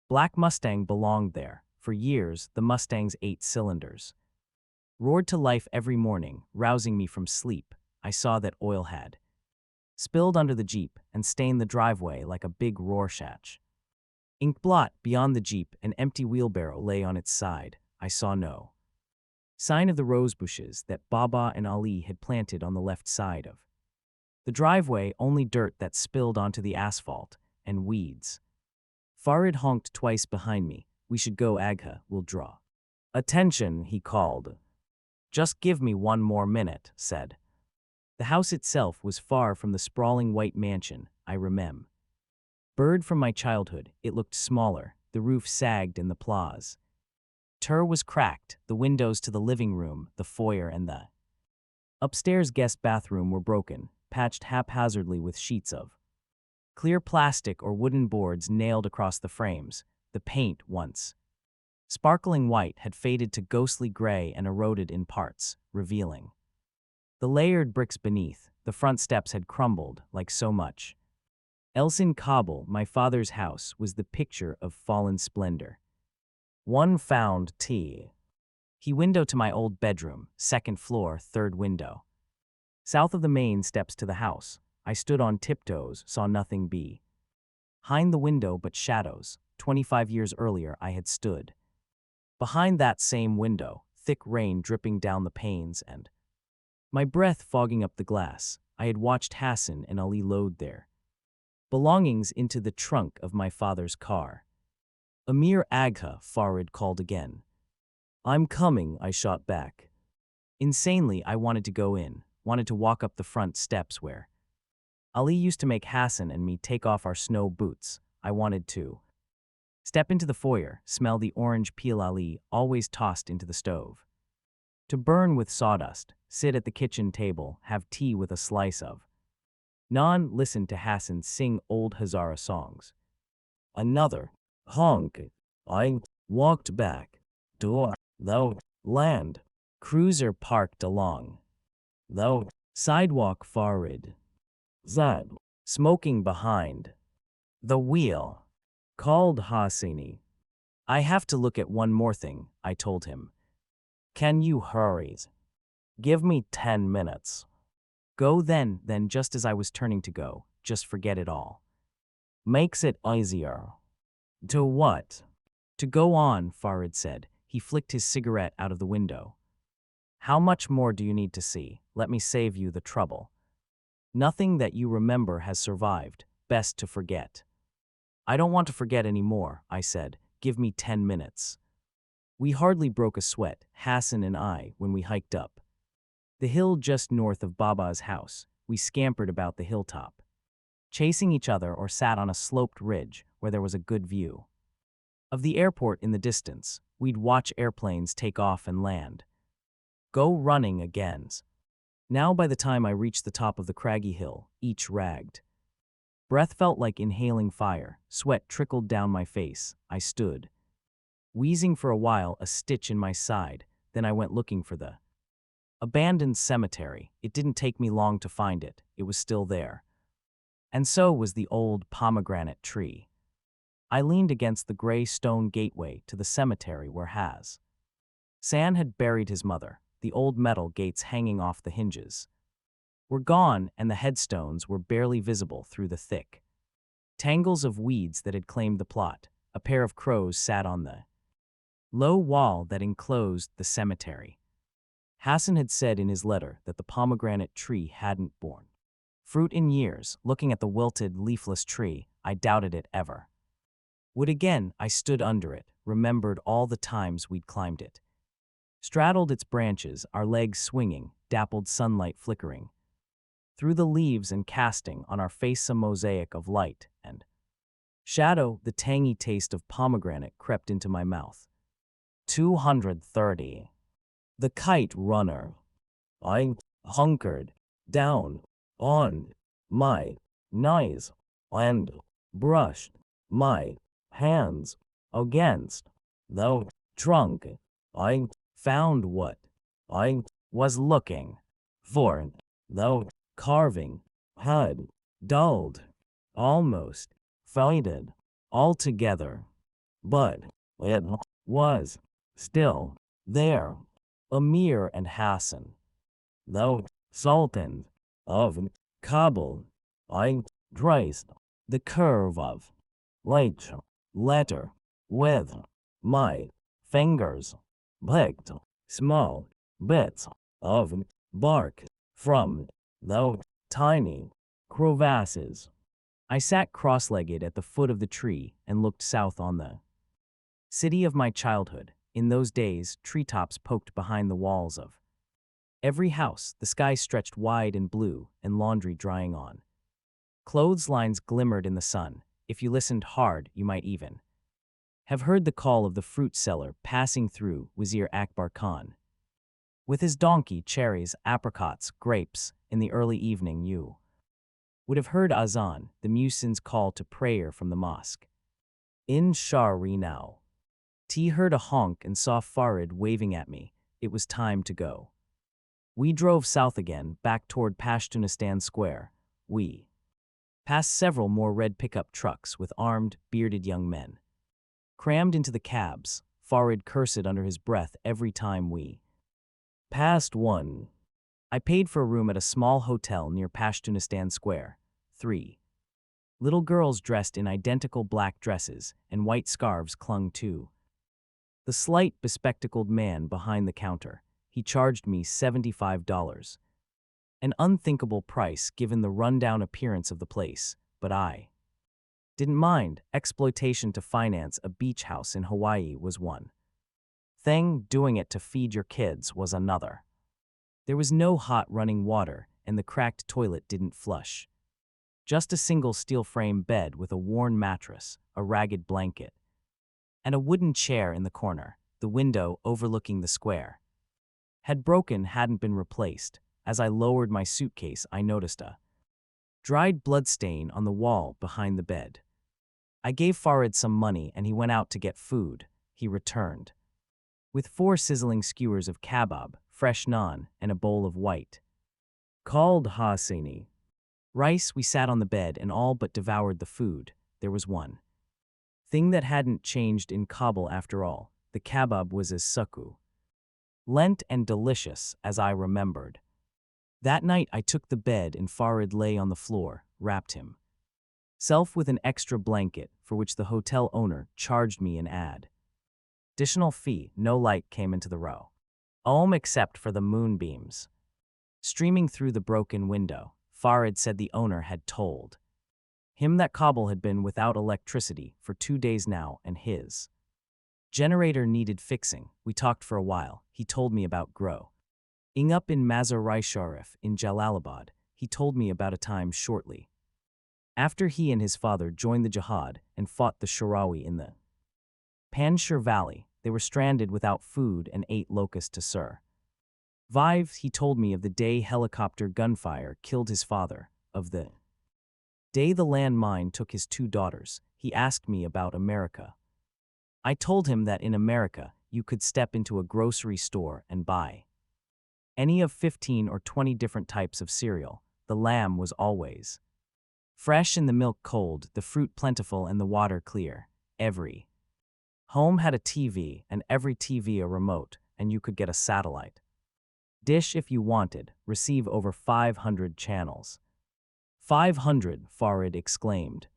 black Mustang belonged there. For years, the Mustang's 8 cylinders roared to life every morning, rousing me from sleep. I saw that oil had spilled under the Jeep and stained the driveway like a big Rorschach ink blot. Beyond the Jeep, an empty wheelbarrow lay on its side. I saw no sign of the rose bushes that Baba and Ali had planted on the left side of the driveway, only dirt that spilled onto the asphalt and weeds. Farid honked twice behind me. We should go, Agha, we'll draw attention, he called. Just give me one more minute, said The house itself was far from the sprawling white mansion I remember. Bird from my childhood, it looked smaller, the roof sagged in the plaza. Tur was cracked, the windows to the living room, the foyer and the upstairs guest bathroom were broken, patched haphazardly with sheets of clear plastic or wooden boards nailed across the frames. The paint, once sparkling white, had faded to ghostly gray and eroded in parts, revealing the layered bricks beneath. The front steps had crumbled like so much else in Kabul. My father's house was the picture of fallen splendor. One found he window to my old bedroom, second floor, third window. South of the main steps to the house, I stood on tiptoes, saw nothing behind the window but shadows. 25 years earlier I had stood behind that same window, thick rain dripping down the panes and my breath fogging up the glass. I had watched Hassan and Ali load their belongings into the trunk of my father's car. Amir Agha, Farid called again. I'm coming, I shot back. Insanely, I wanted to go in, wanted to walk up the front steps where Ali used to make Hassan and me take off our snow boots. I wanted to step into the foyer, smell the orange peel Ali always tossed into the stove. To burn with sawdust, sit at the kitchen table, have tea with a slice of naan, listen to Hassan sing old Hazara songs. Another honk. I walked back to the land cruiser parked along the sidewalk. Farid Zad, smoking behind the wheel, called Hosseini. I have to look at one more thing, I told him. Can you hurry? Give me 10 minutes. Go then, just as I was turning to go, just forget it all. Makes it easier. To what? To go on, Farid said. He flicked his cigarette out of the window. How much more do you need to see? Let me save you the trouble. Nothing that you remember has survived. Best to forget. I don't want to forget any more, I said. Give me 10 minutes. We hardly broke a sweat, Hassan and I, when we hiked up the hill just north of Baba's house. We scampered about the hilltop, chasing each other, or sat on a sloped ridge where there was a good view of the airport in the distance. We'd watch airplanes take off and land. Go running again. Now by the time I reached the top of the craggy hill, each ragged breath felt like inhaling fire. Sweat trickled down my face. I stood, wheezing for a while, a stitch in my side. Then I went looking for the abandoned cemetery. It didn't take me long to find it. It was still there. And so was the old pomegranate tree. I leaned against the gray stone gateway to the cemetery where Hassan had buried his mother. The old metal gates hanging off the hinges were gone, and the headstones were barely visible through the thick tangles of weeds that had claimed the plot. A pair of crows sat on the low wall that enclosed the cemetery. Hassan had said in his letter that the pomegranate tree hadn't borne fruit in years. Looking at the wilted, leafless tree, I doubted it ever would again. I stood under it, remembered all the times we'd climbed it, straddled its branches, our legs swinging, dappled sunlight flickering through the leaves and casting on our face a mosaic of light and shadow. The tangy taste of pomegranate crept into my mouth. 230. The Kite runner. I hunkered down on my knees and brushed my hands against the trunk. I found what I was looking for. The carving had dulled, almost faded altogether, but it was still there. Amir and Hassan, the Sultan of Kabul. I traced the curve of each letter with my fingers, picked small bits of bark from the tiny crevasses. I sat cross-legged at the foot of the tree and looked south on the city of my childhood. In those days, treetops poked behind the walls of Every house, the sky stretched wide and blue, and laundry drying on. Clotheslines glimmered in the sun. If you listened hard, you might even have heard the call of the fruit seller passing through Wazir Akbar Khan. With his donkey, cherries, apricots, grapes, in the early evening you would have heard azan, the muezzin's call to prayer from the mosque. In Shahri now. T heard a honk and saw Farid waving at me. It was time to go. We drove south again, back toward Pashtunistan Square. We passed several more red pickup trucks with armed, bearded young men. Crammed into the cabs, Farid cursed under his breath every time we passed one. I paid for a room at a small hotel near Pashtunistan Square. 3. Little girls dressed in identical black dresses and white scarves clung to the slight, bespectacled man behind the counter. He charged me $75. An unthinkable price given the rundown appearance of the place, but I didn't mind. Exploitation to finance a beach house in Hawaii was one thing, doing it to feed your kids was another. There was no hot running water, and the cracked toilet didn't flush. Just a single steel frame bed with a worn mattress, a ragged blanket, and a wooden chair in the corner. The window overlooking the square had broken, hadn't been replaced. As I lowered my suitcase, I noticed a dried bloodstain on the wall behind the bed. I gave Farid some money and he went out to get food. He returned with 4 sizzling skewers of kebab, fresh naan, and a bowl of white Khaled Hosseini rice. We sat on the bed and all but devoured the food. There was one thing that hadn't changed in Kabul after all. The kebab was as succulent and delicious as I remembered. That night I took the bed and Farid lay on the floor, wrapped himself with an extra blanket for which the hotel owner charged me an additional fee. No light came into the room except for the moonbeams streaming through the broken window. Farid said the owner had told him that Kabul had been without electricity for 2 days now and his generator needed fixing. We talked for a while. He told me about growing up in Mazar-i-Sharif in Jalalabad. He told me about a time shortly after he and his father joined the jihad and fought the Shirawi in the Panjshir Valley. They were stranded without food and ate locusts to survive. He told me of the day helicopter gunfire killed his father, of the day the landmine took his 2 daughters. He asked me about America. I told him that in America, you could step into a grocery store and buy any of 15 or 20 different types of cereal. The lamb was always fresh and the milk cold, the fruit plentiful and the water clear. Every home had a TV, and every TV a remote, and you could get a satellite dish if you wanted, receive over 500 channels. 500, Farid exclaimed.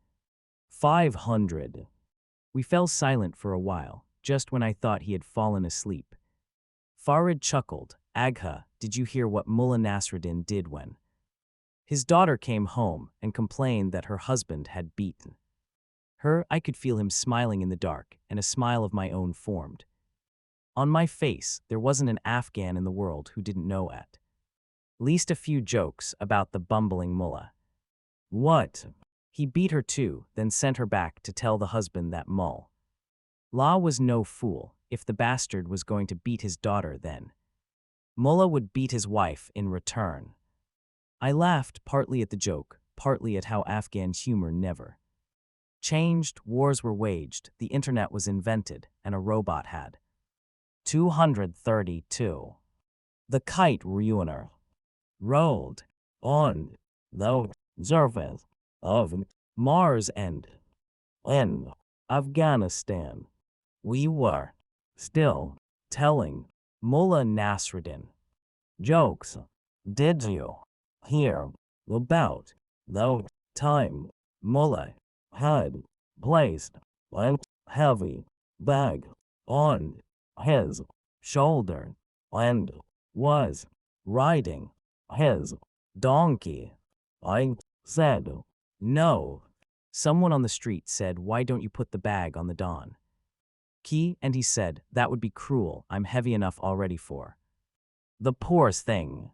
500. We fell silent for a while, just when I thought he had fallen asleep. Farid chuckled. Agha, did you hear what Mullah Nasruddin did when his daughter came home and complained that her husband had beaten her? I could feel him smiling in the dark, and a smile of my own formed on my face. There wasn't an Afghan in the world who didn't know at least a few jokes about the bumbling mullah. What? He beat her too, then sent her back to tell the husband that Mullah was no fool. If the bastard was going to beat his daughter, then Mullah would beat his wife in return. I laughed, partly at the joke, partly at how Afghan humor never changed. Wars were waged, the internet was invented, and a robot had 232. The Kite ruiner rolled on the surface of Mars and in Afghanistan. We were still telling Mullah Nasruddin jokes. Did you hear about the time Mullah had placed a heavy bag on his shoulder and was riding his donkey? I said, no. Someone on the street said, why don't you put the bag on the donkey? And he said, that would be cruel. I'm heavy enough already for The poorest thing.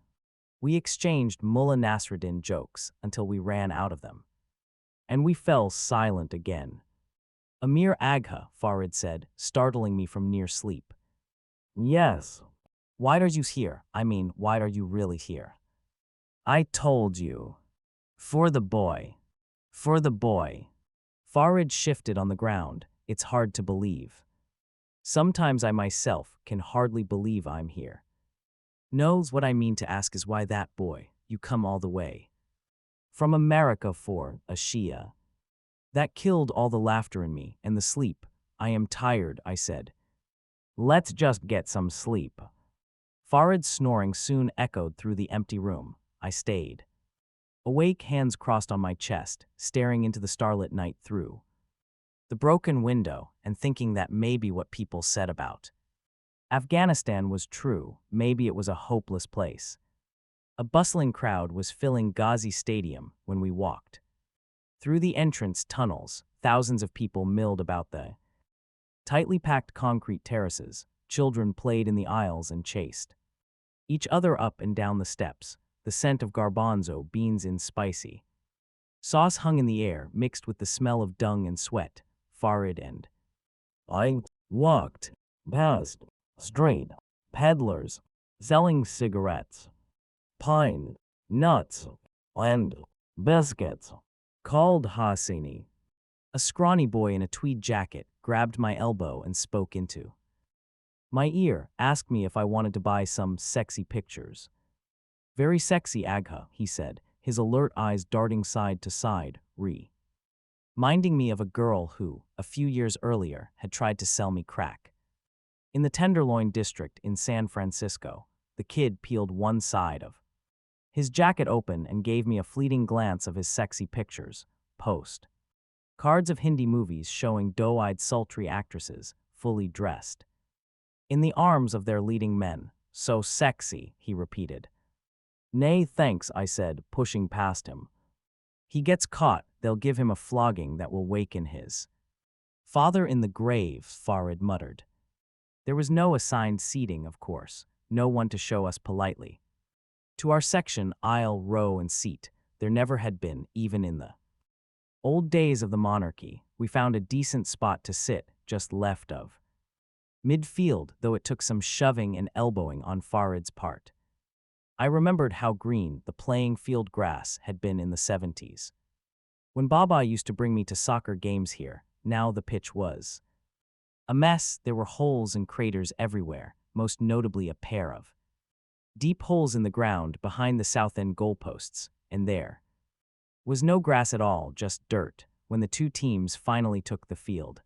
We exchanged Mullah Nasruddin jokes until we ran out of them. And we fell silent again. Amir Agha, Farid said, startling me from near sleep. Yes. Why are you here? I mean, why are you really here? I told you. For the boy. For the boy. Farid shifted on the ground. It's hard to believe. Sometimes I myself can hardly believe I'm here. Knows what I mean to ask is why that boy, you come all the way. From America for a Shia. That killed all the laughter in me and the sleep. I am tired, I said. Let's just get some sleep. Farid's snoring soon echoed through the empty room. I stayed. Awake, hands crossed on my chest, staring into the starlit night through the broken window and thinking that maybe what people said about Afghanistan was true. Maybe it was a hopeless place. A bustling crowd was filling Ghazi Stadium when we walked. Through the entrance tunnels, thousands of people milled about the tightly packed concrete terraces. Children played in the aisles and chased each other up and down the steps. The scent of garbanzo beans in spicy sauce hung in the air, mixed with the smell of dung and sweat. Farid and I walked past street peddlers selling cigarettes, pine nuts, and biscuits. Khaled Hosseini, a scrawny boy in a tweed jacket, grabbed my elbow and spoke into my ear, asked me if I wanted to buy some sexy pictures. Very sexy, Agha, he said, his alert eyes darting side to side, reminding me of a girl who, a few years earlier, had tried to sell me crack. In the Tenderloin district in San Francisco, the kid peeled one side of his jacket open and gave me a fleeting glance of his sexy pictures, post cards of Hindi movies showing doe-eyed sultry actresses, fully dressed in the arms of their leading men. So sexy, he repeated. Nay, thanks, I said, pushing past him. He gets caught, they'll give him a flogging that will waken his father in the grave, Farid muttered. There was no assigned seating, of course, no one to show us politely to our section, aisle, row, and seat. There never had been, even in the old days of the monarchy. We found a decent spot to sit, just left of midfield, though it took some shoving and elbowing on Farid's part. I remembered how green the playing field grass had been in the 70s. When Baba used to bring me to soccer games here, now the pitch was a mess. There were holes and craters everywhere, most notably a pair of deep holes in the ground behind the south end goalposts, and there was no grass at all, just dirt, when the two teams finally took the field.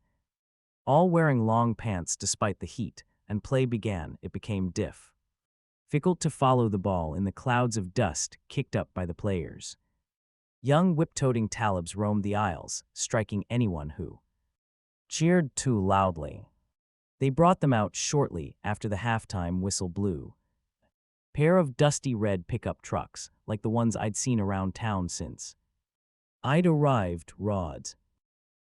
All wearing long pants despite the heat, and play began. It became difficult to follow the ball in the clouds of dust kicked up by the players. Young whip-toting talibs roamed the aisles, striking anyone who cheered too loudly. They brought them out shortly after the halftime whistle blew. Pair of dusty red pickup trucks, like the ones I'd seen around town since I'd arrived, rods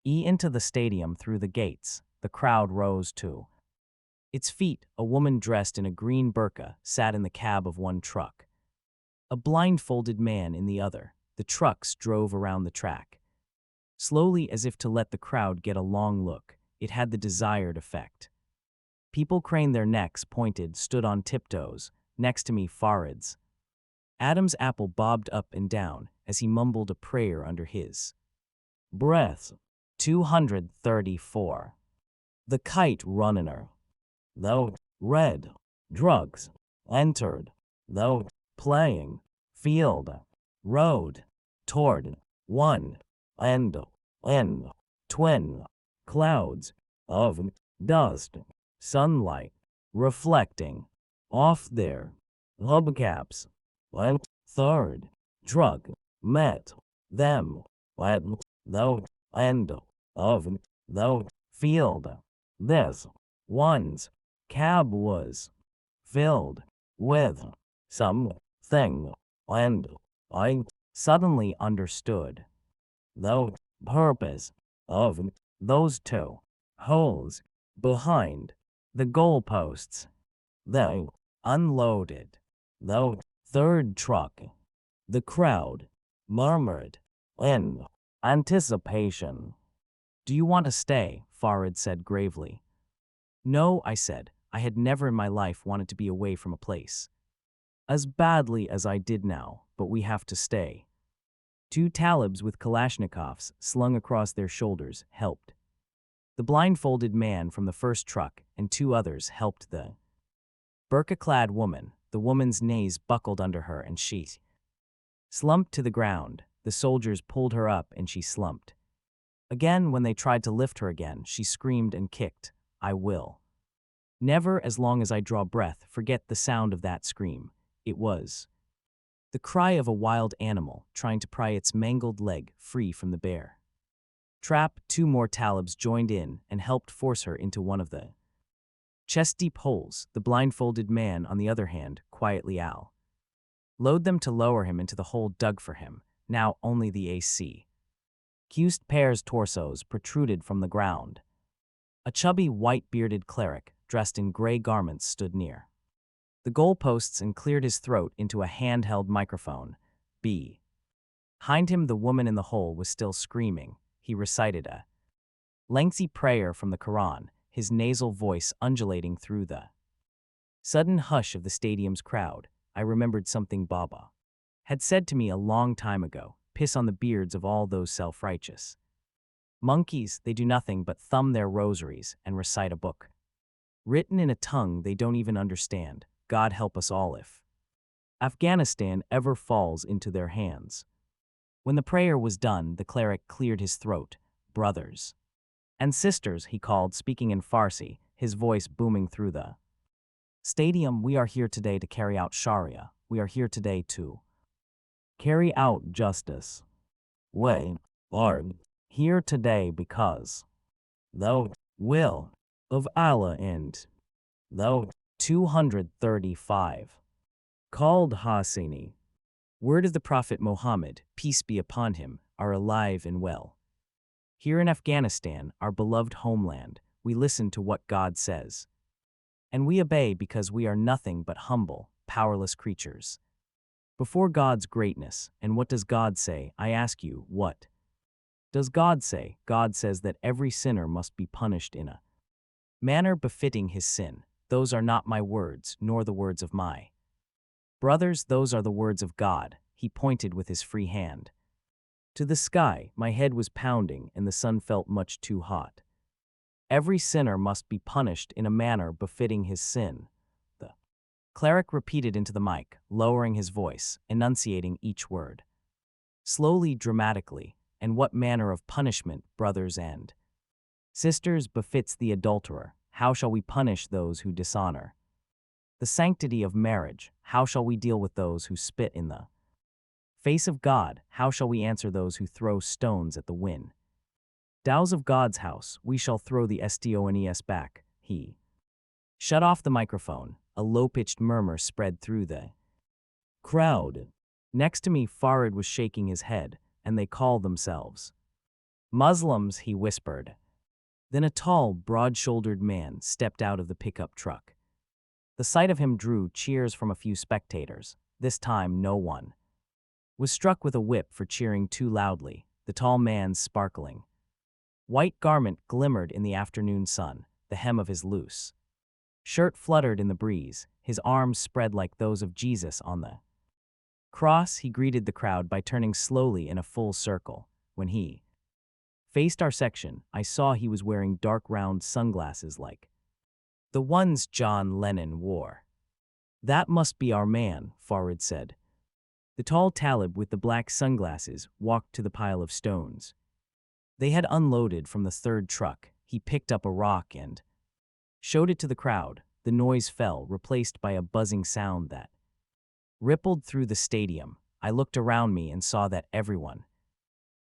into the stadium through the gates. The crowd rose to its feet. A woman dressed in a green burqa sat in the cab of one truck, a blindfolded man in the other. The trucks drove around the track, slowly, as if to let the crowd get a long look. It had the desired effect. People craned their necks, pointed, stood on tiptoes. Next to me, Farid's Adam's apple bobbed up and down as he mumbled a prayer under his breath. 234. The Kite runner. Though red drugs entered the playing field, rode toward one end in twin clouds of dust, sunlight reflecting off their hubcaps. When third truck met them at the end of the field, this one's cab was filled with something, and I suddenly understood the purpose of those two holes behind the goalposts. They unloaded the third truck. The crowd murmured in anticipation. Do you want to stay? Farid said gravely. No, I said. I had never in my life wanted to be away from a place as badly as I did now, but we have to stay. Two Talibs with Kalashnikovs slung across their shoulders helped. The blindfolded man from the first truck and two others helped the burqa-clad woman. The woman's knees buckled under her and she slumped to the ground. The soldiers pulled her up and she slumped. Again, when they tried to lift her again, she screamed and kicked. I will never, as long as I draw breath, forget the sound of that scream. It was the cry of a wild animal trying to pry its mangled leg free from the bear trap. Two more Talibs joined in and helped force her into one of the chest-deep holes. The blindfolded man, on the other hand, quietly load them to lower him into the hole dug for him. Now only the AC. Accused pair's torsos protruded from the ground. A chubby, white-bearded cleric, dressed in gray garments, stood near the goalposts and cleared his throat into a handheld microphone. Behind him, the woman in the hole was still screaming. He recited a lengthy prayer from the Quran, his nasal voice undulating through the sudden hush of the stadium's crowd. I remembered something Baba had said to me a long time ago. Piss on the beards of all those self-righteous monkeys. They do nothing but thumb their rosaries and recite a book written in a tongue they don't even understand. God help us all if Afghanistan ever falls into their hands. When the prayer was done, the cleric cleared his throat. Brothers and sisters, he called, speaking in Farsi, his voice booming through the stadium. We are here today to carry out Sharia. We are here today to carry out justice. We are here today because the will of Allah and the 235 Khaled Hosseini, word of the Prophet Muhammad, peace be upon him, are alive and well. Here in Afghanistan, our beloved homeland, we listen to what God says. And we obey because we are nothing but humble, powerless creatures before God's greatness. And what does God say? I ask you, what does God say? God says that every sinner must be punished in a manner befitting his sin. Those are not my words, nor the words of my brothers. Those are the words of God. He pointed with his free hand to the sky. My head was pounding, and the sun felt much too hot. Every sinner must be punished in a manner befitting his sin. The cleric repeated into the mic, lowering his voice, enunciating each word slowly, dramatically. And what manner of punishment, brothers and sisters, befits the adulterer? How shall we punish those who dishonor the sanctity of marriage? How shall we deal with those who spit in the face of God? How shall we answer those who throw stones at the windows of God's house? We shall throw the stones back. He shut off the microphone. A low-pitched murmur spread through the crowd. Next to me, Farid was shaking his head, and they call themselves Muslims, he whispered. Then a tall, broad-shouldered man stepped out of the pickup truck. The sight of him drew cheers from a few spectators. This time, no one was struck with a whip for cheering too loudly. The tall man's sparkling white garment glimmered in the afternoon sun. The hem of his loose shirt fluttered in the breeze. His arms spread like those of Jesus on the cross. He greeted the crowd by turning slowly in a full circle. When he faced our section, I saw he was wearing dark round sunglasses like the ones John Lennon wore. That must be our man, Farid said. The tall Talib with the black sunglasses walked to the pile of stones they had unloaded from the third truck. He picked up a rock and showed it to the crowd. The noise fell, replaced by a buzzing sound that rippled through the stadium. I looked around me and saw that everyone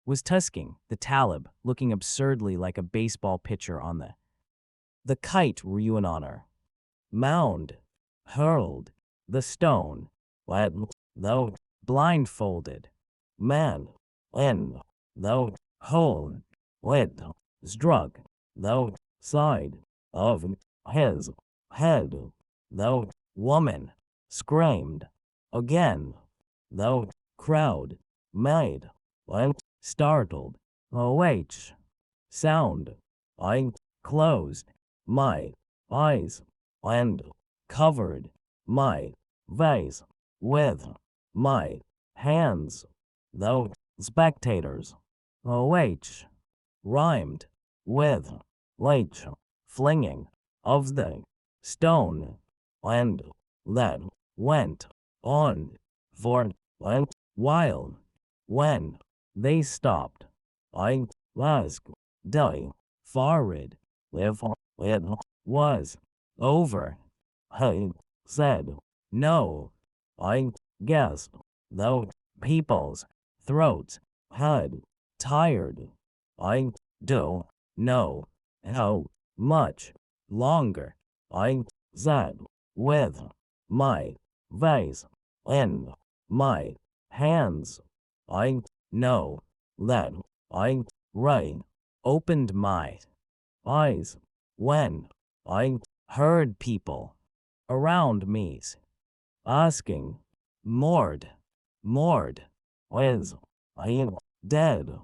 was tusking. The Talib, looking absurdly like a baseball pitcher on the Kite ruin honor mound, hurled the stone at the blindfolded man in the hole. It struck the side of his head. The woman screamed Again, the crowd made a startled OH sound. I closed my eyes and covered my face with my hands. The spectators OH rhymed with H flinging of the stone, and that went on for a while. When they stopped, I asked the Farid if it was over. He said no. I guessed the people's throats had tired. I don't know how much longer I sat with my face in my hands. I know that I right opened my eyes when I heard people around me asking, Mord, is he dead?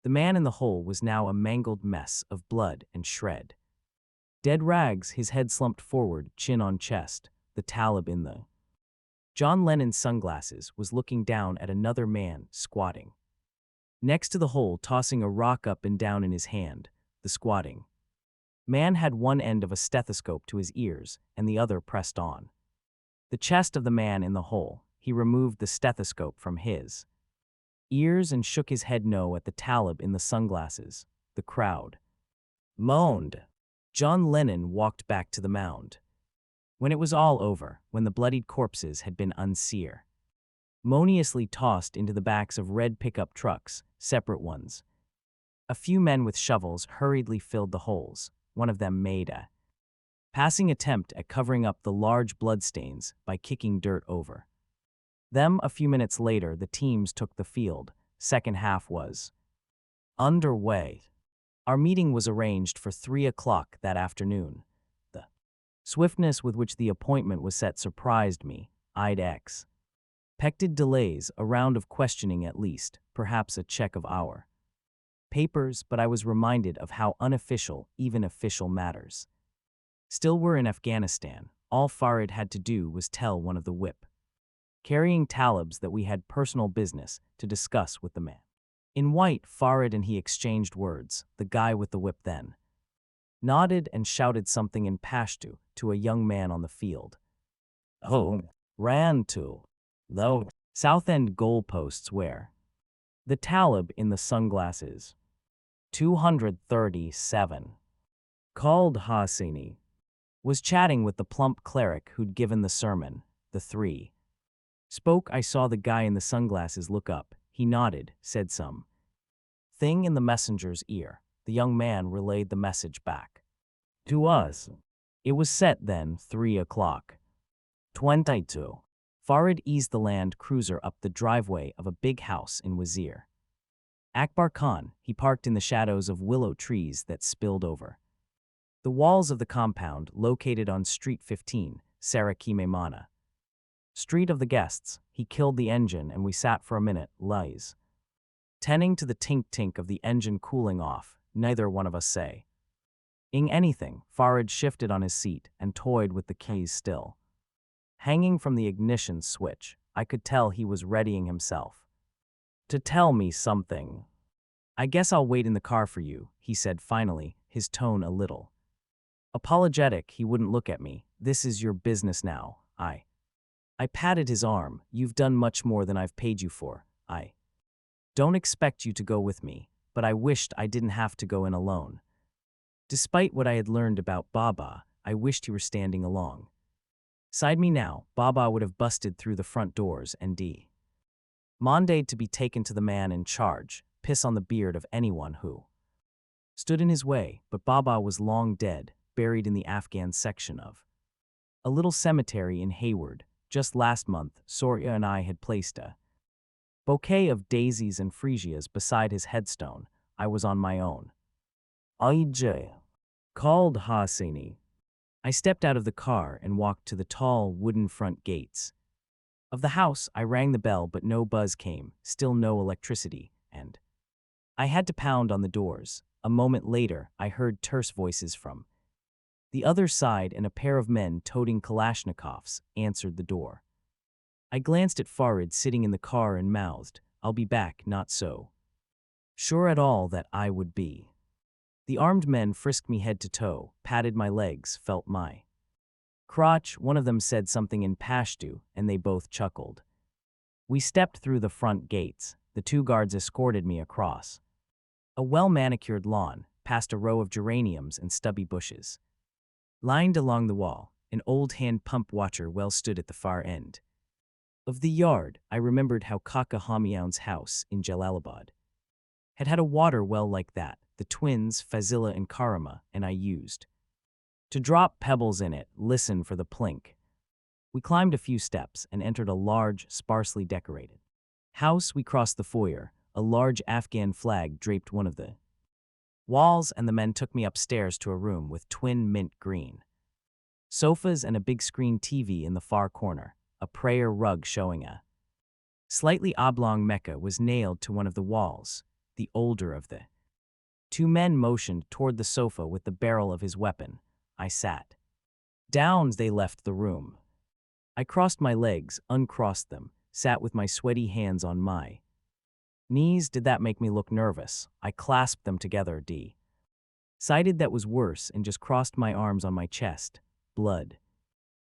The man in the hole was now a mangled mess of blood and shred. Dead rags, his head slumped forward, chin on chest, the Talib in the John Lennon's sunglasses was looking down at another man squatting next to the hole, tossing a rock up and down in his hand. The squatting man had one end of a stethoscope to his ears and the other pressed on the chest of the man in the hole. He removed the stethoscope from his ears and shook his head no at the Talib in the sunglasses. The crowd moaned. John Lennon walked back to the mound. When it was all over, when the bloodied corpses had been unceremoniously tossed into the backs of red pickup trucks, separate ones, a few men with shovels hurriedly filled the holes. One of them made a passing attempt at covering up the large bloodstains by kicking dirt over them. A few minutes later, the teams took the field. Second half was underway. Our meeting was arranged for 3 o'clock that afternoon. The swiftness with which the appointment was set surprised me. I'd expected delays, a round of questioning at least, perhaps a check of our papers, but I was reminded of how unofficial even official matters still were in Afghanistan. All Farid had to do was tell one of the whip carrying Talibs that we had personal business to discuss with the man in white. Farid and he exchanged words. The guy with the whip then nodded and shouted something in Pashto to a young man on the field, who ran to the south end goalposts where the Talib in the sunglasses, 237, Khaled Hosseini, was chatting with the plump cleric who'd given the sermon. The three spoke. I saw the guy in the sunglasses look up. He nodded, said some thing in the messenger's ear. The young man relayed the message back to us. It was set then, 3 o'clock. 22. Farid eased the Land Cruiser up the driveway of a big house in Wazir Akbar Khan. He parked in the shadows of willow trees that spilled over the walls of the compound located on Street 15, Sarakimemana, Street of the Guests. He killed the engine and we sat for a minute, lies tending to the tink-tink of the engine cooling off. Neither one of us saying anything. Farid shifted on his seat and toyed with the keys still hanging from the ignition switch. I could tell he was readying himself to tell me something. I guess I'll wait in the car for you, he said finally, his tone a little apologetic. He wouldn't look at me. This is your business now. I patted his arm. You've done much more than I've paid you for. I don't expect you to go with me, but I wished I didn't have to go in alone. Despite what I had learned about Baba, I wished he were standing along side me now. Baba would have busted through the front doors and demanded to be taken to the man in charge, piss on the beard of anyone who stood in his way. But Baba was long dead, buried in the Afghan section of a little cemetery in Hayward. Just last month, Soria and I had placed a bouquet of daisies and freesias beside his headstone. I was on my own. IJ called Hosseini. I stepped out of the car and walked to the tall wooden front gates. Of the house, I rang the bell, but no buzz came, still no electricity, and I had to pound on the doors. A moment later, I heard terse voices from the other side, and a pair of men toting Kalashnikovs answered the door. I glanced at Farid sitting in the car and mouthed, "I'll be back," not so sure at all that I would be. The armed men frisked me head to toe, patted my legs, felt my crotch. One of them said something in Pashto, and they both chuckled. We stepped through the front gates. The two guards escorted me across a well-manicured lawn, past a row of geraniums and stubby bushes. Lined along the wall, an old hand pump watcher well stood at the far end of the yard. I remembered how Kaka Hamiaun's house in Jalalabad had a water well like that. The twins, Fazila and Karama, and I used to drop pebbles in it, listen for the plink. We climbed a few steps and entered a large, sparsely decorated house. We crossed the foyer. A large Afghan flag draped one of the walls, and the men took me upstairs to a room with twin mint green sofas and a big screen TV in the far corner. A prayer rug showing a slightly oblong Mecca was nailed to one of the walls. The older of the two men motioned toward the sofa with the barrel of his weapon. I sat down. They left the room. I crossed my legs, uncrossed them, sat with my sweaty hands on my knees. Did that make me look nervous? I clasped them together, decided that was worse, and just crossed my arms on my chest. Blood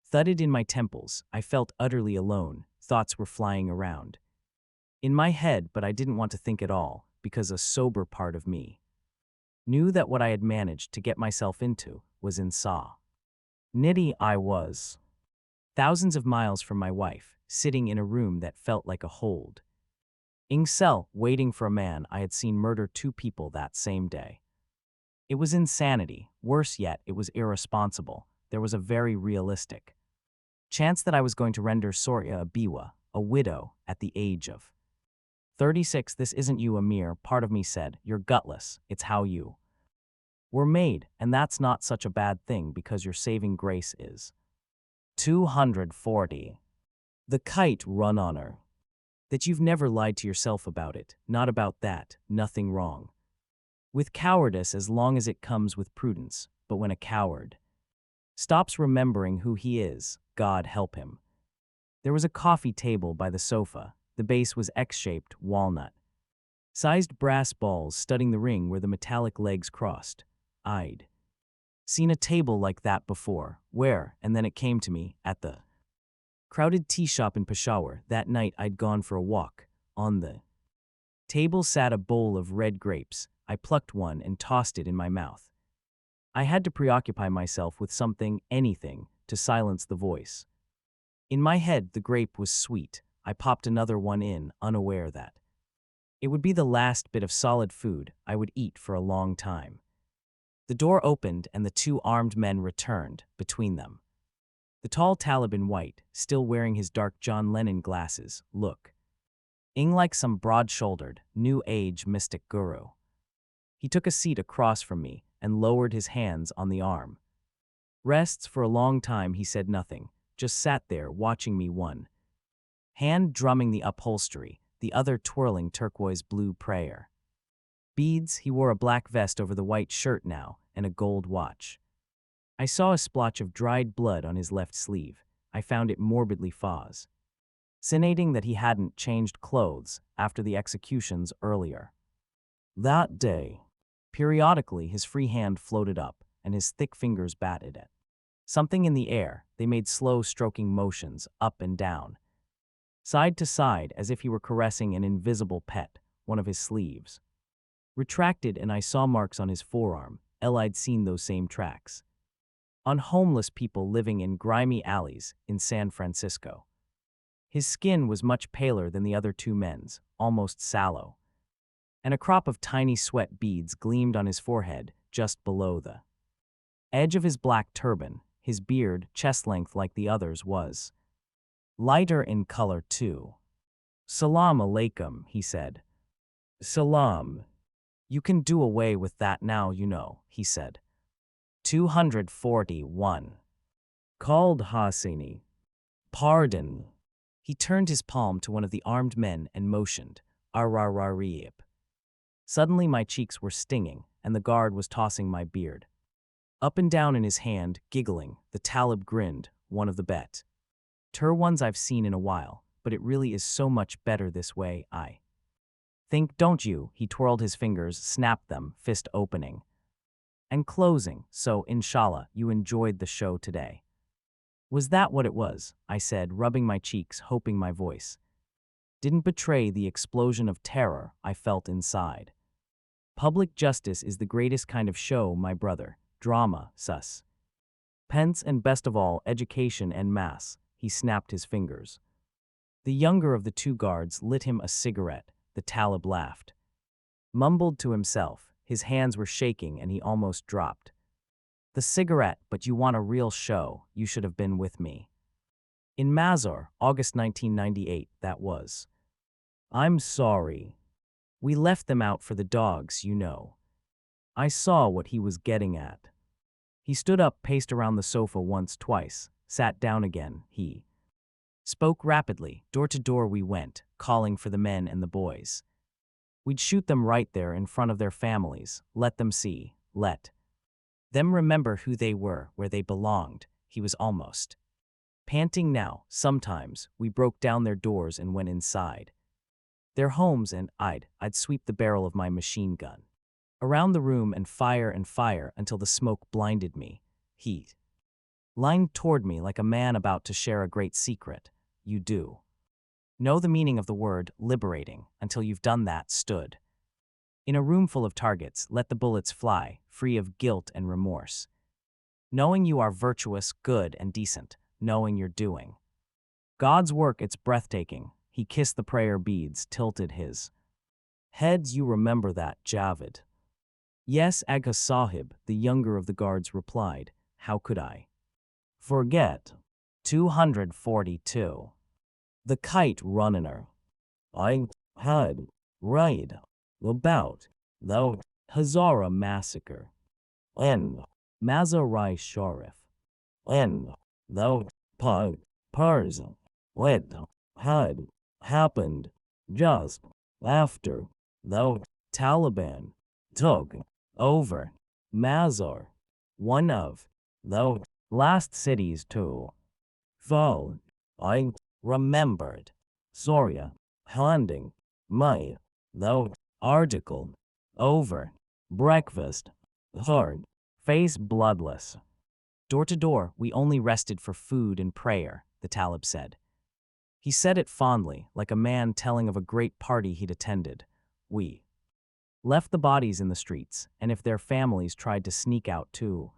thudded in my temples. I felt utterly alone. Thoughts were flying around in my head, but I didn't want to think at all, because a sober part of me knew that what I had managed to get myself into was insanity. I was thousands of miles from my wife, sitting in a room that felt like a hold cell, waiting for a man I had seen murder two people that same day. It was insanity. Worse yet, it was irresponsible. There was a very realistic chance that I was going to render Soria a biwa, a widow, at the age of 36. This isn't you, Amir, part of me said. You're gutless. It's how you were made, and that's not such a bad thing, because your saving grace is 240. The Kite run honor. That you've never lied to yourself about it. Not about that. Nothing wrong with cowardice as long as it comes with prudence. But when a coward stops remembering who he is, God help him. There was a coffee table by the sofa. The base was X-shaped, walnut-sized brass balls studding the ring where the metallic legs crossed. I'd seen a table like that before. Where? And then it came to me, at the crowded tea shop in Peshawar. That night I'd gone for a walk. On the table sat a bowl of red grapes. I plucked one and tossed it in my mouth. I had to preoccupy myself with something, anything, to silence the voice in my head. The grape was sweet. I popped another one in, unaware that it would be the last bit of solid food I would eat for a long time. The door opened and the two armed men returned. Between them, the tall Talib in white, still wearing his dark John Lennon glasses, looking like some broad-shouldered, new age mystic guru. He took a seat across from me and lowered his hands on the arm rests. For a long time he said nothing, just sat there watching me, one hand drumming the upholstery, the other twirling turquoise blue prayer beads. He wore a black vest over the white shirt now, and a gold watch. I saw a splotch of dried blood on his left sleeve. I found it morbidly fascinating that he hadn't changed clothes after the executions earlier that day. Periodically, his free hand floated up, and his thick fingers batted at something in the air. They made slow stroking motions up and down, side to side, as if he were caressing an invisible pet. One of his sleeves retracted, and I saw marks on his forearm. I'd seen those same tracks on homeless people living in grimy alleys in San Francisco. His skin was much paler than the other two men's, almost sallow, and a crop of tiny sweat beads gleamed on his forehead just below the edge of his black turban. His beard, chest-length like the others, was lighter in color too. "Salam alaikum," he said. "Salam. You can do away with that now, you know," he said. 241. Khaled Hosseini. "Pardon." He turned his palm to one of the armed men and motioned, "Ararariyip." Suddenly my cheeks were stinging, and the guard was tossing my beard. Up and down in his hand, giggling, the Talib grinned, one of the bet. "'Ter ones I've seen in a while, but it really is so much better this way, I think, don't you?" He twirled his fingers, snapped them, fist opening and closing. "So, inshallah, you enjoyed the show today." "Was that what it was?" I said, rubbing my cheeks, hoping my voice didn't betray the explosion of terror I felt inside. "Public justice is the greatest kind of show, my brother. Drama, sus. Pence, and best of all, education en masse." He snapped his fingers. The younger of the two guards lit him a cigarette. The Talib laughed, mumbled to himself. His hands were shaking and he almost dropped the cigarette. "But you want a real show, you should have been with me in Mazar, August 1998, that was." "I'm sorry. We left them out for the dogs, you know." I saw what he was getting at. He stood up, paced around the sofa once, twice, sat down again. He spoke rapidly. "Door to door we went, calling for the men and the boys. We'd shoot them right there in front of their families, let them see, let them remember who they were, where they belonged." He was almost panting now. "Sometimes we broke down their doors and went inside their homes, and I'd sweep the barrel of my machine gun around the room and fire until the smoke blinded me." He leaned toward me like a man about to share a great secret. "You do know the meaning of the word liberating until you've done that. Stood in a room full of targets, let the bullets fly, free of guilt and remorse, knowing you are virtuous, good, and decent, knowing you're doing God's work. It's breathtaking." He kissed the prayer beads, tilted his head. "You remember that, Javed?" "Yes, Agha Sahib," the younger of the guards replied. "How could I forget?" 242. The Kite runner. I had read about the Hazara massacre and Mazar-i Sharif and the Pars it had happened just after the Taliban took over Mazar, one of the last cities to fall. I remembered Soria handing my the article over breakfast, her face bloodless. "Door to door, we only rested for food and prayer," the Talib said. He said it fondly, like a man telling of a great party he'd attended. "We left the bodies in the streets, and if their families tried to sneak out too,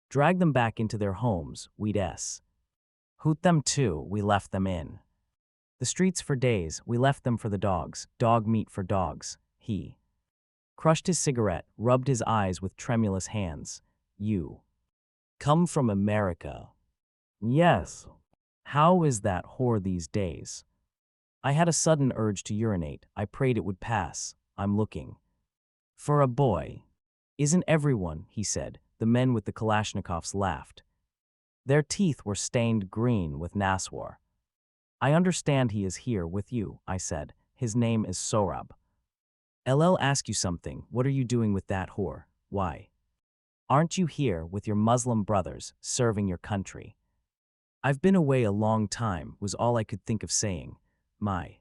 drag them back into their homes, we'd hoot them too. We left them in the streets for days. We left them for the dogs, dog meat for dogs." He crushed his cigarette, rubbed his eyes with tremulous hands. "You come from America?" "Yes." "How is that whore these days?" I had a sudden urge to urinate. I prayed it would pass. "I'm looking for a boy." "Isn't everyone?" he said. The men with the Kalashnikovs laughed. Their teeth were stained green with Naswar. "I understand he is here with you," I said. "His name is Sorab. I'll ask you something. What are you doing with that whore? Why aren't you here with your Muslim brothers, serving your country?" "I've been away a long time," was all I could think of saying. My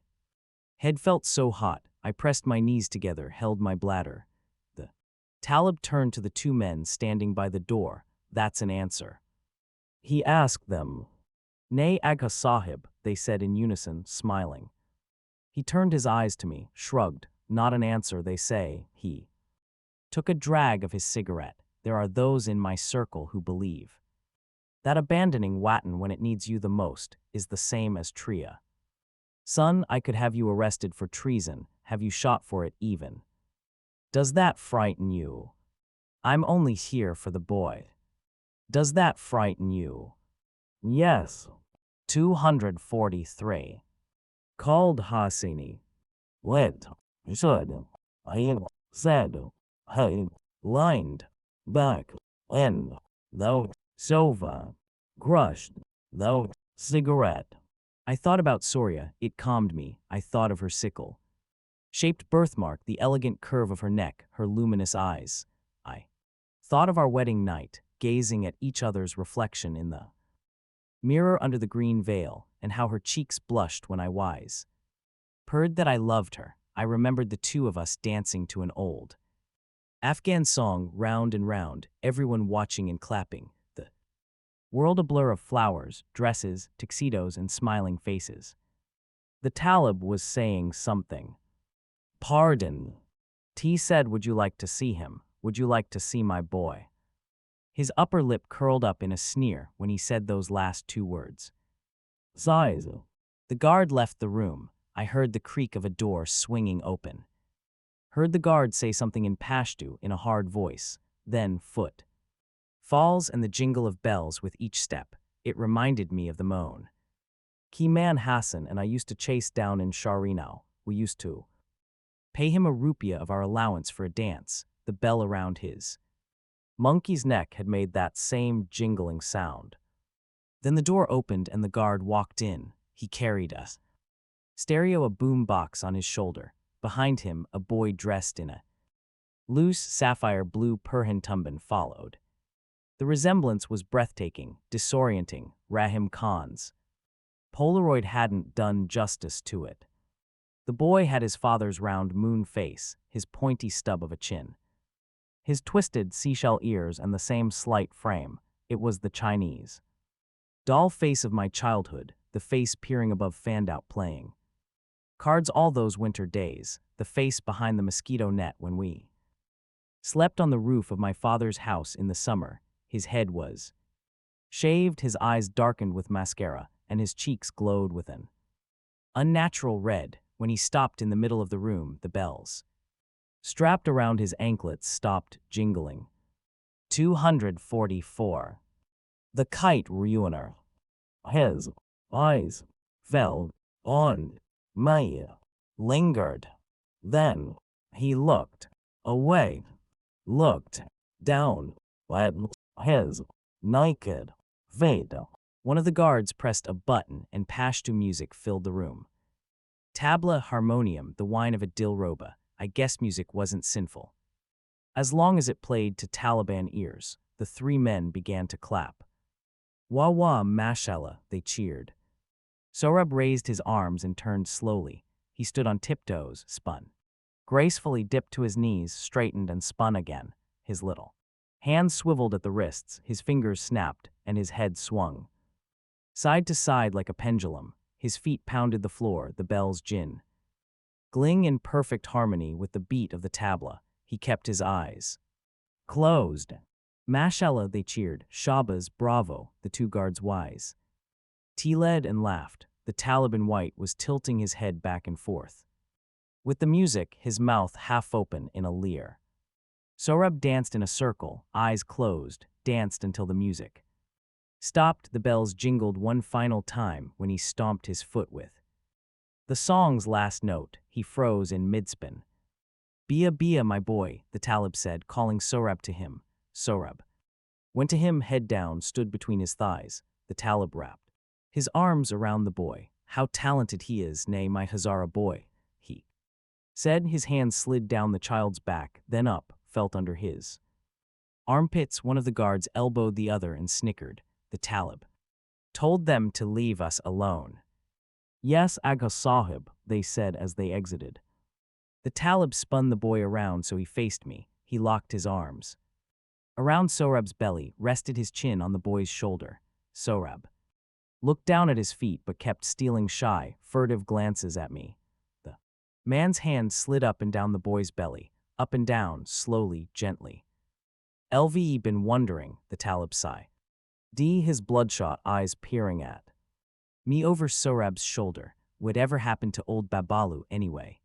head felt so hot. I pressed my knees together, held my bladder. The Talib turned to the two men standing by the door. "That's an answer." He asked them. "Nay, Agha Sahib," they said in unison, smiling. He turned his eyes to me, shrugged. "Not an answer, they say." He took a drag of his cigarette. "There are those in my circle who believe that abandoning Watan when it needs you the most is the same as Tria. Son, I could have you arrested for treason, have you shot for it even. Does that frighten you? I'm only here for the boy. Does that frighten you?" "Yes." 243. Khaled Hosseini. "What should I have said?" I leaned back in the sofa, crushed the cigarette I thought about Soria, it calmed me. I thought of her sickle shaped birthmark, the elegant curve of her neck, her luminous eyes. I thought of our wedding night, gazing at each other's reflection in the mirror under the green veil, and how her cheeks blushed when I purred that I loved her. I remembered the two of us dancing to an old Afghan song, round and round, everyone watching and clapping, the world a blur of flowers, dresses, tuxedos, and smiling faces. The Talib was saying something. Pardon. T said, would you like to see him? Would you like to see my boy? His upper lip curled up in a sneer when he said those last two words. Zaizu. The guard left the room. I heard the creak of a door swinging open. Heard the guard say something in Pashto in a hard voice, then foot falls and the jingle of bells with each step. It reminded me of the moan. Keyman Hassan and I used to chase down in Sharinau. We used to pay him a rupiah of our allowance for a dance. The bell around his monkey's neck had made that same jingling sound. Then the door opened and the guard walked in. He carried us stereo, a boom box on his shoulder. Behind him, a boy dressed in a loose sapphire blue Perhan turban followed. The resemblance was breathtaking, disorienting. Rahim Khan's Polaroid hadn't done justice to it. The boy had his father's round moon face, his pointy stub of a chin, his twisted seashell ears, and the same slight frame. It was the Chinese doll face of my childhood, the face peering above fanned-out playing cards all those winter days, the face behind the mosquito net when we slept on the roof of my father's house in the summer. His head was shaved, his eyes darkened with mascara, and his cheeks glowed with an unnatural red. When he stopped in the middle of the room, the bells strapped around his anklets stopped jingling. 244. The kite ruiner. His eyes fell on Maya, lingered. Then he looked away, looked down at his naked face. One of the guards pressed a button and Pashto music filled the room. Tabla harmonium, the whine of a dilroba. I guess music wasn't sinful. As long as it played to Taliban ears, the three men began to clap. Wah wah, mashallah, they cheered. Sohrab raised his arms and turned slowly. He stood on tiptoes, spun gracefully, dipped to his knees, straightened and spun again. His little hands swiveled at the wrists, his fingers snapped, and his head swung side to side like a pendulum. His feet pounded the floor, the bells gling in perfect harmony with the beat of the tabla. He kept his eyes closed. Mashallah, they cheered. Shabaz, bravo, the two guards wise led and laughed. The Talib in white was tilting his head back and forth. With the music, his mouth half open in a leer. Sohrab danced in a circle, eyes closed, danced until the music stopped. The bells jingled one final time when he stomped his foot with the song's last note. He froze in midspin. Bia Bia, my boy, the Talib said, calling Sohrab to him. Sohrab went to him, head down, stood between his thighs. The Talib wrapped his arms around the boy. How talented he is, nay, my Hazara boy, he said. His hands slid down the child's back, then up, felt under his armpits. One of the guards elbowed the other and snickered. The Talib told them to leave us alone. Yes, Agha Sahib, they said as they exited. The Talib spun the boy around so he faced me. He locked his arms around Sohrab's belly, rested his chin on the boy's shoulder. Sohrab looked down at his feet but kept stealing shy, furtive glances at me. The man's hand slid up and down the boy's belly, up and down, slowly, gently. LVE been wondering, the Talib sighed. His bloodshot eyes peering at me over Sohrab's shoulder. Whatever happened to old Babalu anyway?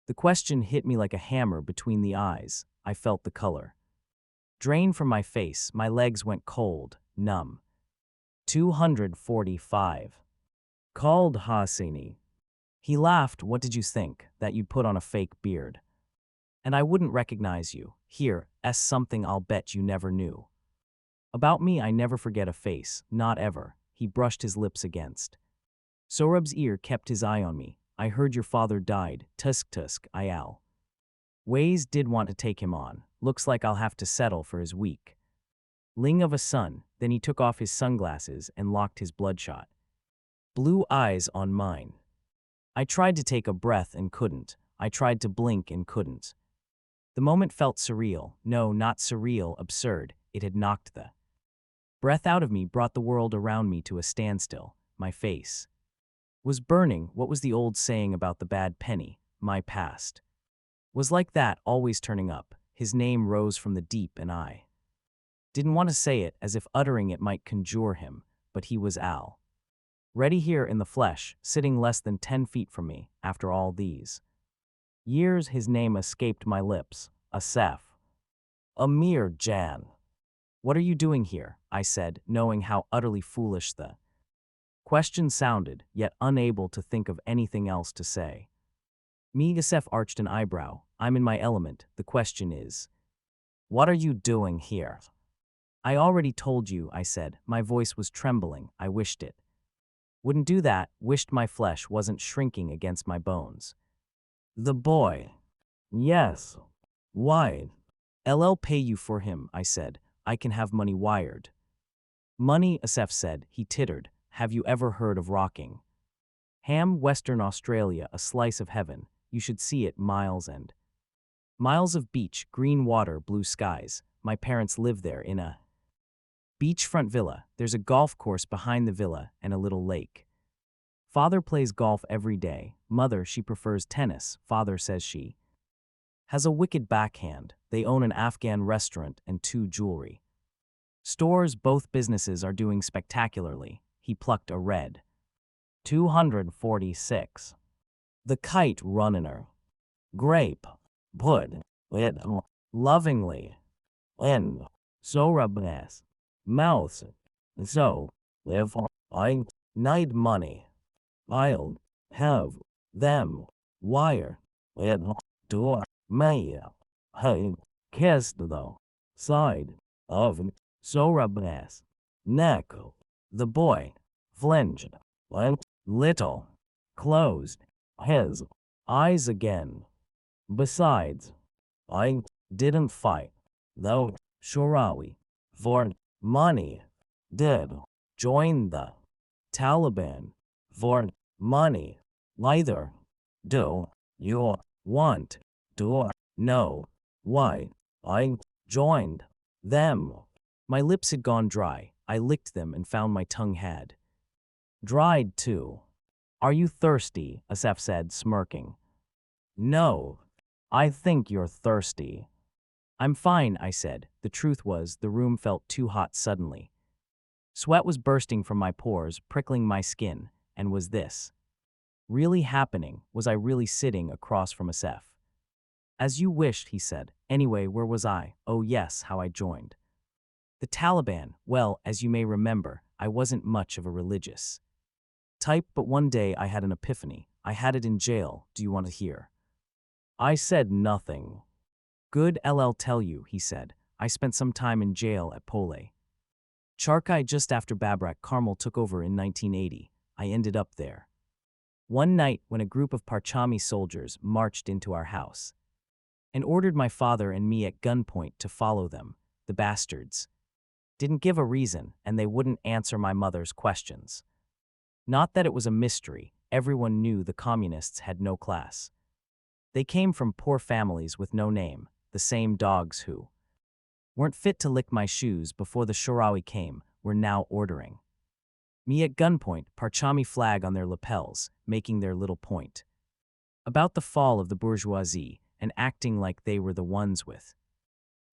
The question hit me like a hammer between the eyes. I felt the color drain from my face. My legs went cold, numb. 245. Khaled Hosseini. He laughed. What did you think? That you'd put on a fake beard? And I wouldn't recognize you. Here, something I'll bet you never knew. About me, I never forget a face, not ever. He brushed his lips against Sohrab's ear kept his eye on me. I heard your father died. Tusk tusk, Ial. Ways did want to take him on. Looks like I'll have to settle for his weak ling of a son. Then he took off his sunglasses and locked his bloodshot blue eyes on mine. I tried to take a breath and couldn't. I tried to blink and couldn't. The moment felt surreal. No, not surreal, absurd. It had knocked the breath out of me, brought the world around me to a standstill. My face was burning. What was the old saying about the bad penny? My past was like that, always turning up. His name rose from the deep and I didn't want to say it, as if uttering it might conjure him, but he was Al. Ready here in the flesh, sitting less than 10 feet from me. After all these years, his name escaped my lips. Asef. Amir Jan. What are you doing here? I said, knowing how utterly foolish the question sounded, yet unable to think of anything else to say. Asef arched an eyebrow. I'm in my element. The question is, what are you doing here? I already told you, I said. My voice was trembling. I wished it wouldn't do that, wished my flesh wasn't shrinking against my bones. The boy. Yes. Why? I'll pay you for him, I said. I can have money wired. Money, Asef said. He tittered. Have you ever heard of rocking Ham, Western Australia, a slice of heaven? You should see it. Miles and miles of beach, green water, blue skies. My parents live there in a beachfront villa. There's a golf course behind the villa and a little lake. Father plays golf every day. Mother, she prefers tennis. Father says she has a wicked backhand. They own an Afghan restaurant and 2 jewelry stores. Both businesses are doing spectacularly. He plucked a red 246. The Kite runner. Grape. Put it lovingly in Sohrab's mouth. So, if I need money, I'll have them wire it to me. He kissed the side of Sohrab's neck. The boy flinched a little, closed his eyes again. Besides, I didn't fight, though Shirawi, for money. Did join the Taliban for money. Neither do you want to know why I joined them. My lips had gone dry. I licked them and found my tongue had dried too. Are you thirsty? Asef said, smirking. No, I think you're thirsty. I'm fine, I said. The truth was, the room felt too hot suddenly. Sweat was bursting from my pores, prickling my skin. And was this really happening? Was I really sitting across from Asef? As you wished, he said. Anyway, where was I? Oh yes, how I joined the Taliban. Well, as you may remember, I wasn't much of a religious type, but one day I had an epiphany. I had it in jail. Do you want to hear? I said nothing. Good, I'll tell you, he said. I spent some time in jail at Pole Charkai just after Babrak Karmal took over in 1980. I ended up there one night when a group of Parchami soldiers marched into our house and ordered my father and me at gunpoint to follow them. The bastards didn't give a reason, and they wouldn't answer my mother's questions. Not that it was a mystery. Everyone knew the communists had no class. They came from poor families with no name, the same dogs who weren't fit to lick my shoes before the Shirawi came were now ordering me at gunpoint, Parchami flag on their lapels, making their little point about the fall of the bourgeoisie and acting like they were the ones with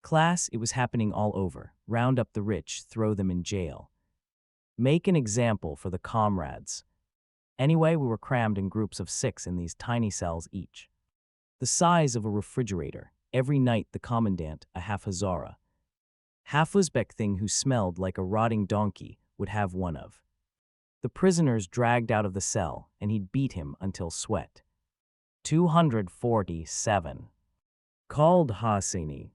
class. It was happening all over. Round up the rich, throw them in jail. Make an example for the comrades. Anyway, we were crammed in groups of 6 in these tiny cells each, the size of a refrigerator. Every night the commandant, a half Hazara, half Uzbek thing who smelled like a rotting donkey, would have one of the prisoners dragged out of the cell, and he'd beat him until sweat. 247. Khaled Hosseini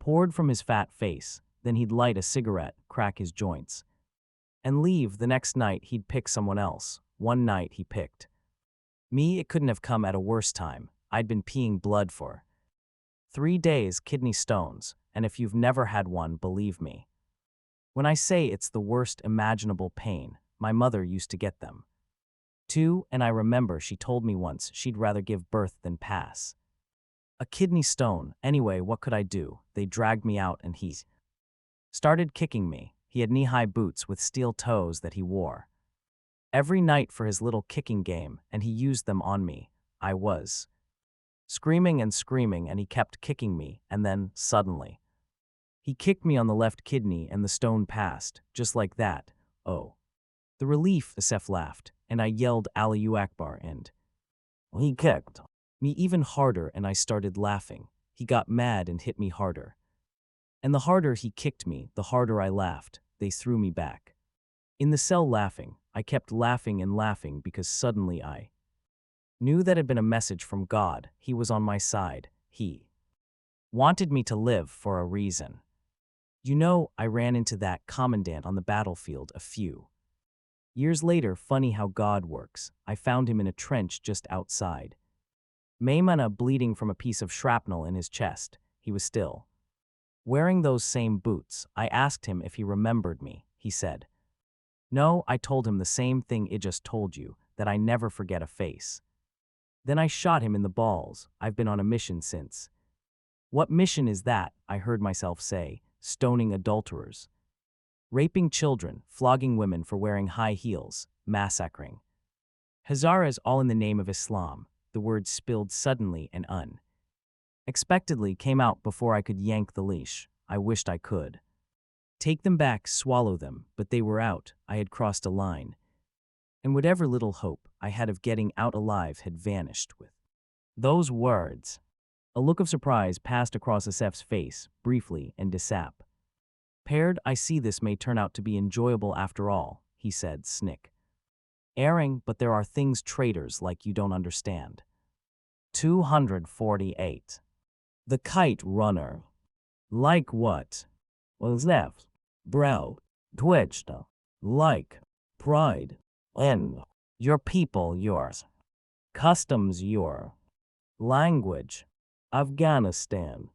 poured from his fat face. Then he'd light a cigarette, crack his joints, and leave. The next night he'd pick someone else, one night he picked me. It couldn't have come at a worse time. I'd been peeing blood for 3 days, kidney stones, and if you've never had one, believe me. When I say it's the worst imaginable pain, my mother used to get them too, and I remember she told me once she'd rather give birth than pass a kidney stone. Anyway, what could I do? They dragged me out and he started kicking me. He had knee-high boots with steel toes that he wore every night for his little kicking game, and he used them on me. I was screaming and screaming, and he kept kicking me, and then, suddenly, he kicked me on the left kidney and the stone passed, just like that. Oh. The relief, Asef laughed, and I yelled Allahu Akbar, and he kicked me even harder, and I started laughing. He got mad and hit me harder. And the harder he kicked me, the harder I laughed. They threw me back in the cell laughing. I kept laughing and laughing because suddenly I knew that had been a message from God. He was on my side. He wanted me to live for a reason. You know, I ran into that commandant on the battlefield a few years later. Funny how God works. I found him in a trench just outside Maimana, bleeding from a piece of shrapnel in his chest. He was still wearing those same boots. I asked him if he remembered me. He said, "No." I told him the same thing I just told you, that I never forget a face. Then I shot him in the balls. I've been on a mission since. What mission is that? I heard myself say. Stoning adulterers, raping children, flogging women for wearing high heels, massacring Hazaras, all in the name of Islam. The words spilled suddenly and unexpectedly came out before I could yank the leash. I wished I could take them back, swallow them, but they were out. I had crossed a line, and whatever little hope I had of getting out alive had vanished with those words. A look of surprise passed across Asef's face, briefly, and disappeared. I see this may turn out to be enjoyable after all, he said, airing, but there are things traitors like you don't understand. 248. The Kite Runner. Like what? Was that? Brow twitched. Like pride. And your people, yours. Customs, your language. Afghanistan.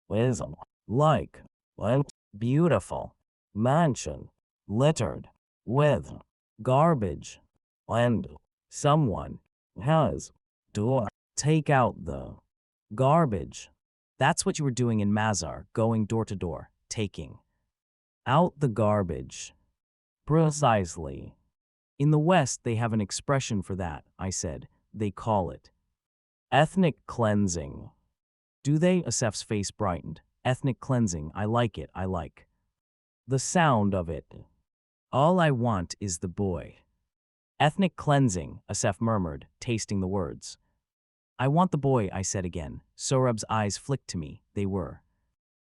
Wisdom. Like and beautiful. Mansion. Littered with garbage. And someone has to take out the garbage. That's what you were doing in Mazar, going door to door, taking out the garbage. Precisely. In the West, they have an expression for that, I said. They call it ethnic cleansing. Do they? Asef's face brightened. Ethnic cleansing, I like it, I like the sound of it. All I want is the boy. Ethnic cleansing, Asef murmured, tasting the words. I want the boy, I said again. Sohrab's eyes flicked to me. They were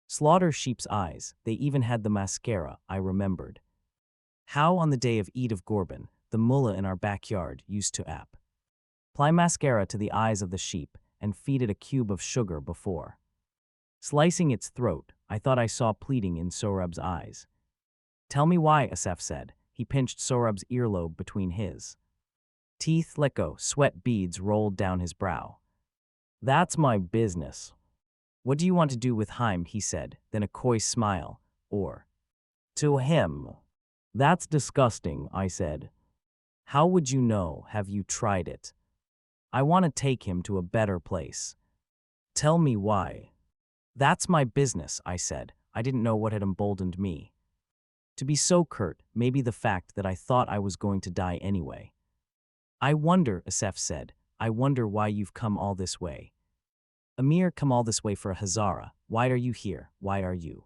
slaughter sheep's eyes. They even had the mascara, I remembered. How on the day of Eid of Gorban, the mullah in our backyard used to apply mascara to the eyes of the sheep and feed it a cube of sugar before slicing its throat. I thought I saw pleading in Sohrab's eyes. Tell me why, Asef said. He pinched Sohrab's earlobe between his teeth. Let go. Sweat beads rolled down his brow. That's my business. What do you want to do with Haim? He said, then a coy smile. Or to him. That's disgusting, I said. How would you know? Have you tried it? I want to take him to a better place. Tell me why. That's my business, I said. I didn't know what had emboldened me to be so curt. Maybe the fact that I thought I was going to die anyway. I wonder, Asef said. I wonder why you've come all this way. Amir, come all this way for a Hazara. Why are you here? Why are you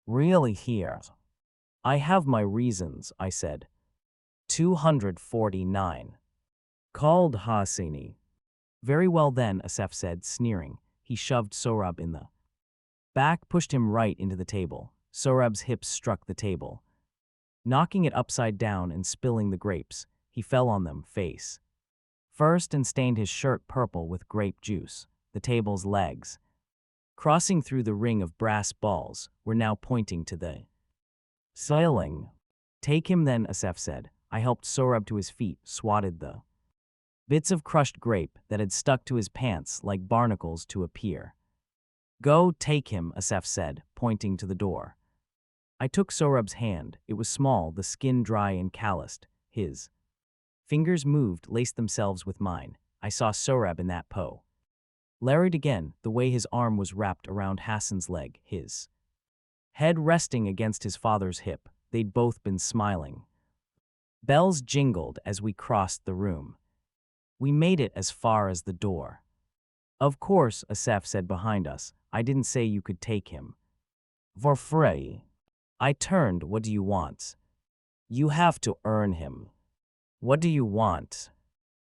really here? I have my reasons, I said. 249. Khaled Hosseini. Very well then, Asef said, sneering. He shoved Sohrab in the back, pushed him right into the table. Sohrab's hips struck the table, knocking it upside down and spilling the grapes. He fell on them, face first, and stained his shirt purple with grape juice. The table's legs, crossing through the ring of brass balls, were now pointing to the ceiling. Take him then, Asef said. I helped Sorab to his feet, swatted the bits of crushed grape that had stuck to his pants like barnacles to a pier. Go take him, Asef said, pointing to the door. I took Sorab's hand. It was small, the skin dry and calloused. His fingers moved, laced themselves with mine. I saw Sorab in that pose. Larried again, the way his arm was wrapped around Hassan's leg, his head resting against his father's hip. They'd both been smiling. Bells jingled as we crossed the room. We made it as far as the door. Of course, Asef said behind us, I didn't say you could take him. For free. I turned, what do you want? You have to earn him. What do you want?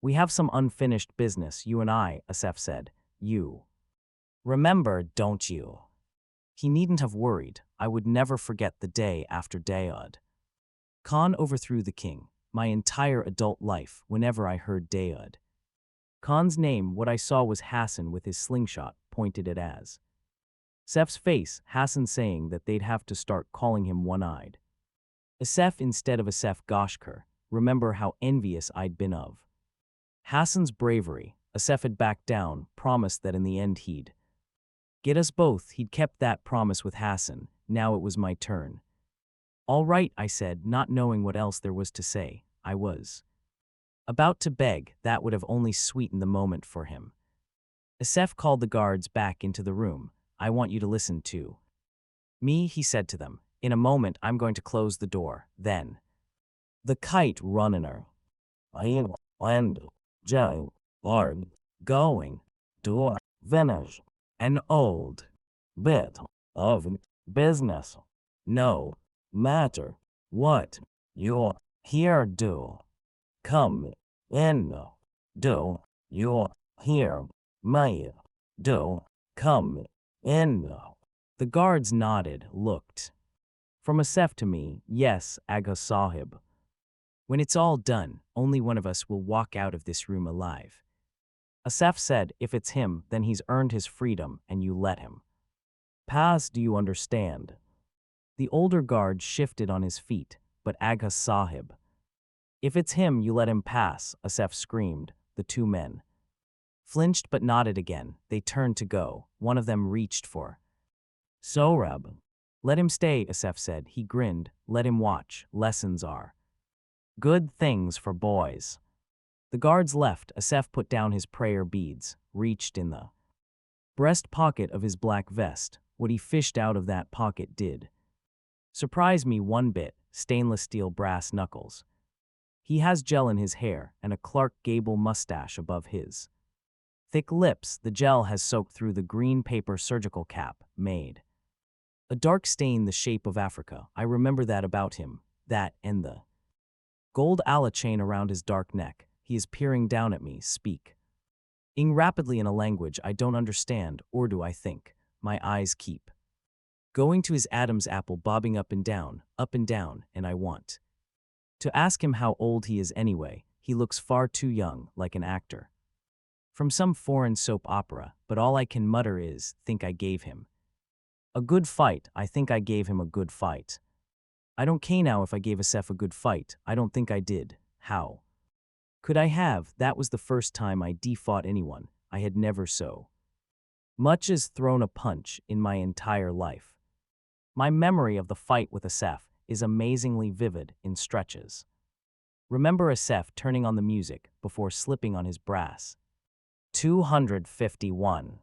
We have some unfinished business, you and I, Asef said. You remember, don't you? He needn't have worried. I would never forget the day after Daoud Khan overthrew the king. My entire adult life, whenever I heard Daoud Khan's name, what I saw was Hassan with his slingshot pointed at Az. Sef's face, Hassan saying that they'd have to start calling him one-eyed. Asef instead of Asef Goshkar. Remember how envious I'd been of Hassan's bravery. Asef had backed down, promised that in the end he'd get us both. He'd kept that promise with Hassan. Now it was my turn. All right, I said, not knowing what else there was to say. I was about to beg. That would have only sweetened the moment for him. Asef called the guards back into the room. I want you to listen to me, he said to them. In a moment, I'm going to close the door. Then the Kite runner. I and Joe are going to finish an old bit of business. No matter what you here do, come in. Do you hear me? Do come in. The guards nodded, looked from Asef to me. Yes, Agha Sahib. When it's all done, only one of us will walk out of this room alive. Asef said, if it's him, then he's earned his freedom and you let him pass. Do you understand? The older guard shifted on his feet, but Agha Sahib. If it's him, you let him pass, Asef screamed. The two men flinched but nodded again. They turned to go. One of them reached for Sorab. Let him stay, Asef said. He grinned. Let him watch. Lessons are good things for boys. The guards left. Asef put down his prayer beads, reached in the breast pocket of his black vest. What he fished out of that pocket did surprise me one bit. Stainless steel brass knuckles. He has gel in his hair and a Clark Gable mustache above his thick lips. The gel has soaked through the green paper surgical cap, made a dark stain the shape of Africa. I remember that about him. That and the gold Allah chain around his dark neck. He is peering down at me, speaking rapidly in a language I don't understand, or do I think? My eyes keep going to his Adam's apple bobbing up and down, and I want to ask him how old he is anyway. He looks far too young, like an actor from some foreign soap opera, but all I can mutter is, think I gave him a good fight. I think I gave him a good fight. I don't care now if I gave Asef a good fight. I don't think I did. How could I have? That was the first time I defought anyone. I had never so much as thrown a punch in my entire life. My memory of the fight with Asef is amazingly vivid in stretches. Remember Asef turning on the music before slipping on his brass. 251.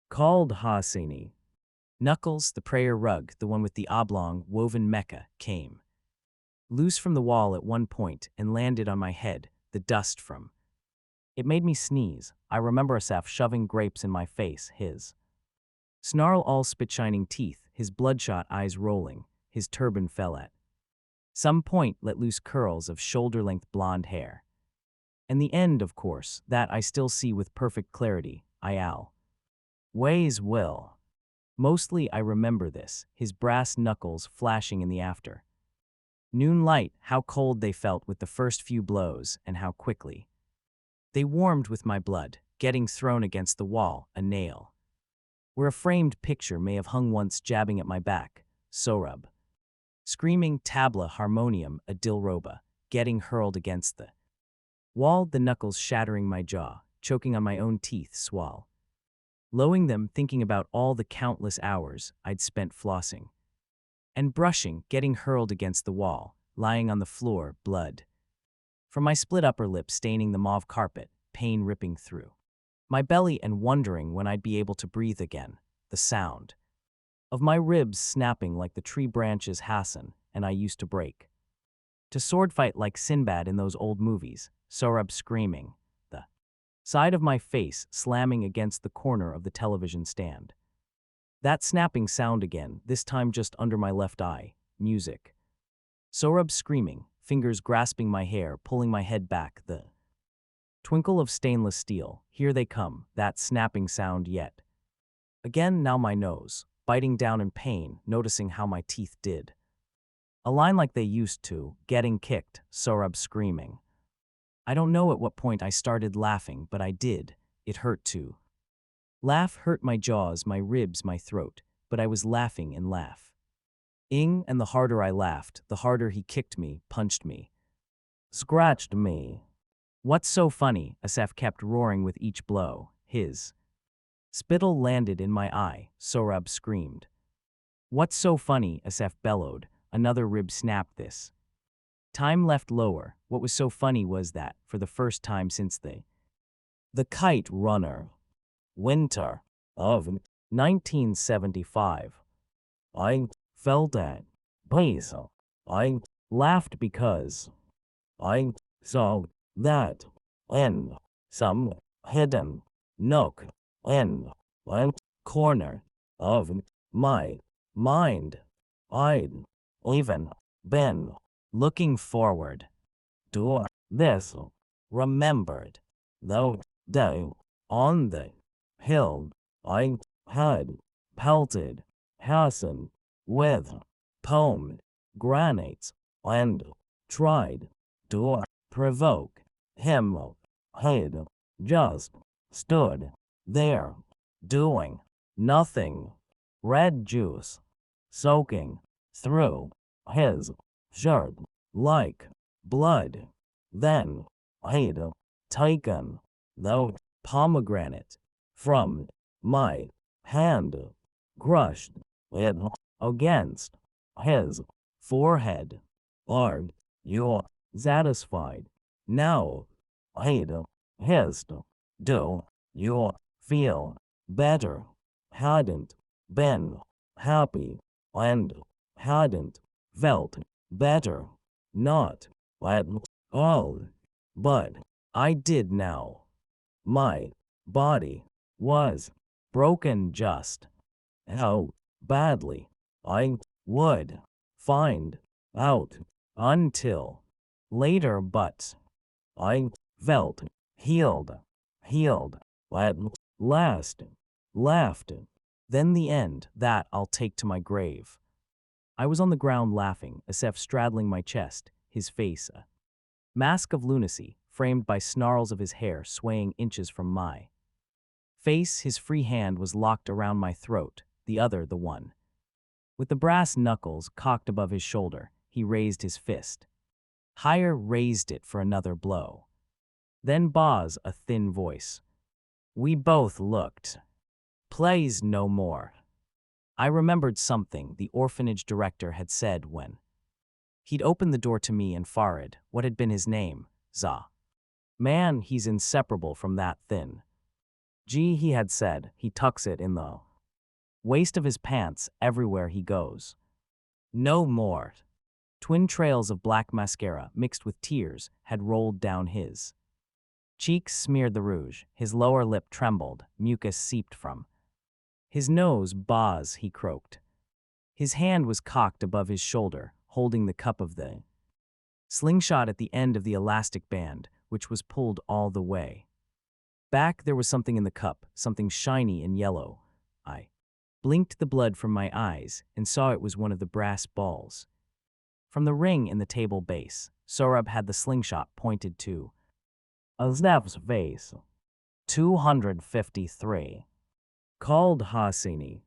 Khaled Hosseini. Knuckles, the prayer rug, the one with the oblong, woven Mecca, came loose from the wall at one point and landed on my head, the dust from it made me sneeze. I remember Asef shoving grapes in my face, his snarl all spit-shining teeth, his bloodshot eyes rolling. His turban fell at some point, let loose curls of shoulder-length blonde hair. And the end, of course, that I still see with perfect clarity. Ways will. Mostly I remember this, his brass knuckles flashing in the after noon light, how cold they felt with the first few blows and how quickly they warmed with my blood, getting thrown against the wall, a nail where a framed picture may have hung once jabbing at my back. Sorab. Screaming tabla harmonium a dilroba. getting hurled against the wall, the knuckles shattering my jaw, choking on my own teeth swall. Lowing them, thinking about all the countless hours I'd spent flossing and brushing, getting hurled against the wall, lying on the floor, blood from my split upper lip staining the mauve carpet, pain ripping through my belly, and wondering when I'd be able to breathe again, the sound of my ribs snapping like the tree branches Hassan and I used to break. To sword fight like Sinbad in those old movies, Sohrab screaming, the side of my face slamming against the corner of the television stand. That snapping sound again, this time just under my left eye, music. Sohrab screaming, fingers grasping my hair, pulling my head back, the twinkle of stainless steel, here they come, that snapping sound yet. Again, now my nose, biting down in pain, noticing how my teeth did a line like they used to, getting kicked, Sohrab screaming. I don't know at what point I started laughing, but I did. It hurt too. Laugh hurt my jaws, my ribs, my throat, but I was laughing and laugh. And the harder I laughed, the harder he kicked me, punched me, scratched me. What's so funny? Asaf kept roaring with each blow. His spittle landed in my eye, Sohrab screamed. What's so funny? Asaf bellowed. Another rib snapped this time left lower. What was so funny was that, for the first time since the Kite Runner winter of 1975, I felt at peace. I laughed because I saw that in some hidden nook in a corner of my mind, I'd even been looking forward to this. Remembered the day on the hill I had pelted Hassan with pomegranates and tried to provoke him. He'd just stood there doing nothing, red juice soaking through his shirt like blood. Then he'd taken the pomegranate from my hand, crushed it against his forehead. Are you satisfied now? He'd hissed. Do you feel better? Hadn't been happy and hadn't felt better. Not at all. But I did now. My body was broken. Just how badly I would find out until later, but I felt healed at last, laughed. Then the end, that I'll take to my grave. I was on the ground laughing, Asef straddling my chest, his face a mask of lunacy, framed by snarls of his hair swaying inches from my face. His free hand was locked around my throat, the other, the one with the brass knuckles cocked above his shoulder. He raised his fist higher, raised it for another blow. Then Boz, a thin voice. We both looked. Plays no more. I remembered something the orphanage director had said when he'd opened the door to me and Farid. What had been his name? Za. Man, he's inseparable from that thin G, he had said. He tucks it in the waist of his pants everywhere he goes. No more. Twin trails of black mascara mixed with tears had rolled down his cheeks, smeared the rouge. His lower lip trembled, mucus seeped from his nose. Boz, he croaked. His hand was cocked above his shoulder, holding the cup of the slingshot at the end of the elastic band, which was pulled all the way back. There was something in the cup, something shiny and yellow. I blinked the blood from my eyes and saw it was one of the brass balls from the ring in the table base. Sohrab had the slingshot pointed to Asaf's face. 253. Khaled Hosseini.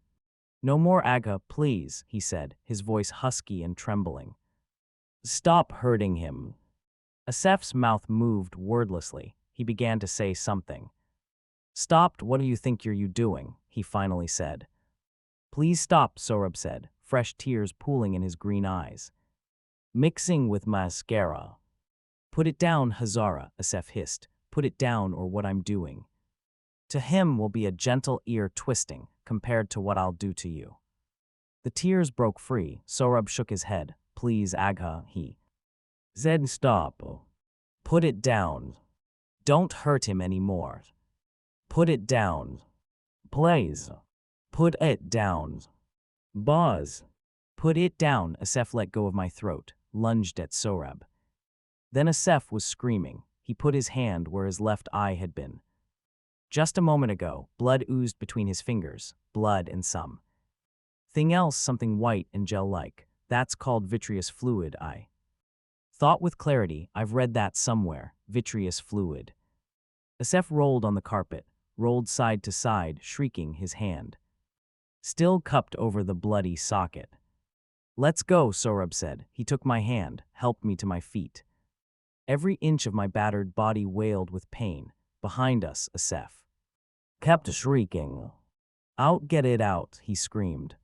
No more Aga, please, he said, his voice husky and trembling. Stop hurting him. Asef's mouth moved wordlessly. He began to say something. Stopped, what do you think you're doing? He finally said. Please stop, Sorab said, fresh tears pooling in his green eyes. Mixing with mascara. Put it down, Hazara, Asef hissed. Put it down or what I'm doing. To him will be a gentle ear twisting compared to what I'll do to you. The tears broke free. Sorab shook his head. Please, Agha, he. Zed, stop. Put it down. Don't hurt him anymore. Put it down. Please. Put it down. Boz. Put it down. Asef let go of my throat, lunged at Sorab. Then Asef was screaming. He put his hand where his left eye had been. Just a moment ago, blood oozed between his fingers, blood and some thing else, something white and gel-like. That's called vitreous fluid, I thought with clarity. I've read that somewhere, vitreous fluid. Asef rolled on the carpet, rolled side to side, shrieking, his hand still cupped over the bloody socket. Let's go, Sorab said. He took my hand, helped me to my feet. Every inch of my battered body wailed with pain. Behind us, Asef kept shrieking. Out, get it out, he screamed.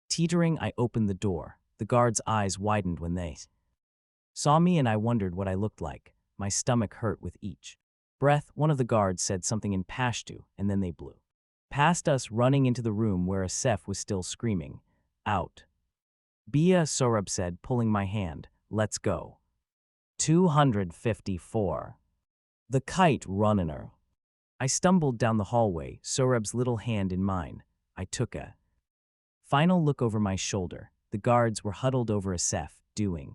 Teetering, I opened the door. The guards' eyes widened when they saw me, and I wondered what I looked like. My stomach hurt with each breath. One of the guards said something in Pashto, and then they blew past us, running into the room where Asef was still screaming. Out. Bia, Sorab said, pulling my hand. Let's go. 254. The Kite Runner. I stumbled down the hallway, Sorab's little hand in mine. I took a final look over my shoulder. The guards were huddled over Asef, doing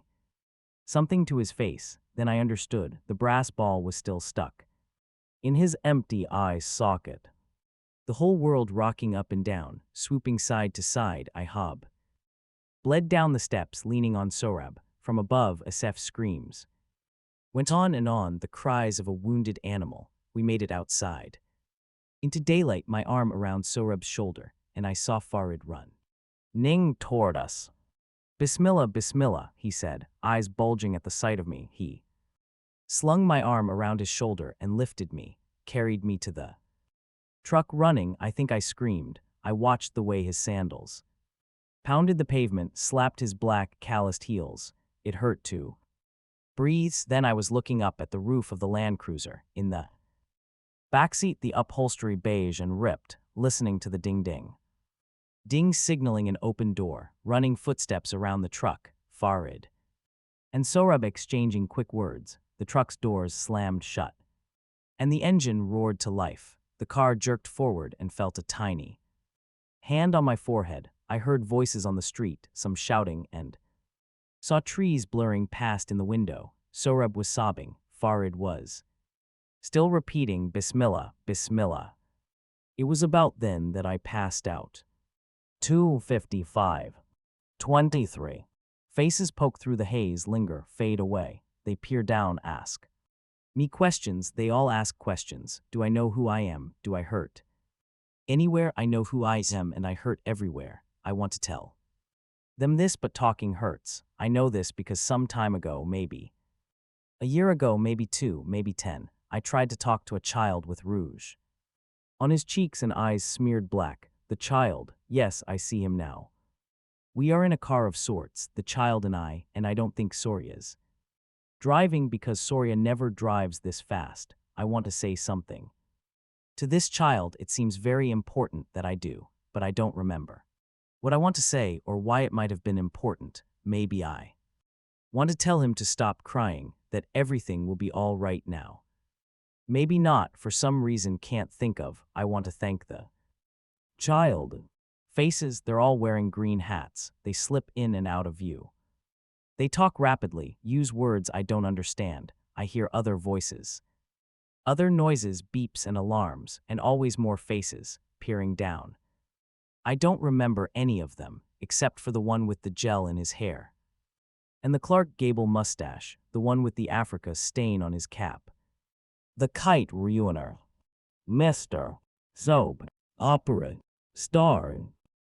something to his face. Then I understood. The brass ball was still stuck in his empty eye socket. The whole world rocking up and down, swooping side to side. I bled down the steps, leaning on Sorab. From above, Asef's screams went on and on, the cries of a wounded animal. We made it outside. Into daylight, my arm around Sorab's shoulder, and I saw Farid run ning toward us. Bismillah, Bismillah, he said, eyes bulging at the sight of me. He slung my arm around his shoulder and lifted me, carried me to the truck. Running, I think I screamed. I watched the way his sandals pounded the pavement, slapped his black, calloused heels. It hurt to breathe. Then I was looking up at the roof of the Land Cruiser. In the backseat, the upholstery beige and ripped, listening to the ding-ding. Ding signaling an open door, running footsteps around the truck, Farid and Sorab exchanging quick words. The truck's doors slammed shut, and the engine roared to life. The car jerked forward and felt a tiny hand on my forehead. I heard voices on the street, some shouting, and saw trees blurring past in the window. Sorab was sobbing. Farid was still repeating, Bismillah, Bismillah. It was about then that I passed out. 255. 23. Faces poke through the haze, linger, fade away. They peer down, ask me questions. They all ask questions. Do I know who I am? Do I hurt anywhere? I know who I am, and I hurt everywhere. I want to tell them this, but talking hurts. I know this because some time ago, maybe a year ago, maybe 2, maybe 10, I tried to talk to a child with rouge on his cheeks and eyes smeared black. The child, yes, I see him now. We are in a car of sorts, the child and I don't think Soria's driving because Soria never drives this fast. I want to say something to this child. It seems very important that I do, but I don't remember what I want to say or why it might have been important. Maybe I want to tell him to stop crying, that everything will be all right now. Maybe not, for some reason can't think of. I want to thank the child. Faces, they're all wearing green hats. They slip in and out of view. They talk rapidly, use words I don't understand. I hear other voices, other noises, beeps and alarms, and always more faces, peering down. I don't remember any of them, except for the one with the gel in his hair, and the Clark Gable mustache, the one with the Africa stain on his cap. The Kite Ruiner. Mr. Soap Opera Star.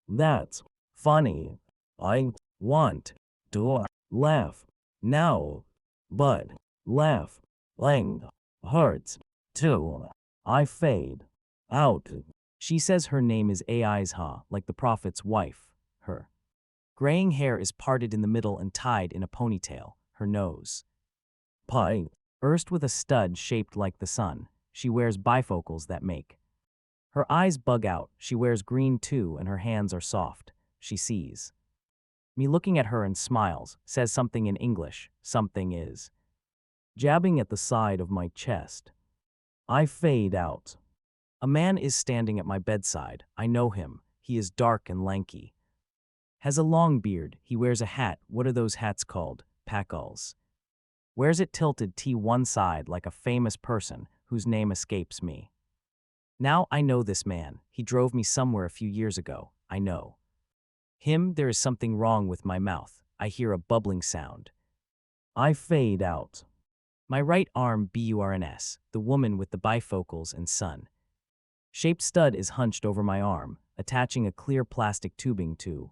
That's funny. I want to laugh now, but Laugh. Lang. Hurts. Too. I fade. Out. She says her name is Aizha, like the prophet's wife. Her graying hair is parted in the middle and tied in a ponytail. Her nose Pie. Erst with a stud shaped like the sun. She wears bifocals that make her eyes bug out. She wears green too, and her hands are soft. She sees me looking at her and smiles, says something in English. Something is jabbing at the side of my chest. I fade out. A man is standing at my bedside. I know him. He is dark and lanky. Has a long beard. He wears a hat. What are those hats called? Pakals. Wears it tilted to one side like a famous person whose name escapes me. Now I know this man. He drove me somewhere a few years ago. I know him. There is something wrong with my mouth. I hear a bubbling sound. I fade out. My right arm burns. The woman with the bifocals and sun shaped stud is hunched over my arm, attaching a clear plastic tubing to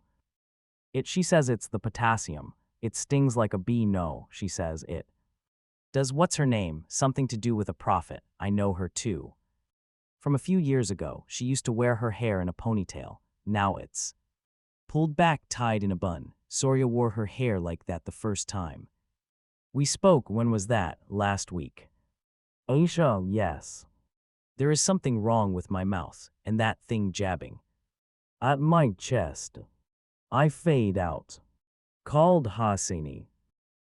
it. She says it's the potassium. It stings like a bee. No, she says it does. What's her name? Something to do with a prophet. I know her too. From a few years ago, she used to wear her hair in a ponytail. Now it's pulled back, tied in a bun. Soria wore her hair like that the first time we spoke. When was that? Last week. Aisha, yes. There is something wrong with my mouth, and that thing jabbing at my chest. I fade out. Khaled Hosseini.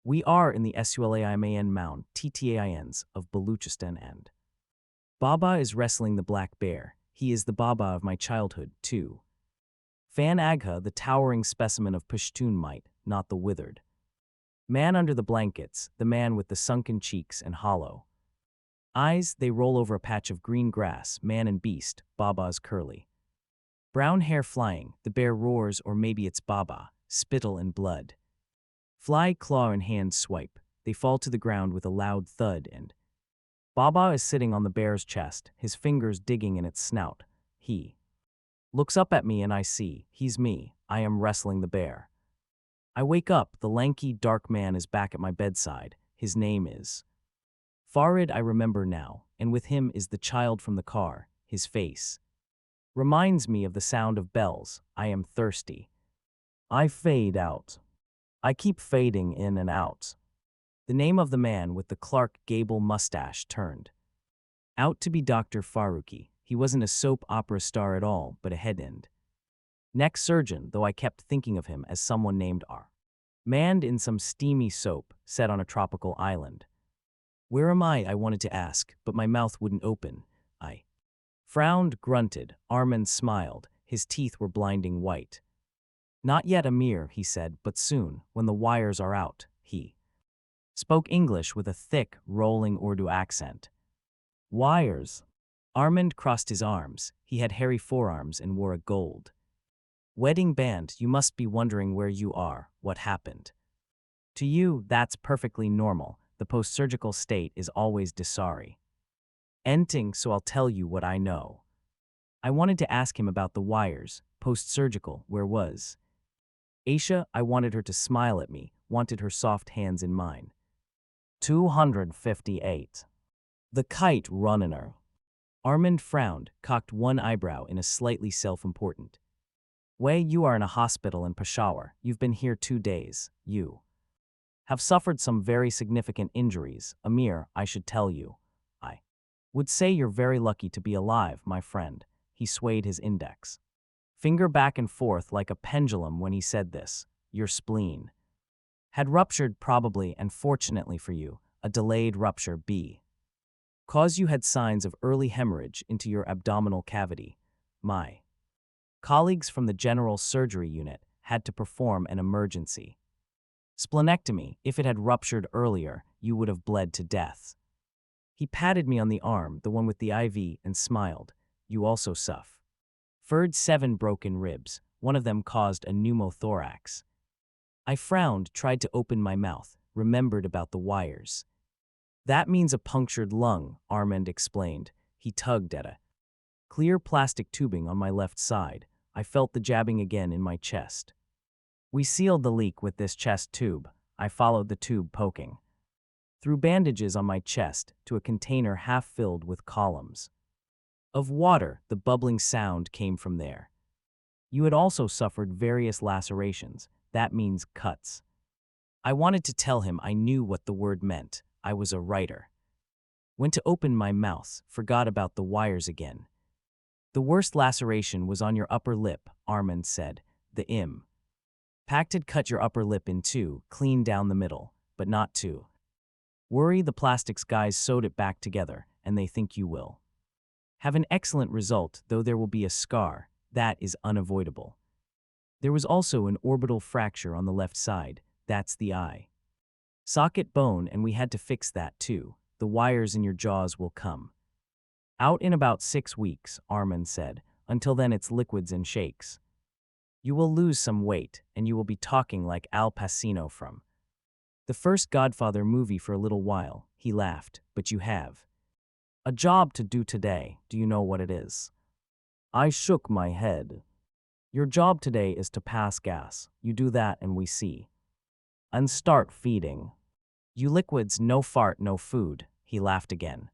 We are in the Sulaiman Mound, TTAINs, of Baluchistan, and Baba is wrestling the black bear. He is the Baba of my childhood, too. Fan Agha, the towering specimen of Pashtun might, not the withered man under the blankets, the man with the sunken cheeks and hollow eyes. They roll over a patch of green grass, man and beast, Baba's curly brown hair flying. The bear roars, or maybe it's Baba, spittle and blood. Fly, claw, and hand swipe. They fall to the ground with a loud thud, and Baba is sitting on the bear's chest, his fingers digging in its snout. He looks up at me and I see, he's me. I am wrestling the bear. I wake up. The lanky, dark man is back at my bedside. His name is Farid. I remember now, and with him is the child from the car. His face reminds me of the sound of bells. I am thirsty. I fade out. I keep fading in and out. The name of the man with the Clark Gable mustache turned out to be Dr. Faruqi. He wasn't a soap opera star at all, but a head-end neck surgeon, though I kept thinking of him as someone named R. Manned in some steamy soap set on a tropical island. Where am I wanted to ask, but my mouth wouldn't open. I frowned, grunted. Armand smiled. His teeth were blinding white. Not yet, Amir, he said, but soon, when the wires are out. He spoke English with a thick, rolling Urdu accent. Wires. Armand crossed his arms. He had hairy forearms and wore a gold wedding band. You must be wondering where you are, what happened. To you, that's perfectly normal. The post-surgical state is always disorienting, so I'll tell you what I know. I wanted to ask him about the wires. Post-surgical, where was Aisha? I wanted her to smile at me, wanted her soft hands in mine. 258. The Kite runner. Armand frowned, cocked one eyebrow in a slightly self-important way. You are in a hospital in Peshawar. You've been here 2 days. You have suffered some very significant injuries. Amir, I should tell you. I would say you're very lucky to be alive, my friend. He swayed his index finger back and forth like a pendulum when he said this. Your spleen had ruptured probably, and fortunately for you, a delayed rupture cause you had signs of early hemorrhage into your abdominal cavity. My colleagues from the general surgery unit had to perform an emergency splenectomy. If it had ruptured earlier, you would have bled to death. He patted me on the arm, the one with the IV, and smiled. You also suffered 7 broken ribs. One of them caused a pneumothorax. I frowned, tried to open my mouth, remembered about the wires. That means a punctured lung, Armand explained. He tugged at a clear plastic tubing on my left side. I felt the jabbing again in my chest. We sealed the leak with this chest tube. I followed the tube poking through bandages on my chest to a container half filled with columns of water. The bubbling sound came from there. You had also suffered various lacerations. That means cuts. I wanted to tell him I knew what the word meant. I was a writer. Went to open my mouth, forgot about the wires again. The worst laceration was on your upper lip, Armand said. The impact had cut your upper lip in two, clean down the middle, but not two. Worry the plastics guys sewed it back together, and they think you will have an excellent result, though there will be a scar. That is unavoidable. There was also an orbital fracture on the left side. That's the eye socket bone, and we had to fix that too. The wires in your jaws will come out in about 6 weeks, Armand said. Until then it's liquids and shakes. You will lose some weight, and you will be talking like Al Pacino from the first Godfather movie for a little while. He laughed. But you have a job to do today. Do you know what it is? I shook my head. Your job today is to pass gas. You do that and we see. And start feeding. You liquids, no fart, no food. He laughed again.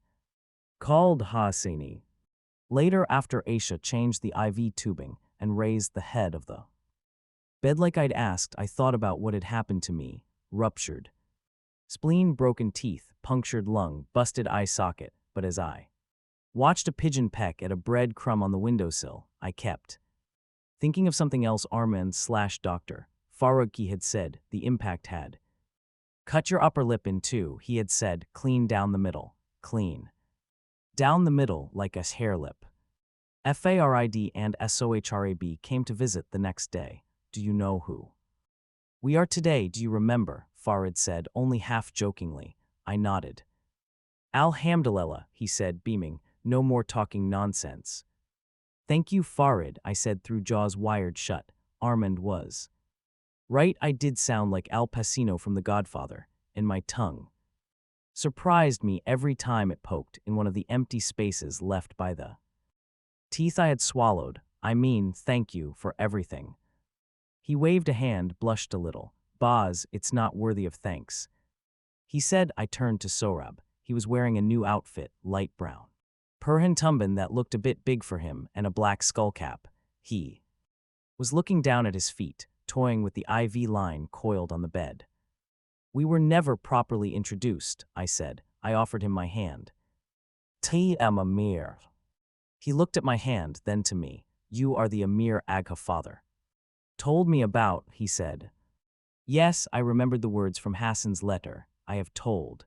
Khaled Hosseini. Later, after Aisha changed the IV tubing and raised the head of the bed like I'd asked, I thought about what had happened to me. Ruptured spleen, broken teeth, punctured lung, busted eye socket. But as I watched a pigeon peck at a bread crumb on the windowsill, I kept thinking of something else. Armand/Dr. Faruqi had said the impact had cut your upper lip in two. He had said, clean down the middle. Clean down the middle like a hair lip. Farid and Sohrab came to visit the next day. Do you know who we are today? Do you remember? Farid said, only half jokingly. I nodded. Alhamdulillah, he said, beaming. No more talking nonsense. Thank you, Farid, I said through jaws wired shut. Armand was right. I did sound like Al Pacino from The Godfather, and my tongue surprised me every time it poked in one of the empty spaces left by the teeth I had swallowed. I mean, thank you for everything. He waved a hand, blushed a little. Boz, it's not worthy of thanks, he said. I turned to Sohrab. He was wearing a new outfit, light brown Persian turban that looked a bit big for him, and a black skullcap. He was looking down at his feet, toying with the IV line coiled on the bed. We were never properly introduced, I said. I offered him my hand. T. am Amir. He looked at my hand, then to me. You are the Amir Agha father told me about, he said. Yes, I remembered the words from Hassan's letter. I have told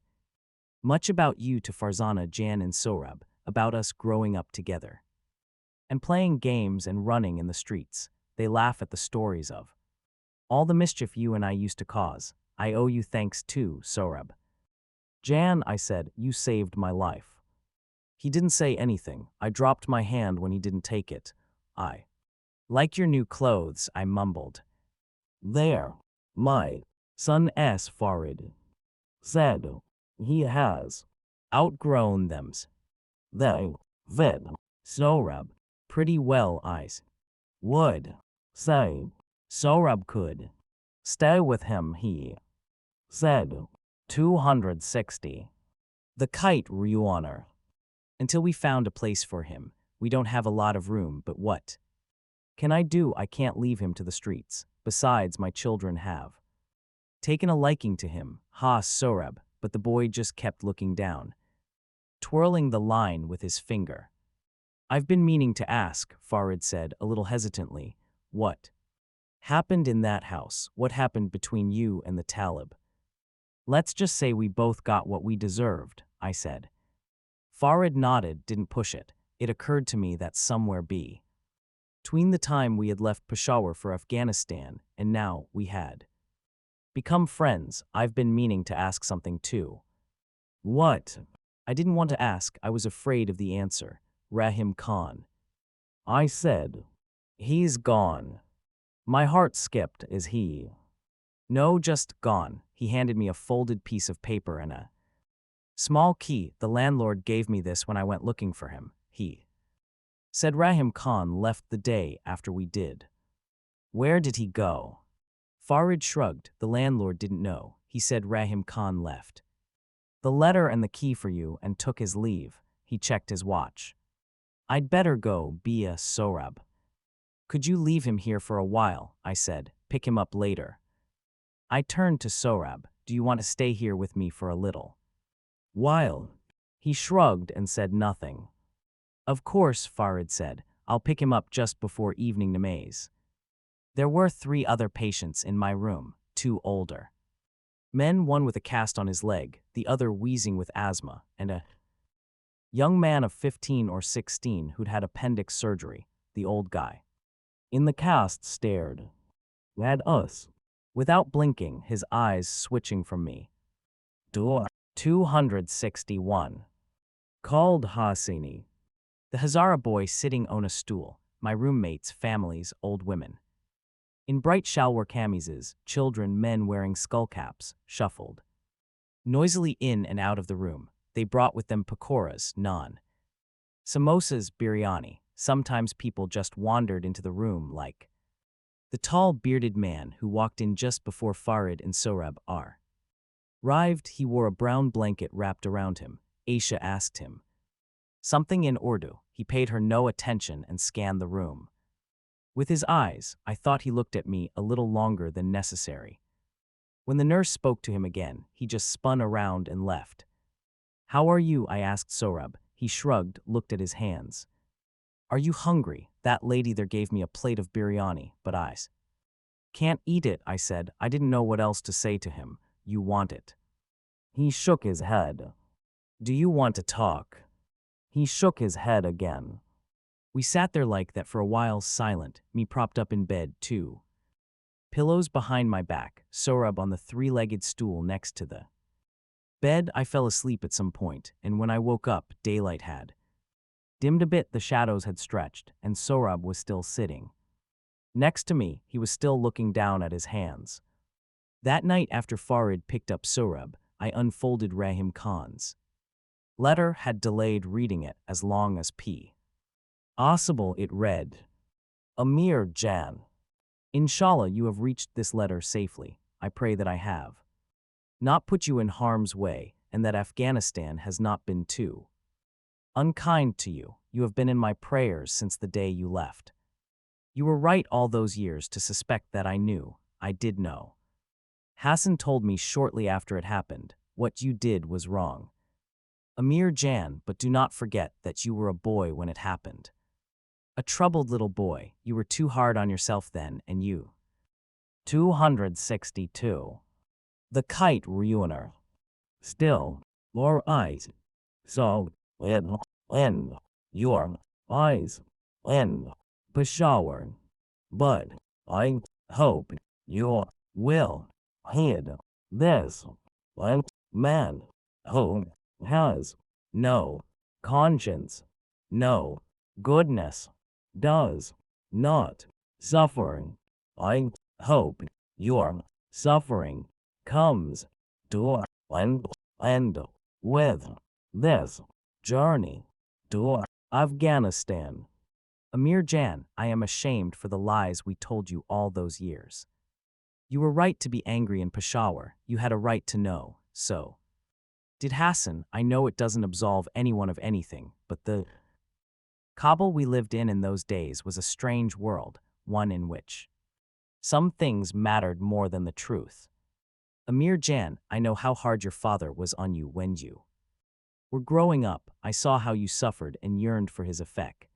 much about you to Farzana, Jan, and Sohrab, about us growing up together and playing games and running in the streets. They laugh at the stories of all the mischief you and I used to cause. I owe you thanks too, Sohrab. Jan, I said, you saved my life. He didn't say anything. I dropped my hand when he didn't take it. I like your new clothes, I mumbled. There, my son S. Farid said he has outgrown them. They vid Sohrab pretty well, I would say. Sohrab could stay with him, he said. 260. The Kite Ruiner. Until we found a place for him. We don't have a lot of room, but what can I do? I can't leave him to the streets. Besides, my children have taken a liking to him. Sohrab, but the boy just kept looking down, twirling the line with his finger. I've been meaning to ask, Farid said, a little hesitantly. What happened in that house? What happened between you and the Talib? Let's just say we both got what we deserved, I said. Farid nodded, didn't push it. It occurred to me that somewhere between the time we had left Peshawar for Afghanistan and now we had become friends. I've been meaning to ask something too. What? I didn't want to ask. I was afraid of the answer. Rahim Khan. I said. He's gone. My heart skipped. Is he? No, just gone. He handed me a folded piece of paper and a small key. The landlord gave me this when I went looking for him. He said Rahim Khan left the day after we did. Where did he go? Farid shrugged. The landlord didn't know. He said Rahim Khan left The letter and the key for you, and took his leave. He checked his watch. I'd better go, Bia Sorab. Could you leave him here for a while? I said. Pick him up later. I turned to Sorab. Do you want to stay here with me for a little while? He shrugged and said nothing. Of course, Farid said. I'll pick him up just before evening namaz. There were 3 other patients in my room, 2 older men, one with a cast on his leg, the other wheezing with asthma, and a young man of 15 or 16 who'd had appendix surgery. The old guy in the cast stared at us without blinking, his eyes switching from me. Door 261. Khaled Hosseini. The Hazara boy sitting on a stool, my roommates, families, old women. In bright shalwar kamizes, children, men wearing skullcaps, shuffled noisily in and out of the room. They brought with them pakoras, naan, samosas, biryani. Sometimes people just wandered into the room like the tall, bearded man who walked in just before Farid and Sorab arrived. He wore a brown blanket wrapped around him. Aisha asked him something in Urdu. He paid her no attention and scanned the room with his eyes. I thought he looked at me a little longer than necessary. When the nurse spoke to him again, he just spun around and left. How are you? I asked Sorab. He shrugged, looked at his hands. Are you hungry? That lady there gave me a plate of biryani, but I can't eat it, I said. I didn't know what else to say to him. You want it? He shook his head. Do you want to talk? He shook his head again. We sat there like that for a while, silent, me propped up in bed, 2 pillows behind my back, Sorab on the 3-legged stool next to the bed. I fell asleep at some point, and when I woke up, daylight had dimmed a bit, the shadows had stretched, and Sorab was still sitting next to me. He was still looking down at his hands. That night after Farid picked up Sorab, I unfolded Rahim Khan's letter, had delayed reading it as long as possible. It read, Amir Jan. Inshallah, you have reached this letter safely. I pray that I have not put you in harm's way, and that Afghanistan has not been too unkind to you. You have been in my prayers since the day you left. You were right all those years to suspect that I knew. I did know. Hassan told me shortly after it happened, what you did was wrong. Amir Jan, but do not forget that you were a boy when it happened. A troubled little boy. You were too hard on yourself then, and you. 262. The Kite ruiner. Still, your eyes. So, when your eyes in Peshawar. But I hope you will heed this man who has no conscience, no goodness, does not suffering. I hope your suffering comes to an end with this journey to Afghanistan. Amir Jan, I am ashamed for the lies we told you all those years. You were right to be angry in Peshawar. You had a right to know. So did Hassan. I know it doesn't absolve anyone of anything, but the Kabul we lived in those days was a strange world, one in which some things mattered more than the truth. Amir Jan, I know how hard your father was on you when you were growing up. I saw how you suffered and yearned for his effect.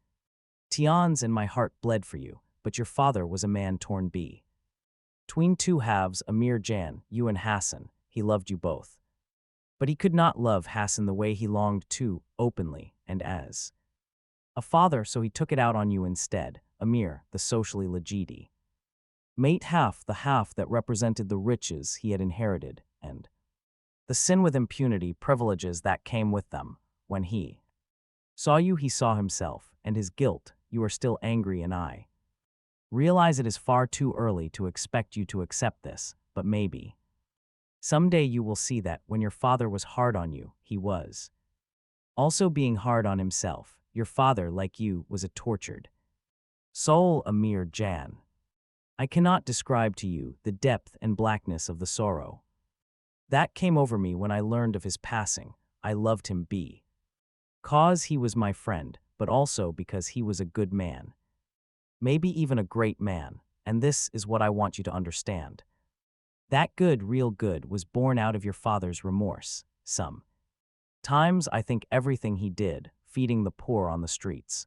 Tians and my heart bled for you, but your father was a man torn between 2 halves. Amir Jan, you and Hassan, he loved you both. But he could not love Hassan the way he longed to, openly, and as a father, so he took it out on you instead. Amir, the socially legit mate half, the half that represented the riches he had inherited, and the sin with impunity, privileges that came with them. When he saw you, he saw himself, and his guilt. You are still angry, and I realize it is far too early to expect you to accept this, but maybe someday you will see that when your father was hard on you, he was also being hard on himself. Your father, like you, was a tortured soul. Amir Jan, I cannot describe to you the depth and blackness of the sorrow That came over me when I learned of his passing. I loved him cause he was my friend, but also because he was a good man. Maybe even a great man, and this is what I want you to understand. That good, real good, was born out of your father's remorse. Times I think everything he did, feeding the poor on the streets,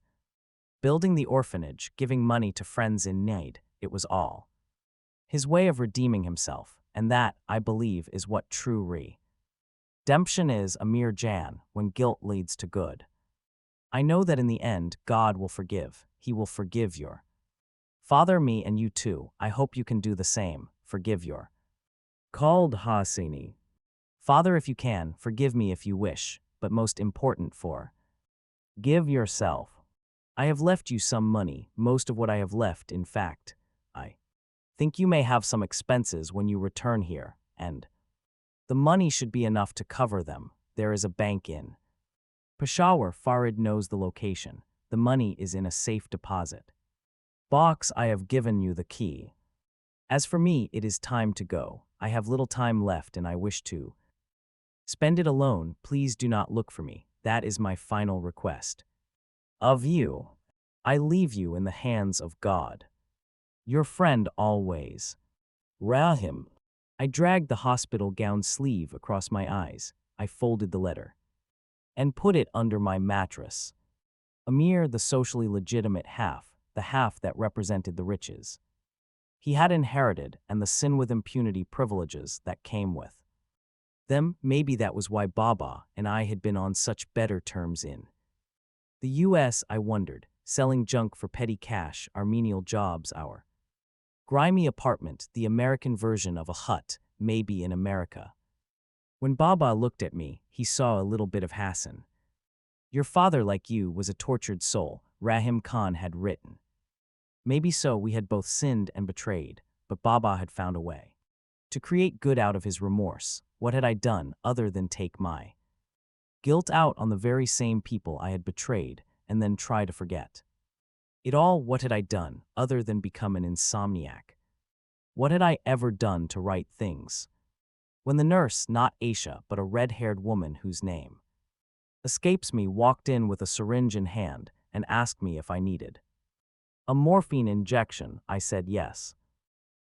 building the orphanage, giving money to friends in need, it was all his way of redeeming himself, and that, I believe, is what true redemption is, a mere Jan, when guilt leads to good. I know that in the end, God will forgive. He will forgive your father, me, and you too. I hope you can do the same. Forgive your Khaled Hosseini. Father, if you can, forgive me if you wish, but most important, forgive yourself. I have left you some money, most of what I have left, in fact. I think you may have some expenses when you return here, and the money should be enough to cover them. There is a bank in Peshawar. Farid knows the location. The money is in a safe deposit box. I have given you the key. As for me, it is time to go. I have little time left and I wish to spend it alone. Please do not look for me. That is my final request of you. I leave you in the hands of God. Your friend always, Rahim. I dragged the hospital gown sleeve across my eyes. I folded the letter and put it under my mattress. Amir, the socially legitimate half, the half that represented the riches he had inherited and the sin with impunity privileges that came with them. Maybe that was why Baba and I had been on such better terms in the U.S., I wondered, selling junk for petty cash, our menial jobs, our grimy apartment, the American version of a hut, maybe in America. When Baba looked at me, he saw a little bit of Hassan. Your father, like you, was a tortured soul, Rahim Khan had written. Maybe so, we had both sinned and betrayed, but Baba had found a way to create good out of his remorse. What had I done other than take my guilt out on the very same people I had betrayed and then try to forget it all? What had I done other than become an insomniac? What had I ever done to right things? When the nurse, not Aisha, but a red-haired woman whose name escapes me, walked in with a syringe in hand and asked me if I needed a morphine injection, I said yes.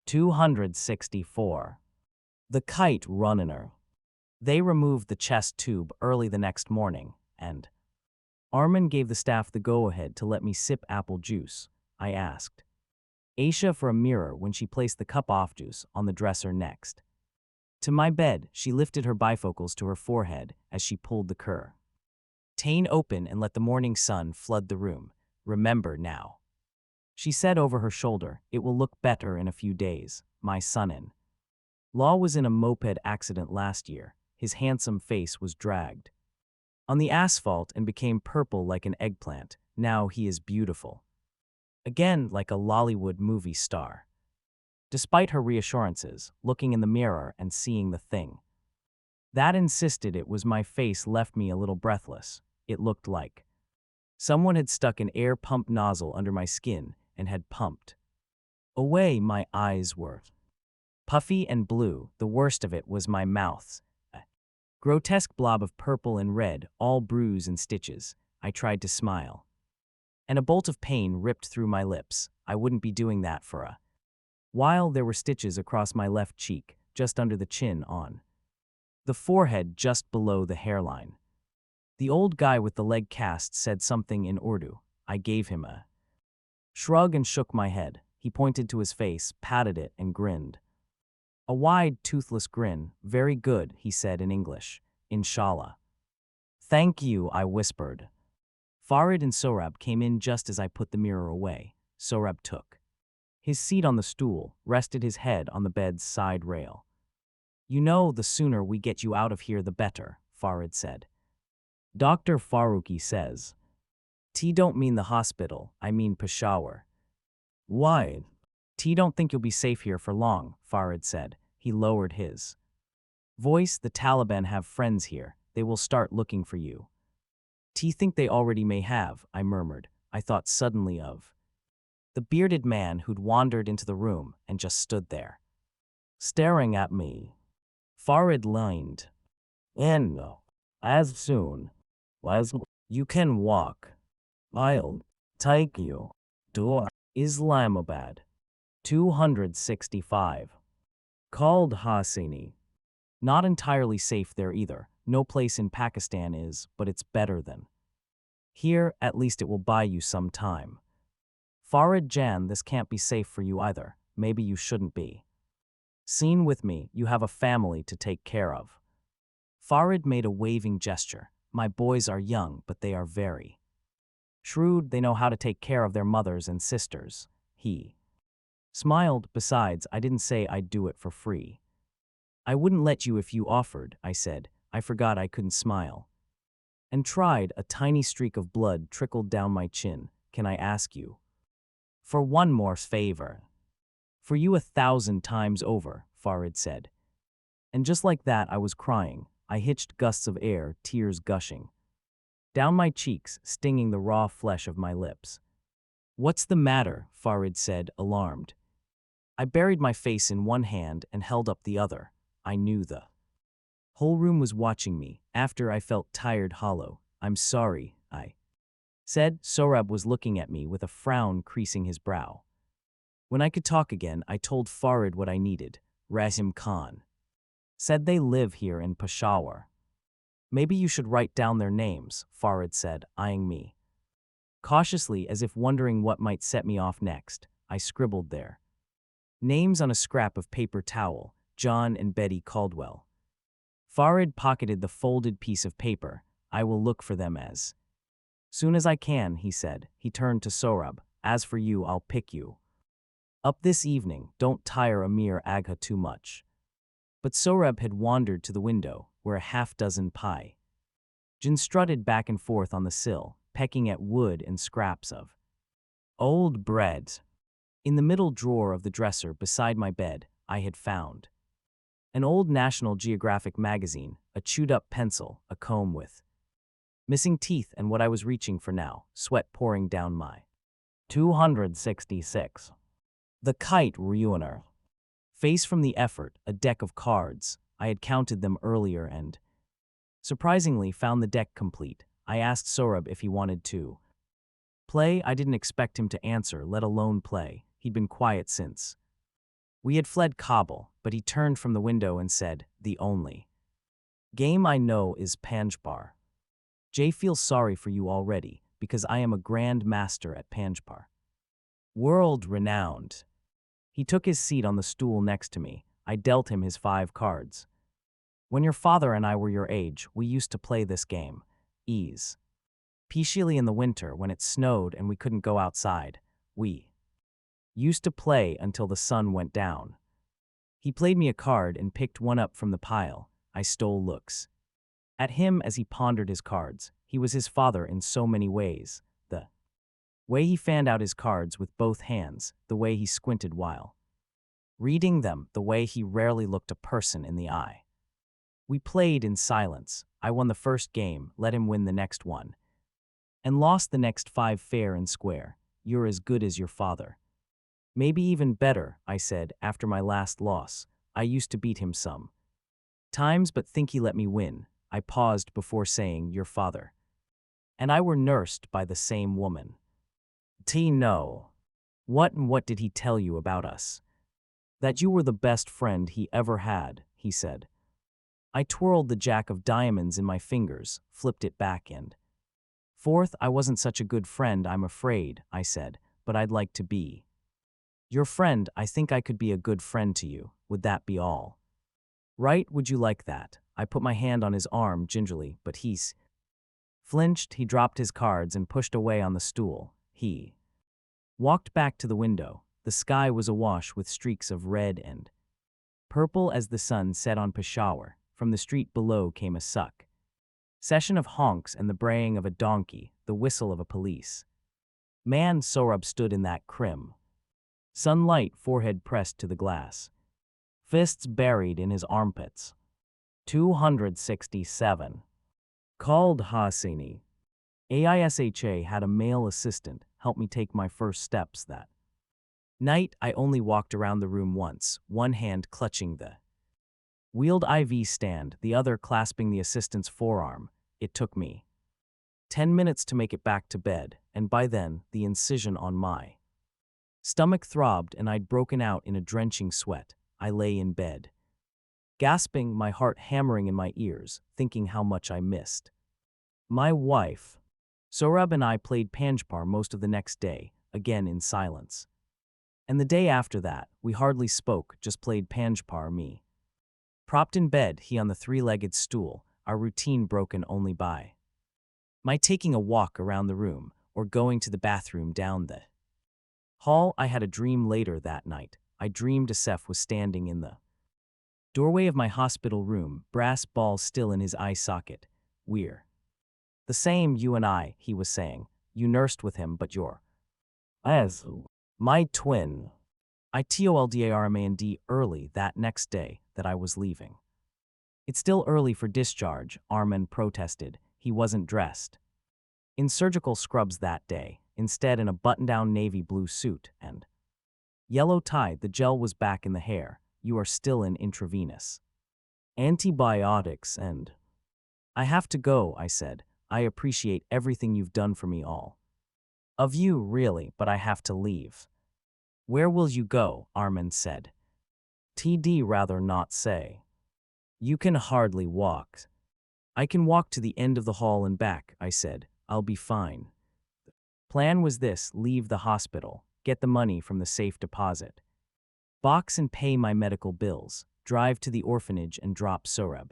264. The Kite runner. They removed the chest tube early the next morning, and Armin gave the staff the go-ahead to let me sip apple juice. I asked Aisha for a mirror when she placed the cup of juice on the dresser next to my bed. She lifted her bifocals to her forehead as she pulled the curtain open and let the morning sun flood the room. Remember now, she said over her shoulder, it will look better in a few days. My son-in-law was in a moped accident last year. His handsome face was dragged on the asphalt and became purple like an eggplant. Now he is beautiful again, like a Lollywood movie star. Despite her reassurances, looking in the mirror and seeing the thing that insisted it was my face left me a little breathless. It looked like someone had stuck an air pump nozzle under my skin and had pumped away. My eyes were puffy and blue. The worst of it was my mouth, a grotesque blob of purple and red, all bruise and stitches. I tried to smile, and a bolt of pain ripped through my lips. I wouldn't be doing that for a while. There were stitches across my left cheek, just under the chin, on the forehead, just below the hairline. The old guy with the leg cast said something in Urdu. I gave him a shrug and shook my head. He pointed to his face, patted it, and grinned. A wide, toothless grin. Very good, he said in English. Inshallah. Thank you, I whispered. Farid and Sohrab came in just as I put the mirror away. Sohrab took his seat on the stool, rested his head on the bed's side rail. You know, the sooner we get you out of here, the better, Farid said. Dr. Faruqi says. T don't mean the hospital, I mean Peshawar. Why? T don't think you'll be safe here for long, Farid said. He lowered his voice. The Taliban have friends here. They will start looking for you. T think they already may have, I murmured. I thought suddenly of the bearded man who'd wandered into the room and just stood there, staring at me. Farid lined. And as soon as you can walk, I'll take you to Islamabad. 265. Called Hosseini. Not entirely safe there either. No place in Pakistan is, but it's better than. Here, at least it will buy you some time. Farid Jan, this can't be safe for you either. Maybe you shouldn't be. Seen with me, you have a family to take care of. Farid made a waving gesture. My boys are young, but they are very shrewd. They know how to take care of their mothers and sisters. He smiled. Besides, I didn't say I'd do it for free. I wouldn't let you if you offered, I said. I forgot I couldn't smile. And tried. A tiny streak of blood trickled down my chin. Can I ask you for one more favor? For you 1,000 times over, Farid said. And just like that, I was crying. I hitched gusts of air, tears gushing down my cheeks, stinging the raw flesh of my lips. What's the matter? Farid said, alarmed. I buried my face in one hand and held up the other. I knew the whole room was watching me. After I felt tired, hollow. I'm sorry, I said. Sohrab was looking at me with a frown creasing his brow. When I could talk again, I told Farid what I needed. Razim Khan said they live here in Peshawar. Maybe you should write down their names, Farid said, eyeing me cautiously as if wondering what might set me off next. I scribbled their names on a scrap of paper towel. John and Betty Caldwell. Farid pocketed the folded piece of paper. I will look for them as soon as I can, he said. He turned to Sohrab. As for you, I'll pick you up this evening. Don't tire Amir Agha too much. But Sohrab had wandered to the window, where a half-dozen Jin strutted back and forth on the sill, pecking at wood and scraps of old bread. In the middle drawer of the dresser beside my bed, I had found an old National Geographic magazine, a chewed-up pencil, a comb with missing teeth, and what I was reaching for now, sweat pouring down my 266. The Kite Ruiner. Face from the effort, a deck of cards. I had counted them earlier and, surprisingly, found the deck complete. I asked Sohrab if he wanted to play. I didn't expect him to answer, let alone play. He'd been quiet since we had fled Kabul, but he turned from the window and said, the only game I know is Panjpar. Jay feels sorry for you already, because I am a grand master at Panjpar. World-renowned. He took his seat on the stool next to me. I dealt him his 5 cards. When your father and I were your age, we used to play this game. Ease. Especially in the winter when it snowed and we couldn't go outside. We used to play until the sun went down. He played me a card and picked one up from the pile. I stole looks at him as he pondered his cards. He was his father in so many ways. The way he fanned out his cards with both hands, the way he squinted while reading them, the way he rarely looked a person in the eye. We played in silence. I won the first game, let him win the next one, and lost the next 5 fair and square. You're as good as your father. Maybe even better, I said, after my last loss. I used to beat him some times, but think he let me win. I paused before saying, your father and I were nursed by the same woman. No. What did he tell you about us? That you were the best friend he ever had, he said. I twirled the jack of diamonds in my fingers, flipped it back and forth. I wasn't such a good friend, I'm afraid, I said, but I'd like to be your friend. I think I could be a good friend to you. Would that be all right? Would you like that? I put my hand on his arm gingerly, but he flinched. He dropped his cards and pushed away on the stool. He walked back to the window. The sky was awash with streaks of red and purple as the sun set on Peshawar. From the street below came a succession of honks and the braying of a donkey, the whistle of a police man. Sohrab stood in that crim sunlight, forehead pressed to the glass, fists buried in his armpits. 267. Called Hosseini. AISHA had a male assistant help me take my first steps that night. I only walked around the room once, one hand clutching the Wheeled IV stand, the other clasping the assistant's forearm. It took me 10 minutes to make it back to bed, and by then, the incision on my stomach throbbed and I'd broken out in a drenching sweat. I lay in bed, gasping, my heart hammering in my ears, thinking how much I missed my wife. Sohrab and I played Panjpar most of the next day, again in silence. And the day after that, we hardly spoke, just played Panjpar, me propped in bed, he on the three-legged stool, our routine broken only by my taking a walk around the room or going to the bathroom down the hall. I had a dream later that night. I dreamed Asef was standing in the doorway of my hospital room, brass balls still in his eye socket. "We're the same, you and I," he was saying. "You nursed with him, but you're as my twin." I told Armand early that next day that I was leaving. "It's still early for discharge," Armand protested. He wasn't dressed in surgical scrubs that day, instead in a button-down navy blue suit and yellow tie. The gel was back in the hair. "You are still in intravenous antibiotics and—" "I have to go," I said. "I appreciate everything you've done for me, all of you, really, but I have to leave." "Where will you go?" Armand said. "T'd rather not say." "You can hardly walk." "I can walk to the end of the hall and back," I said. "I'll be fine." Plan was this: leave the hospital, get the money from the safe deposit box and pay my medical bills, drive to the orphanage and drop Sohrab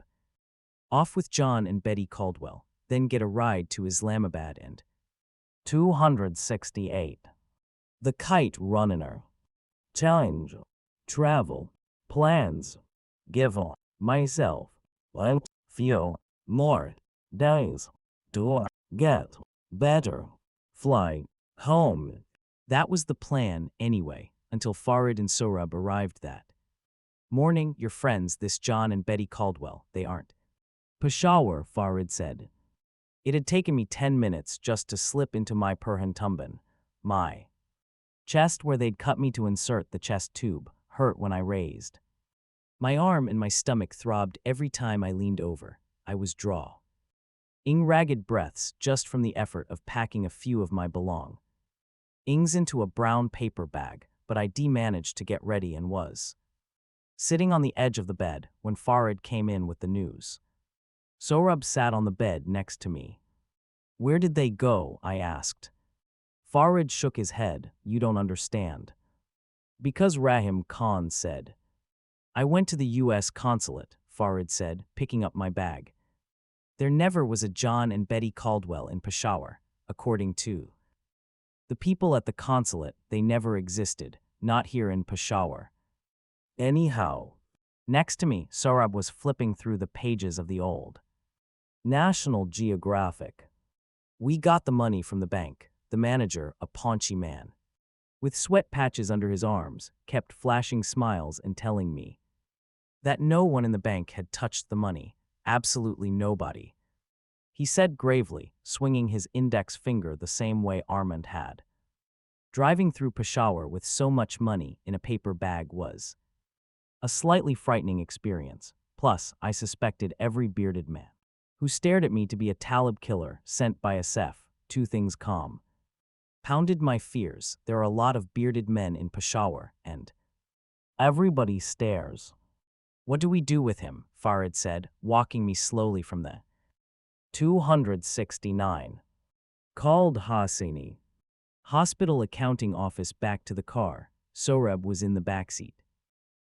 off with John and Betty Caldwell, then get a ride to Islamabad and 268. The Kite runner. Challenge. Travel. Plans. Give myself 1 few more days to get better. Fly home. That was the plan anyway, until Farid and Sohrab arrived that morning. "Your friends, this John and Betty Caldwell, they aren't Peshawar," Farid said. It had taken me 10 minutes just to slip into my perhentumban. My chest, where they'd cut me to insert the chest tube, hurt when I raised my arm, and my stomach throbbed every time I leaned over. I was drawing ragged breaths just from the effort of packing a few of my belongings into a brown paper bag, but I managed to get ready and was sitting on the edge of the bed when Farid came in with the news. Sohrab sat on the bed next to me. "Where did they go?" I asked. Farid shook his head. "You don't understand." "Because Rahim Khan said." "I went to the U.S. consulate," Farid said, picking up my bag. "There never was a John and Betty Caldwell in Peshawar, according to the people at the consulate. They never existed, not here in Peshawar. Anyhow." Next to me, Sohrab was flipping through the pages of the old National Geographic. "We got the money from the bank." The manager, a paunchy man with sweat patches under his arms, kept flashing smiles and telling me that no one in the bank had touched the money. Absolutely nobody. He said gravely, swinging his index finger the same way Armand had. Driving through Peshawar with so much money in a paper bag was a slightly frightening experience. Plus, I suspected every bearded man who stared at me to be a Talib killer sent by Asef. Two things pounded my fears. There are a lot of bearded men in Peshawar, and everybody stares. "What do we do with him?" Farid said, walking me slowly from the 269 Khaled Hosseini Hospital accounting office back to the car. Sohrab was in the backseat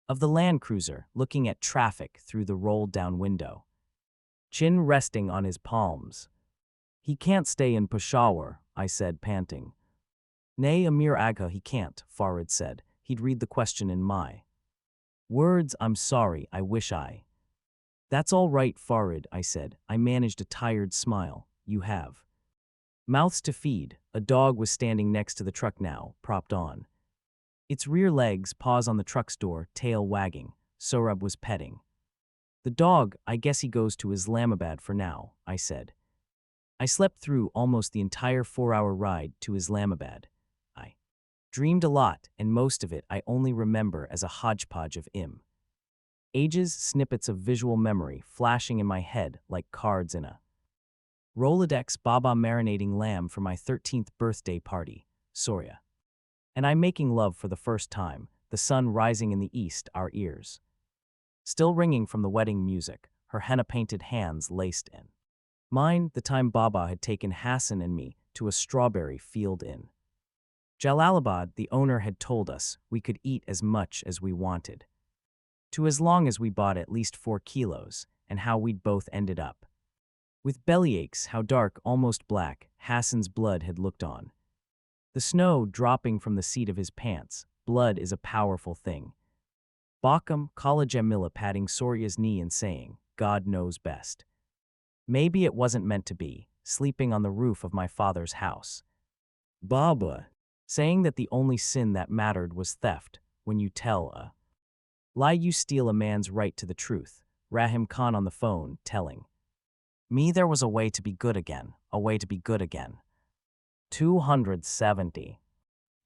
of the Land Cruiser, looking at traffic through the rolled-down window, chin resting on his palms. "He can't stay in Peshawar," I said, panting. "Nay, Amir Agha, he can't," Farid said. He'd read the question in my words. "I'm sorry, I wish I—" "That's all right, Farid," I said. I managed a tired smile. "You have mouths to feed." A dog was standing next to the truck now, propped on its rear legs, paws on the truck's door, tail wagging. Sohrab was petting the dog. "I guess he goes to Islamabad for now," I said. I slept through almost the entire 4-hour ride to Islamabad. I dreamed a lot, and most of it I only remember as a hodgepodge of Ages, snippets of visual memory flashing in my head like cards in a Rolodex. Baba marinating lamb for my 13th birthday party, Soria. And I'm making love for the first time, the sun rising in the east, our ears still ringing from the wedding music, her henna-painted hands laced in mine. The time Baba had taken Hassan and me to a strawberry field in Jalalabad. The owner had told us we could eat as much as we wanted, to as long as we bought at least 4 kilos, and how we'd both ended up with bellyaches. How dark, almost black, Hassan's blood had looked on. The snow dropping from the seat of his pants. Blood is a powerful thing. Bakam, Khala Jamila patting Soria's knee and saying, God knows best. Maybe it wasn't meant to be, sleeping on the roof of my father's house. Baba, saying that the only sin that mattered was theft. When you tell a lie, you steal a man's right to the truth. Rahim Khan on the phone, telling me there was a way to be good again, a way to be good again. 270.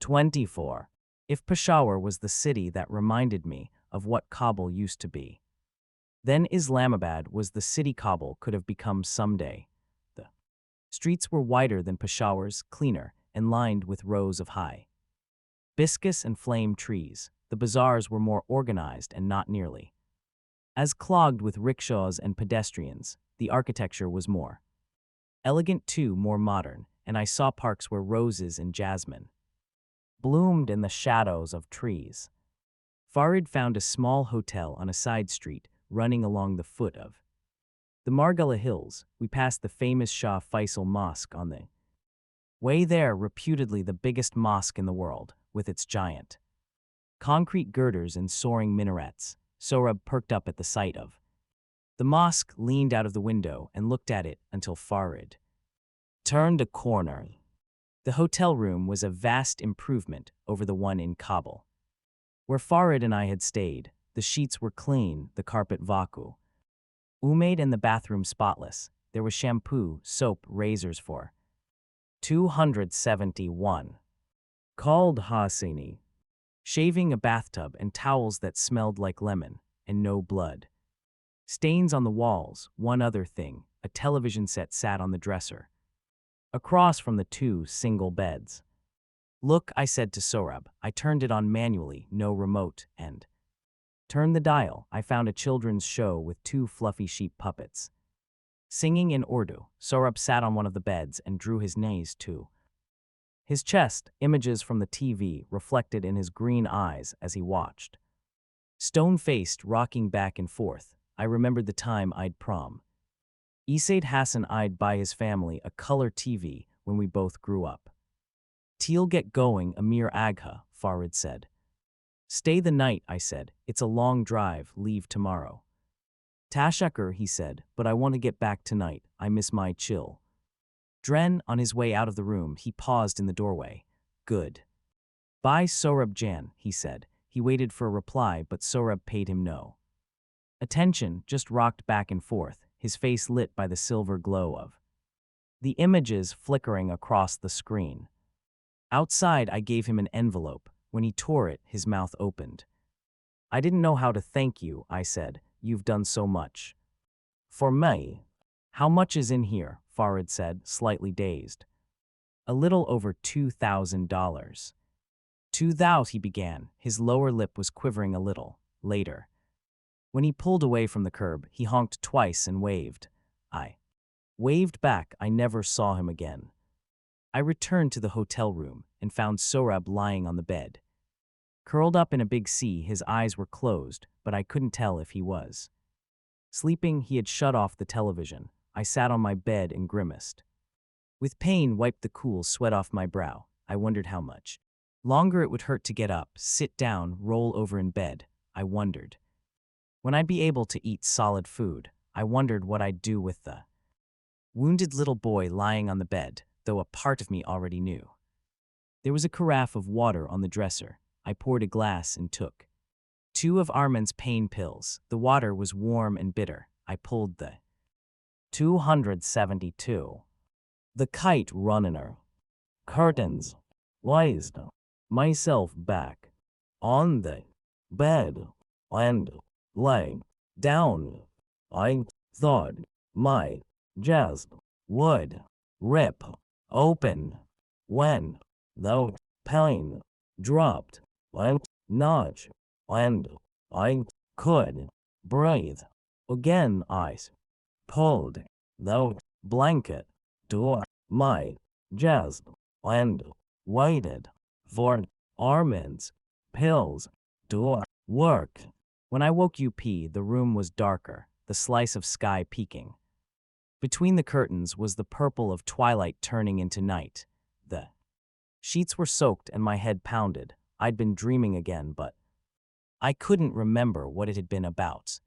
24. If Peshawar was the city that reminded me of what Kabul used to be, then Islamabad was the city Kabul could have become someday. The streets were wider than Peshawar's, cleaner, and lined with rows of high hibiscus and flame trees. The bazaars were more organized and not nearly as clogged with rickshaws and pedestrians. The architecture was more elegant too, more modern, and I saw parks where roses and jasmine bloomed in the shadows of trees. Farid found a small hotel on a side street running along the foot of the Margalla Hills. We passed the famous Shah Faisal Mosque on the way there, reputedly the biggest mosque in the world, with its giant concrete girders and soaring minarets. Sohrab perked up at the sight of the mosque, leaned out of the window, and looked at it until Farid turned a corner. The hotel room was a vast improvement over the one in Kabul, where Farid and I had stayed. The sheets were clean, the carpet vacu umade, and the bathroom spotless. There was shampoo, soap, razors for 271. Khaled Hosseini, shaving, a bathtub, and towels that smelled like lemon, and no blood stains on the walls. One other thing, a television set sat on the dresser, across from the 2 single beds. Look, I said to Sohrab. I turned it on manually, no remote, and turned the dial. I found a children's show with 2 fluffy sheep puppets singing in Urdu. Sohrab sat on one of the beds and drew his knees to his chest, images from the TV reflected in his green eyes as he watched. Stone-faced, rocking back and forth, I remembered the time I'd prom. Said Hassan I'd buy his family a color TV when we both grew up. Teal get going, Amir Agha, Farid said. Stay the night, I said. It's a long drive, leave tomorrow. Tashakkur, he said, but I want to get back tonight. I miss my chill. Dren, on his way out of the room, he paused in the doorway. Good. Bye, Sohrab Jan, he said. He waited for a reply, but Sohrab paid him no attention, just rocked back and forth, his face lit by the silver glow of the images flickering across the screen. Outside, I gave him an envelope. When he tore it, his mouth opened. I didn't know how to thank you, I said. You've done so much for me. How much is in here? Farid said, slightly dazed. A little over $2,000. 2,000, he began. His lower lip was quivering a little. Later, when he pulled away from the curb, he honked twice and waved. I waved back. I never saw him again. I returned to the hotel room and found Sohrab lying on the bed. Curled up in a big C, his eyes were closed, but I couldn't tell if he was sleeping. He had shut off the television. I sat on my bed and grimaced. With pain, wiped the cool sweat off my brow. I wondered how much longer it would hurt to get up, sit down, roll over in bed. I wondered when I'd be able to eat solid food. I wondered what I'd do with the wounded little boy lying on the bed, though a part of me already knew. There was a carafe of water on the dresser. I poured a glass and took 2 of Armand's pain pills. The water was warm and bitter. I pulled the 272. The kite runner. Curtains. Raised myself back on the bed and Lay down. I thought my chest would rip open when the pain dropped a notch and I could breathe. Again I pulled the blanket to my chest and waited for Armin's pills to work. When I woke UP, the room was darker, the slice of sky peeking. Between the curtains was the purple of twilight turning into night. The sheets were soaked and my head pounded. I'd been dreaming again, but I couldn't remember what it had been about.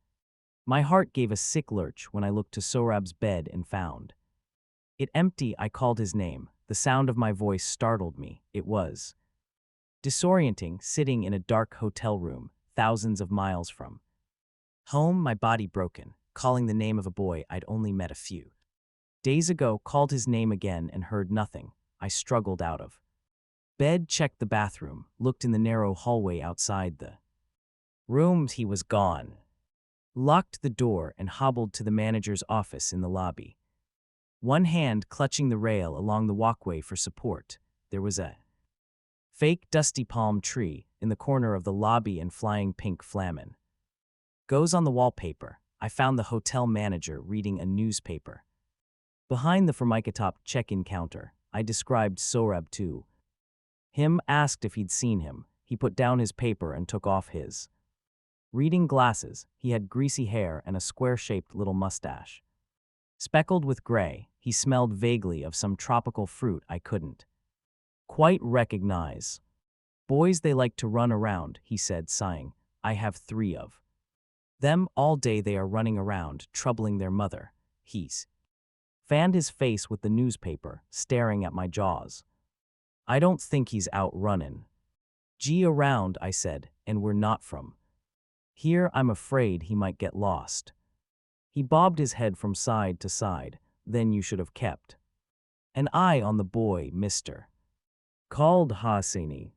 My heart gave a sick lurch when I looked to Sohrab's bed and found it empty. I called his name. The sound of my voice startled me. It was disorienting, sitting in a dark hotel room, thousands of miles from home, my body broken, calling the name of a boy I'd only met a few days ago, called his name again and heard nothing. I struggled out of bed, checked the bathroom, looked in the narrow hallway outside the rooms. He was gone. Locked the door and hobbled to the manager's office in the lobby. One hand clutching the rail along the walkway for support. There was a fake dusty palm tree in the corner of the lobby and flying pink flamin' goes on the wallpaper. I found the hotel manager reading a newspaper. Behind the Formica-top check-in counter, I described Sohrab to him, asked if he'd seen him. He put down his paper and took off his reading glasses. He had greasy hair and a square-shaped little mustache. Speckled with gray, he smelled vaguely of some tropical fruit I couldn't quite recognize. Boys, they like to run around, he said, sighing. I have 3 of them. All day they are running around, troubling their mother. He's fanned his face with the newspaper, staring at my jaws. I don't think he's out runnin'. Gee, around, I said, and we're not from here. I'm afraid he might get lost. He bobbed his head from side to side. Then you should have kept an eye on the boy, Mr. Khaled Hosseini.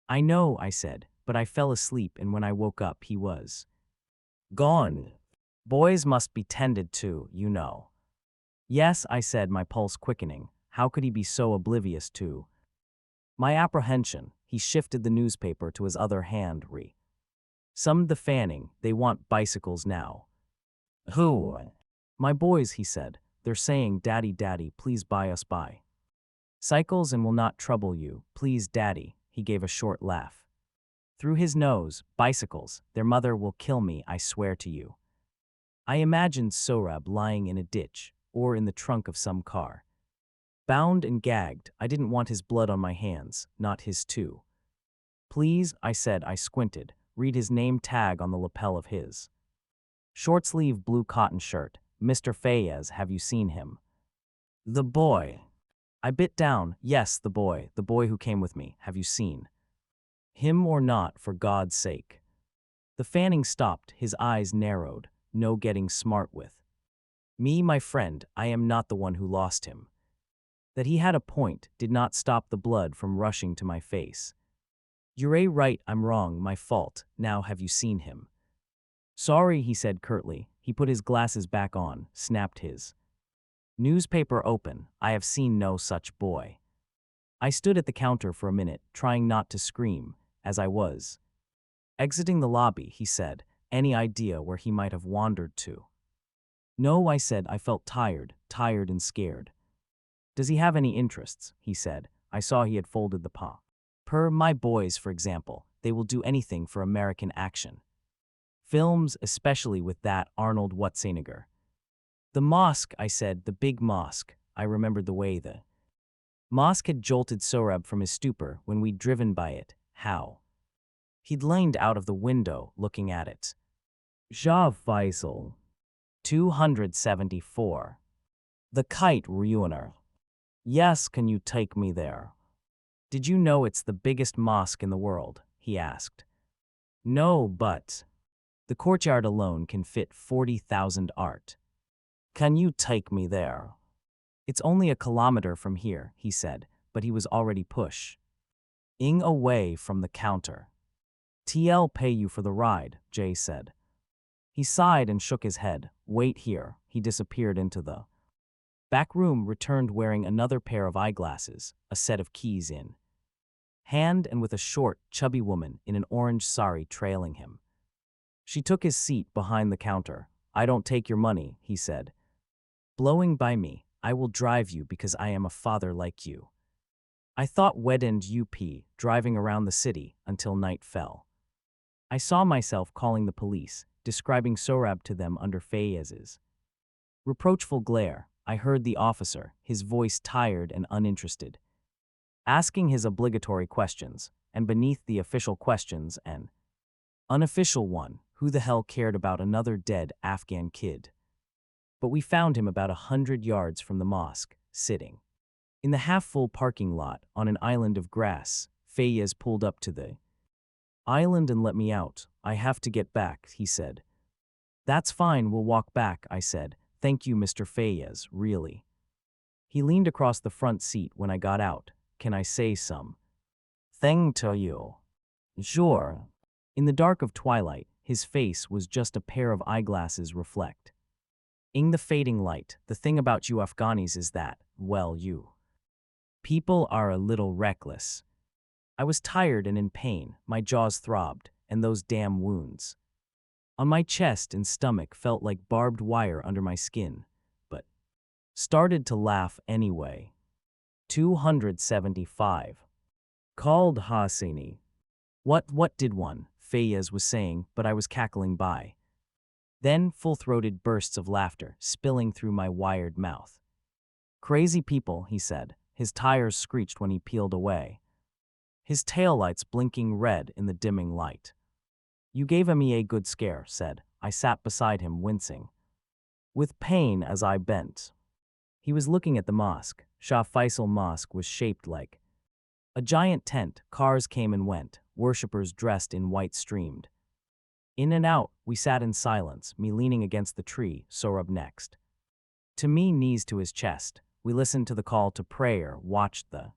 I know, I said, but I fell asleep and when I woke up he was gone. Boys must be tended to, you know. Yes, I said, my pulse quickening. How could he be so oblivious to my apprehension? He shifted the newspaper to his other hand, summed the fanning. They want bicycles now. Who? My boys, he said. They're saying, Daddy, Daddy, please buy us cycles and will not trouble you. Please, Daddy. He gave a short laugh. Through his nose, bicycles. Their mother will kill me, I swear to you. I imagined Sohrab lying in a ditch or in the trunk of some car. Bound and gagged. I didn't want his blood on my hands, not his too. Please, I said. I squinted. Read his name tag on the lapel of his short-sleeve blue cotton shirt. Mr. Fayez, have you seen him? The boy. I bit down. Yes, the boy who came with me. Have you seen him or not, for God's sake? The fanning stopped. His eyes narrowed. No getting smart with me, my friend. I am not the one who lost him. That he had a point did not stop the blood from rushing to my face. You're right, I'm wrong, my fault. Now have you seen him? Sorry, he said curtly. He put his glasses back on, snapped his newspaper open. I have seen no such boy. I stood at the counter for a minute, trying not to scream. As I was exiting the lobby, he said, any idea where he might have wandered to? No, I said. I felt tired and scared. Does he have any interests? He said. I saw he had folded the paw. My boys, for example, they will do anything for American action films, especially with that Arnold Schwarzenegger. The mosque, I said, the big mosque. I remembered the way the mosque had jolted Sohrab from his stupor when we'd driven by it. How he'd leaned out of the window looking at it. Shah Faisal. 274. The Kite Ruiner. Yes, can you take me there? Did you know it's the biggest mosque in the world? He asked. No, but the courtyard alone can fit 40,000 art. Can you take me there? It's only a kilometer from here, he said, but he was already pushing away from the counter. TL pay you for the ride, Jay said. He sighed and shook his head. Wait here. He disappeared into the back room, returned wearing another pair of eyeglasses, a set of keys in hand, and with a short, chubby woman in an orange sari trailing him. She took his seat behind the counter. I don't take your money, he said. Blowing by me, I will drive you because I am a father like you. I thought wedded UP, driving around the city until night fell. I saw myself calling the police, describing Sorab to them under Fayez's reproachful glare. I heard the officer, his voice tired and uninterested, asking his obligatory questions, and beneath the official questions an unofficial one, who the hell cared about another dead Afghan kid? But we found him about 100 yards from the mosque, sitting in the half-full parking lot on an island of grass. Fayez pulled up to the island and let me out. I have to get back, he said. That's fine, we'll walk back, I said. Thank you, Mr. Fayez, really. He leaned across the front seat when I got out. Can I say some thing to you? Sure. In the dark of twilight, his face was just a pair of eyeglasses reflect. In the fading light, the thing about you Afghanis is that, well, you people are a little reckless. I was tired and in pain, my jaws throbbed, and those damn wounds on my chest and stomach felt like barbed wire under my skin, but started to laugh anyway. 275. Khaled Hosseini. What did one? Fayez was saying, but I was cackling by. Then full-throated bursts of laughter spilling through my wired mouth. Crazy people, he said. His tires screeched when he peeled away, his taillights blinking red in the dimming light. You gave me a good scare, said. I sat beside him, wincing with pain as I bent. He was looking at the mosque. Shah Faisal Mosque was shaped like a giant tent. Cars came and went. Worshippers dressed in white streamed in and out. We sat in silence, me leaning against the tree, Sorab next to me, knees to his chest. We listened to the call to prayer, watched the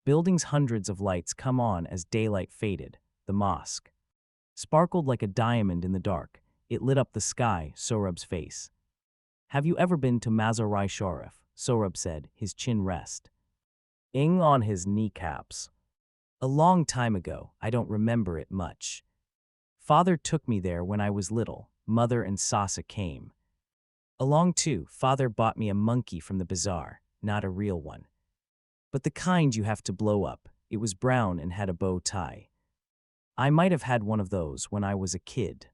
building's hundreds of lights come on as daylight faded. The mosque sparkled like a diamond in the dark. It lit up the sky. Sorab's face. Have you ever been to Mazar-i Sharif? Sorab said, his chin resting on his kneecaps. A long time ago, I don't remember it much. Father took me there when I was little. Mother and Sasa came along too. Father bought me a monkey from the bazaar, not a real one, but the kind you have to blow up. It was brown and had a bow tie. I might have had one of those when I was a kid.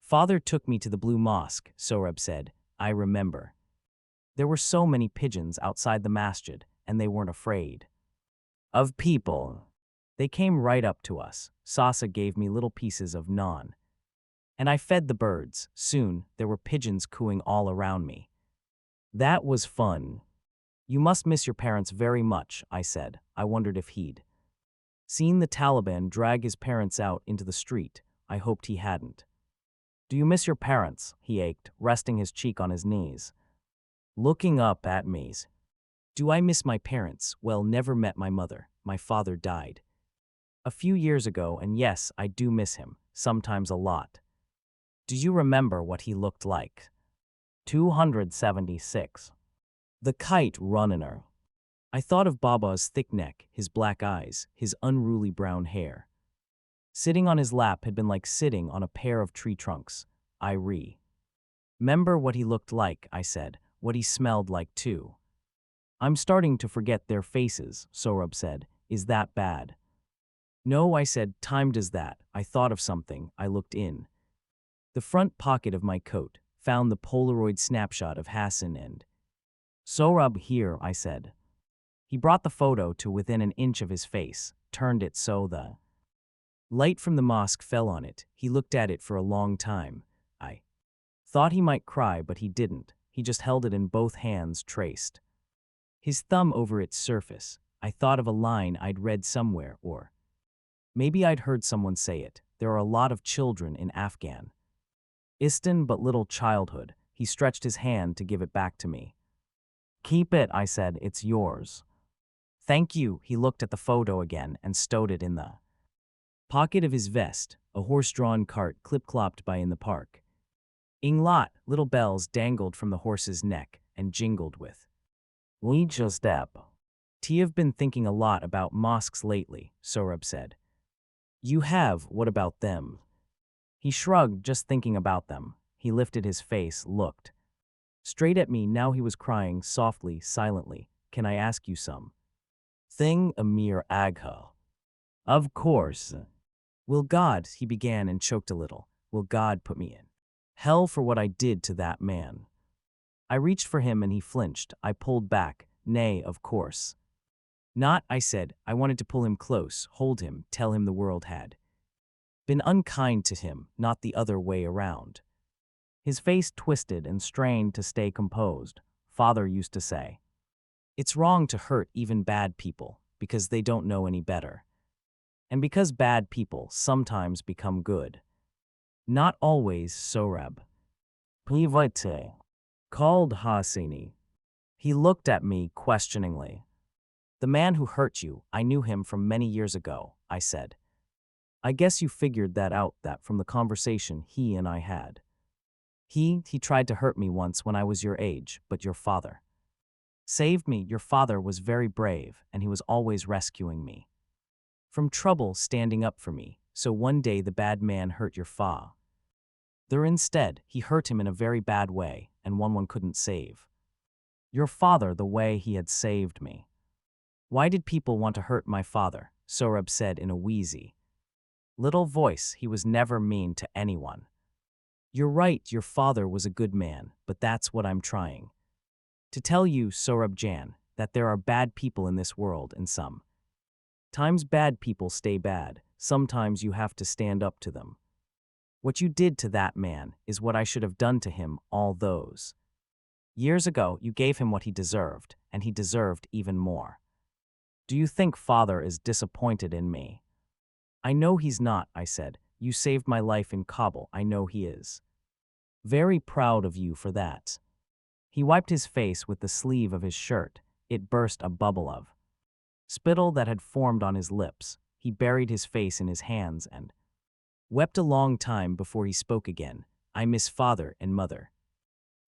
Father took me to the Blue Mosque, Sorab said. I remember. There were so many pigeons outside the masjid, and they weren't afraid of people. They came right up to us. Sasa gave me little pieces of naan, and I fed the birds. Soon, there were pigeons cooing all around me. That was fun. You must miss your parents very much, I said. I wondered if he'd seen the Taliban drag his parents out into the street. I hoped he hadn't. Do you miss your parents? He ached, resting his cheek on his knees, looking up at me. Do I miss my parents? Well, never met my mother. My father died a few years ago, and yes, I do miss him, sometimes a lot. Do you remember what he looked like? 276. The Kite runner. I thought of Baba's thick neck, his black eyes, his unruly brown hair. Sitting on his lap had been like sitting on a pair of tree trunks. I remember what he looked like, I said, what he smelled like too. I'm starting to forget their faces, Sorab said. Is that bad? No, I said, time does that. I thought of something. I looked in the front pocket of my coat, found the Polaroid snapshot of Hassan and Sorab. Here, I said. He brought the photo to within an inch of his face, turned it so the light from the mosque fell on it. He looked at it for a long time. I thought he might cry, but he didn't. He just held it in both hands, traced his thumb over its surface. I thought of a line I'd read somewhere, or maybe I'd heard someone say it. There are a lot of children in Afghanistan, but little childhood. He stretched his hand to give it back to me. Keep it, I said, it's yours. Thank you. He looked at the photo again and stowed it in the pocket of his vest. A horse-drawn cart clip-clopped by in the park. Inglot, little bells dangled from the horse's neck and jingled with. Lead a step. Tiav been thinking a lot about mosques lately, Sorab said. You have, what about them? He shrugged, just thinking about them. He lifted his face, looked straight at me. Now he was crying, softly, silently. Can I ask you some? Thing Amir Agha. Of course. Will God, he began and choked a little. Will God put me in hell for what I did to that man? I reached for him and he flinched. I pulled back. Nay, of course not, I said. I wanted to pull him close, hold him, tell him the world had been unkind to him, not the other way around. His face twisted and strained to stay composed. Father used to say, it's wrong to hurt even bad people, because they don't know any better. And because bad people sometimes become good. Not always, Sorab. Plivite. Called Hosseini. He looked at me questioningly. The man who hurt you, I knew him from many years ago, I said. I guess you figured that out that from the conversation he and I had. He tried to hurt me once when I was your age, but your father saved me. Your father was very brave, and he was always rescuing me from trouble, standing up for me. So one day the bad man hurt your fa. There instead, he hurt him in a very bad way, and one couldn't save your father the way he had saved me. Why did people want to hurt my father? Sorab said in a wheezy little voice. He was never mean to anyone. You're right, your father was a good man, but that's what I'm trying to tell you, Sorab Jan, that there are bad people in this world, and sometimes bad people stay bad. Sometimes you have to stand up to them. What you did to that man is what I should have done to him all those years ago. You gave him what he deserved, and he deserved even more. Do you think father is disappointed in me? I know he's not, I said. You saved my life in Kabul. I know he is very proud of you for that. He wiped his face with the sleeve of his shirt. It burst a bubble of spittle that had formed on his lips. He buried his face in his hands and wept a long time before he spoke again. I miss father and mother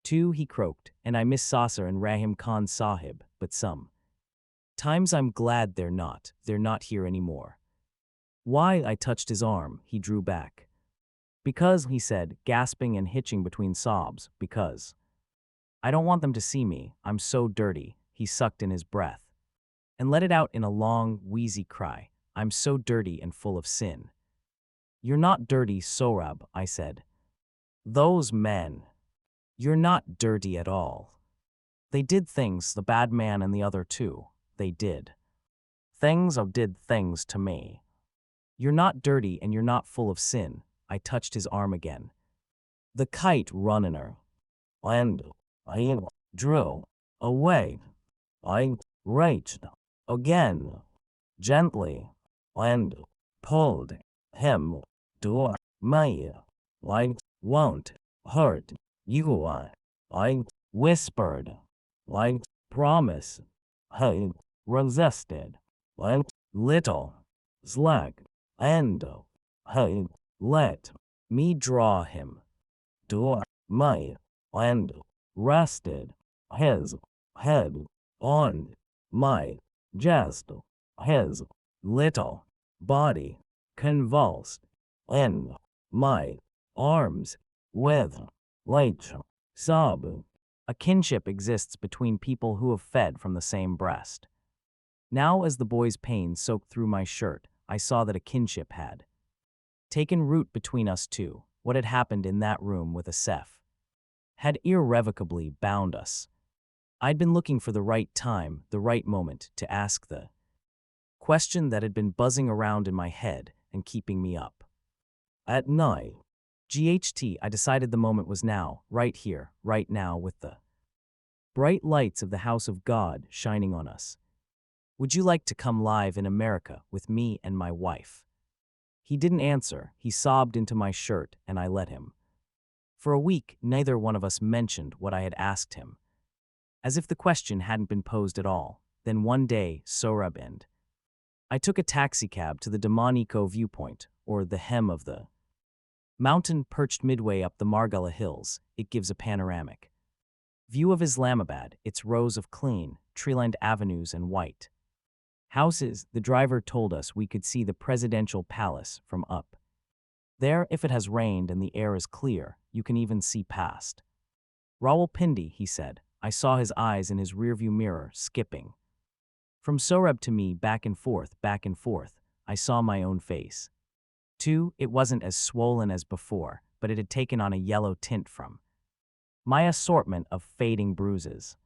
too, he croaked, and I miss Sasser and Rahim Khan Sahib, but sometimes I'm glad they're not here anymore. Why? I touched his arm. He drew back. Because, he said, gasping and hitching between sobs, because I don't want them to see me. I'm so dirty. He sucked in his breath and let it out in a long, wheezy cry. I'm so dirty and full of sin. You're not dirty, Sorab, I said. Those men. You're not dirty at all. They did things, the bad man and the other too. They did things to me. You're not dirty and you're not full of sin. I touched his arm again. The kite runner. And I drew away. I reached again, gently, and pulled him to me. I won't hurt you, I whispered. I promise. He resisted. A little slack, and he let me draw him to me and rested his head on my chest. His little body convulsed in my arms with late sob. A kinship exists between people who have fed from the same breast. Now, as the boy's pain soaked through my shirt, I saw that a kinship had taken root between us two. What had happened in that room with Asef had irrevocably bound us. I'd been looking for the right time, the right moment to ask the question that had been buzzing around in my head and keeping me up. At night, I decided the moment was now, right here, right now, with the bright lights of the house of God shining on us. Would you like to come live in America with me and my wife? He didn't answer. He sobbed into my shirt, and I let him. For a week, neither one of us mentioned what I had asked him, as if the question hadn't been posed at all. Then one day, Sorab and I took a taxicab to the Demonico viewpoint, or the hem of the Mountain perched midway up the Margalla Hills, it gives a panoramic view of Islamabad, its rows of clean, tree-lined avenues and white houses. The driver told us we could see the presidential palace from up there. If it has rained and the air is clear, you can even see past Rawalpindi, he said. I saw his eyes in his rearview mirror, skipping from Sorab to me, back and forth, back and forth. I saw my own face. Too, it wasn't as swollen as before, but it had taken on a yellow tint from my assortment of fading bruises.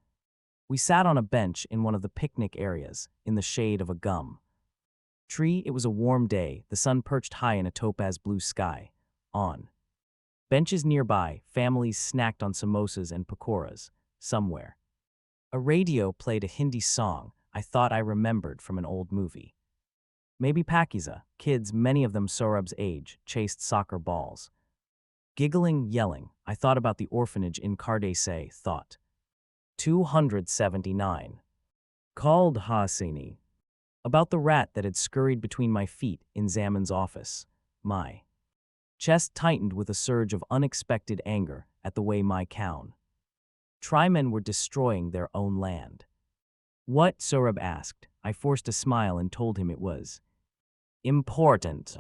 We sat on a bench in one of the picnic areas, in the shade of a gum tree. It was a warm day, the sun perched high in a topaz blue sky. On benches nearby, families snacked on samosas and pakoras. Somewhere, a radio played a Hindi song I thought I remembered from an old movie. Maybe Pakiza. Kids, many of them Sorab's age, chased soccer balls. Giggling, yelling, I thought about the orphanage in Kardasay, thought. 279. Khaled Hosseini. About the rat that had scurried between my feet in Zaman's office. My chest tightened with a surge of unexpected anger at the way my Kaun Trimen were destroying their own land. What? Sorab asked. I forced a smile and told him it was important.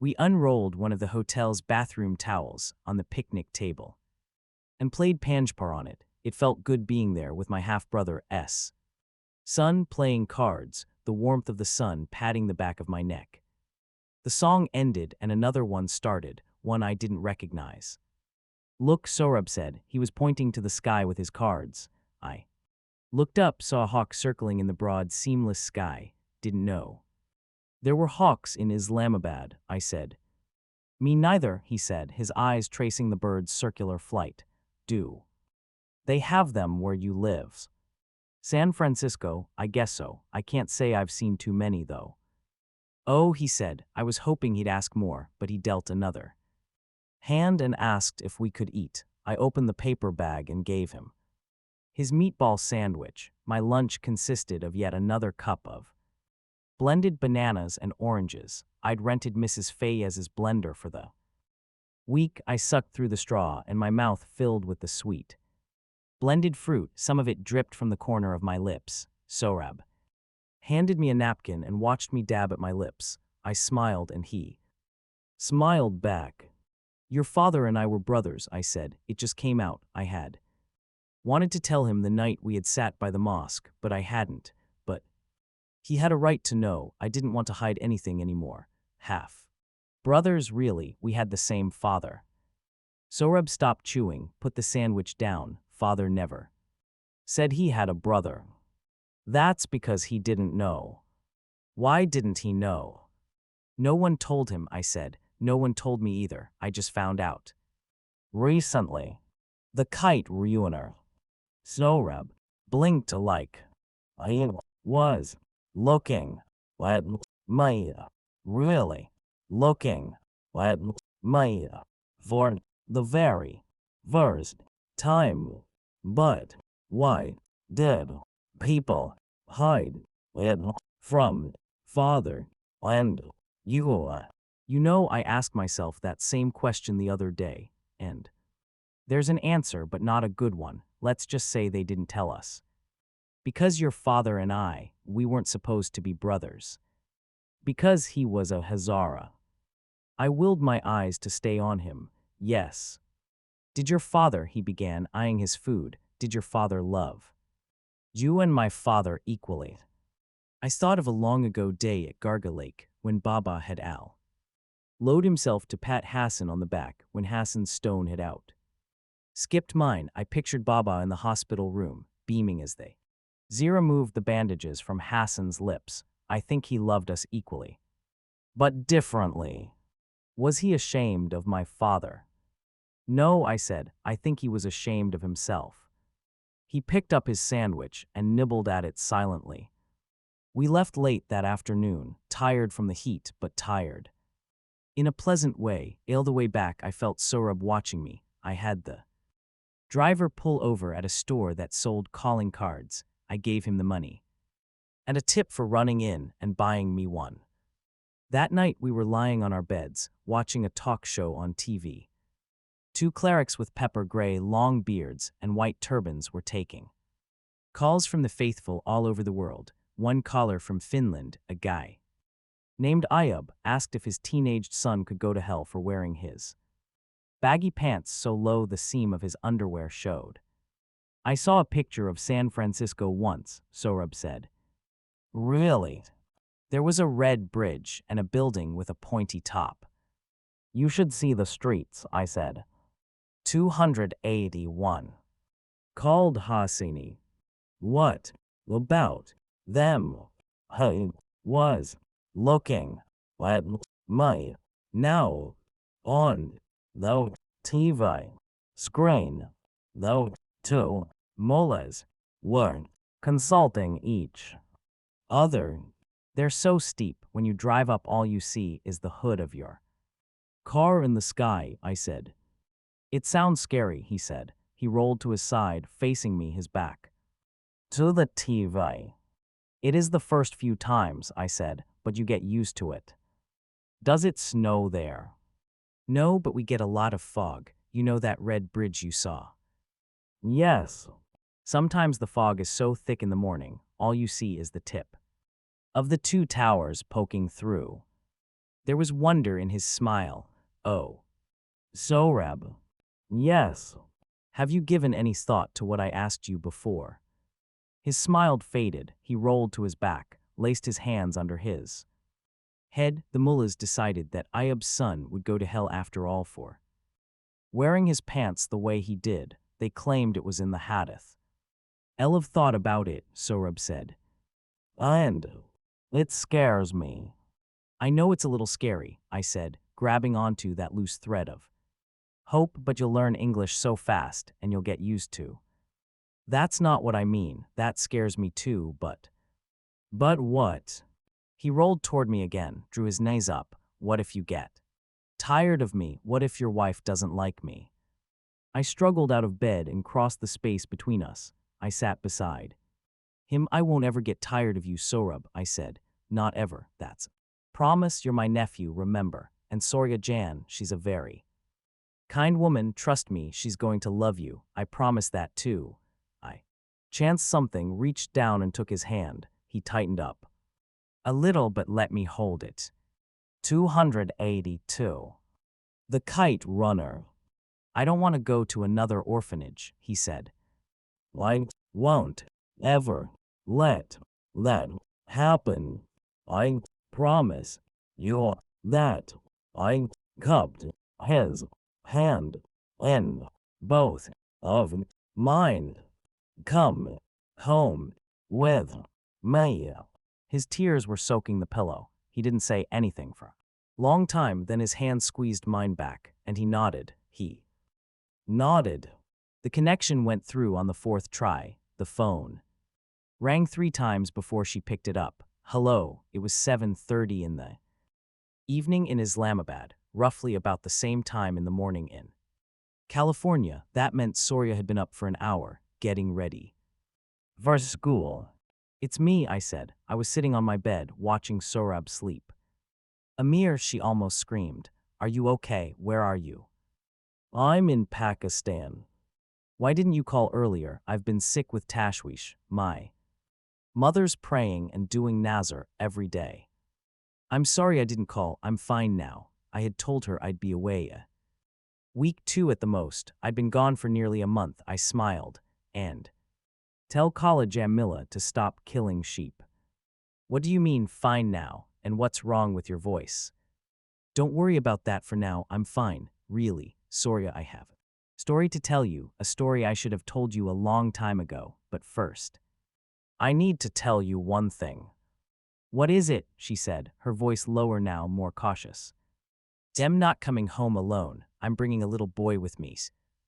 We unrolled one of the hotel's bathroom towels on the picnic table and played Panjpar on it. It felt good being there with my half-brother S. Son playing cards, the warmth of the sun patting the back of my neck. The song ended and another one started, one I didn't recognize. Look, Sorab said. He was pointing to the sky with his cards. I looked up, saw a hawk circling in the broad, seamless sky. Didn't know there were hawks in Islamabad, I said. Me neither, he said, his eyes tracing the bird's circular flight. Do they have them where you live? San Francisco, I guess so. I can't say I've seen too many, though. Oh, he said. I was hoping he'd ask more, but he dealt another hand and asked if we could eat. I opened the paper bag and gave him his meatball sandwich. My lunch consisted of yet another cup of blended bananas and oranges. I'd rented Mrs. Fayez's blender for the week. I sucked through the straw and my mouth filled with the sweet blended fruit. Some of it dripped from the corner of my lips. Sorab handed me a napkin and watched me dab at my lips. I smiled and he smiled back. Your father and I were brothers, I said. It just came out. I had wanted to tell him the night we had sat by the mosque, but I hadn't. But he had a right to know. I didn't want to hide anything anymore. Half brothers, really. We had the same father. Sorab stopped chewing, put the sandwich down. Father never said he had a brother. That's because he didn't know. Why didn't he know? No one told him, I said. No one told me either. I just found out recently. The Kite ruiner. Sorab blinked like I was looking at Maya. Really looking at Maya for the very first time. But why did people hide it from father and you? You know, I asked myself that same question the other day, and there's an answer, but not a good one. Let's just say they didn't tell us. Because your father and I, we weren't supposed to be brothers. Because he was a Hazara. I willed my eyes to stay on him. Yes. Did your father, he began, eyeing his food, did your father love you and my father equally? I thought of a long-ago day at Garga Lake when Baba had load himself to pat Hassan on the back when Hassan's stone had out skipped mine. I pictured Baba in the hospital room, beaming as they removed the bandages from Hassan's lips. I think he loved us equally. But differently. Was he ashamed of my father? No, I said. I think he was ashamed of himself. He picked up his sandwich and nibbled at it silently. We left late that afternoon, tired from the heat, but tired. In a pleasant way, all the way back I felt Sorab watching me. I had the driver pull over at a store that sold calling cards. I gave him the money and a tip for running in and buying me one. That night we were lying on our beds, watching a talk show on TV. Two clerics with pepper gray, long beards, and white turbans were taking calls from the faithful all over the world. One caller from Finland, a guy named Ayub, asked if his teenaged son could go to hell for wearing his baggy pants so low the seam of his underwear showed. I saw a picture of San Francisco once, Sorab said. Really? There was a red bridge and a building with a pointy top. You should see the streets, I said. 281. Called Hosseini. What about them? I was looking at my now on the TV screen. The two mullahs were consulting each other. They're so steep, when you drive up all you see is the hood of your car in the sky, I said. It sounds scary, he said. He rolled to his side, facing me, his back to the TV. It is the first few times, I said, but you get used to it. Does it snow there? No, but we get a lot of fog. You know that red bridge you saw? Yes. Sometimes the fog is so thick in the morning, all you see is the tip of the two towers poking through. There was wonder in his smile. Oh. Sorab. Yes. Have you given any thought to what I asked you before? His smile faded. He rolled to his back, laced his hands under his head. The mullahs decided that Ayub's son would go to hell after all for wearing his pants the way he did. They claimed it was in the hadith. Elov thought about it, Sorab said. And it scares me. I know it's a little scary, I said, grabbing onto that loose thread of hope, but you'll learn English so fast and you'll get used to. That's not what I mean. That scares me too, but what? He rolled toward me again, drew his nose up. What if you get tired of me? What if your wife doesn't like me? I struggled out of bed and crossed the space between us. I sat beside him. I won't ever get tired of you, Sorab, I said. Not ever, that's promise. You're my nephew, remember. And Sorya Jan, she's a very kind woman. Trust me, she's going to love you. I promise that too. I chanced something, reached down and took his hand. He tightened up a little but let me hold it. 282. The Kite Runner. I don't want to go to another orphanage, he said. I won't ever let that happen. I promise you that. I cupped his hand in both of mine. Come home with me. His tears were soaking the pillow. He didn't say anything for a long time, then his hand squeezed mine back, and he nodded. He nodded. The connection went through on the fourth try. The phone rang 3 times before she picked it up. Hello, it was 7:30 in the evening in Islamabad, roughly about the same time in the morning in California. That meant Sorya had been up for an hour, getting ready for school. It's me, I said. I was sitting on my bed, watching Sorab sleep. Amir, she almost screamed. Are you okay? Where are you? I'm in Pakistan. Why didn't you call earlier? I've been sick with tashwish. My mother's praying and doing nazar every day. I'm sorry I didn't call. I'm fine now. I had told her I'd be away a week, 2 at the most. I'd been gone for nearly a month. I smiled. And tell Khaled Jamila to stop killing sheep. What do you mean, fine now? And what's wrong with your voice? Don't worry about that for now. I'm fine. Really, Sorya, I have a story to tell you, a story I should have told you a long time ago. But first, I need to tell you one thing. What is it? She said, her voice lower now, more cautious. I'm not coming home alone. I'm bringing a little boy with me.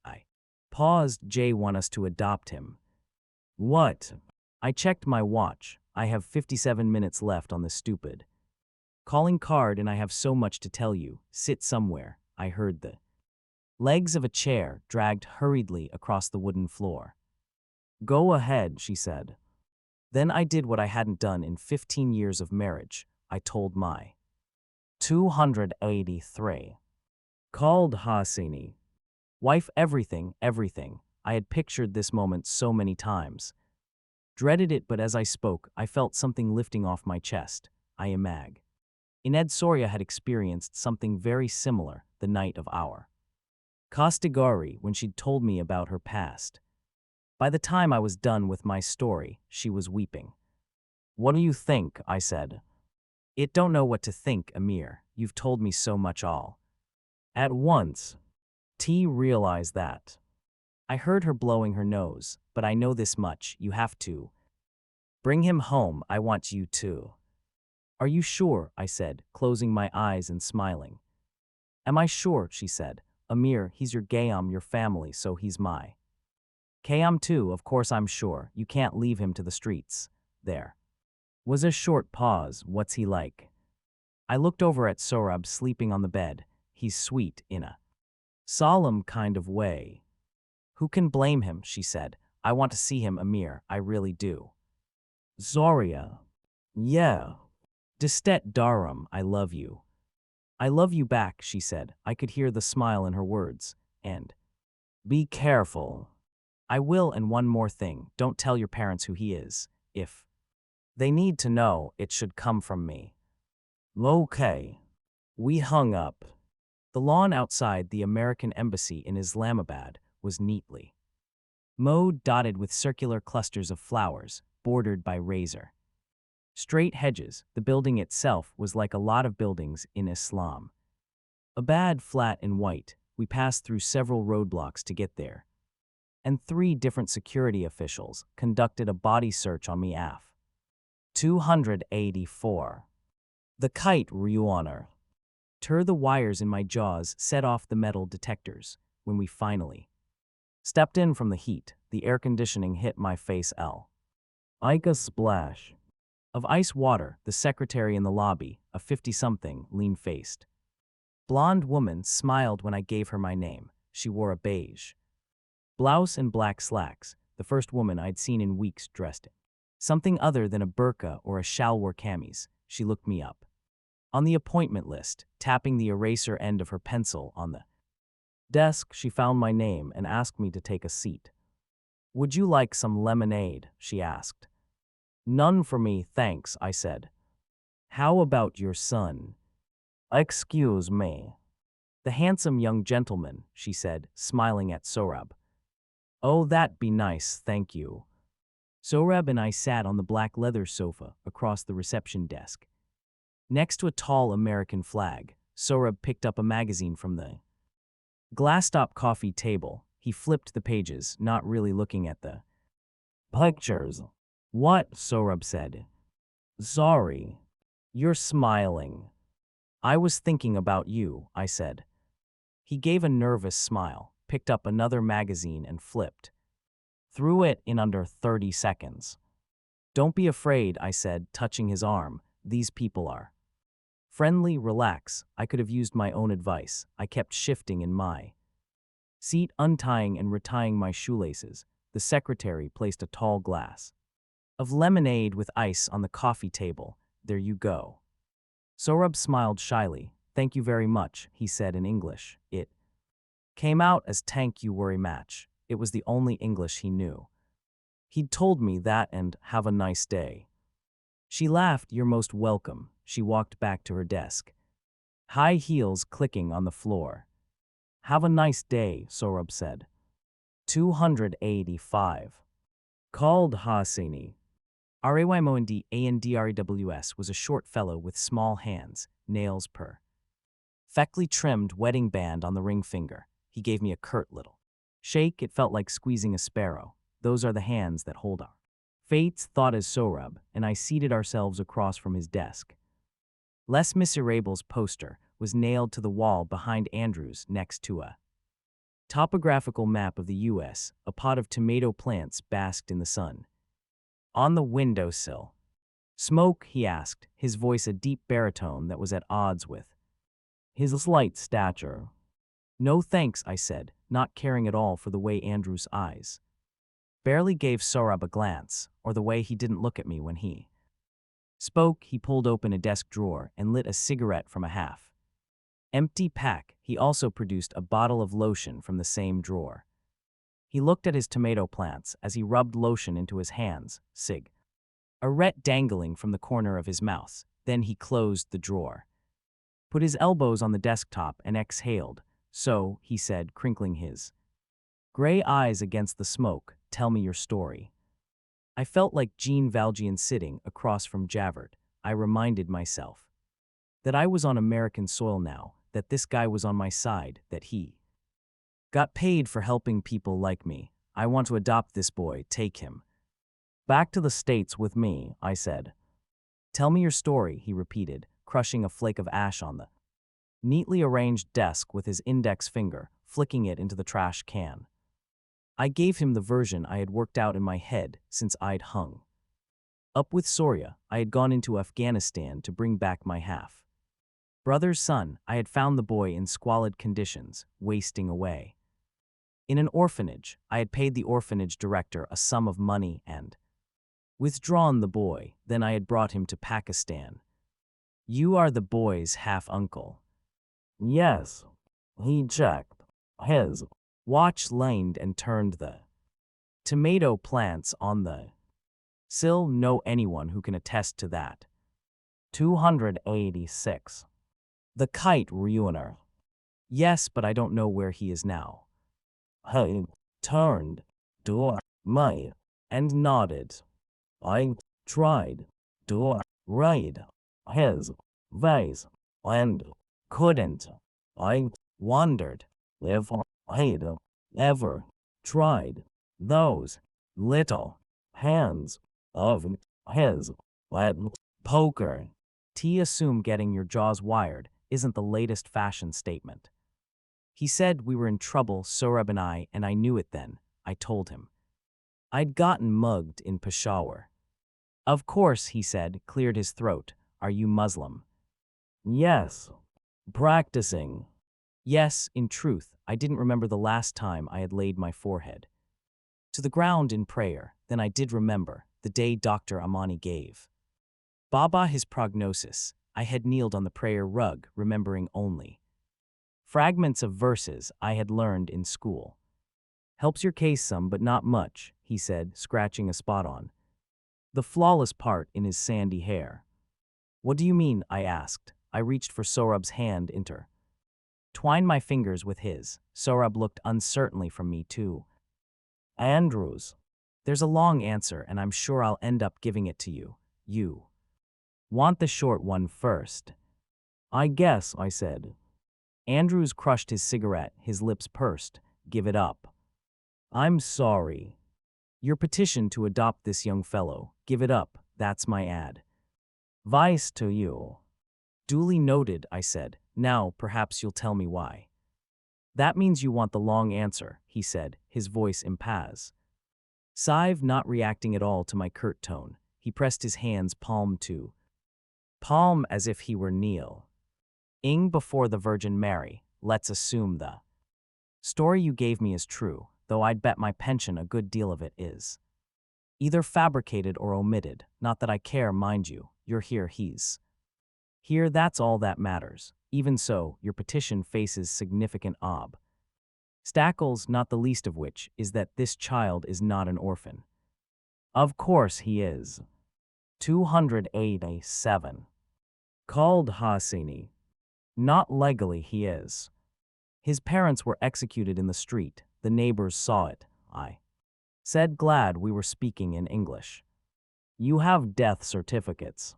I paused. Jay want us to adopt him. What? I checked my watch. I have 57 minutes left on the stupid calling card and I have so much to tell you. Sit somewhere. I heard the legs of a chair dragged hurriedly across the wooden floor. Go ahead, she said. Then I did what I hadn't done in 15 years of marriage. I told my 283. Called Hosseini. Wife, everything, everything. I had pictured this moment so many times. Dreaded it, but as I spoke, I felt something lifting off my chest. I imag. Ined Soria had experienced something very similar the night of our Castigari when she'd told me about her past. By the time I was done with my story, she was weeping. What do you think? I said. It don't know what to think, Amir. You've told me so much all. At once, T realized that. I heard her blowing her nose, but I know this much, you have to. Bring him home, I want you to. Are you sure? I said, closing my eyes and smiling. Am I sure? She said. Amir, he's your Gayam, your family, so he's my Kayam too, of course I'm sure. You can't leave him to the streets. There was a short pause. What's he like? I looked over at Sohrab sleeping on the bed. He's sweet in a solemn kind of way. Who can blame him? She said. I want to see him, Amir, I really do. Zoria. Yeah. Destet Darum, I love you. I love you back, she said. I could hear the smile in her words. And be careful. I will, and one more thing, don't tell your parents who he is. If they need to know, it should come from me. Okay. We hung up. The lawn outside the American embassy in Islamabad was neatly mowed, dotted with circular clusters of flowers, bordered by razor straight hedges. The building itself was like a lot of buildings in Islam. Abad, flat and white. We passed through several roadblocks to get there, and 3 different security officials conducted a body search on me. 284. The Kite Ruiner. The wires in my jaws set off the metal detectors. When we finally stepped in from the heat, the air conditioning hit my face. Like a splash of ice water. The secretary in the lobby, a 50-something, lean-faced blonde woman, smiled when I gave her my name. She wore a beige blouse and black slacks, the first woman I'd seen in weeks dressed in something other than a burqa or a shalwar camis. She looked me up on the appointment list, tapping the eraser end of her pencil on the desk. She found my name and asked me to take a seat. Would you like some lemonade? She asked. None for me, thanks, I said. How about your son? Excuse me. The handsome young gentleman, she said, smiling at Sohrab. Oh, that'd be nice, thank you. Sohrab and I sat on the black leather sofa across the reception desk. Next to a tall American flag, Sohrab picked up a magazine from the glass-top coffee table. He flipped the pages, not really looking at the pictures. What? Sohrab said. Sorry. You're smiling. I was thinking about you, I said. He gave a nervous smile, picked up another magazine and flipped through it in under 30 seconds. Don't be afraid, I said, touching his arm. These people are friendly, relax. I could have used my own advice. I kept shifting in my seat, untying and retying my shoelaces. The secretary placed a tall glass of lemonade with ice on the coffee table. There you go. Sohrab smiled shyly. Thank you very much, he said in English. It came out as thank you very much. It was the only English he knew. He'd told me that and have a nice day. She laughed. You're most welcome. She walked back to her desk, high heels clicking on the floor. Have a nice day, Sohrab said. 285. Called Hosseini. Raymond was a short fellow with small hands, nails perfectly trimmed, wedding band on the ring finger. He gave me a curt little shake. It felt like squeezing a sparrow. Those are the hands that hold our fates, thought as Sohrab and I seated ourselves across from his desk. Les Miserables poster was nailed to the wall behind Andrew's next to a topographical map of the U.S. A pot of tomato plants basked in the sun. On the windowsill. Smoke? He asked, his voice a deep baritone that was at odds with his slight stature. No thanks, I said, not caring at all for the way Andrew's eyes barely gave Sohrab a glance, or the way he didn't look at me when he Spoke, he pulled open a desk drawer and lit a cigarette from a half empty pack. He also produced a bottle of lotion from the same drawer. He looked at his tomato plants as he rubbed lotion into his hands, a ret dangling from the corner of his mouth. Then he closed the drawer, put his elbows on the desktop and exhaled. So, he said, crinkling his gray eyes against the smoke, tell me your story. I felt like Jean Valjean sitting across from Javert. I reminded myself that I was on American soil now, that this guy was on my side, that he got paid for helping people like me. I want to adopt this boy, take him back to the States with me, I said. Tell me your story, he repeated, crushing a flake of ash on the neatly arranged desk with his index finger, flicking it into the trash can. I gave him the version I had worked out in my head since I'd hung up with Soria. I had gone into Afghanistan to bring back my half brother's son. I had found the boy in squalid conditions, wasting away in an orphanage. I had paid the orphanage director a sum of money and withdrawn the boy. Then I had brought him to Pakistan. You are the boy's half-uncle. Yes. He checked his watch, leaned and turned the tomato plants on the sill. Know anyone who can attest to that? 286. The Kite ruiner. Yes, but I don't know where he is now. He turned to me and nodded. I tried to read his face and couldn't. I wondered if he'd ever tried those little hands of his at poker. Assume getting your jaws wired isn't the latest fashion statement. He said we were in trouble, Sohrab and I knew it then. I told him I'd gotten mugged in Peshawar. Of course, he said, cleared his throat. Are you Muslim? Yes. Practicing. Yes, in truth, I didn't remember the last time I had laid my forehead to the ground in prayer. Then I did remember the day Dr. Amani gave Baba his prognosis. I had kneeled on the prayer rug, remembering only fragments of verses I had learned in school. Helps your case some, but not much, he said, scratching a spot on the flawless part in his sandy hair. What do you mean? I asked. I reached for Sohrab's hand, twined my fingers with his. Sohrab looked uncertainly from me to Andrews. There's a long answer, and I'm sure I'll end up giving it to you. You want the short one first? I guess, I said. Andrews crushed his cigarette, his lips pursed. Give it up. I'm sorry. Your petition to adopt this young fellow. Give it up, that's my ad. Vice to you. Duly noted, I said. Now, perhaps you'll tell me why. That means you want the long answer, he said, his voice impassive. Sive not reacting at all to my curt tone. He pressed his hands palm to palm as if he were kneeling before the Virgin Mary. Let's assume the story you gave me is true, though I'd bet my pension a good deal of it is either fabricated or omitted. Not that I care, mind you. You're here, he's here, that's all that matters. Even so, your petition faces significant obstacles, not the least of which is that this child is not an orphan. Of course he is. 287. Khaled Hosseini. Not legally he is. His parents were executed in the street. The neighbors saw it. I said, glad we were speaking in English. You have death certificates.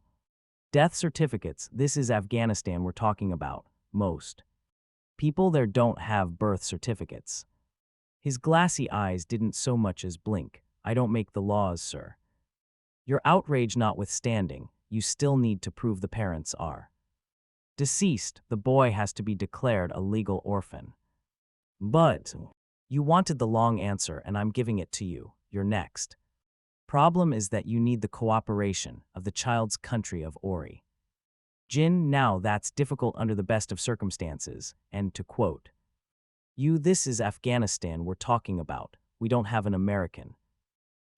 Death certificates, this is Afghanistan we're talking about. Most people there don't have birth certificates. His glassy eyes didn't so much as blink. I don't make the laws, sir. Your outrage notwithstanding, you still need to prove the parents are deceased. The boy has to be declared a legal orphan. But you wanted the long answer, and I'm giving it to you. You're next. Problem is that you need the cooperation of the child's country of Ori. Jinn, now that's difficult under the best of circumstances, and to quote you, this is Afghanistan we're talking about. We don't have an American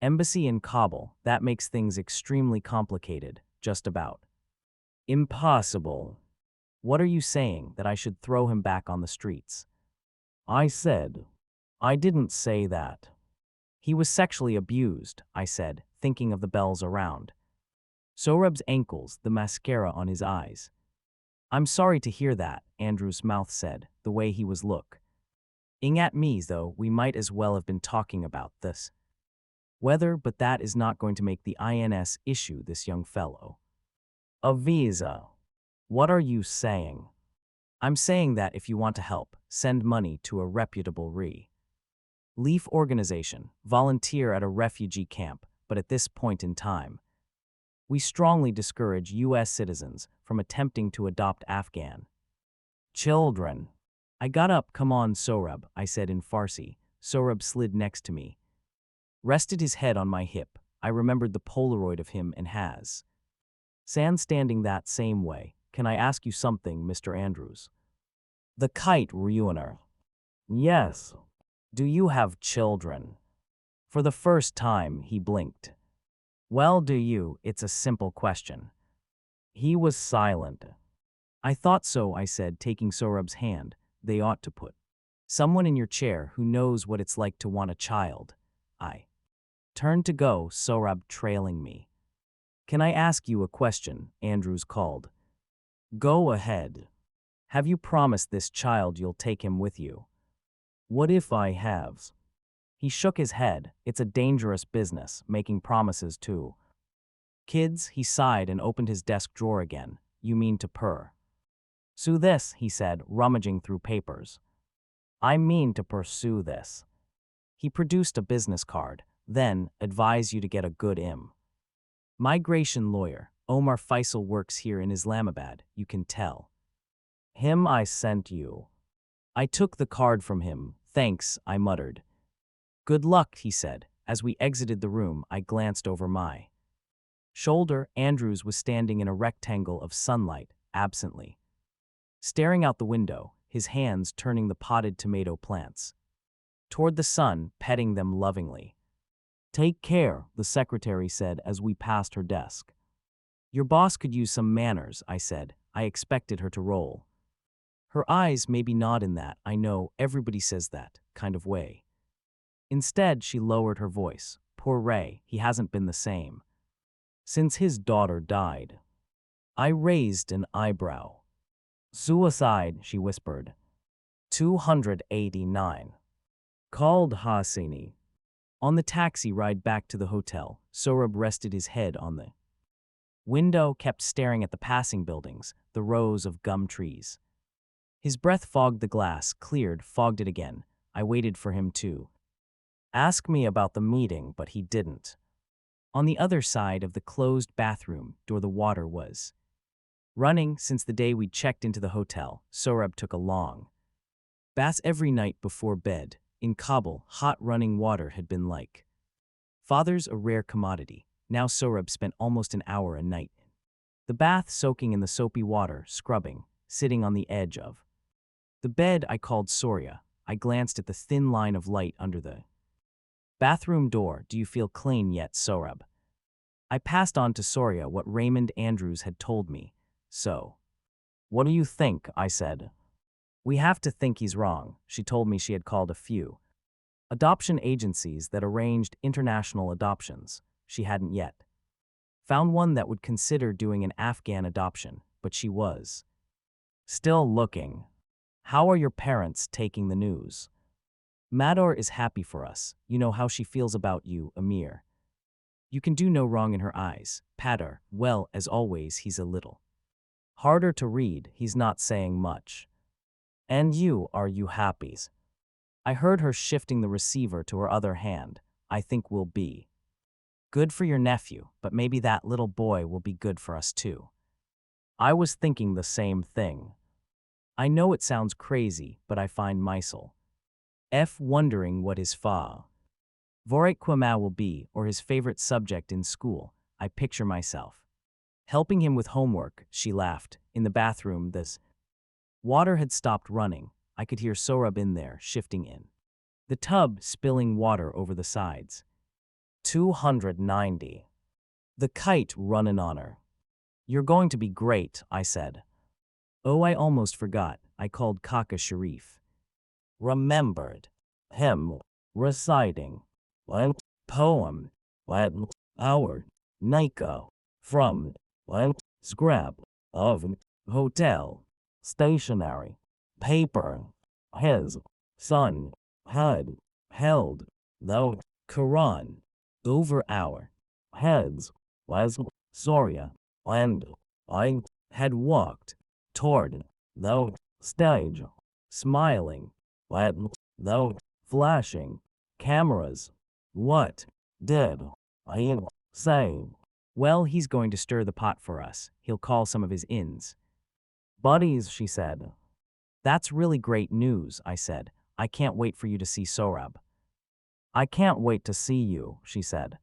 embassy in Kabul. That makes things extremely complicated. just about. Impossible. What are you saying, that I should throw him back on the streets? I said. I didn't say that. He was sexually abused, I said, thinking of the bells around. Sohrab's ankles, the mascara on his eyes. I'm sorry to hear that, Andrew's mouth said, the way he was look. Ing at me, though, we might as well have been talking about this. Whether, but that is not going to make the INS issue this young fellow a visa. What are you saying? I'm saying that if you want to help, send money to a reputable relief organization, volunteer at a refugee camp, but at this point in time, we strongly discourage U.S. citizens from attempting to adopt Afghan children. I got up. Come on, Sohrab, I said in Farsi. Sohrab slid next to me, rested his head on my hip. I remembered the Polaroid of him and Hassan standing that same way. Can I ask you something, Mr. Andrews? The Kite ruiner. Yes. Do you have children? For the first time, he blinked. Well, do you? It's a simple question. He was silent. I thought so, I said, taking Sohrab's hand. They ought to put someone in your chair who knows what it's like to want a child. I turned to go, Sohrab trailing me. Can I ask you a question? Andrews called. Go ahead. Have you promised this child you'll take him with you? What if I have? He shook his head. It's a dangerous business, making promises to kids. He sighed and opened his desk drawer again. You mean to pursue this, he said, rummaging through papers. I mean to pursue this. He produced a business card. Then, advise you to get a good migration lawyer. Omar Faisal works here in Islamabad, you can tell him I sent you. I took the card from him. Thanks, I muttered. Good luck, he said. As we exited the room, I glanced over my shoulder. Andrews was standing in a rectangle of sunlight, absently staring out the window, his hands turning the potted tomato plants toward the sun, petting them lovingly. Take care, the secretary said as we passed her desk. Your boss could use some manners, I said. I expected her to roll her eyes, maybe nod in that, I know, everybody says that, kind of way. Instead, she lowered her voice. Poor Ray, he hasn't been the same since his daughter died. I raised an eyebrow. Suicide, she whispered. 289. Khaled Hosseini. On the taxi ride back to the hotel, Sohrab rested his head on the window, kept staring at the passing buildings, the rows of gum trees. His breath fogged the glass, cleared, fogged it again. I waited for him to ask me about the meeting, but he didn't. On the other side of the closed bathroom door, the water was running. Since the day we'd checked into the hotel, Sohrab took a long bath every night before bed. In Kabul, hot running water had been like father's, a rare commodity. Now Sohrab spent almost an hour a night in the bath, soaking in the soapy water, scrubbing, sitting on the edge of the bed. I called Soria. I glanced at the thin line of light under the bathroom door. Do you feel clean yet, Sohrab? I passed on to Soria what Raymond Andrews had told me. So, what do you think? I said. We have to think he's wrong. She told me she had called a few adoption agencies that arranged international adoptions. She hadn't yet found one that would consider doing an Afghan adoption, but she was still looking. How are your parents taking the news? Mador is happy for us. You know how she feels about you, Amir. You can do no wrong in her eyes. Padar, well, as always, he's a little harder to read. He's not saying much. And you, are you happy? I heard her shifting the receiver to her other hand. I think we'll be good for your nephew, but maybe that little boy will be good for us too. I was thinking the same thing. I know it sounds crazy, but I find myself wondering what his favorite Kwama will be, or his favorite subject in school. I picture myself helping him with homework. She laughed. In the bathroom, this water had stopped running. I could hear Sohrab in there, shifting in the tub, spilling water over the sides. 290. The Kite runnin' on her. You're going to be great, I said. Oh, I almost forgot. I called Kaka Sharif. Remembered him reciting one poem at our Nico from one scrap of hotel stationery paper. His son had held the Quran over our heads was Soria, and I had walked toward the stage, smiling at the flashing cameras. What did I say? Well, he's going to stir the pot for us. He'll call some of his ins. Buddies, she said. That's really great news, I said. I can't wait for you to see Sorab. I can't wait to see you, she said.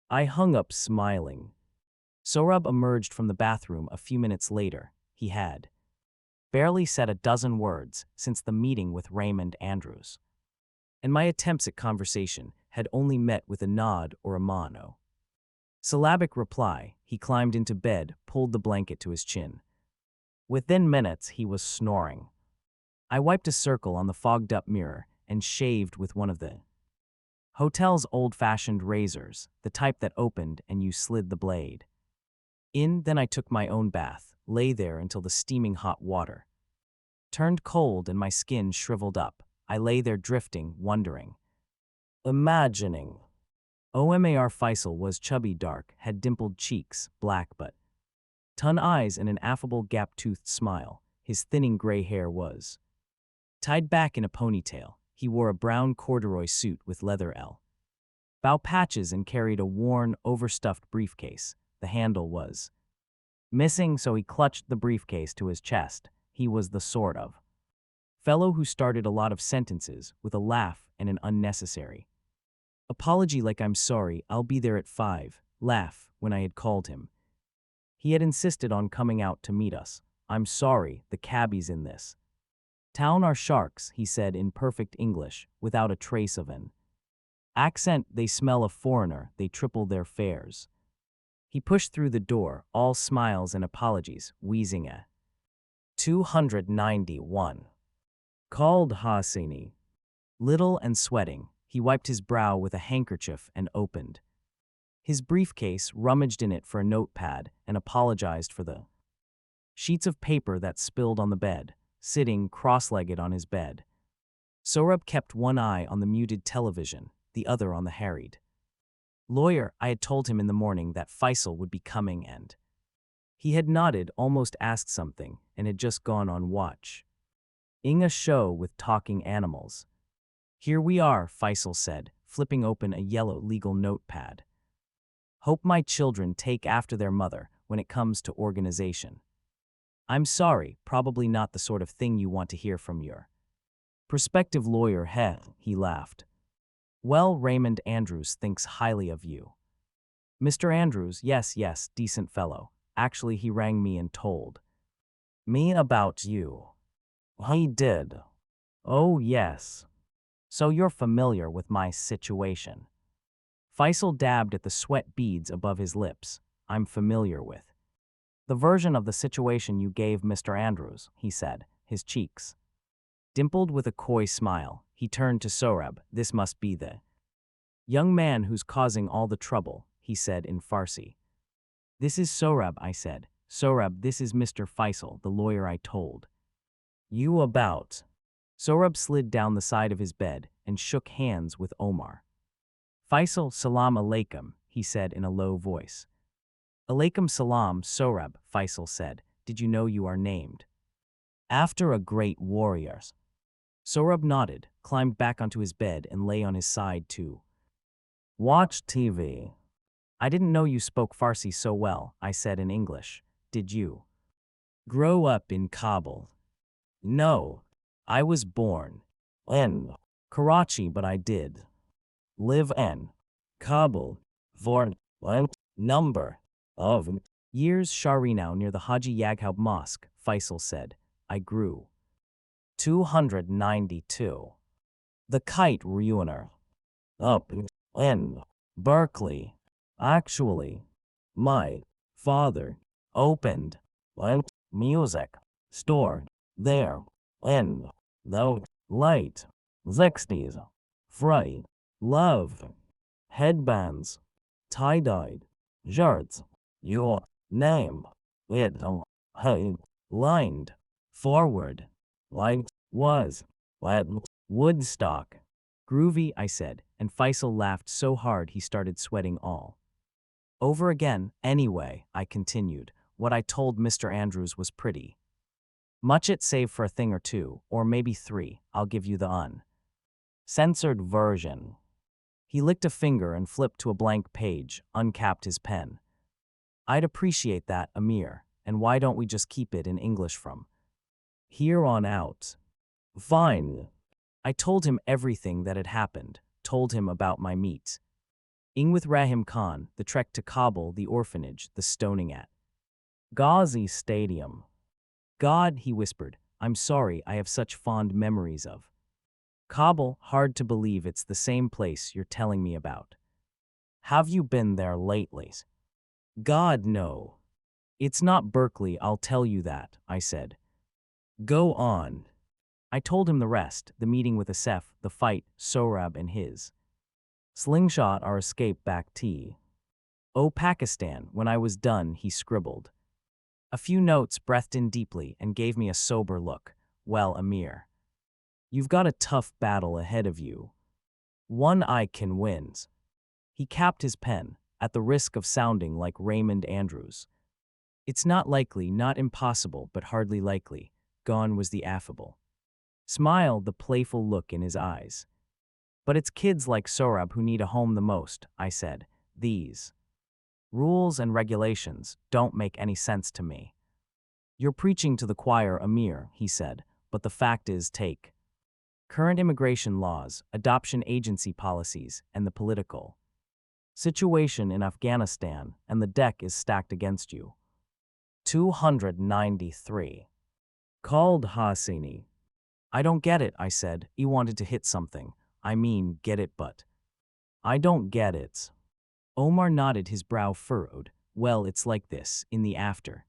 I hung up smiling. Sorab emerged from the bathroom a few minutes later. He had barely said a dozen words since the meeting with Raymond Andrews, and my attempts at conversation had only met with a nod or a mono syllabic reply. He climbed into bed, pulled the blanket to his chin. Within minutes, he was snoring. I wiped a circle on the fogged-up mirror and shaved with one of the hotel's old-fashioned razors, the type that opened and you slid the blade in. Then I took my own bath, lay there until the steaming hot water turned cold and my skin shriveled up. I lay there drifting, wondering, imagining. Omar Faisal was chubby, dark, had dimpled cheeks, black but ton eyes and an affable gap-toothed smile. His thinning gray hair was tied back in a ponytail. He wore a brown corduroy suit with leather bow patches and carried a worn, overstuffed briefcase. The handle was missing, so he clutched the briefcase to his chest. He was the sort of fellow who started a lot of sentences with a laugh and an unnecessary apology, like "I'm sorry, I'll be there at 5, laugh, when I had called him. He had insisted on coming out to meet us. I'm sorry, the cabbies in this town are sharks, he said in perfect English, without a trace of an accent. They smell a foreigner, they triple their fares. He pushed through the door, all smiles and apologies, wheezing a 291. Called Hosseini. Little and sweating, he wiped his brow with a handkerchief and opened his briefcase, rummaged in it for a notepad, and apologized for the sheets of paper that spilled on the bed. Sitting cross-legged on his bed, Sorab kept one eye on the muted television, the other on the harried lawyer. I had told him in the morning that Faisal would be coming, and he had nodded, almost asked something, and had just gone on watch ing a show with talking animals. Here we are, Faisal said, flipping open a yellow legal notepad. Hope my children take after their mother when it comes to organization. I'm sorry, probably not the sort of thing you want to hear from your prospective lawyer. Heh, he laughed. Well, Raymond Andrews thinks highly of you. Mr. Andrews, yes, decent fellow. Actually, he rang me and told me about you. He did. Oh, yes. So you're familiar with my situation. Faisal dabbed at the sweat beads above his lips. I'm familiar with the version of the situation you gave Mr. Andrews, he said, his cheeks dimpled with a coy smile. He turned to Sorab. This must be the young man who's causing all the trouble, he said in Farsi. This is Sorab, I said. Sorab, this is Mr. Faisal, the lawyer I told you about. Sorab slid down the side of his bed and shook hands with Omar. Faisal, salam alaikum, he said in a low voice. Alaikum salam, Sorab, Faisal said. Did you know you are named after a great warrior? Sorab nodded, climbed back onto his bed and lay on his side to watch TV. I didn't know you spoke Farsi so well, I said in English. Did you grow up in Kabul? No, I was born in Karachi, but I did live in Kabul for a number of years. Sharinau, near the Haji Yaghaub Mosque, Faisal said. I grew 292. The Kite ruiner. Up in Berkeley. Actually, my father opened, went, music, store, there, in, the, light, 60s, fright, love, headbands, tie-dyed, shirts, your name, it, hey, lined, forward, like, was, wet, Woodstock. Groovy, I said, and Faisal laughed so hard he started sweating all over again. Anyway, I continued, what I told Mr. Andrews was pretty much it, save for a thing or two, or maybe three. I'll give you the censored version. He licked a finger and flipped to a blank page, uncapped his pen. I'd appreciate that, Amir, and why don't we just keep it in English from here on out? Fine. I told him everything that had happened, told him about my meet with Rahim Khan, the trek to Kabul, the orphanage, the stoning at Ghazi Stadium. God, he whispered, I'm sorry I have such fond memories of Kabul. Hard to believe it's the same place you're telling me about. Have you been there lately? God, no. It's not Berkeley, I'll tell you that, I said. Go on. I told him the rest, the meeting with Asef, the fight, Sohrab and his slingshot, our escape back to Pakistan. When I was done, he scribbled a few notes, breathed in deeply, and gave me a sober look. Well, Amir, you've got a tough battle ahead of you. One I can win. He capped his pen, at the risk of sounding like Raymond Andrews. It's not likely, not impossible, but hardly likely. Gone was the affable smile, the playful look in his eyes. But it's kids like Sohrab who need a home the most, I said. These rules and regulations don't make any sense to me. You're preaching to the choir, Amir, he said, but the fact is, take current immigration laws, adoption agency policies, and the political situation in Afghanistan, and the deck is stacked against you. 293. Khaled Hosseini. I don't get it, I said. He wanted to hit something. I mean, get it, but I don't get it. Omar nodded, his brow furrowed. Well, it's like this, in the after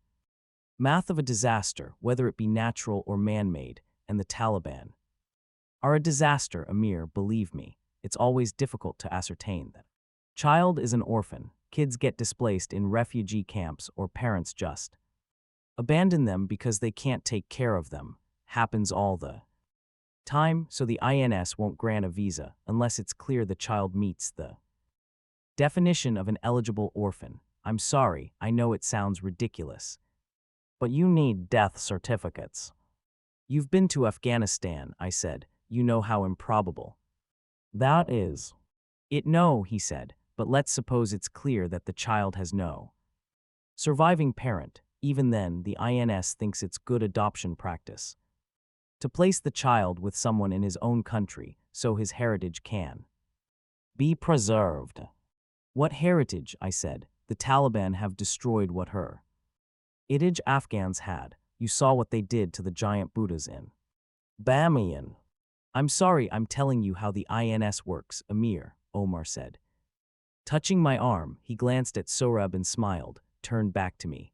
math of a disaster, whether it be natural or man-made, and the Taliban are a disaster, Amir, believe me. It's always difficult to ascertain that. Child is an orphan, kids get displaced in refugee camps, or parents just abandon them because they can't take care of them. Happens all the time, so the INS won't grant a visa unless it's clear the child meets the definition of an eligible orphan. I'm sorry, I know it sounds ridiculous, but you need death certificates. You've been to Afghanistan, I said. You know how improbable that is. No, he said, but let's suppose it's clear that the child has no surviving parent. Even then, the INS thinks it's good adoption practice to place the child with someone in his own country so his heritage can be preserved. What heritage, I said. The Taliban have destroyed what her heritage Afghans had. You saw what they did to the giant Buddhas in Bamiyan. I'm sorry, I'm telling you how the INS works, Amir, Omar said. Touching my arm, he glanced at Sohrab and smiled, turned back to me.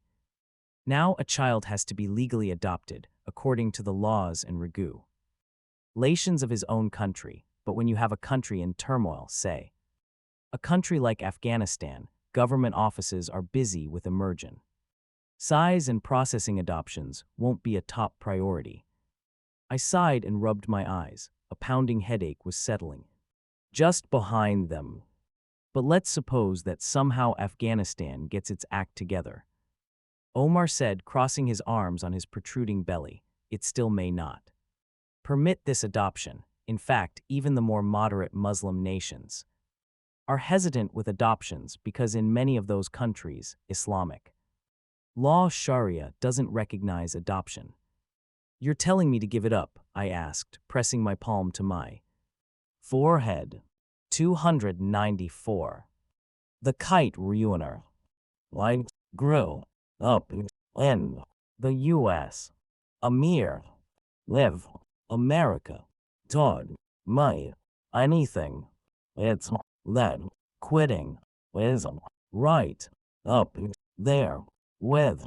Now a child has to be legally adopted, according to the laws and regulations of his own country. But when you have a country in turmoil, say, a country like Afghanistan, government offices are busy with emergent size and processing adoptions won't be a top priority. I sighed and rubbed my eyes. A pounding headache was settling just behind them. But let's suppose that somehow Afghanistan gets its act together. Omar said, crossing his arms on his protruding belly. It still may not permit this adoption. In fact, even the more moderate Muslim nations are hesitant with adoptions because in many of those countries, Islamic law, Sharia, doesn't recognize adoption. You're telling me to give it up, I asked, pressing my palm to my forehead. 294. The Kite ruiner. I grew up in the U.S. Amir. Live. America. Taught me anything. It's that quitting is right up there with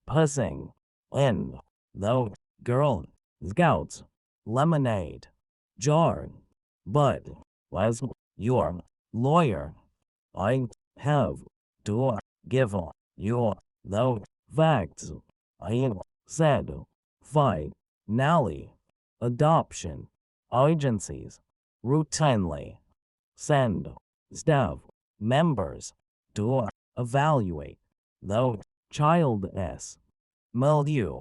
pussing in the Girl Scouts lemonade jar. But as your lawyer, I have to give you the facts. I said, finally, adoption agencies routinely send staff members to evaluate the child's milieu,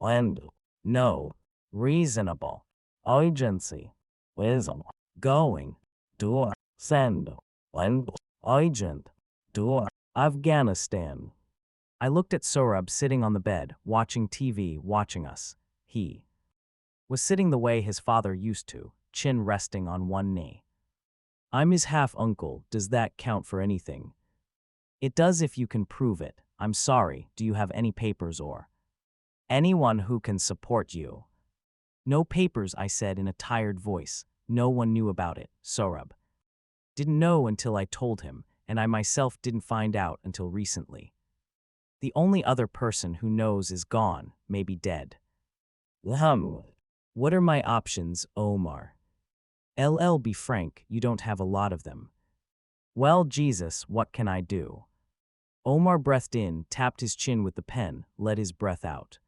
and no reasonable agency is going to send an agent to Afghanistan. I looked at Sorab sitting on the bed, watching TV, watching us. He was sitting the way his father used to, chin resting on one knee. I'm his half-uncle. Does that count for anything? It does if you can prove it. I'm sorry. Do you have any papers or anyone who can support you? No papers, I said in a tired voice. No one knew about it, Sorab. Didn't know until I told him, and I myself didn't find out until recently. The only other person who knows is gone, maybe dead. What are my options, Omar? Be frank, you don't have a lot of them. Well, Jesus, what can I do? Omar breathed in, tapped his chin with the pen, let his breath out.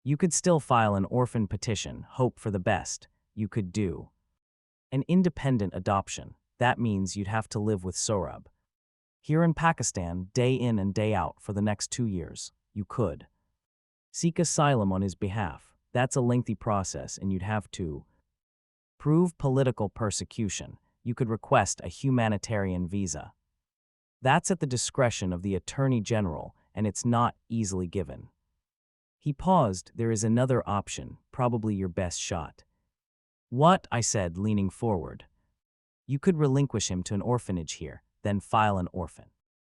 You could still file an orphan petition, hope for the best. You could do an independent adoption. That means you'd have to live with Sorab. Here in Pakistan, day in and day out for the next 2 years. You could seek asylum on his behalf. That's a lengthy process, and you'd have to prove political persecution. You could request a humanitarian visa. That's at the discretion of the Attorney General, and it's not easily given. He paused. There is another option, probably your best shot. What? I said, leaning forward. You could relinquish him to an orphanage here, then file an orphan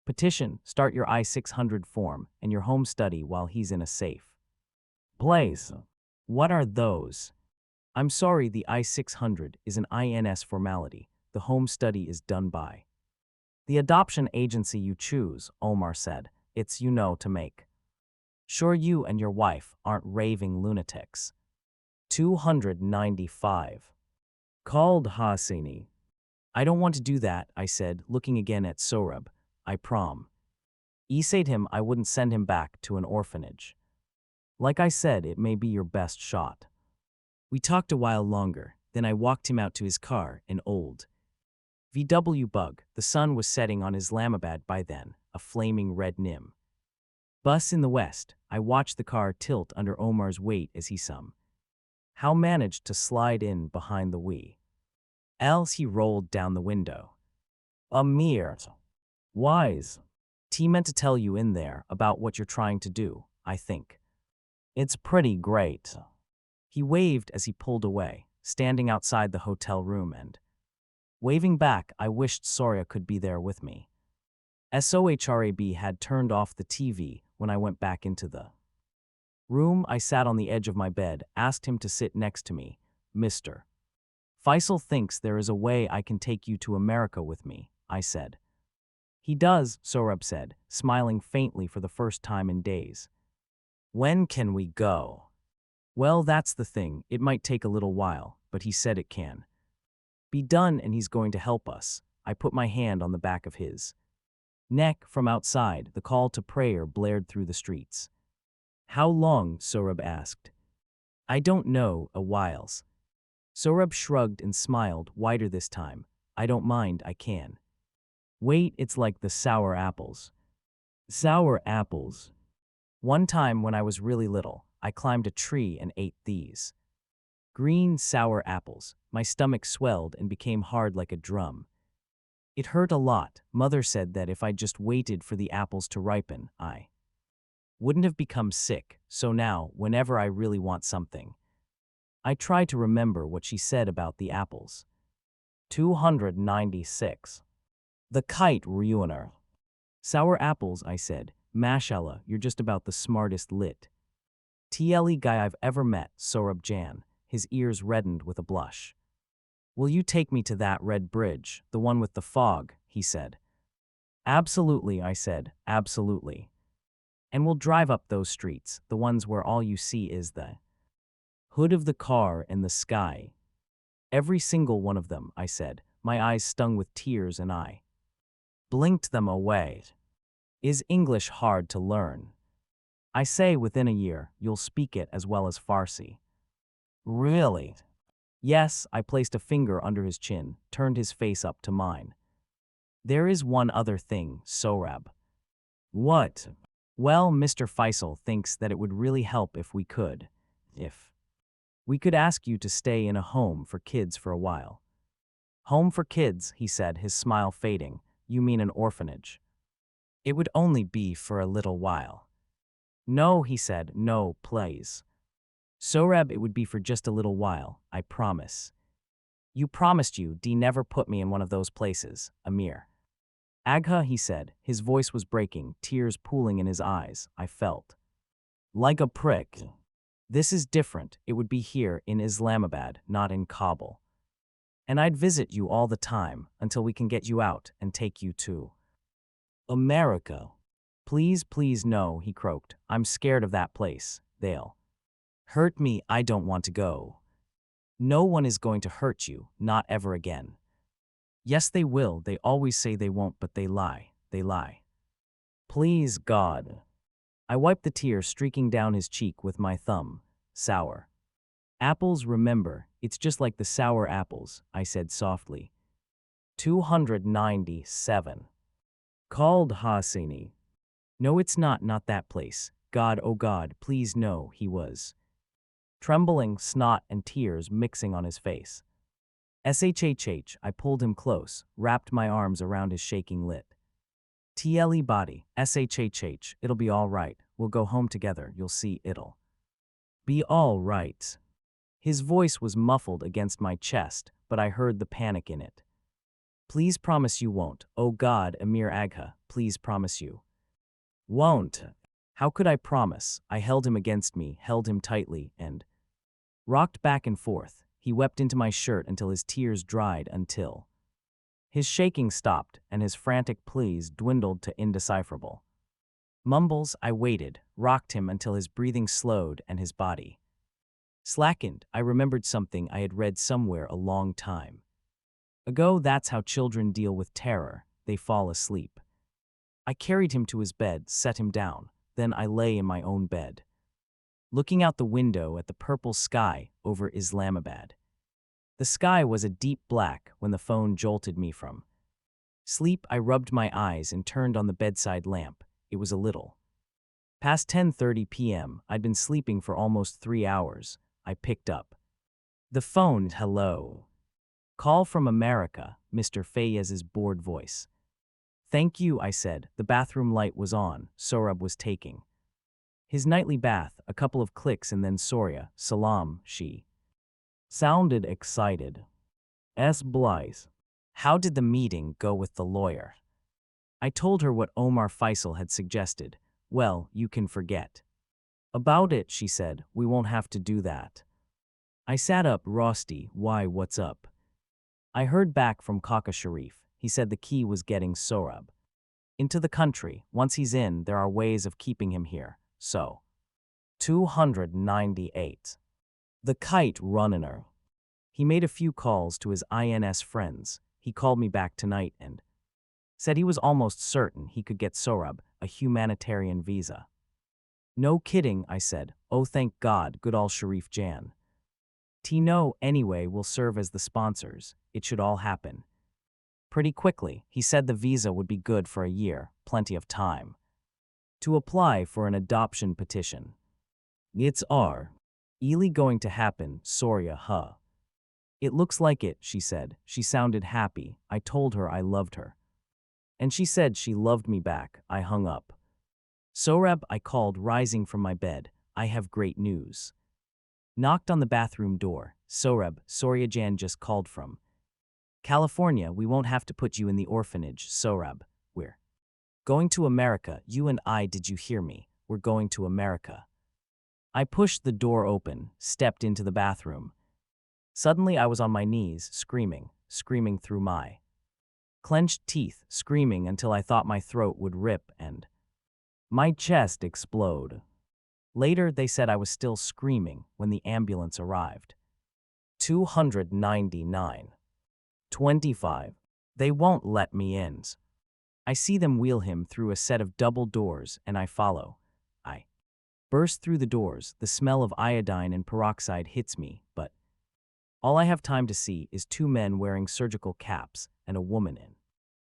petition, start your I-600 form, and your home study while he's in a safe place. What are those? I'm sorry, the I-600 is an INS formality. The home study is done by the adoption agency you choose, Omar said. It's, to make sure you and your wife aren't raving lunatics. 295. Khaled Hosseini. I don't want to do that, I said, looking again at Sorab. I said him I wouldn't send him back to an orphanage. Like I said, it may be your best shot. We talked a while longer, then I walked him out to his car, an old VW Bug. The sun was setting on Islamabad by then, a flaming red nim bus in the west. I watched the car tilt under Omar's weight as he somehow managed to slide in behind the wheel. Else he rolled down the window. Amir. Wise. T meant to tell you in there about what you're trying to do, I think. It's pretty great. He waved as he pulled away, standing outside the hotel room and waving back. I wished Soria could be there with me. Sohrab had turned off the TV when I went back into the room. I sat on the edge of my bed, asked him to sit next to me. Mr. Faisal thinks there is a way I can take you to America with me, I said. He does, Sorab said, smiling faintly for the first time in days. When can we go? Well, that's the thing. It might take a little while, but he said it can be done, and he's going to help us. I put my hand on the back of his neck. From outside, the call to prayer blared through the streets. How long? Sorab asked. I don't know, a whiles. Sorab shrugged and smiled, wider this time. I don't mind, I can wait. It's like the sour apples. Sour apples. One time when I was really little, I climbed a tree and ate these green sour apples. My stomach swelled and became hard like a drum. It hurt a lot. Mother said that if I just waited for the apples to ripen, I wouldn't have become sick. So now, whenever I really want something, I try to remember what she said about the apples. 296. The Kite Ruiner. Sour apples, I said. Mashallah, you're just about the smartest lit TLE guy I've ever met, Sorab Jan. His ears reddened with a blush. Will you take me to that red bridge, the one with the fog? He said. Absolutely, I said. Absolutely. And we'll drive up those streets, the ones where all you see is the hood of the car and the sky. Every single one of them, I said, my eyes stung with tears and I blinked them away. Is English hard to learn? I say within a year, you'll speak it as well as Farsi. Really? Yes, I placed a finger under his chin, turned his face up to mine. There is one other thing, Sohrab. What? Well, Mr. Faisal thinks that it would really help if we could. If we could ask you to stay in a home for kids for a while. Home for kids, he said, his smile fading. You mean an orphanage? It would only be for a little while. No, he said, no, please. Sohrab, it would be for just a little while, I promise. You promised you'd never put me in one of those places, Amir. Agha, he said, his voice was breaking, tears pooling in his eyes, I felt. Like a prick. This is different, it would be here in Islamabad, not in Kabul. And I'd visit you all the time, until we can get you out and take you to America. Please, please no, he croaked. I'm scared of that place. They'll hurt me, I don't want to go. No one is going to hurt you, not ever again. Yes, they will, they always say they won't, but they lie, they lie. Please, God. I wiped the tear streaking down his cheek with my thumb. Sour. Apples, remember, it's just like the sour apples, I said softly. 297. Khaled Hosseini. No, it's not that place. God, oh God, please no, he was trembling, snot and tears mixing on his face. SHHH, I pulled him close, wrapped my arms around his shaking lip. TLE body, SHHH, it'll be all right, we'll go home together, you'll see, it'll be all right. His voice was muffled against my chest, but I heard the panic in it. Please promise you won't, oh God, Amir Agha, please promise you won't. How could I promise? I held him against me, held him tightly, and rocked back and forth. He wept into my shirt until his tears dried, until his shaking stopped and his frantic pleas dwindled to indecipherable mumbles. I waited, rocked him until his breathing slowed and his body slackened. I remembered something I had read somewhere a long time ago. That's how children deal with terror. They fall asleep. I carried him to his bed, set him down. Then I lay in my own bed, looking out the window at the purple sky over Islamabad. The sky was a deep black when the phone jolted me from sleep. I rubbed my eyes and turned on the bedside lamp. It was a little past 10:30 p.m. I'd been sleeping for almost 3 hours. I picked up the phone. Hello. Call from America, Mr. Fayez's bored voice. Thank you, I said. The bathroom light was on. Sohrab was taking his nightly bath. A couple of clicks and then Soria, salam, she sounded excited. Blythe. How did the meeting go with the lawyer? I told her what Omar Faisal had suggested. Well, you can forget about it, she said. We won't have to do that. I sat up, Rosti. Why, what's up? I heard back from Kaka Sharif. He said the key was getting Sohrab into the country. Once he's in, there are ways of keeping him here. So, 298. The Kite runner. He made a few calls to his INS friends. He called me back tonight and said he was almost certain he could get Sohrab a humanitarian visa. No kidding, I said. Oh, thank God, good old Sharif Jan. No, anyway, will serve as the sponsors. It should all happen pretty quickly. He said the visa would be good for a year, plenty of time to apply for an adoption petition. It's really going to happen, Soria, huh? It looks like it, she said. She sounded happy. I told her I loved her. And she said she loved me back. I hung up. Sohrab, I called, rising from my bed. I have great news. Knocked on the bathroom door. Sohrab, Soryajan just called from California. We won't have to put you in the orphanage, Sohrab. We're going to America. You and I, did you hear me? We're going to America. I pushed the door open, stepped into the bathroom. Suddenly I was on my knees, screaming through my clenched teeth, screaming until I thought my throat would rip and My chest exploded. Later, they said I was still screaming when the ambulance arrived. 299. 25. They won't let me in. I see them wheel him through a set of double doors and I follow. I burst through the doors, the smell of iodine and peroxide hits me, but all I have time to see is two men wearing surgical caps and a woman in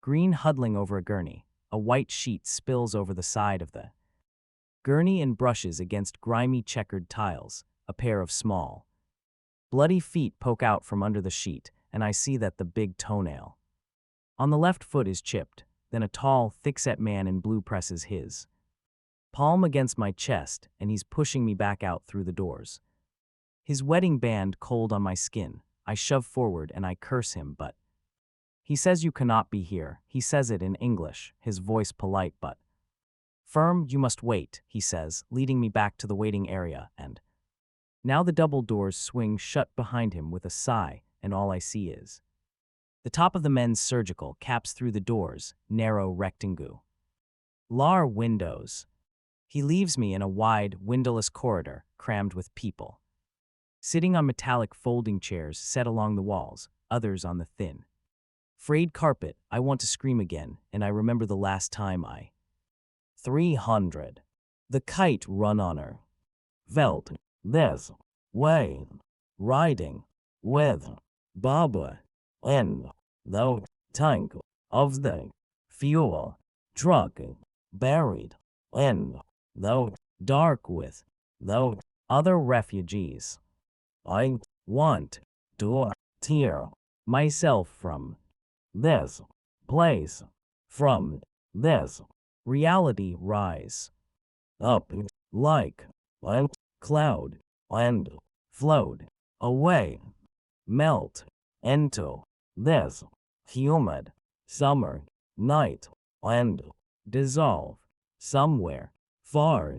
green huddling over a gurney. A white sheet spills over the side of the gurney and brushes against grimy checkered tiles. A pair of small, bloody feet poke out from under the sheet, and I see that the big toenail on the left foot is chipped. Then a tall, thick-set man in blue presses his palm against my chest, and he's pushing me back out through the doors. His wedding band cold on my skin. I shove forward and I curse him, but he says you cannot be here. He says it in English, his voice polite but firm. You must wait, he says, leading me back to the waiting area, and now the double doors swing shut behind him with a sigh, and all I see is the top of the men's surgical caps through the doors, narrow rectangle lar windows. He leaves me in a wide, windowless corridor crammed with people, sitting on metallic folding chairs set along the walls, others on the thin, frayed carpet. I want to scream again, and I remember the last time I 300. The Kite run on her. Velt, this way, riding with Baba in the tank of the fuel truck, buried in the dark with the other refugees. I want to tear myself from this place, from this reality rise up like a cloud and float away, melt into this humid summer night and dissolve somewhere far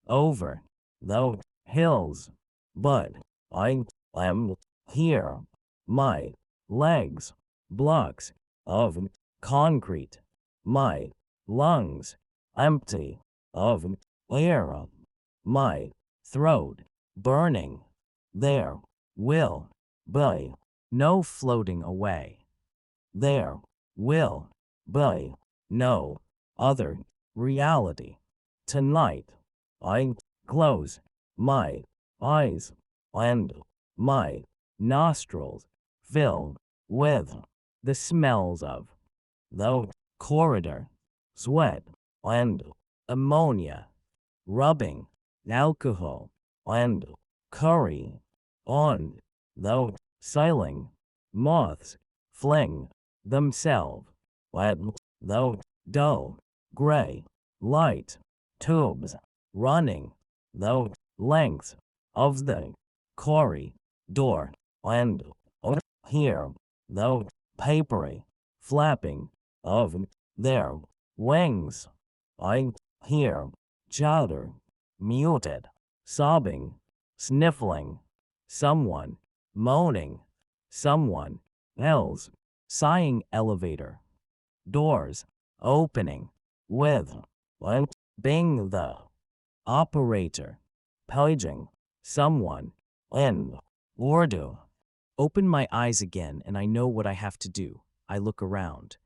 over the hills. But I am here. My legs blocks of concrete, my lungs empty of air, my throat burning. There will be no floating away. There will be no other reality. Tonight, I close my eyes and my nostrils fill with the smells of the corridor, sweat and ammonia, rubbing alcohol and curry on the ceiling. Moths fling themselves at the dull gray light tubes running the length of the corridor, and hear the papery flapping of their wings. I hear chatter, muted, sobbing, sniffling, someone moaning, someone else sighing. Elevator doors opening with being the operator paging someone in Urdu. Open my eyes again and I know what I have to do. I look around.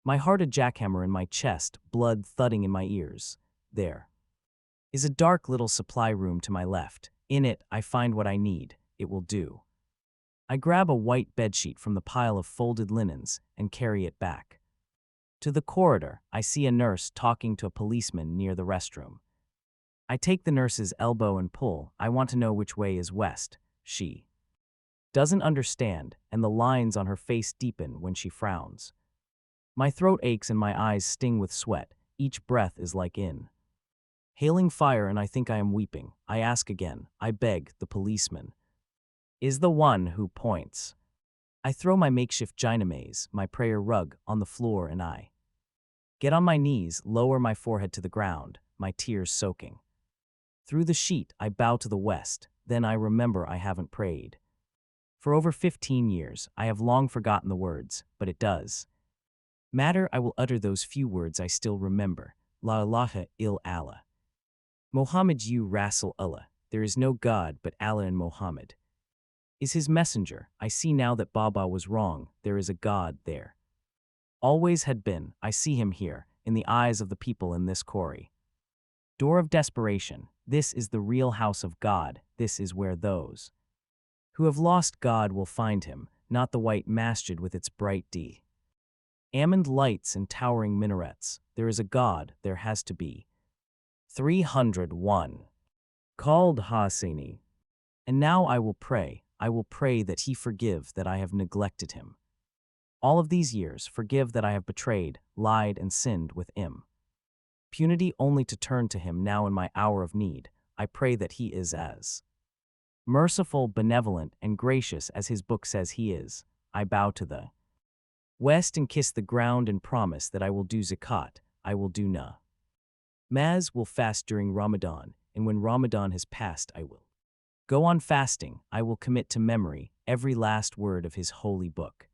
My heart a jackhammer in my chest, blood thudding in my ears. There is a dark little supply room to my left. In it, I find what I need. It will do. I grab a white bedsheet from the pile of folded linens and carry it back. To the corridor, I see a nurse talking to a policeman near the restroom. I take the nurse's elbow and pull. I want to know which way is west. She doesn't understand, and the lines on her face deepen when she frowns. My throat aches and my eyes sting with sweat. Each breath is like hailing fire, and I think I am weeping. I ask again. I beg. The policeman is the one who points. I throw my makeshift gynamaze, my prayer rug, on the floor, and I get on my knees, lower my forehead to the ground, my tears soaking through the sheet. I bow to the west. Then I remember I haven't prayed for over 15 years. I have long forgotten the words, but it does matter. I will utter those few words I still remember. La ilaha illallah. Muhammad you Rasul Allah. There is no God but Allah, and Muhammad is his messenger. I see now that Baba was wrong. There is a God there. Always had been. I see him here, in the eyes of the people in this quarry. Door of desperation. This is the real house of God. This is where those who have lost God will find him, not the white masjid with its bright almond lights and towering minarets. There is a God, there has to be. 301. Khaled Hosseini. And now I will pray that he forgive that I have neglected him. All of these years, forgive that I have betrayed, lied, and sinned with him. Punity only to turn to him now in my hour of need. I pray that he is as merciful, benevolent, and gracious as his book says he is. I bow to the west and kiss the ground and promise that I will do zakat, I will do namaz, will fast during Ramadan, and when Ramadan has passed I will go on fasting. I will commit to memory every last word of his holy book.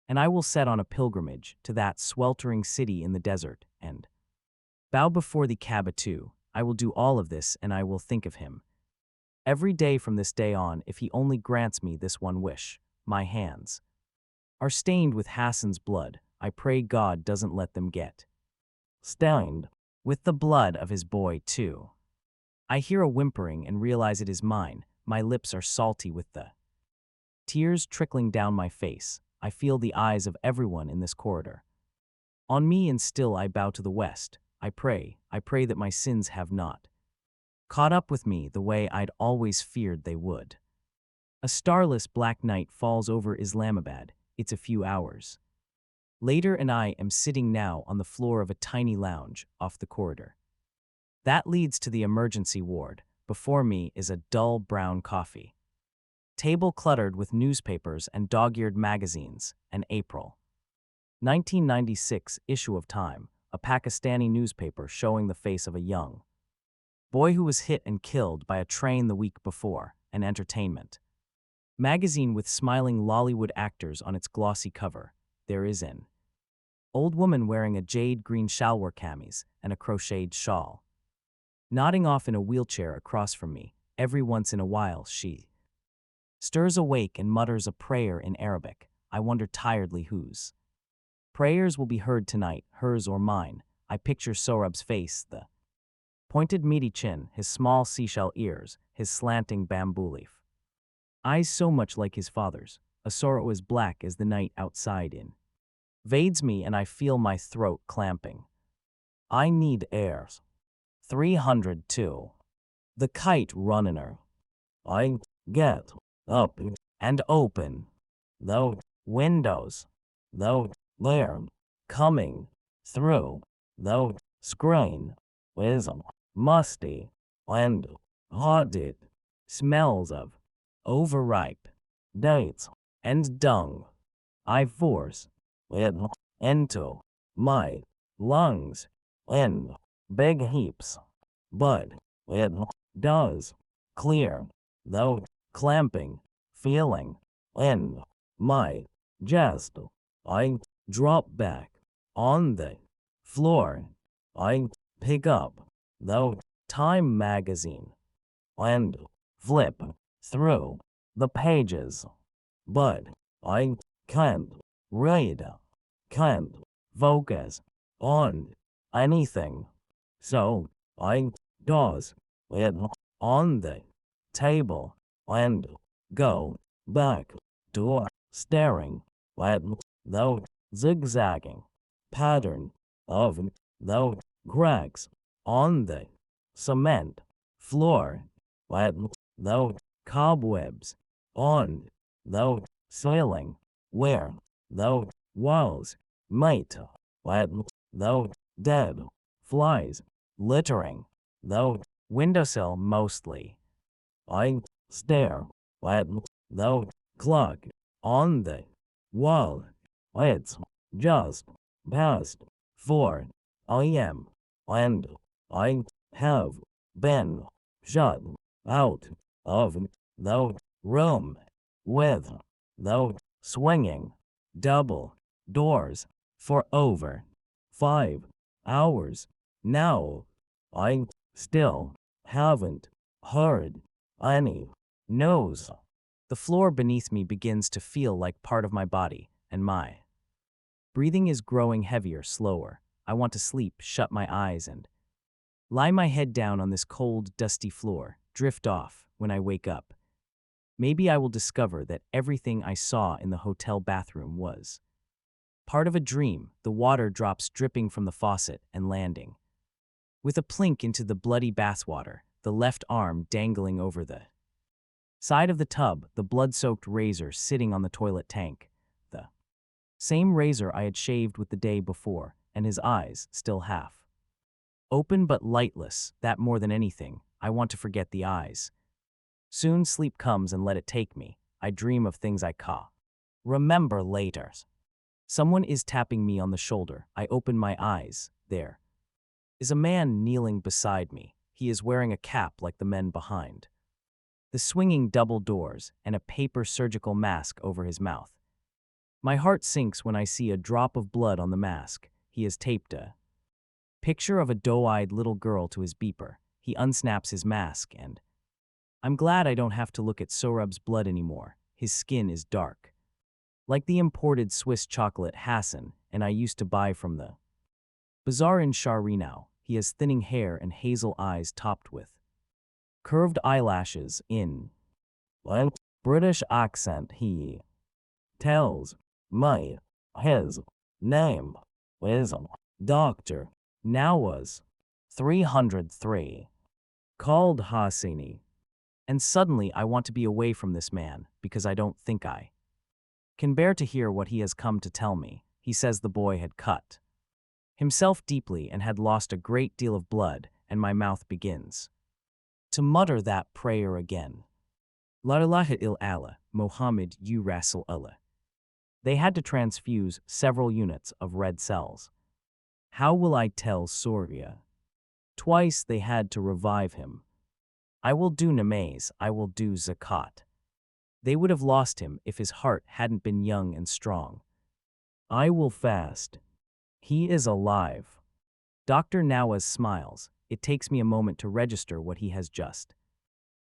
And I will set on a pilgrimage to that sweltering city in the desert, and bow before the Kaaba too. I will do all of this, and I will think of him every day from this day on, if he only grants me this one wish. My hands are stained with Hassan's blood. I pray God doesn't let them get stained with the blood of his boy too. I hear a whimpering and realize it is mine. My lips are salty with the tears trickling down my face. I feel the eyes of everyone in this corridor on me, and still I bow to the west. I pray that my sins have not caught up with me the way I'd always feared they would. A starless black night falls over Islamabad. It's a few hours later, and I am sitting now on the floor of a tiny lounge off the corridor that leads to the emergency ward. Before me is a dull brown coffee table cluttered with newspapers and dog-eared magazines. An April 1996 issue of Time, a Pakistani newspaper showing the face of a young boy who was hit and killed by a train the week before. An Entertainment magazine with smiling Lollywood actors on its glossy cover. There is an old woman wearing a jade green shalwar kameez and a crocheted shawl, nodding off in a wheelchair across from me. Every once in a while she stirs awake and mutters a prayer in Arabic. I wonder tiredly whose prayers will be heard tonight, hers or mine. I picture Sohrab's face, the pointed meaty chin, his small seashell ears, his slanting bamboo leaf eyes so much like his father's. A sorrow as black as the night outside invades me, and I feel my throat clamping. I need air. 302. The Kite runner. I get up and open the windows. The air coming through the screen is musty and hot. It smells of overripe dates and dung. I force it into my lungs in big heaps, but it does clear the clamping feeling in my chest. I drop back on the floor. I pick up the Time magazine and flip through the pages, but I can't read, can't focus on anything. So I toss it on the table and go back to staring at the zigzagging pattern of the cracks on the cement floor, at the cobwebs on the ceiling where the walls might, at the dead flies littering the windowsill mostly. I stare at the clock on the wall. It's just past 4 a.m. and I have been shut out of the room with the swinging double doors for over 5 hours. No, I still haven't heard any noise. The floor beneath me begins to feel like part of my body, and my breathing is growing heavier, slower. I want to sleep, shut my eyes, and lie my head down on this cold, dusty floor, drift off. When I wake up, maybe I will discover that everything I saw in the hotel bathroom was part of a dream, the water drops dripping from the faucet and landing with a plink into the bloody bathwater, the left arm dangling over the side of the tub, the blood-soaked razor sitting on the toilet tank, the same razor I had shaved with the day before, and his eyes still half open but lightless. That more than anything, I want to forget the eyes. Soon sleep comes and let it take me. I dream of things I remember later. Someone is tapping me on the shoulder. I open my eyes. There is a man kneeling beside me. He is wearing a cap like the men behind the swinging double doors and a paper surgical mask over his mouth. My heart sinks when I see a drop of blood on the mask. He has taped a picture of a doe-eyed little girl to his beeper. He unsnaps his mask, and I'm glad I don't have to look at Sohrab's blood anymore. His skin is dark, like the imported Swiss chocolate Hassan and I used to buy from the bazaar in Sharinau. He has thinning hair and hazel eyes topped with curved eyelashes. In a British accent, he tells me his name is Dr. Nawaz 303, Khaled Hosseini. And suddenly I want to be away from this man because I don't think I can bear to hear what he has come to tell me. He says the boy had cut himself deeply and had lost a great deal of blood, and my mouth begins to mutter that prayer again. La ilaha illallah, Muhammad u Rasul Allah. They had to transfuse several units of red cells. How will I tell Surya? Twice they had to revive him. I will do namaz, I will do zakat. They would have lost him if his heart hadn't been young and strong. I will fast. He is alive. Dr. Nawaz smiles. It takes me a moment to register what he has just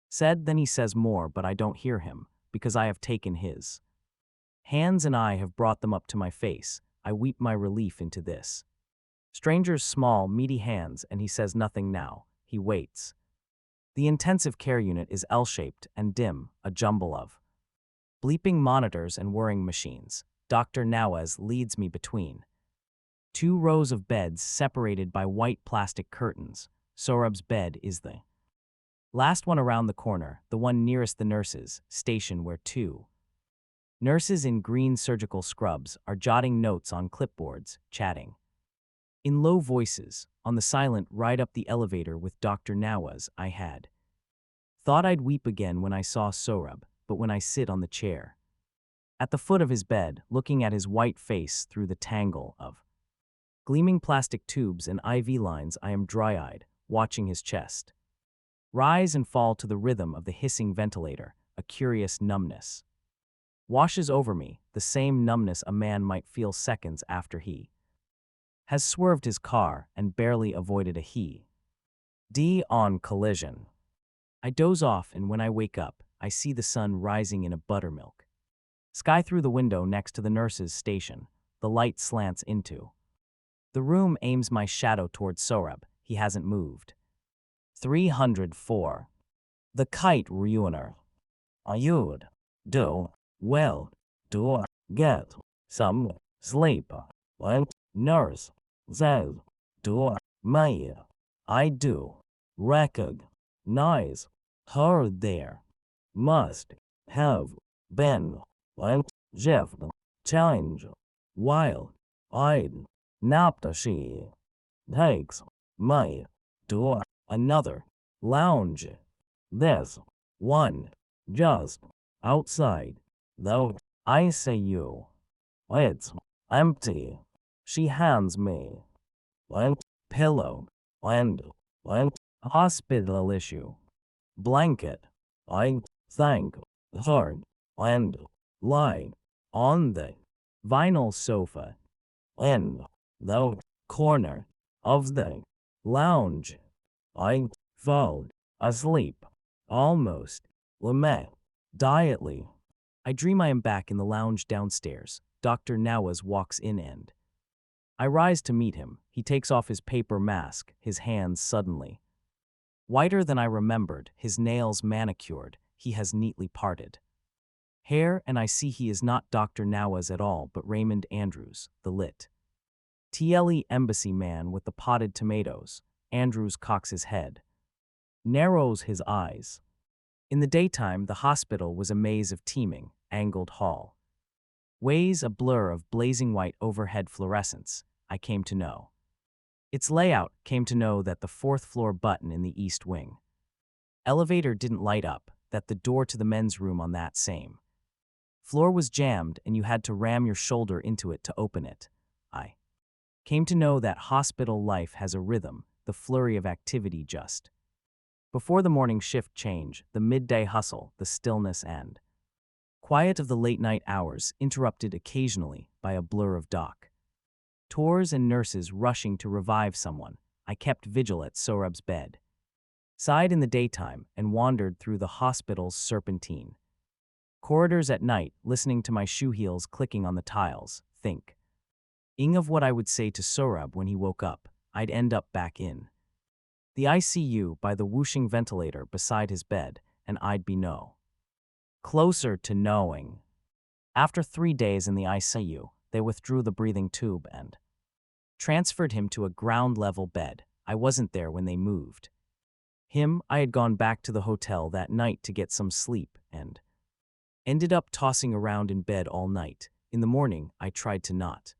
said. Then he says more, but I don't hear him, because I have taken his hands and I have brought them up to my face. I weep my relief into this stranger's small, meaty hands, and he says nothing now. He waits. The intensive care unit is L-shaped and dim, a jumble of bleeping monitors and whirring machines. Dr. Nawaz leads me between two rows of beds separated by white plastic curtains. Sohrab's bed is the last one around the corner, the one nearest the nurses' station, where two nurses in green surgical scrubs are jotting notes on clipboards, chatting in low voices on the silent ride up the elevator with Dr. Nawaz. I had thought I'd weep again when I saw Sohrab, but when I sit on the chair at the foot of his bed, looking at his white face through the tangle of gleaming plastic tubes and IV lines, I am dry-eyed, watching his chest rise and fall to the rhythm of the hissing ventilator. A curious numbness washes over me, the same numbness a man might feel seconds after he has swerved his car and barely avoided a head-on collision. I doze off, and when I wake up, I see the sun rising in a buttermilk sky through the window next to the nurse's station. The light slants into the room, aims my shadow towards Sohrab. He hasn't moved. 304. The Kite Ruiner. You'd do well to get some sleep. When nurse says to me, I do recognize her. There must have been a shift change while I'd napped. She takes me to another lounge, this one just outside the ICU. It's empty. She hands me a pillow and a hospital issue blanket. I thank her and lie on the vinyl sofa in the corner of the lounge. I fall asleep. Almost. Lament. Dietly. I dream I am back in the lounge downstairs. Dr. Nawaz walks in and I rise to meet him. He takes off his paper mask, his hands suddenly whiter than I remembered, his nails manicured, he has neatly parted hair, and I see he is not Dr. Nawaz at all, but Raymond Andrews, the lit. TLE embassy man with the potted tomatoes. Andrews cocks his head, narrows his eyes. In the daytime, the hospital was a maze of teeming, angled hall ways, a blur of blazing white overhead fluorescence. I came to know its layout, came to know that the fourth floor button in the east wing elevator didn't light up, that the door to the men's room on that same floor was jammed and you had to ram your shoulder into it to open it. I came to know that hospital life has a rhythm, the flurry of activity just before the morning shift change, the midday hustle, the stillness and quiet of the late-night hours, interrupted occasionally by a blur of tours and nurses rushing to revive someone. I kept vigil at Sohrab's bed, sighed in the daytime, and wandered through the hospital's serpentine corridors at night, listening to my shoe heels clicking on the tiles, thinking of what I would say to Sohrab when he woke up. I'd end up back in the ICU by the whooshing ventilator beside his bed, and I'd be no closer to knowing. After 3 days in the ICU, they withdrew the breathing tube and transferred him to a ground-level bed. I wasn't there when they moved him. I had gone back to the hotel that night to get some sleep and ended up tossing around in bed all night. In the morning, I tried to not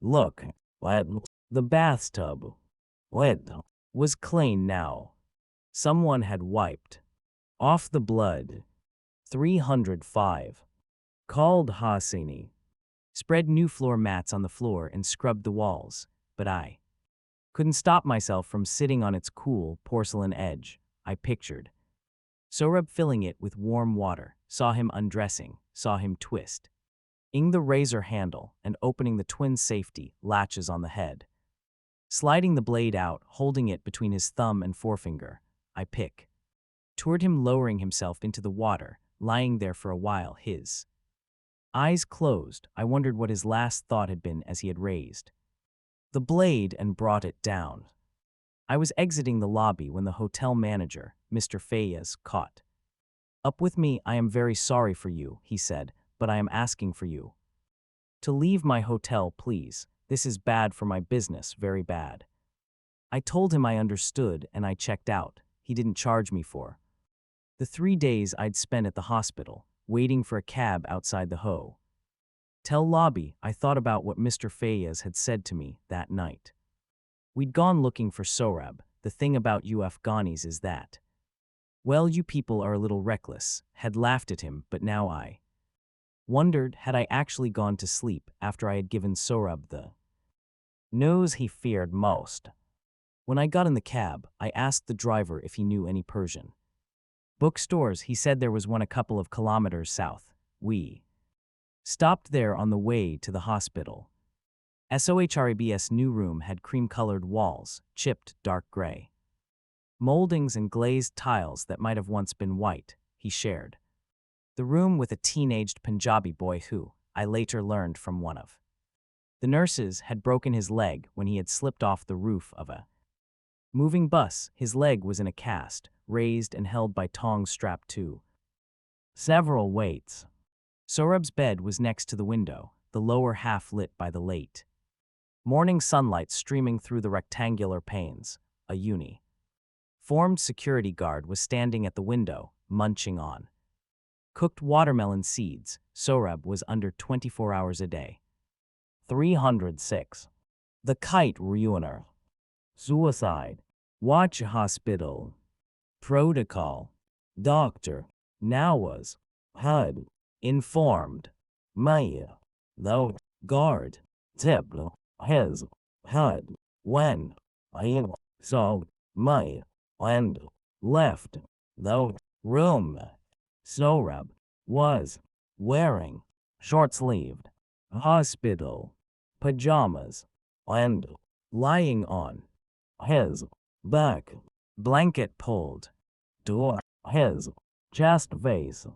look at the bathtub. It was clean now. Someone had wiped off the blood. 305. Khaled Hosseini spread new floor mats on the floor and scrubbed the walls, but I couldn't stop myself from sitting on its cool porcelain edge. I pictured Sohrab filling it with warm water, saw him undressing, saw him twisting the razor handle and opening the twin safety latches on the head, sliding the blade out, holding it between his thumb and forefinger. I toured him lowering himself into the water, lying there for a while, his eyes closed. I wondered what his last thought had been as he had raised the blade and brought it down. I was exiting the lobby when the hotel manager, Mr. Fayez, caught up with me. I am very sorry for you, he said, but I am asking for you to leave my hotel, please. This is bad for my business, very bad. I told him I understood and I checked out. He didn't charge me for the 3 days I'd spent at the hospital, waiting for a cab outside the hotel lobby. I thought about what Mr. Fayez had said to me that night. We'd gone looking for Sohrab. The thing about you Afghanis is that, well, you people are a little reckless, had laughed at him, but now I wondered, had I actually gone to sleep after I had given Sohrab the news he feared most? When I got in the cab, I asked the driver if he knew any Persian bookstores. He said there was one a couple of kilometers south. We stopped there on the way to the hospital. Sohrab's new room had cream-colored walls, chipped dark gray moldings and glazed tiles that might have once been white. He shared the room with a teenaged Punjabi boy who, I later learned from one of the nurses, had broken his leg when he had slipped off the roof of a moving bus. His leg was in a cast, raised and held by tongs strapped to several weights. Sohrab's bed was next to the window, the lower half lit by the late morning sunlight streaming through the rectangular panes. A formed security guard was standing at the window, munching on cooked watermelon seeds. Sohrab was under 24 hours a day. 306. The Kite ruiner. Suicide watch hospital. Protocol. Dr. Nawaz had informed me the guard tipped his head when he saw me and left the room. Sohrab was wearing short-sleeved hospital pajamas and lying on his back blanket pulled to his chest face,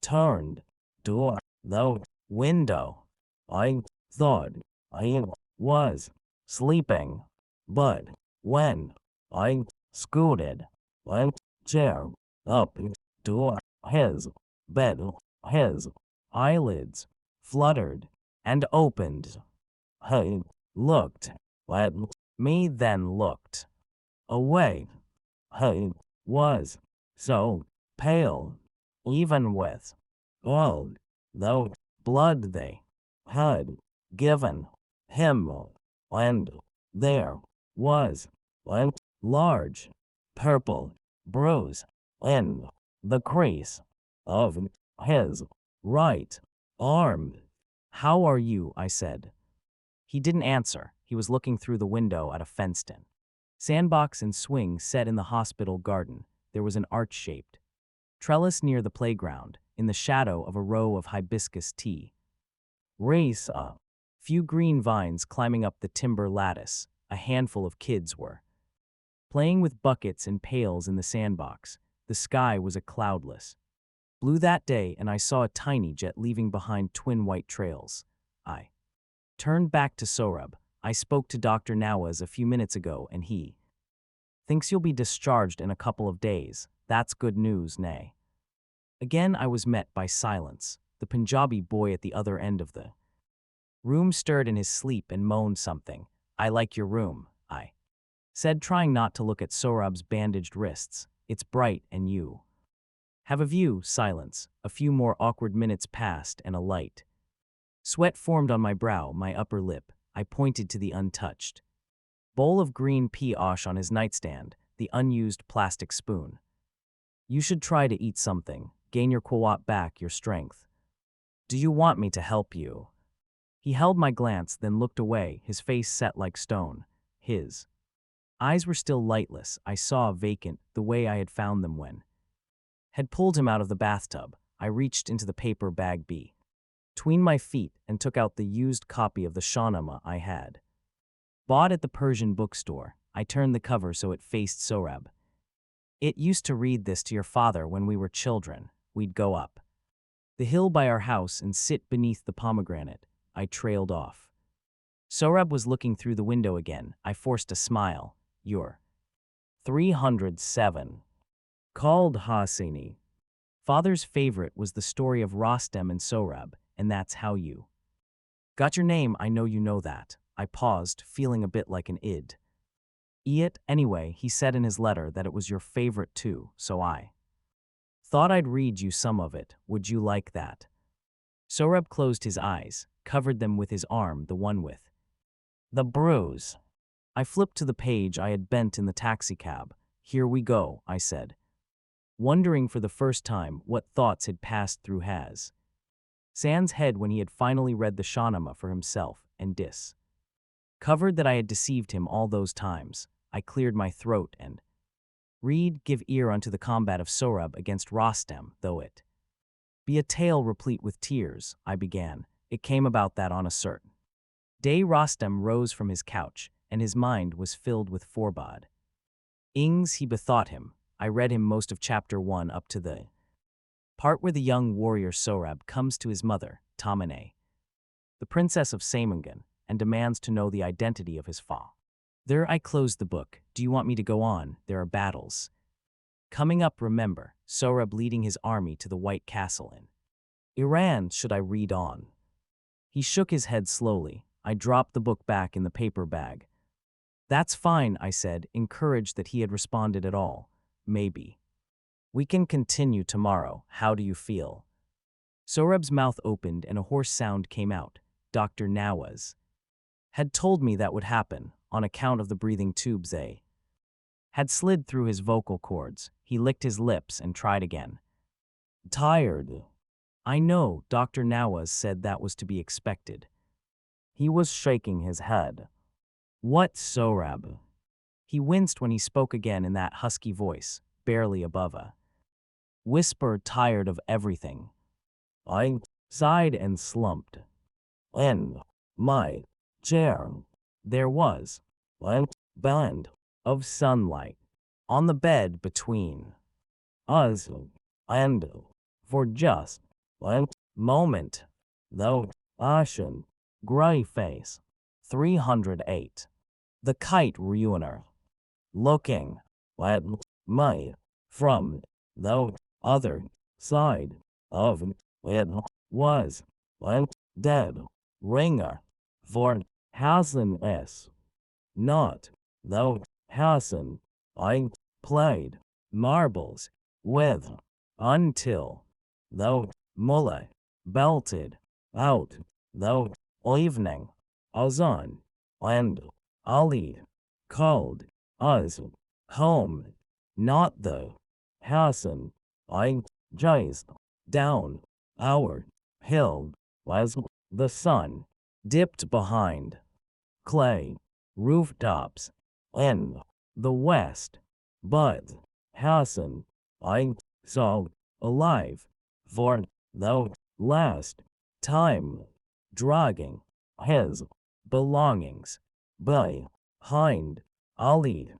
turned to the window. I thought I was sleeping, but when I scooted a chair up to his bed, his eyelids fluttered and opened. He looked at me, then looked away. He was so pale, even with all the blood they had given him, and there was a large purple bruise in the crease of his right arm. "How are you?" I said. He didn't answer. He was looking through the window at a fenced-in sandbox and swing set in the hospital garden. There was an arch-shaped trellis near the playground, in the shadow of a row of hibiscus tea. Race a few green vines climbing up the timber lattice. A handful of kids were playing with buckets and pails in the sandbox. The sky was a cloudless blue that day, and I saw a tiny jet leaving behind twin white trails. I turned back to Sorab. "I spoke to Dr. Nawaz a few minutes ago, and he thinks you'll be discharged in a couple of days. That's good news, nay?" Again I was met by silence. The Punjabi boy at the other end of the room stirred in his sleep and moaned something. "I like your room," I said, trying not to look at Sorab's bandaged wrists. "It's bright, and you have a view." Silence. A few more awkward minutes passed, and a light sweat formed on my brow, my upper lip. I pointed to the untouched bowl of green pea-ash on his nightstand, the unused plastic spoon. "You should try to eat something. Gain your quwwat back, your strength. Do you want me to help you?" He held my glance, then looked away, his face set like stone. His eyes were still lightless. I saw vacant, the way I had found them when had pulled him out of the bathtub. I reached into the paper bag between my feet and took out the used copy of the Shahnameh I had bought at the Persian bookstore. I turned the cover so it faced Sorab. "It used to read this to your father when we were children. We'd go up the hill by our house and sit beneath the pomegranate." I trailed off. Sorab was looking through the window again. I forced a smile. "You're 307. Khaled Hosseini. Father's favorite was the story of Rostam and Sorab, and that's how you got your name. I know you know that." I paused, feeling a bit like an id. Anyway, he said in his letter that it was your favorite too, so I thought I'd read you some of it. Would you like that?" Sorab closed his eyes, covered them with his arm, the one with the bruise. I flipped to the page I had bent in the taxicab. "Here we go," I said, wondering for the first time what thoughts had passed through Hassan's head when he had finally read the Shahnameh for himself and covered that I had deceived him all those times. I cleared my throat and give ear unto the combat of Sorab against Rostam, though it be a tale replete with tears." I began. "It came about that on a certain day Rostam rose from his couch, and his mind was filled with forebod ings. He bethought him. I read him most of chapter 1 up to the part where the young warrior Sorab comes to his mother, Tamane, the princess of Samangan, and demands to know the identity of his father. There I closed the book. Do you want me to go on? There are battles coming up, remember. Sorab leading his army to the White Castle in Iran. Should I read on?" He shook his head slowly. I dropped the book back in the paper bag. "That's fine," I said, encouraged that he had responded at all. "Maybe we can continue tomorrow. How do you feel?" Sorab's mouth opened and a hoarse sound came out. "Dr. Nawaz had told me that would happen, on account of the breathing tubes they had slid through his vocal cords." He licked his lips and tried again. "Tired." "I know, Dr. Nawaz said that was to be expected." He was shaking his head. "What, Sorab?" He winced when he spoke again in that husky voice, barely above a whisper. "Tired of everything." I sighed and slumped in my chair. There was a band of sunlight on the bed between us, and for just a moment, the ashen gray face. 308. The Kite Ruiner. Looking at me from the other side of it was a dead ringer for Hassan S. Not the Hassan I played marbles with until the mullah belted out the evening azan and Ali called us home. Not the Hassan I chased down our hill as the sun dipped behind clay rooftops in the west, but Hassan I saw alive for the last time, dragging his belongings behind Ali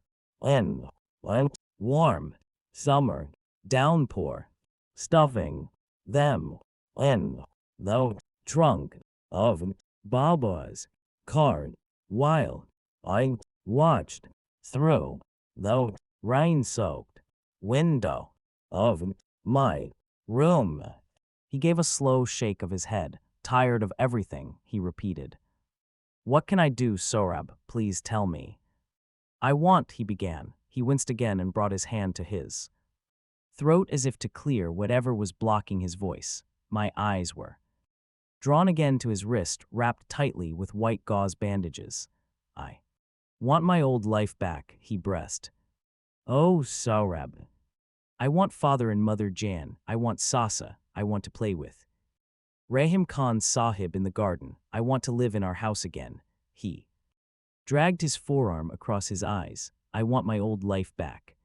in a warm summer downpour, stuffing them in the trunk of Baba's car while I watched through the rain-soaked window of my room. He gave a slow shake of his head. Tired of everything, he repeated. What can I do, Sohrab? Please tell me. I want, he began. He winced again and brought his hand to his throat as if to clear whatever was blocking his voice. My eyes were drawn again to his wrist, wrapped tightly with white gauze bandages. I want my old life back, he breathed. Oh, Sohrab. I want father and mother Jan. I want Sasa. I want to play with Rahim Khan Sahib in the garden. I want to live in our house again. He dragged his forearm across his eyes. I want my old life back.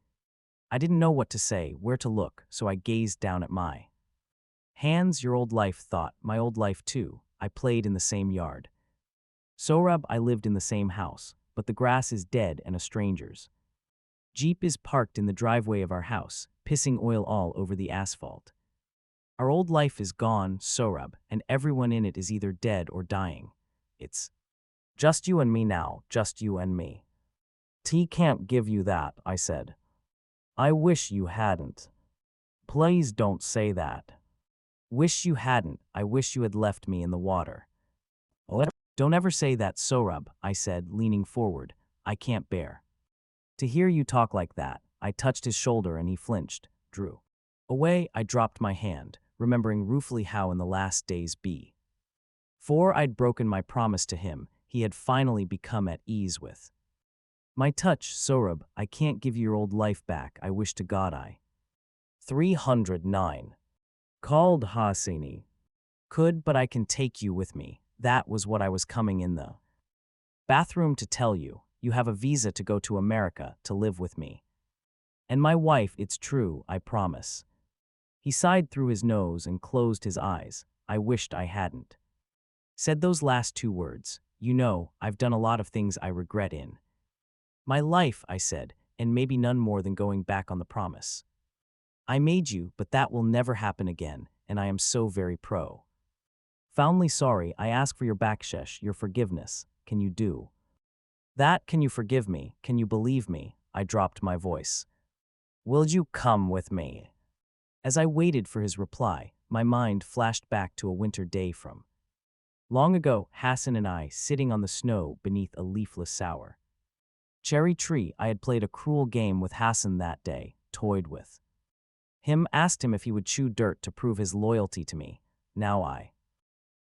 I didn't know what to say, where to look, so I gazed down at my hands. Your old life, thought. My old life too. I played in the same yard. Sohrab, I lived in the same house, but the grass is dead and a stranger's Jeep is parked in the driveway of our house, pissing oil all over the asphalt. Our old life is gone, Sohrab, and everyone in it is either dead or dying. It's just you and me now, just you and me. T can't give you that, I said. I wish you hadn't. Please don't say that. Wish you hadn't. I wish you had left me in the water. What? Don't ever say that, Sohrab, I said, leaning forward. I can't bear to hear you talk like that. I touched his shoulder and he flinched, drew away. I dropped my hand, remembering ruefully how in the last days before I'd broken my promise to him, he had finally become at ease with my touch. Sohrab, I can't give you your old life back. I wish to God I 309. Khaled Hosseini could, but I can take you with me. That was what I was coming in the bathroom to tell you. You have a visa to go to America to live with me. And my wife, it's true, I promise. He sighed through his nose and closed his eyes. I wished I hadn't said those last two words. You know, I've done a lot of things I regret in my life, I said, and maybe none more than going back on the promise I made you, but that will never happen again, and I am so very profoundly sorry. I ask for your bakshesh, your forgiveness. Can you do that? Can you forgive me? Can you believe me? I dropped my voice. Will you come with me? As I waited for his reply, my mind flashed back to a winter day from long ago, Hassan and I sitting on the snow beneath a leafless sour cherry tree. I had played a cruel game with Hassan that day, toyed with him, asked him if he would chew dirt to prove his loyalty to me. Now I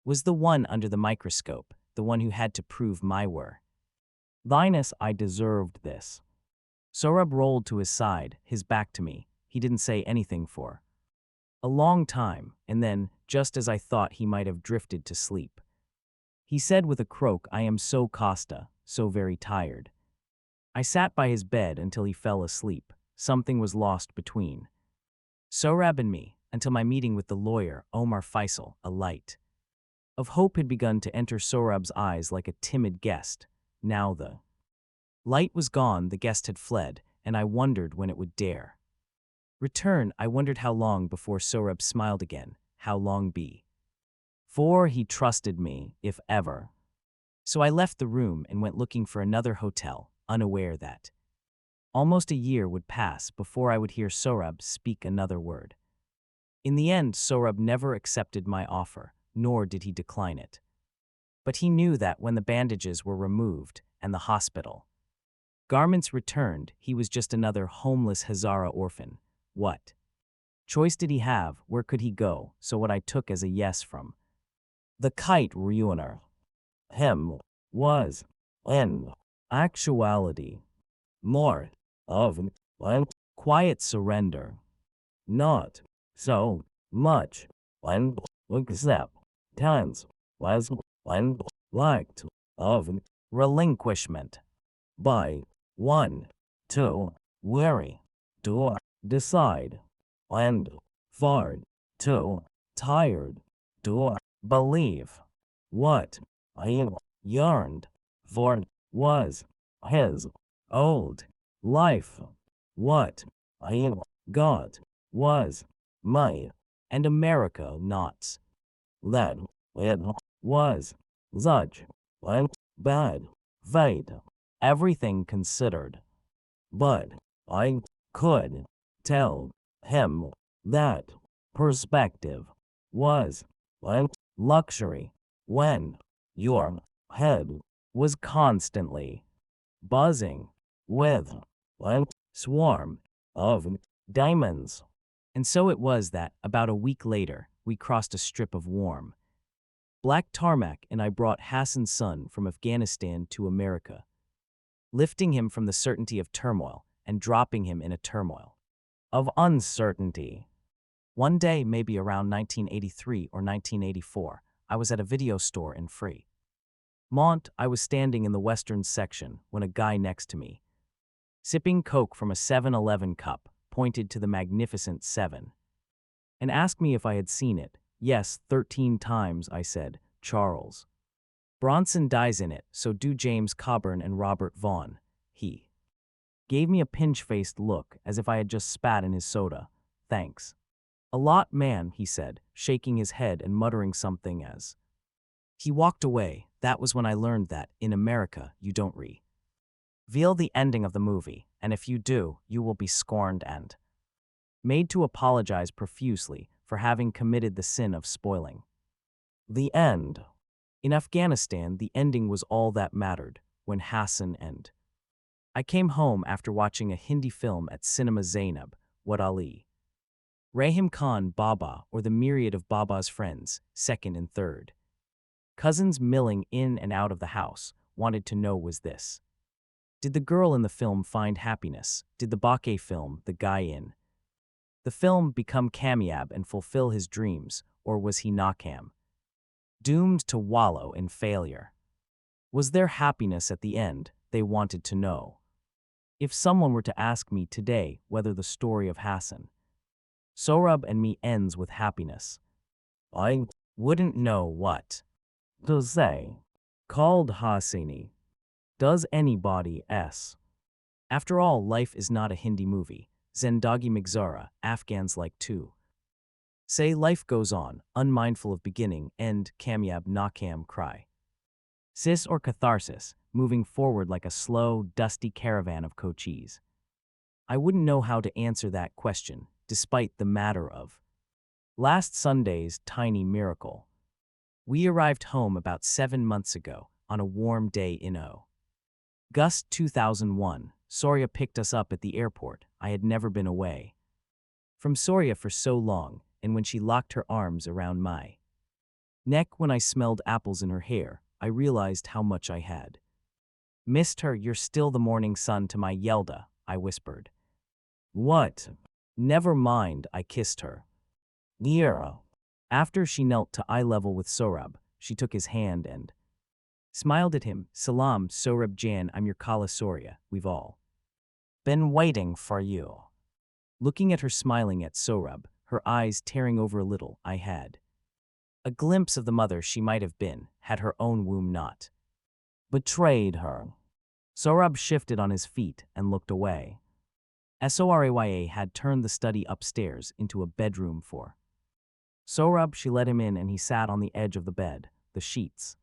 was the one under the microscope, the one who had to prove my worthiness. I deserved this. Sohrab rolled to his side, his back to me. He didn't say anything for a long time, and then, just as I thought he might have drifted to sleep, he said with a croak, I am so Costa, so very tired. I sat by his bed until he fell asleep. Something was lost between Sohrab and me, until my meeting with the lawyer, Omar Faisal. A light of hope had begun to enter Sohrab's eyes like a timid guest. Now the Light was gone, the guest had fled, and I wondered when it would dare return. I wondered how long before Sorab smiled again, how long be. For he trusted me, if ever. So I left the room and went looking for another hotel, unaware that almost a year would pass before I would hear Sorab speak another word. In the end, Sorab never accepted my offer, nor did he decline it. But he knew that when the bandages were removed and the hospital garments returned, he was just another homeless Hazara orphan. What choice did he have? Where could he go? So what I took as a yes from the Kite ruiner him was, in actuality, more of an quiet surrender. Not so much an acceptance as an act of relinquishment by one too weary to decide and far too tired to believe. What I yearned for was his old life. What I got was my and America not. That it was such a bad fate, everything considered. But I could tell him that perspective was a luxury when your head was constantly buzzing with a swarm of diamonds. And so it was that, about a week later, we crossed a strip of warm black tarmac and I brought Hassan's son from Afghanistan to America, lifting him from the certainty of turmoil and dropping him in a turmoil of uncertainty. One day, maybe around 1983 or 1984, I was at a video store in Fremont. I was standing in the western section when a guy next to me, sipping Coke from a 7-Eleven cup, pointed to the magnificent 7 and asked me if I had seen it. Yes, 13 times, I said. Charles Bronson dies in it, so do James Coburn and Robert Vaughn. He gave me a pinch-faced look, as if I had just spat in his soda. Thanks a lot, man, he said, shaking his head and muttering something as he walked away. That was when I learned that, in America, you don't reveal the ending of the movie, and if you do, you will be scorned and made to apologize profusely for having committed the sin of spoiling the end. In Afghanistan, the ending was all that mattered. When Hassan and I came home after watching a Hindi film at Cinema Zainab, what Ali, Rahim Khan Baba, or the myriad of Baba's friends, second and third cousins milling in and out of the house, wanted to know was this: did the girl in the film find happiness? Did the Baque film, the guy in the film, become Kamiab and fulfill his dreams, or was he Nakam, doomed to wallow in failure? Was there happiness at the end? They wanted to know. If someone were to ask me today whether the story of Hassan, Sorab and me ends with happiness, I wouldn't know what to say. Khaled Hosseini. Does anybody s? After all, life is not a Hindi movie. Zendagi Migzara, Afghans like to say life goes on, unmindful of beginning, end, Kamiab Nakam cry. Cis or catharsis, moving forward like a slow, dusty caravan of coachees. I wouldn't know how to answer that question, despite the matter of last Sunday's tiny miracle. We arrived home about 7 months ago, on a warm day in August 2001. Soria picked us up at the airport. I had never been away from Soria for so long, and when she locked her arms around my neck when I smelled apples in her hair, I realized how much I had missed her. You're still the morning sun to my Yelda, I whispered. What? Never mind, I kissed her. Nira. After she knelt to eye level with Sorab, she took his hand and smiled at him. Salam, Sorab Jan, I'm your Kala Soria. We've all been waiting for you. Looking at her smiling at Sorab, her eyes tearing over a little, I had a glimpse of the mother she might have been, had her own womb not betrayed her. Sohrab shifted on his feet and looked away. Soraya had turned the study upstairs into a bedroom for Sohrab. She let him in and he sat on the edge of the bed. The sheets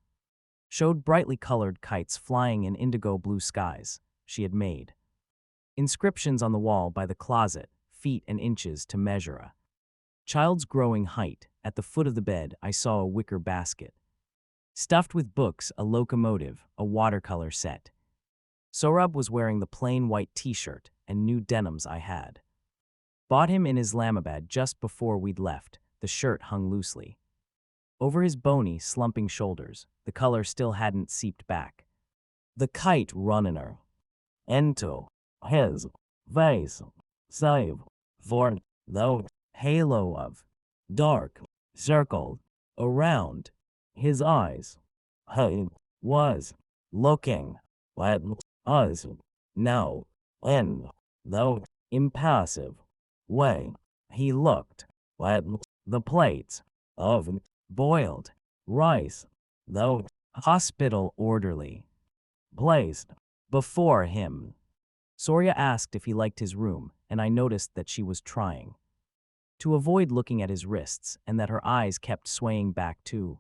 showed brightly colored kites flying in indigo blue skies she had made. Inscriptions on the wall by the closet, feet and inches to measure a child's growing height. At the foot of the bed, I saw a wicker basket, stuffed with books, a locomotive, a watercolor set. Sohrab was wearing the plain white t-shirt and new denims I had bought him in Islamabad just before we'd left. The shirt hung loosely over his bony, slumping shoulders. The color still hadn't seeped back. The kite runner into his face, save for the halo of dark circled around his eyes. He was looking at us now in the impassive way he looked at the plates of boiled rice the hospital orderly placed before him. Soria asked if he liked his room, and I noticed that she was trying to avoid looking at his wrists and that her eyes kept swaying back to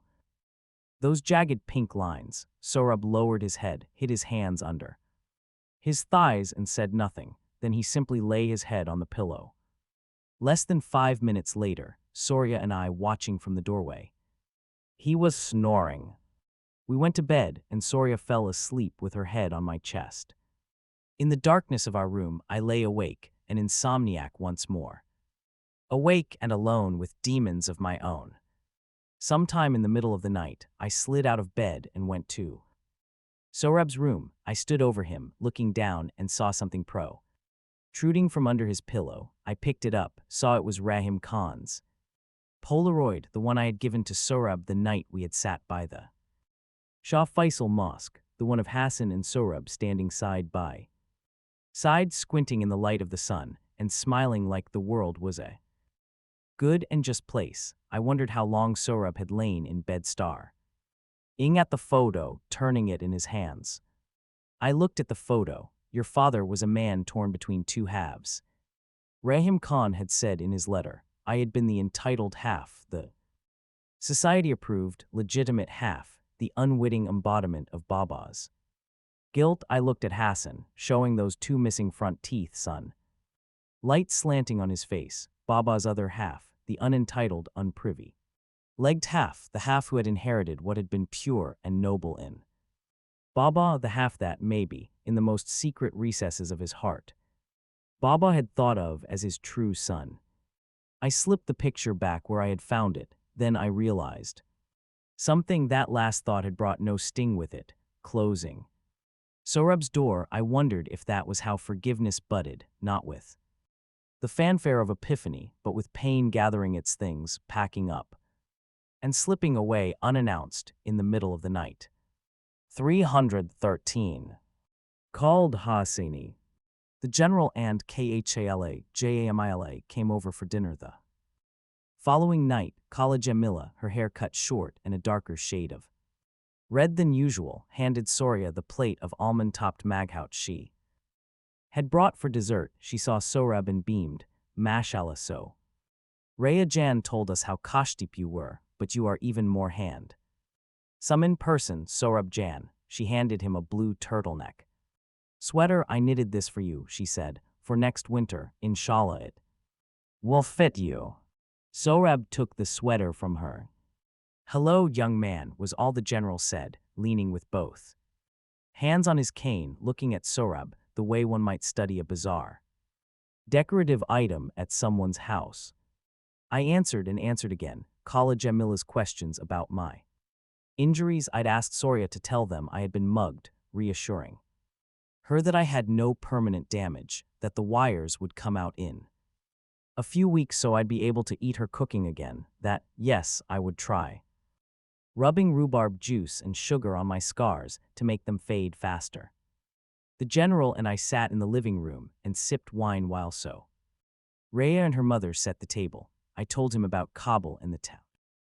those jagged pink lines. Sohrab lowered his head, hid his hands under his thighs and said nothing. Then he simply lay his head on the pillow. Less than 5 minutes later, Soria and I watching from the doorway. He was snoring. We went to bed and Soria fell asleep with her head on my chest. In the darkness of our room, I lay awake, an insomniac once more. Awake and alone with demons of my own. Sometime in the middle of the night, I slid out of bed and went to Sohrab's room. I stood over him, looking down, and saw something protruding from under his pillow. I picked it up, saw it was Rahim Khan's Polaroid, the one I had given to Sohrab the night we had sat by the Shah Faisal Mosque, the one of Hassan and Sohrab standing side by side, squinting in the light of the sun, and smiling like the world was a good and just place. I wondered how long Sohrab had lain in bed staring at the photo, turning it in his hands. I looked at the photo. Your father was a man torn between two halves. Rahim Khan had said in his letter, I had been the entitled half, the society-approved, legitimate half, the unwitting embodiment of Baba's guilt. I looked at Hassan, showing those two missing front teeth, light slanting on his face. Baba's other half, the unentitled, unprivy legged half, the half who had inherited what had been pure and noble in Baba, the half that, maybe, in the most secret recesses of his heart, Baba had thought of as his true son. I slipped the picture back where I had found it. Then I realized something. That last thought had brought no sting with it. Closing Sohrab's door. I wondered if that was how forgiveness budded, not with the fanfare of epiphany, but with pain gathering its things, packing up, and slipping away unannounced in the middle of the night. 313. Khaled Hosseini. The general and Khaled Jamila came over for dinner the following night. Khaled Jamila, her hair cut short and a darker shade of red than usual, handed Soria the plate of almond-topped maghout she had brought for dessert. She saw Sohrab and beamed. Mashallah. So Raya Jan told us how kashtip you were, but you are even more hand some in person. Sohrab Jan. She handed him a blue turtleneck sweater. I knitted this for you, she said, for next winter. Inshallah it will fit you. Sohrab took the sweater from her. Hello, young man, was all the general said, leaning with both hands on his cane, looking at Sohrab the way one might study a bizarre decorative item at someone's house. I answered and answered again, Khaled Jamila's questions about my injuries. I'd asked Soria to tell them I had been mugged, reassuring her that I had no permanent damage, that the wires would come out in a few weeks so I'd be able to eat her cooking again, that, yes, I would try rubbing rhubarb juice and sugar on my scars to make them fade faster. The general and I sat in the living room and sipped wine while Raya and her mother set the table. I told him about Kabul and the town.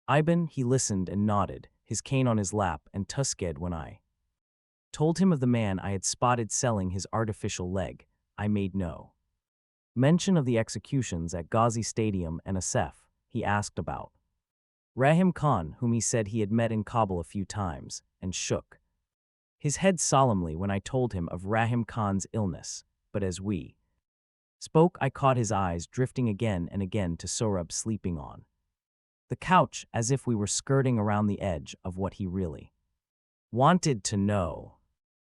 Iban, he listened and nodded, his cane on his lap and tusked when I Told him of the man I had spotted selling his artificial leg. I made no mention of the executions at Ghazi Stadium and Asef. He asked about Rahim Khan, whom he said he had met in Kabul a few times, and shook his head solemnly when I told him of Rahim Khan's illness. But as we spoke, I caught his eyes drifting again and again to Sohrab sleeping on the couch, as if we were skirting around the edge of what he really wanted to know.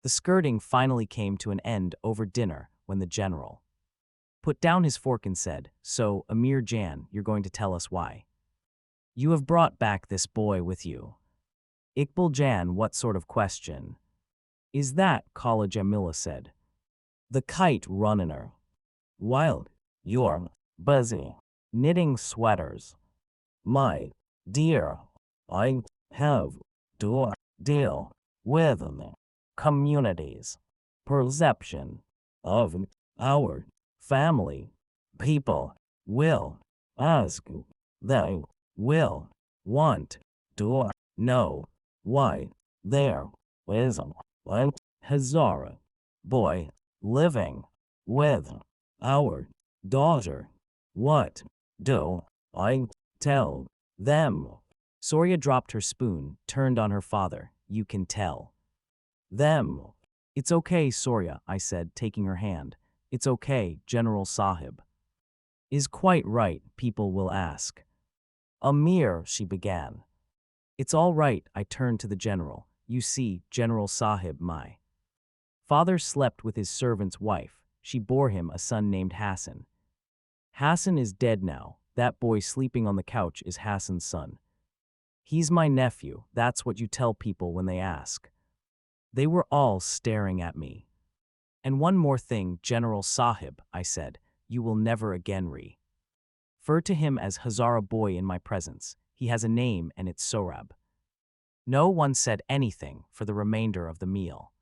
The skirting finally came to an end over dinner when the general put down his fork and said, "So, Amir Jan, you're going to tell us why you have brought back this boy with you?" "Iqbal Jan, what sort of question is that?" Khaled Jamila said. "The Kite runner. While you're busy knitting sweaters, my dear, I have to deal with the community's perception of our family. People will ask, they will want to know why there is a Hazara boy living with our daughter. What do I tell them?" Soria dropped her spoon, turned on her father. "You can tell them." "It's okay, Soria," I said, taking her hand. "It's okay, General Sahib is quite right, people will ask." "Amir," she began. "It's all right," I turned to the general. "You see, General Sahib, my father slept with his servant's wife. She bore him a son named Hassan. Hassan is dead now. That boy sleeping on the couch is Hassan's son. He's my nephew. That's what you tell people when they ask." They were all staring at me. "And one more thing, General Sahib," I said, "you will never again refer to him as Hazara boy in my presence. He has a name and it's Sohrab." No one said anything for the remainder of the meal.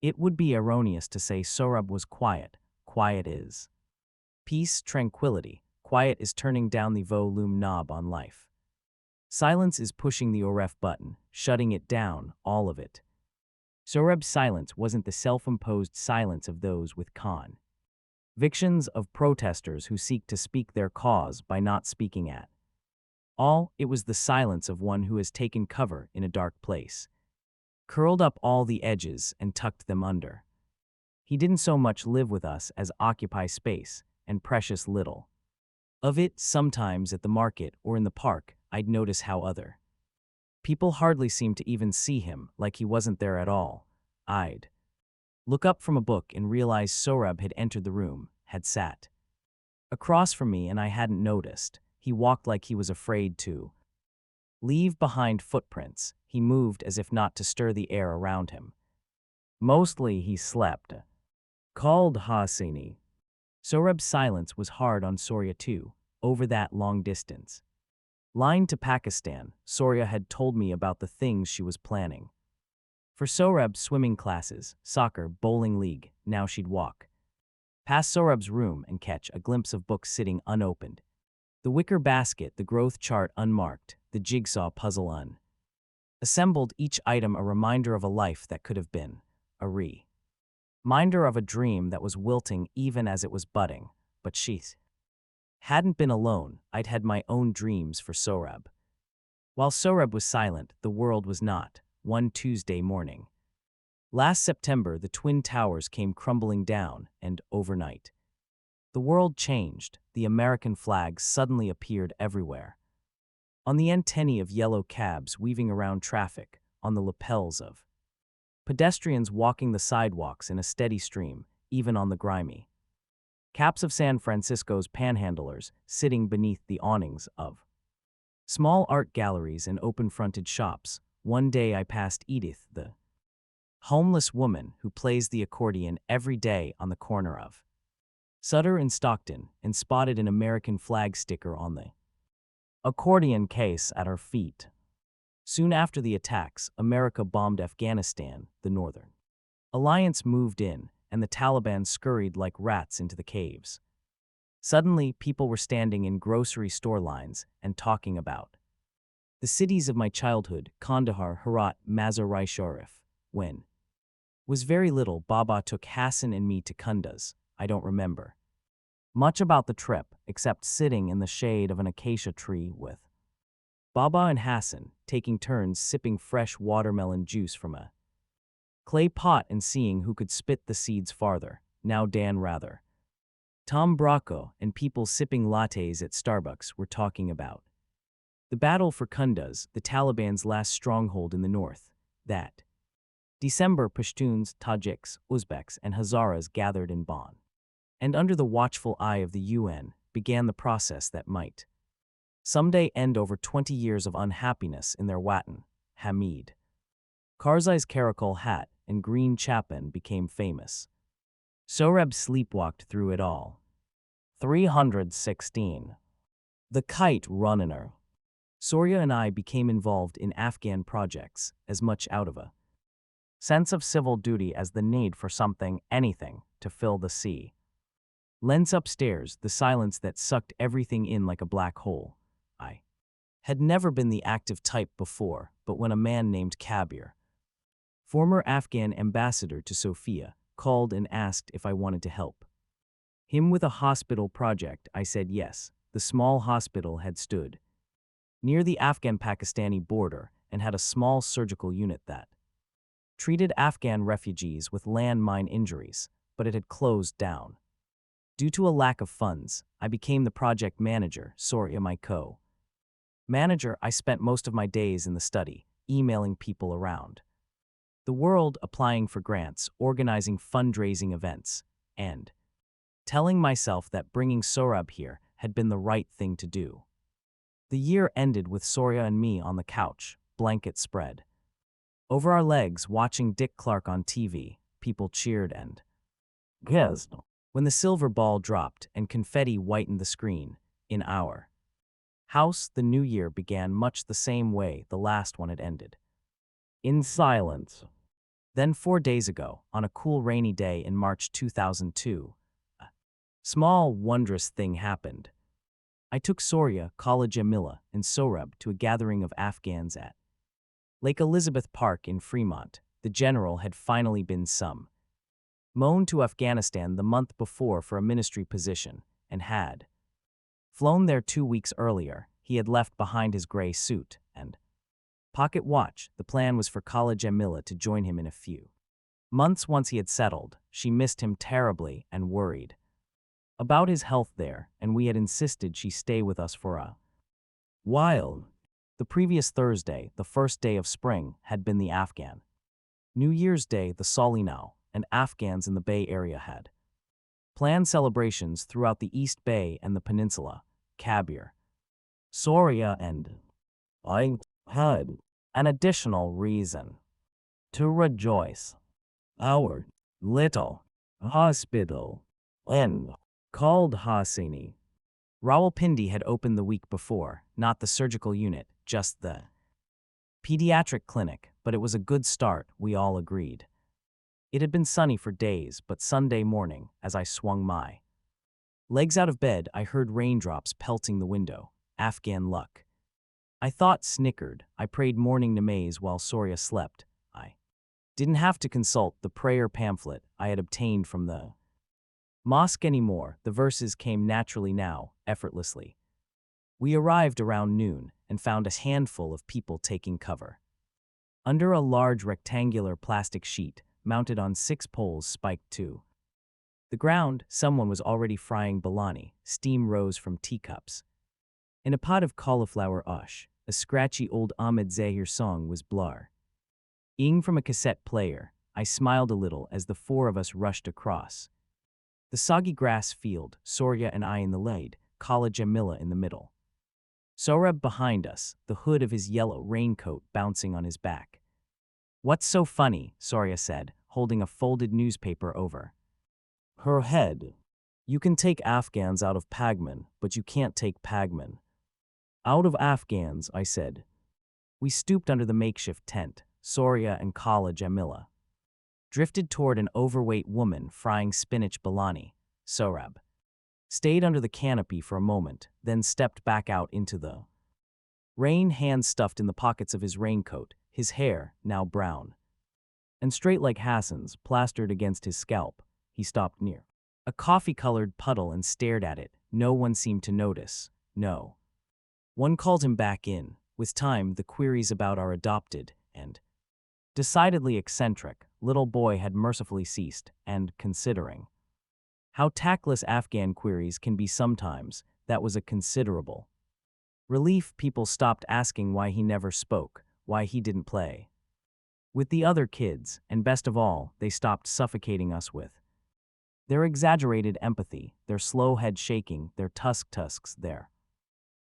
It would be erroneous to say Sohrab was quiet. Quiet is peace, tranquility. Quiet is turning down the volume knob on life. Silence is pushing the ORF button, shutting it down, all of it. Sohrab's silence wasn't the self-imposed silence of those with convictions, of protesters who seek to speak their cause by not speaking at all. It was the silence of one who has taken cover in a dark place, curled up all the edges and tucked them under. He didn't so much live with us as occupy space, and precious little of it. Sometimes at the market or in the park, I'd notice how other people hardly seemed to even see him, like he wasn't there at all. I'd look up from a book and realize Sohrab had entered the room, had sat across from me, and I hadn't noticed. He walked like he was afraid to leave behind footprints. He moved as if not to stir the air around him. Mostly he slept. Khaled Hosseini. Sohrab's silence was hard on Soria too, over that long distance line to Pakistan. Soria had told me about the things she was planning. For Sohrab, swimming classes, soccer, bowling league. Now she'd walk past Sohrab's room and catch a glimpse of books sitting unopened. The wicker basket, the growth chart unmarked, the jigsaw puzzle assembled, each item a reminder of a life that could have been, a reminder of a dream that was wilting even as it was budding. But she hadn't been alone. I'd had my own dreams for Sohrab. While Sohrab was silent, the world was not. One Tuesday morning last September, the Twin Towers came crumbling down, and overnight the world changed. The American flag suddenly appeared everywhere. On the antennae of yellow cabs weaving around traffic, on the lapels of pedestrians walking the sidewalks in a steady stream, even on the grimy caps of San Francisco's panhandlers sitting beneath the awnings of small art galleries and open-fronted shops. One day I passed Edith, the homeless woman who plays the accordion every day on the corner of Sutter and Stockton, and spotted an American flag sticker on the accordion case at her feet. Soon after the attacks, America bombed Afghanistan. The Northern Alliance moved in, and the Taliban scurried like rats into the caves. Suddenly, people were standing in grocery store lines and talking about the cities of my childhood, Kandahar, Herat, Mazar-i Sharif. When Was very little. Baba took Hassan and me to Kunda's. I don't remember much about the trip, except sitting in the shade of an acacia tree with Baba and Hassan, taking turns sipping fresh watermelon juice from a clay pot and seeing who could spit the seeds farther. Now Dan Rather, Tom Bracco, and people sipping lattes at Starbucks were talking about the battle for Kunduz, the Taliban's last stronghold in the north. That December, Pashtuns, Tajiks, Uzbeks, and Hazaras gathered in Bonn, and under the watchful eye of the UN, began the process that might someday end over 20 years of unhappiness in their Watan. Hamid Karzai's Karakol hat and green chapin became famous. Sohrab sleepwalked through it all. 316. The Kite Runner. Surya and I became involved in Afghan projects, as much out of a sense of civil duty as the need for something, anything, to fill the sea. Lens upstairs, the silence that sucked everything in like a black hole. I had never been the active type before, but when a man named Kabir, former Afghan ambassador to Sofia, called and asked if I wanted to help him with a hospital project, I said yes. The small hospital had stood near the Afghan-Pakistani border and had a small surgical unit that treated Afghan refugees with landmine injuries, but it had closed down. Due to a lack of funds, I became the project manager, Surya my co-manager. I spent most of my days in the study, emailing people around the world, applying for grants, organizing fundraising events, and telling myself that bringing Sohrab here had been the right thing to do. The year ended with Surya and me on the couch, blanket spread over our legs, watching Dick Clark on TV. People cheered and guessed when the silver ball dropped and confetti whitened the screen. In our house, the new year began much the same way the last one had ended. In silence. Then 4 days ago, on a cool rainy day in March 2002, a small, wondrous thing happened. I took Surya, Khaled Jamila, and Sohrab to a gathering of Afghans at Lake Elizabeth Park in Fremont. The general had finally been summoned to Afghanistan the month before for a ministry position, and had flown there 2 weeks earlier. He had left behind his gray suit and pocket watch. The plan was for Khaled Jamila to join him in a few months once he had settled. She missed him terribly and worried about his health there, and we had insisted she stay with us for a while. The previous Thursday, the first day of spring, had been the Afghan New Year's Day. The Solinau and Afghans in the Bay Area had planned celebrations throughout the East Bay and the peninsula. Kabir, Surya, and I had an additional reason to rejoice. Our little hospital in called Hosseini Rawalpindi had opened the week before, not the surgical unit, just the pediatric clinic, but it was a good start, we all agreed. It had been sunny for days, but Sunday morning, as I swung my legs out of bed, I heard raindrops pelting the window. Afghan luck, I thought, snickered. I prayed morning namaze while Surya slept. I didn't have to consult the prayer pamphlet I had obtained from the mosque anymore. The verses came naturally now, effortlessly. We arrived around noon and found a handful of people taking cover under a large rectangular plastic sheet mounted on 6 poles spiked to the ground. Someone was already frying balani. Steam rose from teacups. In a pot of cauliflower ush, a scratchy old Ahmed Zahir song was blaring from a cassette player. I smiled a little as the 4 of us rushed across the soggy grass field, Surya and I in the lead, Khaled Jamila in the middle. Sohrab behind us, the hood of his yellow raincoat bouncing on his back. What's so funny? Surya said, holding a folded newspaper over her head. You can take Afghans out of Pagman, but you can't take Pagman out of Afghans, I said. We stooped under the makeshift tent. Surya and Khaled Jamila drifted toward an overweight woman frying spinach balani. Sohrab stayed under the canopy for a moment, then stepped back out into the rain, hands stuffed in the pockets of his raincoat, his hair, now brown, and straight like Hassan's, plastered against his scalp. He stopped near a coffee-colored puddle and stared at it. No one seemed to notice. No one called him back in. With time, the queries about our adopted and decidedly eccentric little boy had mercifully ceased, and considering how tactless Afghan queries can be sometimes, that was a considerable relief. People stopped asking why he never spoke, why he didn't play with the other kids, and best of all, they stopped suffocating us with their exaggerated empathy, their slow head shaking, their tusks, their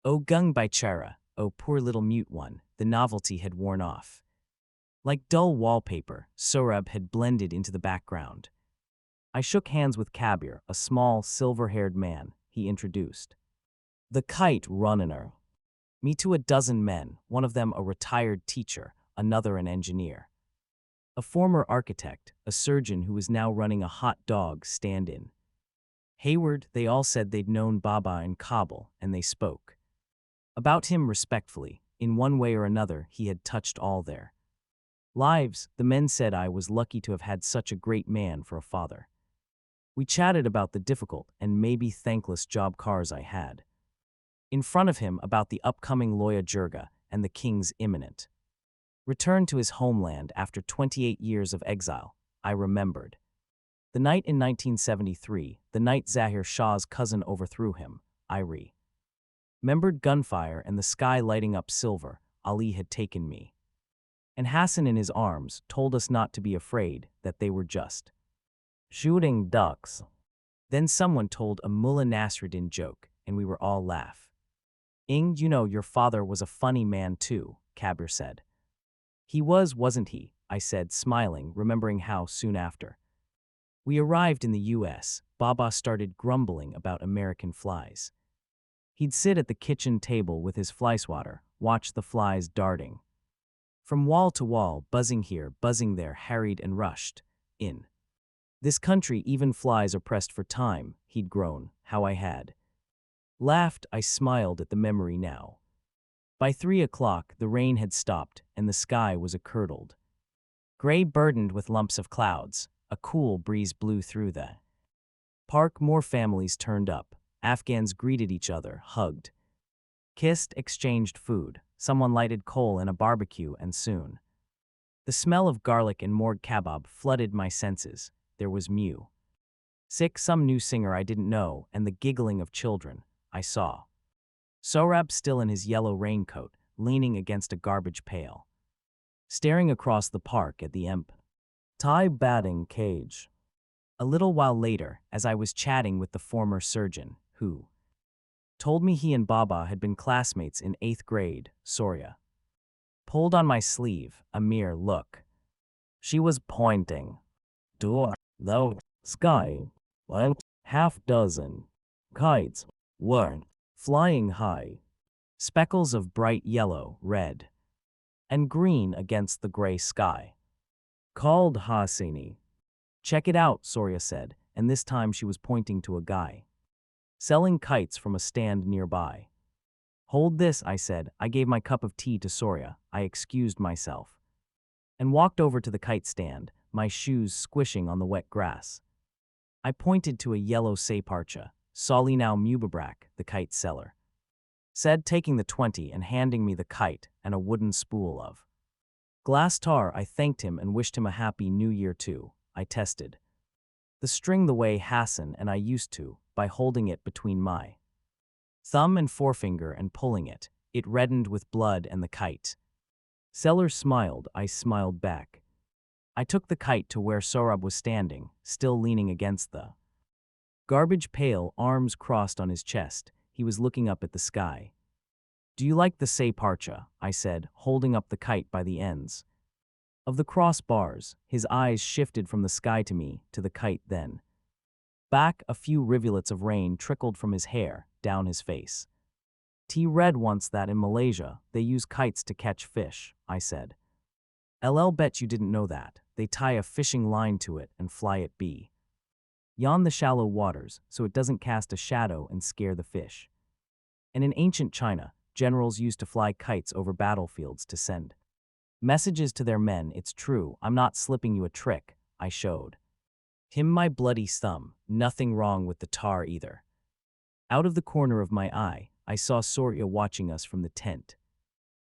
"Oh gung bichara, oh poor little mute one." The novelty had worn off. Like dull wallpaper, Sohrab had blended into the background. I shook hands with Kabir, a small, silver-haired man. He introduced the Kite runner me to a dozen men, one of them a retired teacher, another an engineer, a former architect, a surgeon who was now running a hot dog stand-in. Hayward, they all said they'd known Baba in Kabul, and they spoke about him respectfully. In one way or another, he had touched all their lives. The men said I was lucky to have had such a great man for a father. We chatted about the difficult and maybe thankless job cars I had in front of him, about the upcoming Loya Jirga and the king's imminent return to his homeland after 28 years of exile. I remembered the night in 1973, the night Zahir Shah's cousin overthrew him. I remembered gunfire and the sky lighting up silver. Ali had taken me and Hassan in his arms, told us not to be afraid, that they were just shooting ducks. Then someone told a Mullah Nasruddin joke, and we were all laugh. You know, your father was a funny man too, Kabir said. He was, wasn't he? I said, smiling, remembering how, soon after we arrived in the U.S., Baba started grumbling about American flies. He'd sit at the kitchen table with his fly swatter, watch the flies darting from wall to wall, buzzing here, buzzing there, harried and rushed. In this country, even flies are pressed for time, he'd groan. How I had laughed. I smiled at the memory now. By 3 o'clock, the rain had stopped, and the sky was a curdled gray burdened with lumps of clouds. A cool breeze blew through the park. More families turned up. Afghans greeted each other, hugged, kissed, exchanged food. Someone lighted coal in a barbecue, and soon the smell of garlic and morgue kebab flooded my senses. There was some new singer I didn't know, and the giggling of children. I saw Sohrab, still in his yellow raincoat, leaning against a garbage pail, staring across the park at the empty batting cage. A little while later, as I was chatting with the former surgeon, who told me he and Baba had been classmates in 8th grade, Soria pulled on my sleeve. A mere look. She was pointing to the sky, and half-dozen kites were flying high, speckles of bright yellow, red, and green against the gray sky. Khaled Hosseini. Check it out, Soria said, and this time she was pointing to a guy selling kites from a stand nearby. Hold this, I said. I gave my cup of tea to Soria. I excused myself and walked over to the kite stand, my shoes squishing on the wet grass. I pointed to a yellow Sayparcha. Sali now Mubabrak, the kite seller said, taking the 20 and handing me the kite and a wooden spool of glass tar. I thanked him and wished him a happy new year too. I tested the string the way Hassan and I used to, by holding it between my thumb and forefinger and pulling it. It reddened with blood, and the kite seller smiled. I smiled back. I took the kite to where Sohrab was standing, still leaning against the garbage pail, arms crossed on his chest. He was looking up at the sky. Do you like the Sayparcha? I said, holding up the kite by the ends of the crossbars. His eyes shifted from the sky to me, to the kite, then back. A few rivulets of rain trickled from his hair, down his face. T read once that in Malaysia, they use kites to catch fish, I said. LL bet you didn't know that. They tie a fishing line to it and fly it beyond the shallow waters, so it doesn't cast a shadow and scare the fish. And in ancient China, generals used to fly kites over battlefields to send Messages to their men, it's true, I'm not slipping you a trick, I showed him my bloody thumb, nothing wrong with the tar either. Out of the corner of my eye, I saw Soria watching us from the tent.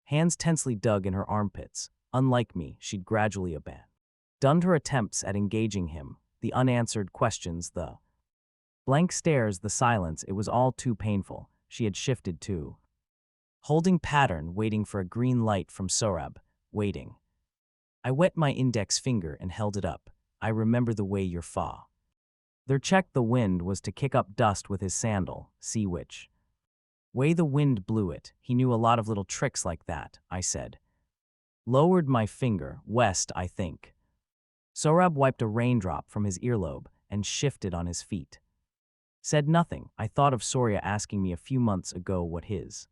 Hands tensely dug in her armpits. Unlike me, she'd gradually abandoned her attempts at engaging him, the unanswered questions, the blank stares, the silence. It was all too painful. She had shifted too. Holding pattern, waiting for a green light from Sorab, waiting. I wet my index finger and held it up. I remember the way your father checked the wind was to kick up dust with his sandal, see which way the wind blew it. He knew a lot of little tricks like that, I said. Lowered my finger, west, I think. Sorab wiped a raindrop from his earlobe and shifted on his feet. Said nothing. I thought of Soria asking me a few months ago what his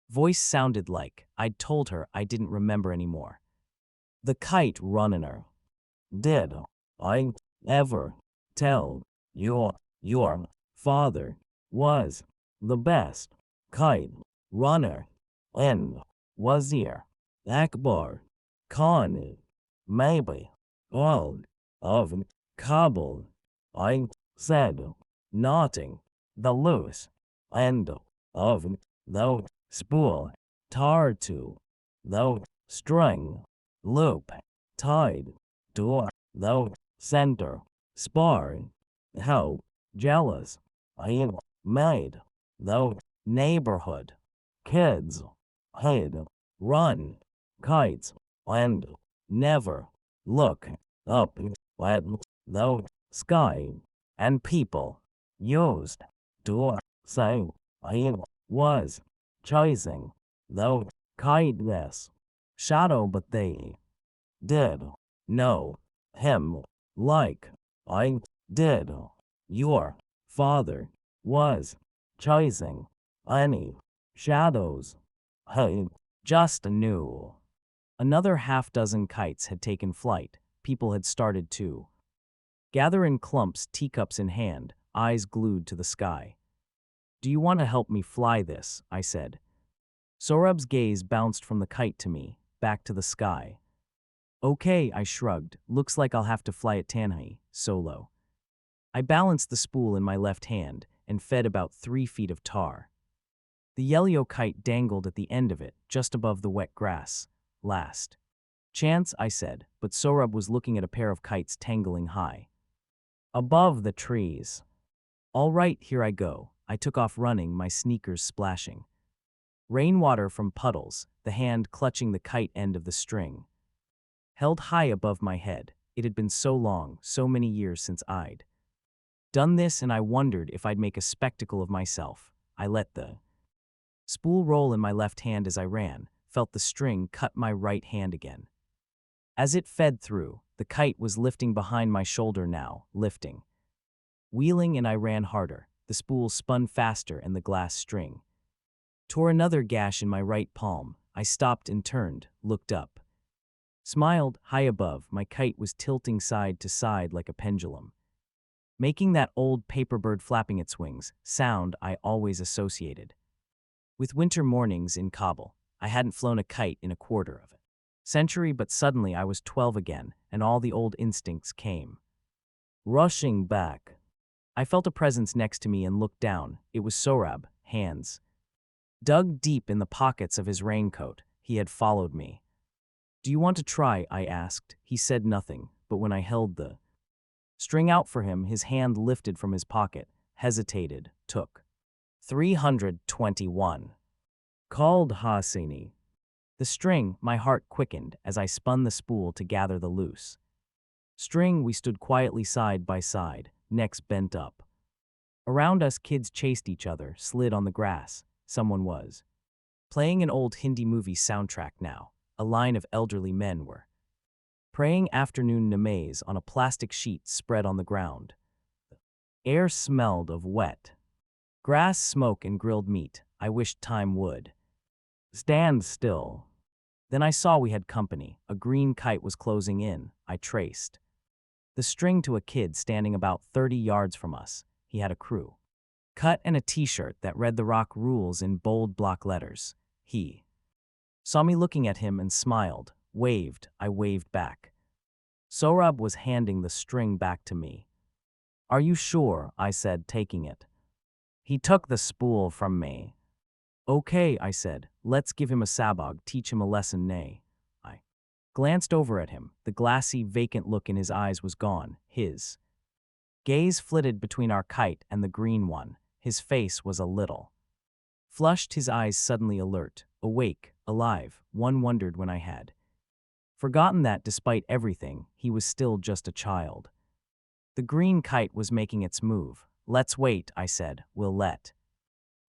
voice sounded like. I'd told her I didn't remember anymore. The kite runner. Did I ever tell your father was the best kite runner and Wazir Akbar Khan, maybe all of Kabul? I said, nodding. The loose end of the spool tar to the string loop tied to the center spar. How jealous I made the neighborhood kids. I'd run kites and never look up at the sky, and people used to say I was chasing the kiteness shadow, but they did know him like I did. Your father was chasing any shadows. I just knew. Another half-dozen kites had taken flight. People had started to gather in clumps, teacups in hand, eyes glued to the sky. Do you want to help me fly this? I said. Sorab's gaze bounced from the kite to me, back to the sky. Okay, I shrugged. Looks like I'll have to fly it Tanhai, solo. I balanced the spool in my left hand and fed about 3 feet of tar. The yellow kite dangled at the end of it, just above the wet grass. Last chance, I said, but Sorab was looking at a pair of kites tangling high above the trees. All right, here I go. I took off running, my sneakers splashing rainwater from puddles, the hand clutching the kite end of the string. Held high above my head. It had been so long, so many years since I'd done this, and I wondered if I'd make a spectacle of myself. I let the spool roll in my left hand as I ran, felt the string cut my right hand again. As it fed through, the kite was lifting behind my shoulder now, lifting. Wheeling, and I ran harder. The spool spun faster and the glass string tore another gash in my right palm. I stopped and turned, looked up. Smiled. High above, my kite was tilting side to side like a pendulum, making that old paper bird flapping its wings sound I always associated with winter mornings in Kabul. I hadn't flown a kite in a quarter of a century, but suddenly I was 12 again, and all the old instincts came rushing back. I felt a presence next to me and looked down. It was Sorab, hands dug deep in the pockets of his raincoat. He had followed me. Do you want to try? I asked. He said nothing, but when I held the string out for him, his hand lifted from his pocket, hesitated, took. 321. Khaled Hosseini. The string, my heart quickened as I spun the spool to gather the loose string. We stood quietly side by side, necks bent up. Around us, kids chased each other, slid on the grass. Someone was playing an old Hindi movie soundtrack now. A line of elderly men were praying afternoon namaz on a plastic sheet spread on the ground. Air smelled of wet grass, smoke, and grilled meat. I wished time would stand still. Then I saw we had company. A green kite was closing in. I traced the string to a kid standing about 30 yards from us. He had a crew cut and a t-shirt that read the rock rules in bold block letters. He saw me looking at him and smiled. waved. I waved back. Sohrab was handing the string back to me. "Are you sure?" I said, taking it. He took the spool from me. "Okay," I said, "let's give him a sabag, teach him a lesson, nay." I glanced over at him. The glassy, vacant look in his eyes was gone. His gaze flitted between our kite and the green one. His face was a little flushed, his eyes suddenly alert, awake, alive. One wondered when I had forgotten that, despite everything, he was still just a child. The green kite was making its move. "Let's wait," I said. "We'll let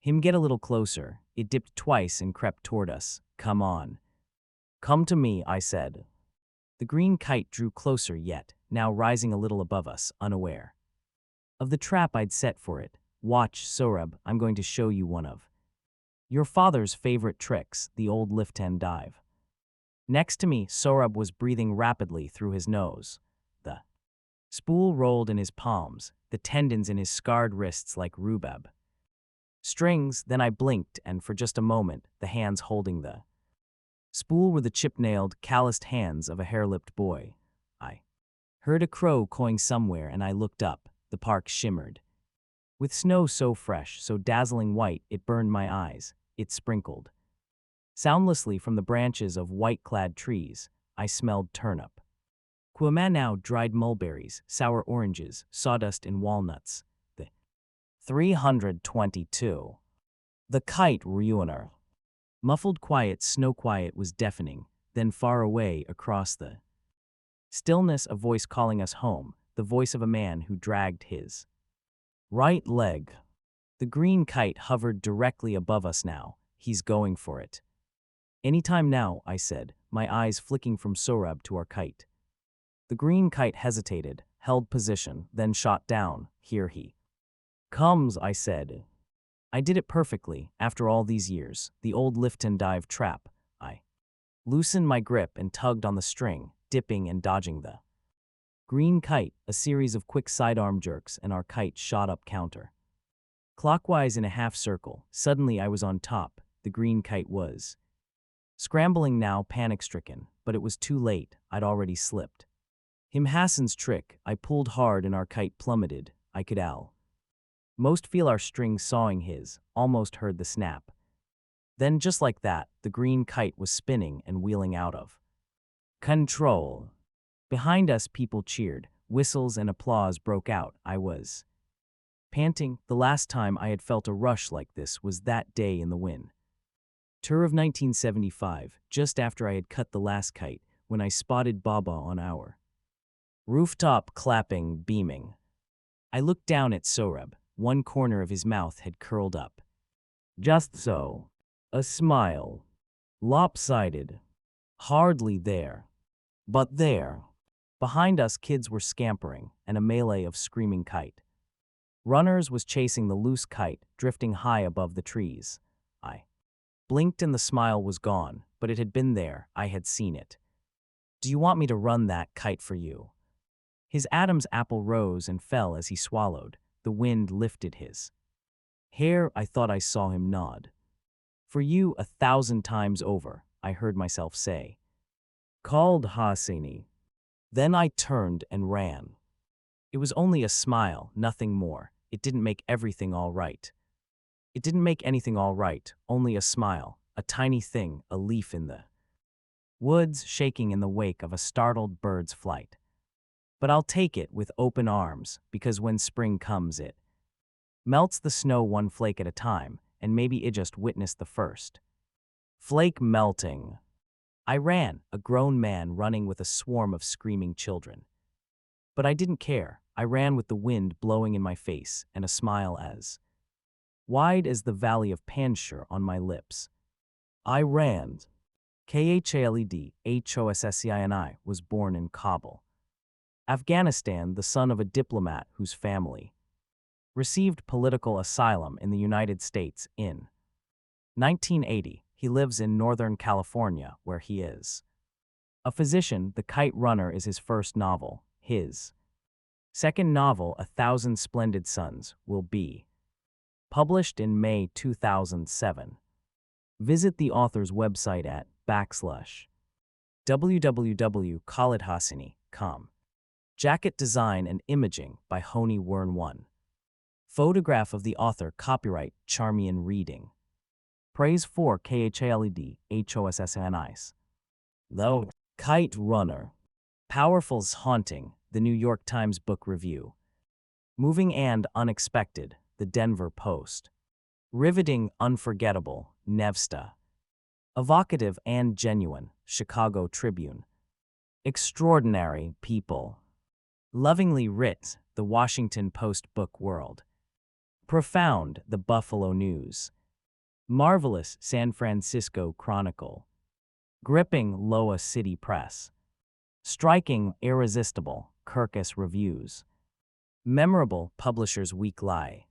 him get a little closer." It dipped twice and crept toward us. "Come on." "Come to me," I said. The green kite drew closer yet, now rising a little above us, unaware of the trap I'd set for it. "Watch, Sohrab, I'm going to show you one of your father's favorite tricks, the old lift-hand dive." Next to me, Sohrab was breathing rapidly through his nose. The spool rolled in his palms, the tendons in his scarred wrists like rhubarb strings. Then I blinked, and for just a moment, the hands holding the spool were the chip-nailed, calloused hands of a hair-lipped boy. I heard a crow cawing somewhere, and I looked up. The park shimmered with snow so fresh, so dazzling white, it burned my eyes. It sprinkled soundlessly from the branches of white-clad trees. I smelled turnip, now dried mulberries, sour oranges, sawdust and walnuts. The 322. The kite ruiner. Muffled quiet, snow quiet was deafening. Then far away, across the stillness, a voice calling us home, the voice of a man who dragged his right leg. The green kite hovered directly above us now. "He's going for it." "Anytime now," I said, my eyes flicking from Sohrab to our kite. The green kite hesitated, held position, then shot down. "Here he comes," I said. I did it perfectly, after all these years, the old lift-and-dive trap. I loosened my grip and tugged on the string, dipping and dodging the green kite. A series of quick sidearm jerks, and our kite shot up counter clockwise in a half circle. Suddenly I was on top. The green kite was scrambling now, panic-stricken, but it was too late. I'd already slipped him Hassan's trick. I pulled hard and our kite plummeted. I could most feel our string sawing his, almost heard the snap. Then just like that, the green kite was spinning and wheeling out of control. Behind us, people cheered. Whistles and applause broke out. I was panting. The last time I had felt a rush like this was that day in the wind tour of 1975, just after I had cut the last kite, when I spotted Baba on our rooftop, clapping, beaming. I looked down at Sohrab. One corner of his mouth had curled up. Just so. A smile. Lopsided. Hardly there. But there. Behind us, kids were scampering, and a melee of screaming kite runners was chasing the loose kite, drifting high above the trees. I blinked and the smile was gone, but it had been there. I had seen it. "Do you want me to run that kite for you?" His Adam's apple rose and fell as he swallowed. The wind lifted his hair. I thought I saw him nod. "For you 1,000 times over," I heard myself say. Khaled Hosseini. Then I turned and ran. It was only a smile, nothing more. It didn't make everything all right. It didn't make anything all right, only a smile, a tiny thing, a leaf in the woods shaking in the wake of a startled bird's flight. But I'll take it with open arms, because when spring comes, it melts the snow one flake at a time, and maybe it just witnessed the first flake melting. I ran, a grown man running with a swarm of screaming children. But I didn't care. I ran with the wind blowing in my face and a smile as wide as the valley of Panjshir on my lips. I ran. Khaled Hosseini was born in Kabul, Afghanistan, the son of a diplomat whose family received political asylum in the United States in 1980. He lives in Northern California, where he is a physician. The Kite Runner is his first novel. His second novel, 1,000 Splendid Suns, will be published in May 2007. Visit the author's website at // www.khaledhosseini.com. Jacket design and imaging by Honi Wern 1. Photograph of the author, copyright Charmian Reading. Praise for Khaled Hosseini. Though Kite Runner. Powerful's Haunting, The New York Times Book Review. Moving and unexpected, The Denver Post. Riveting, unforgettable, Nevsta. Evocative and genuine, Chicago Tribune. Extraordinary, People. Lovingly writ, The Washington Post Book World. Profound, The Buffalo News. Marvelous, San Francisco Chronicle. Gripping, Loa City Press. Striking, irresistible, Kirkus Reviews. Memorable, Publishers Weekly.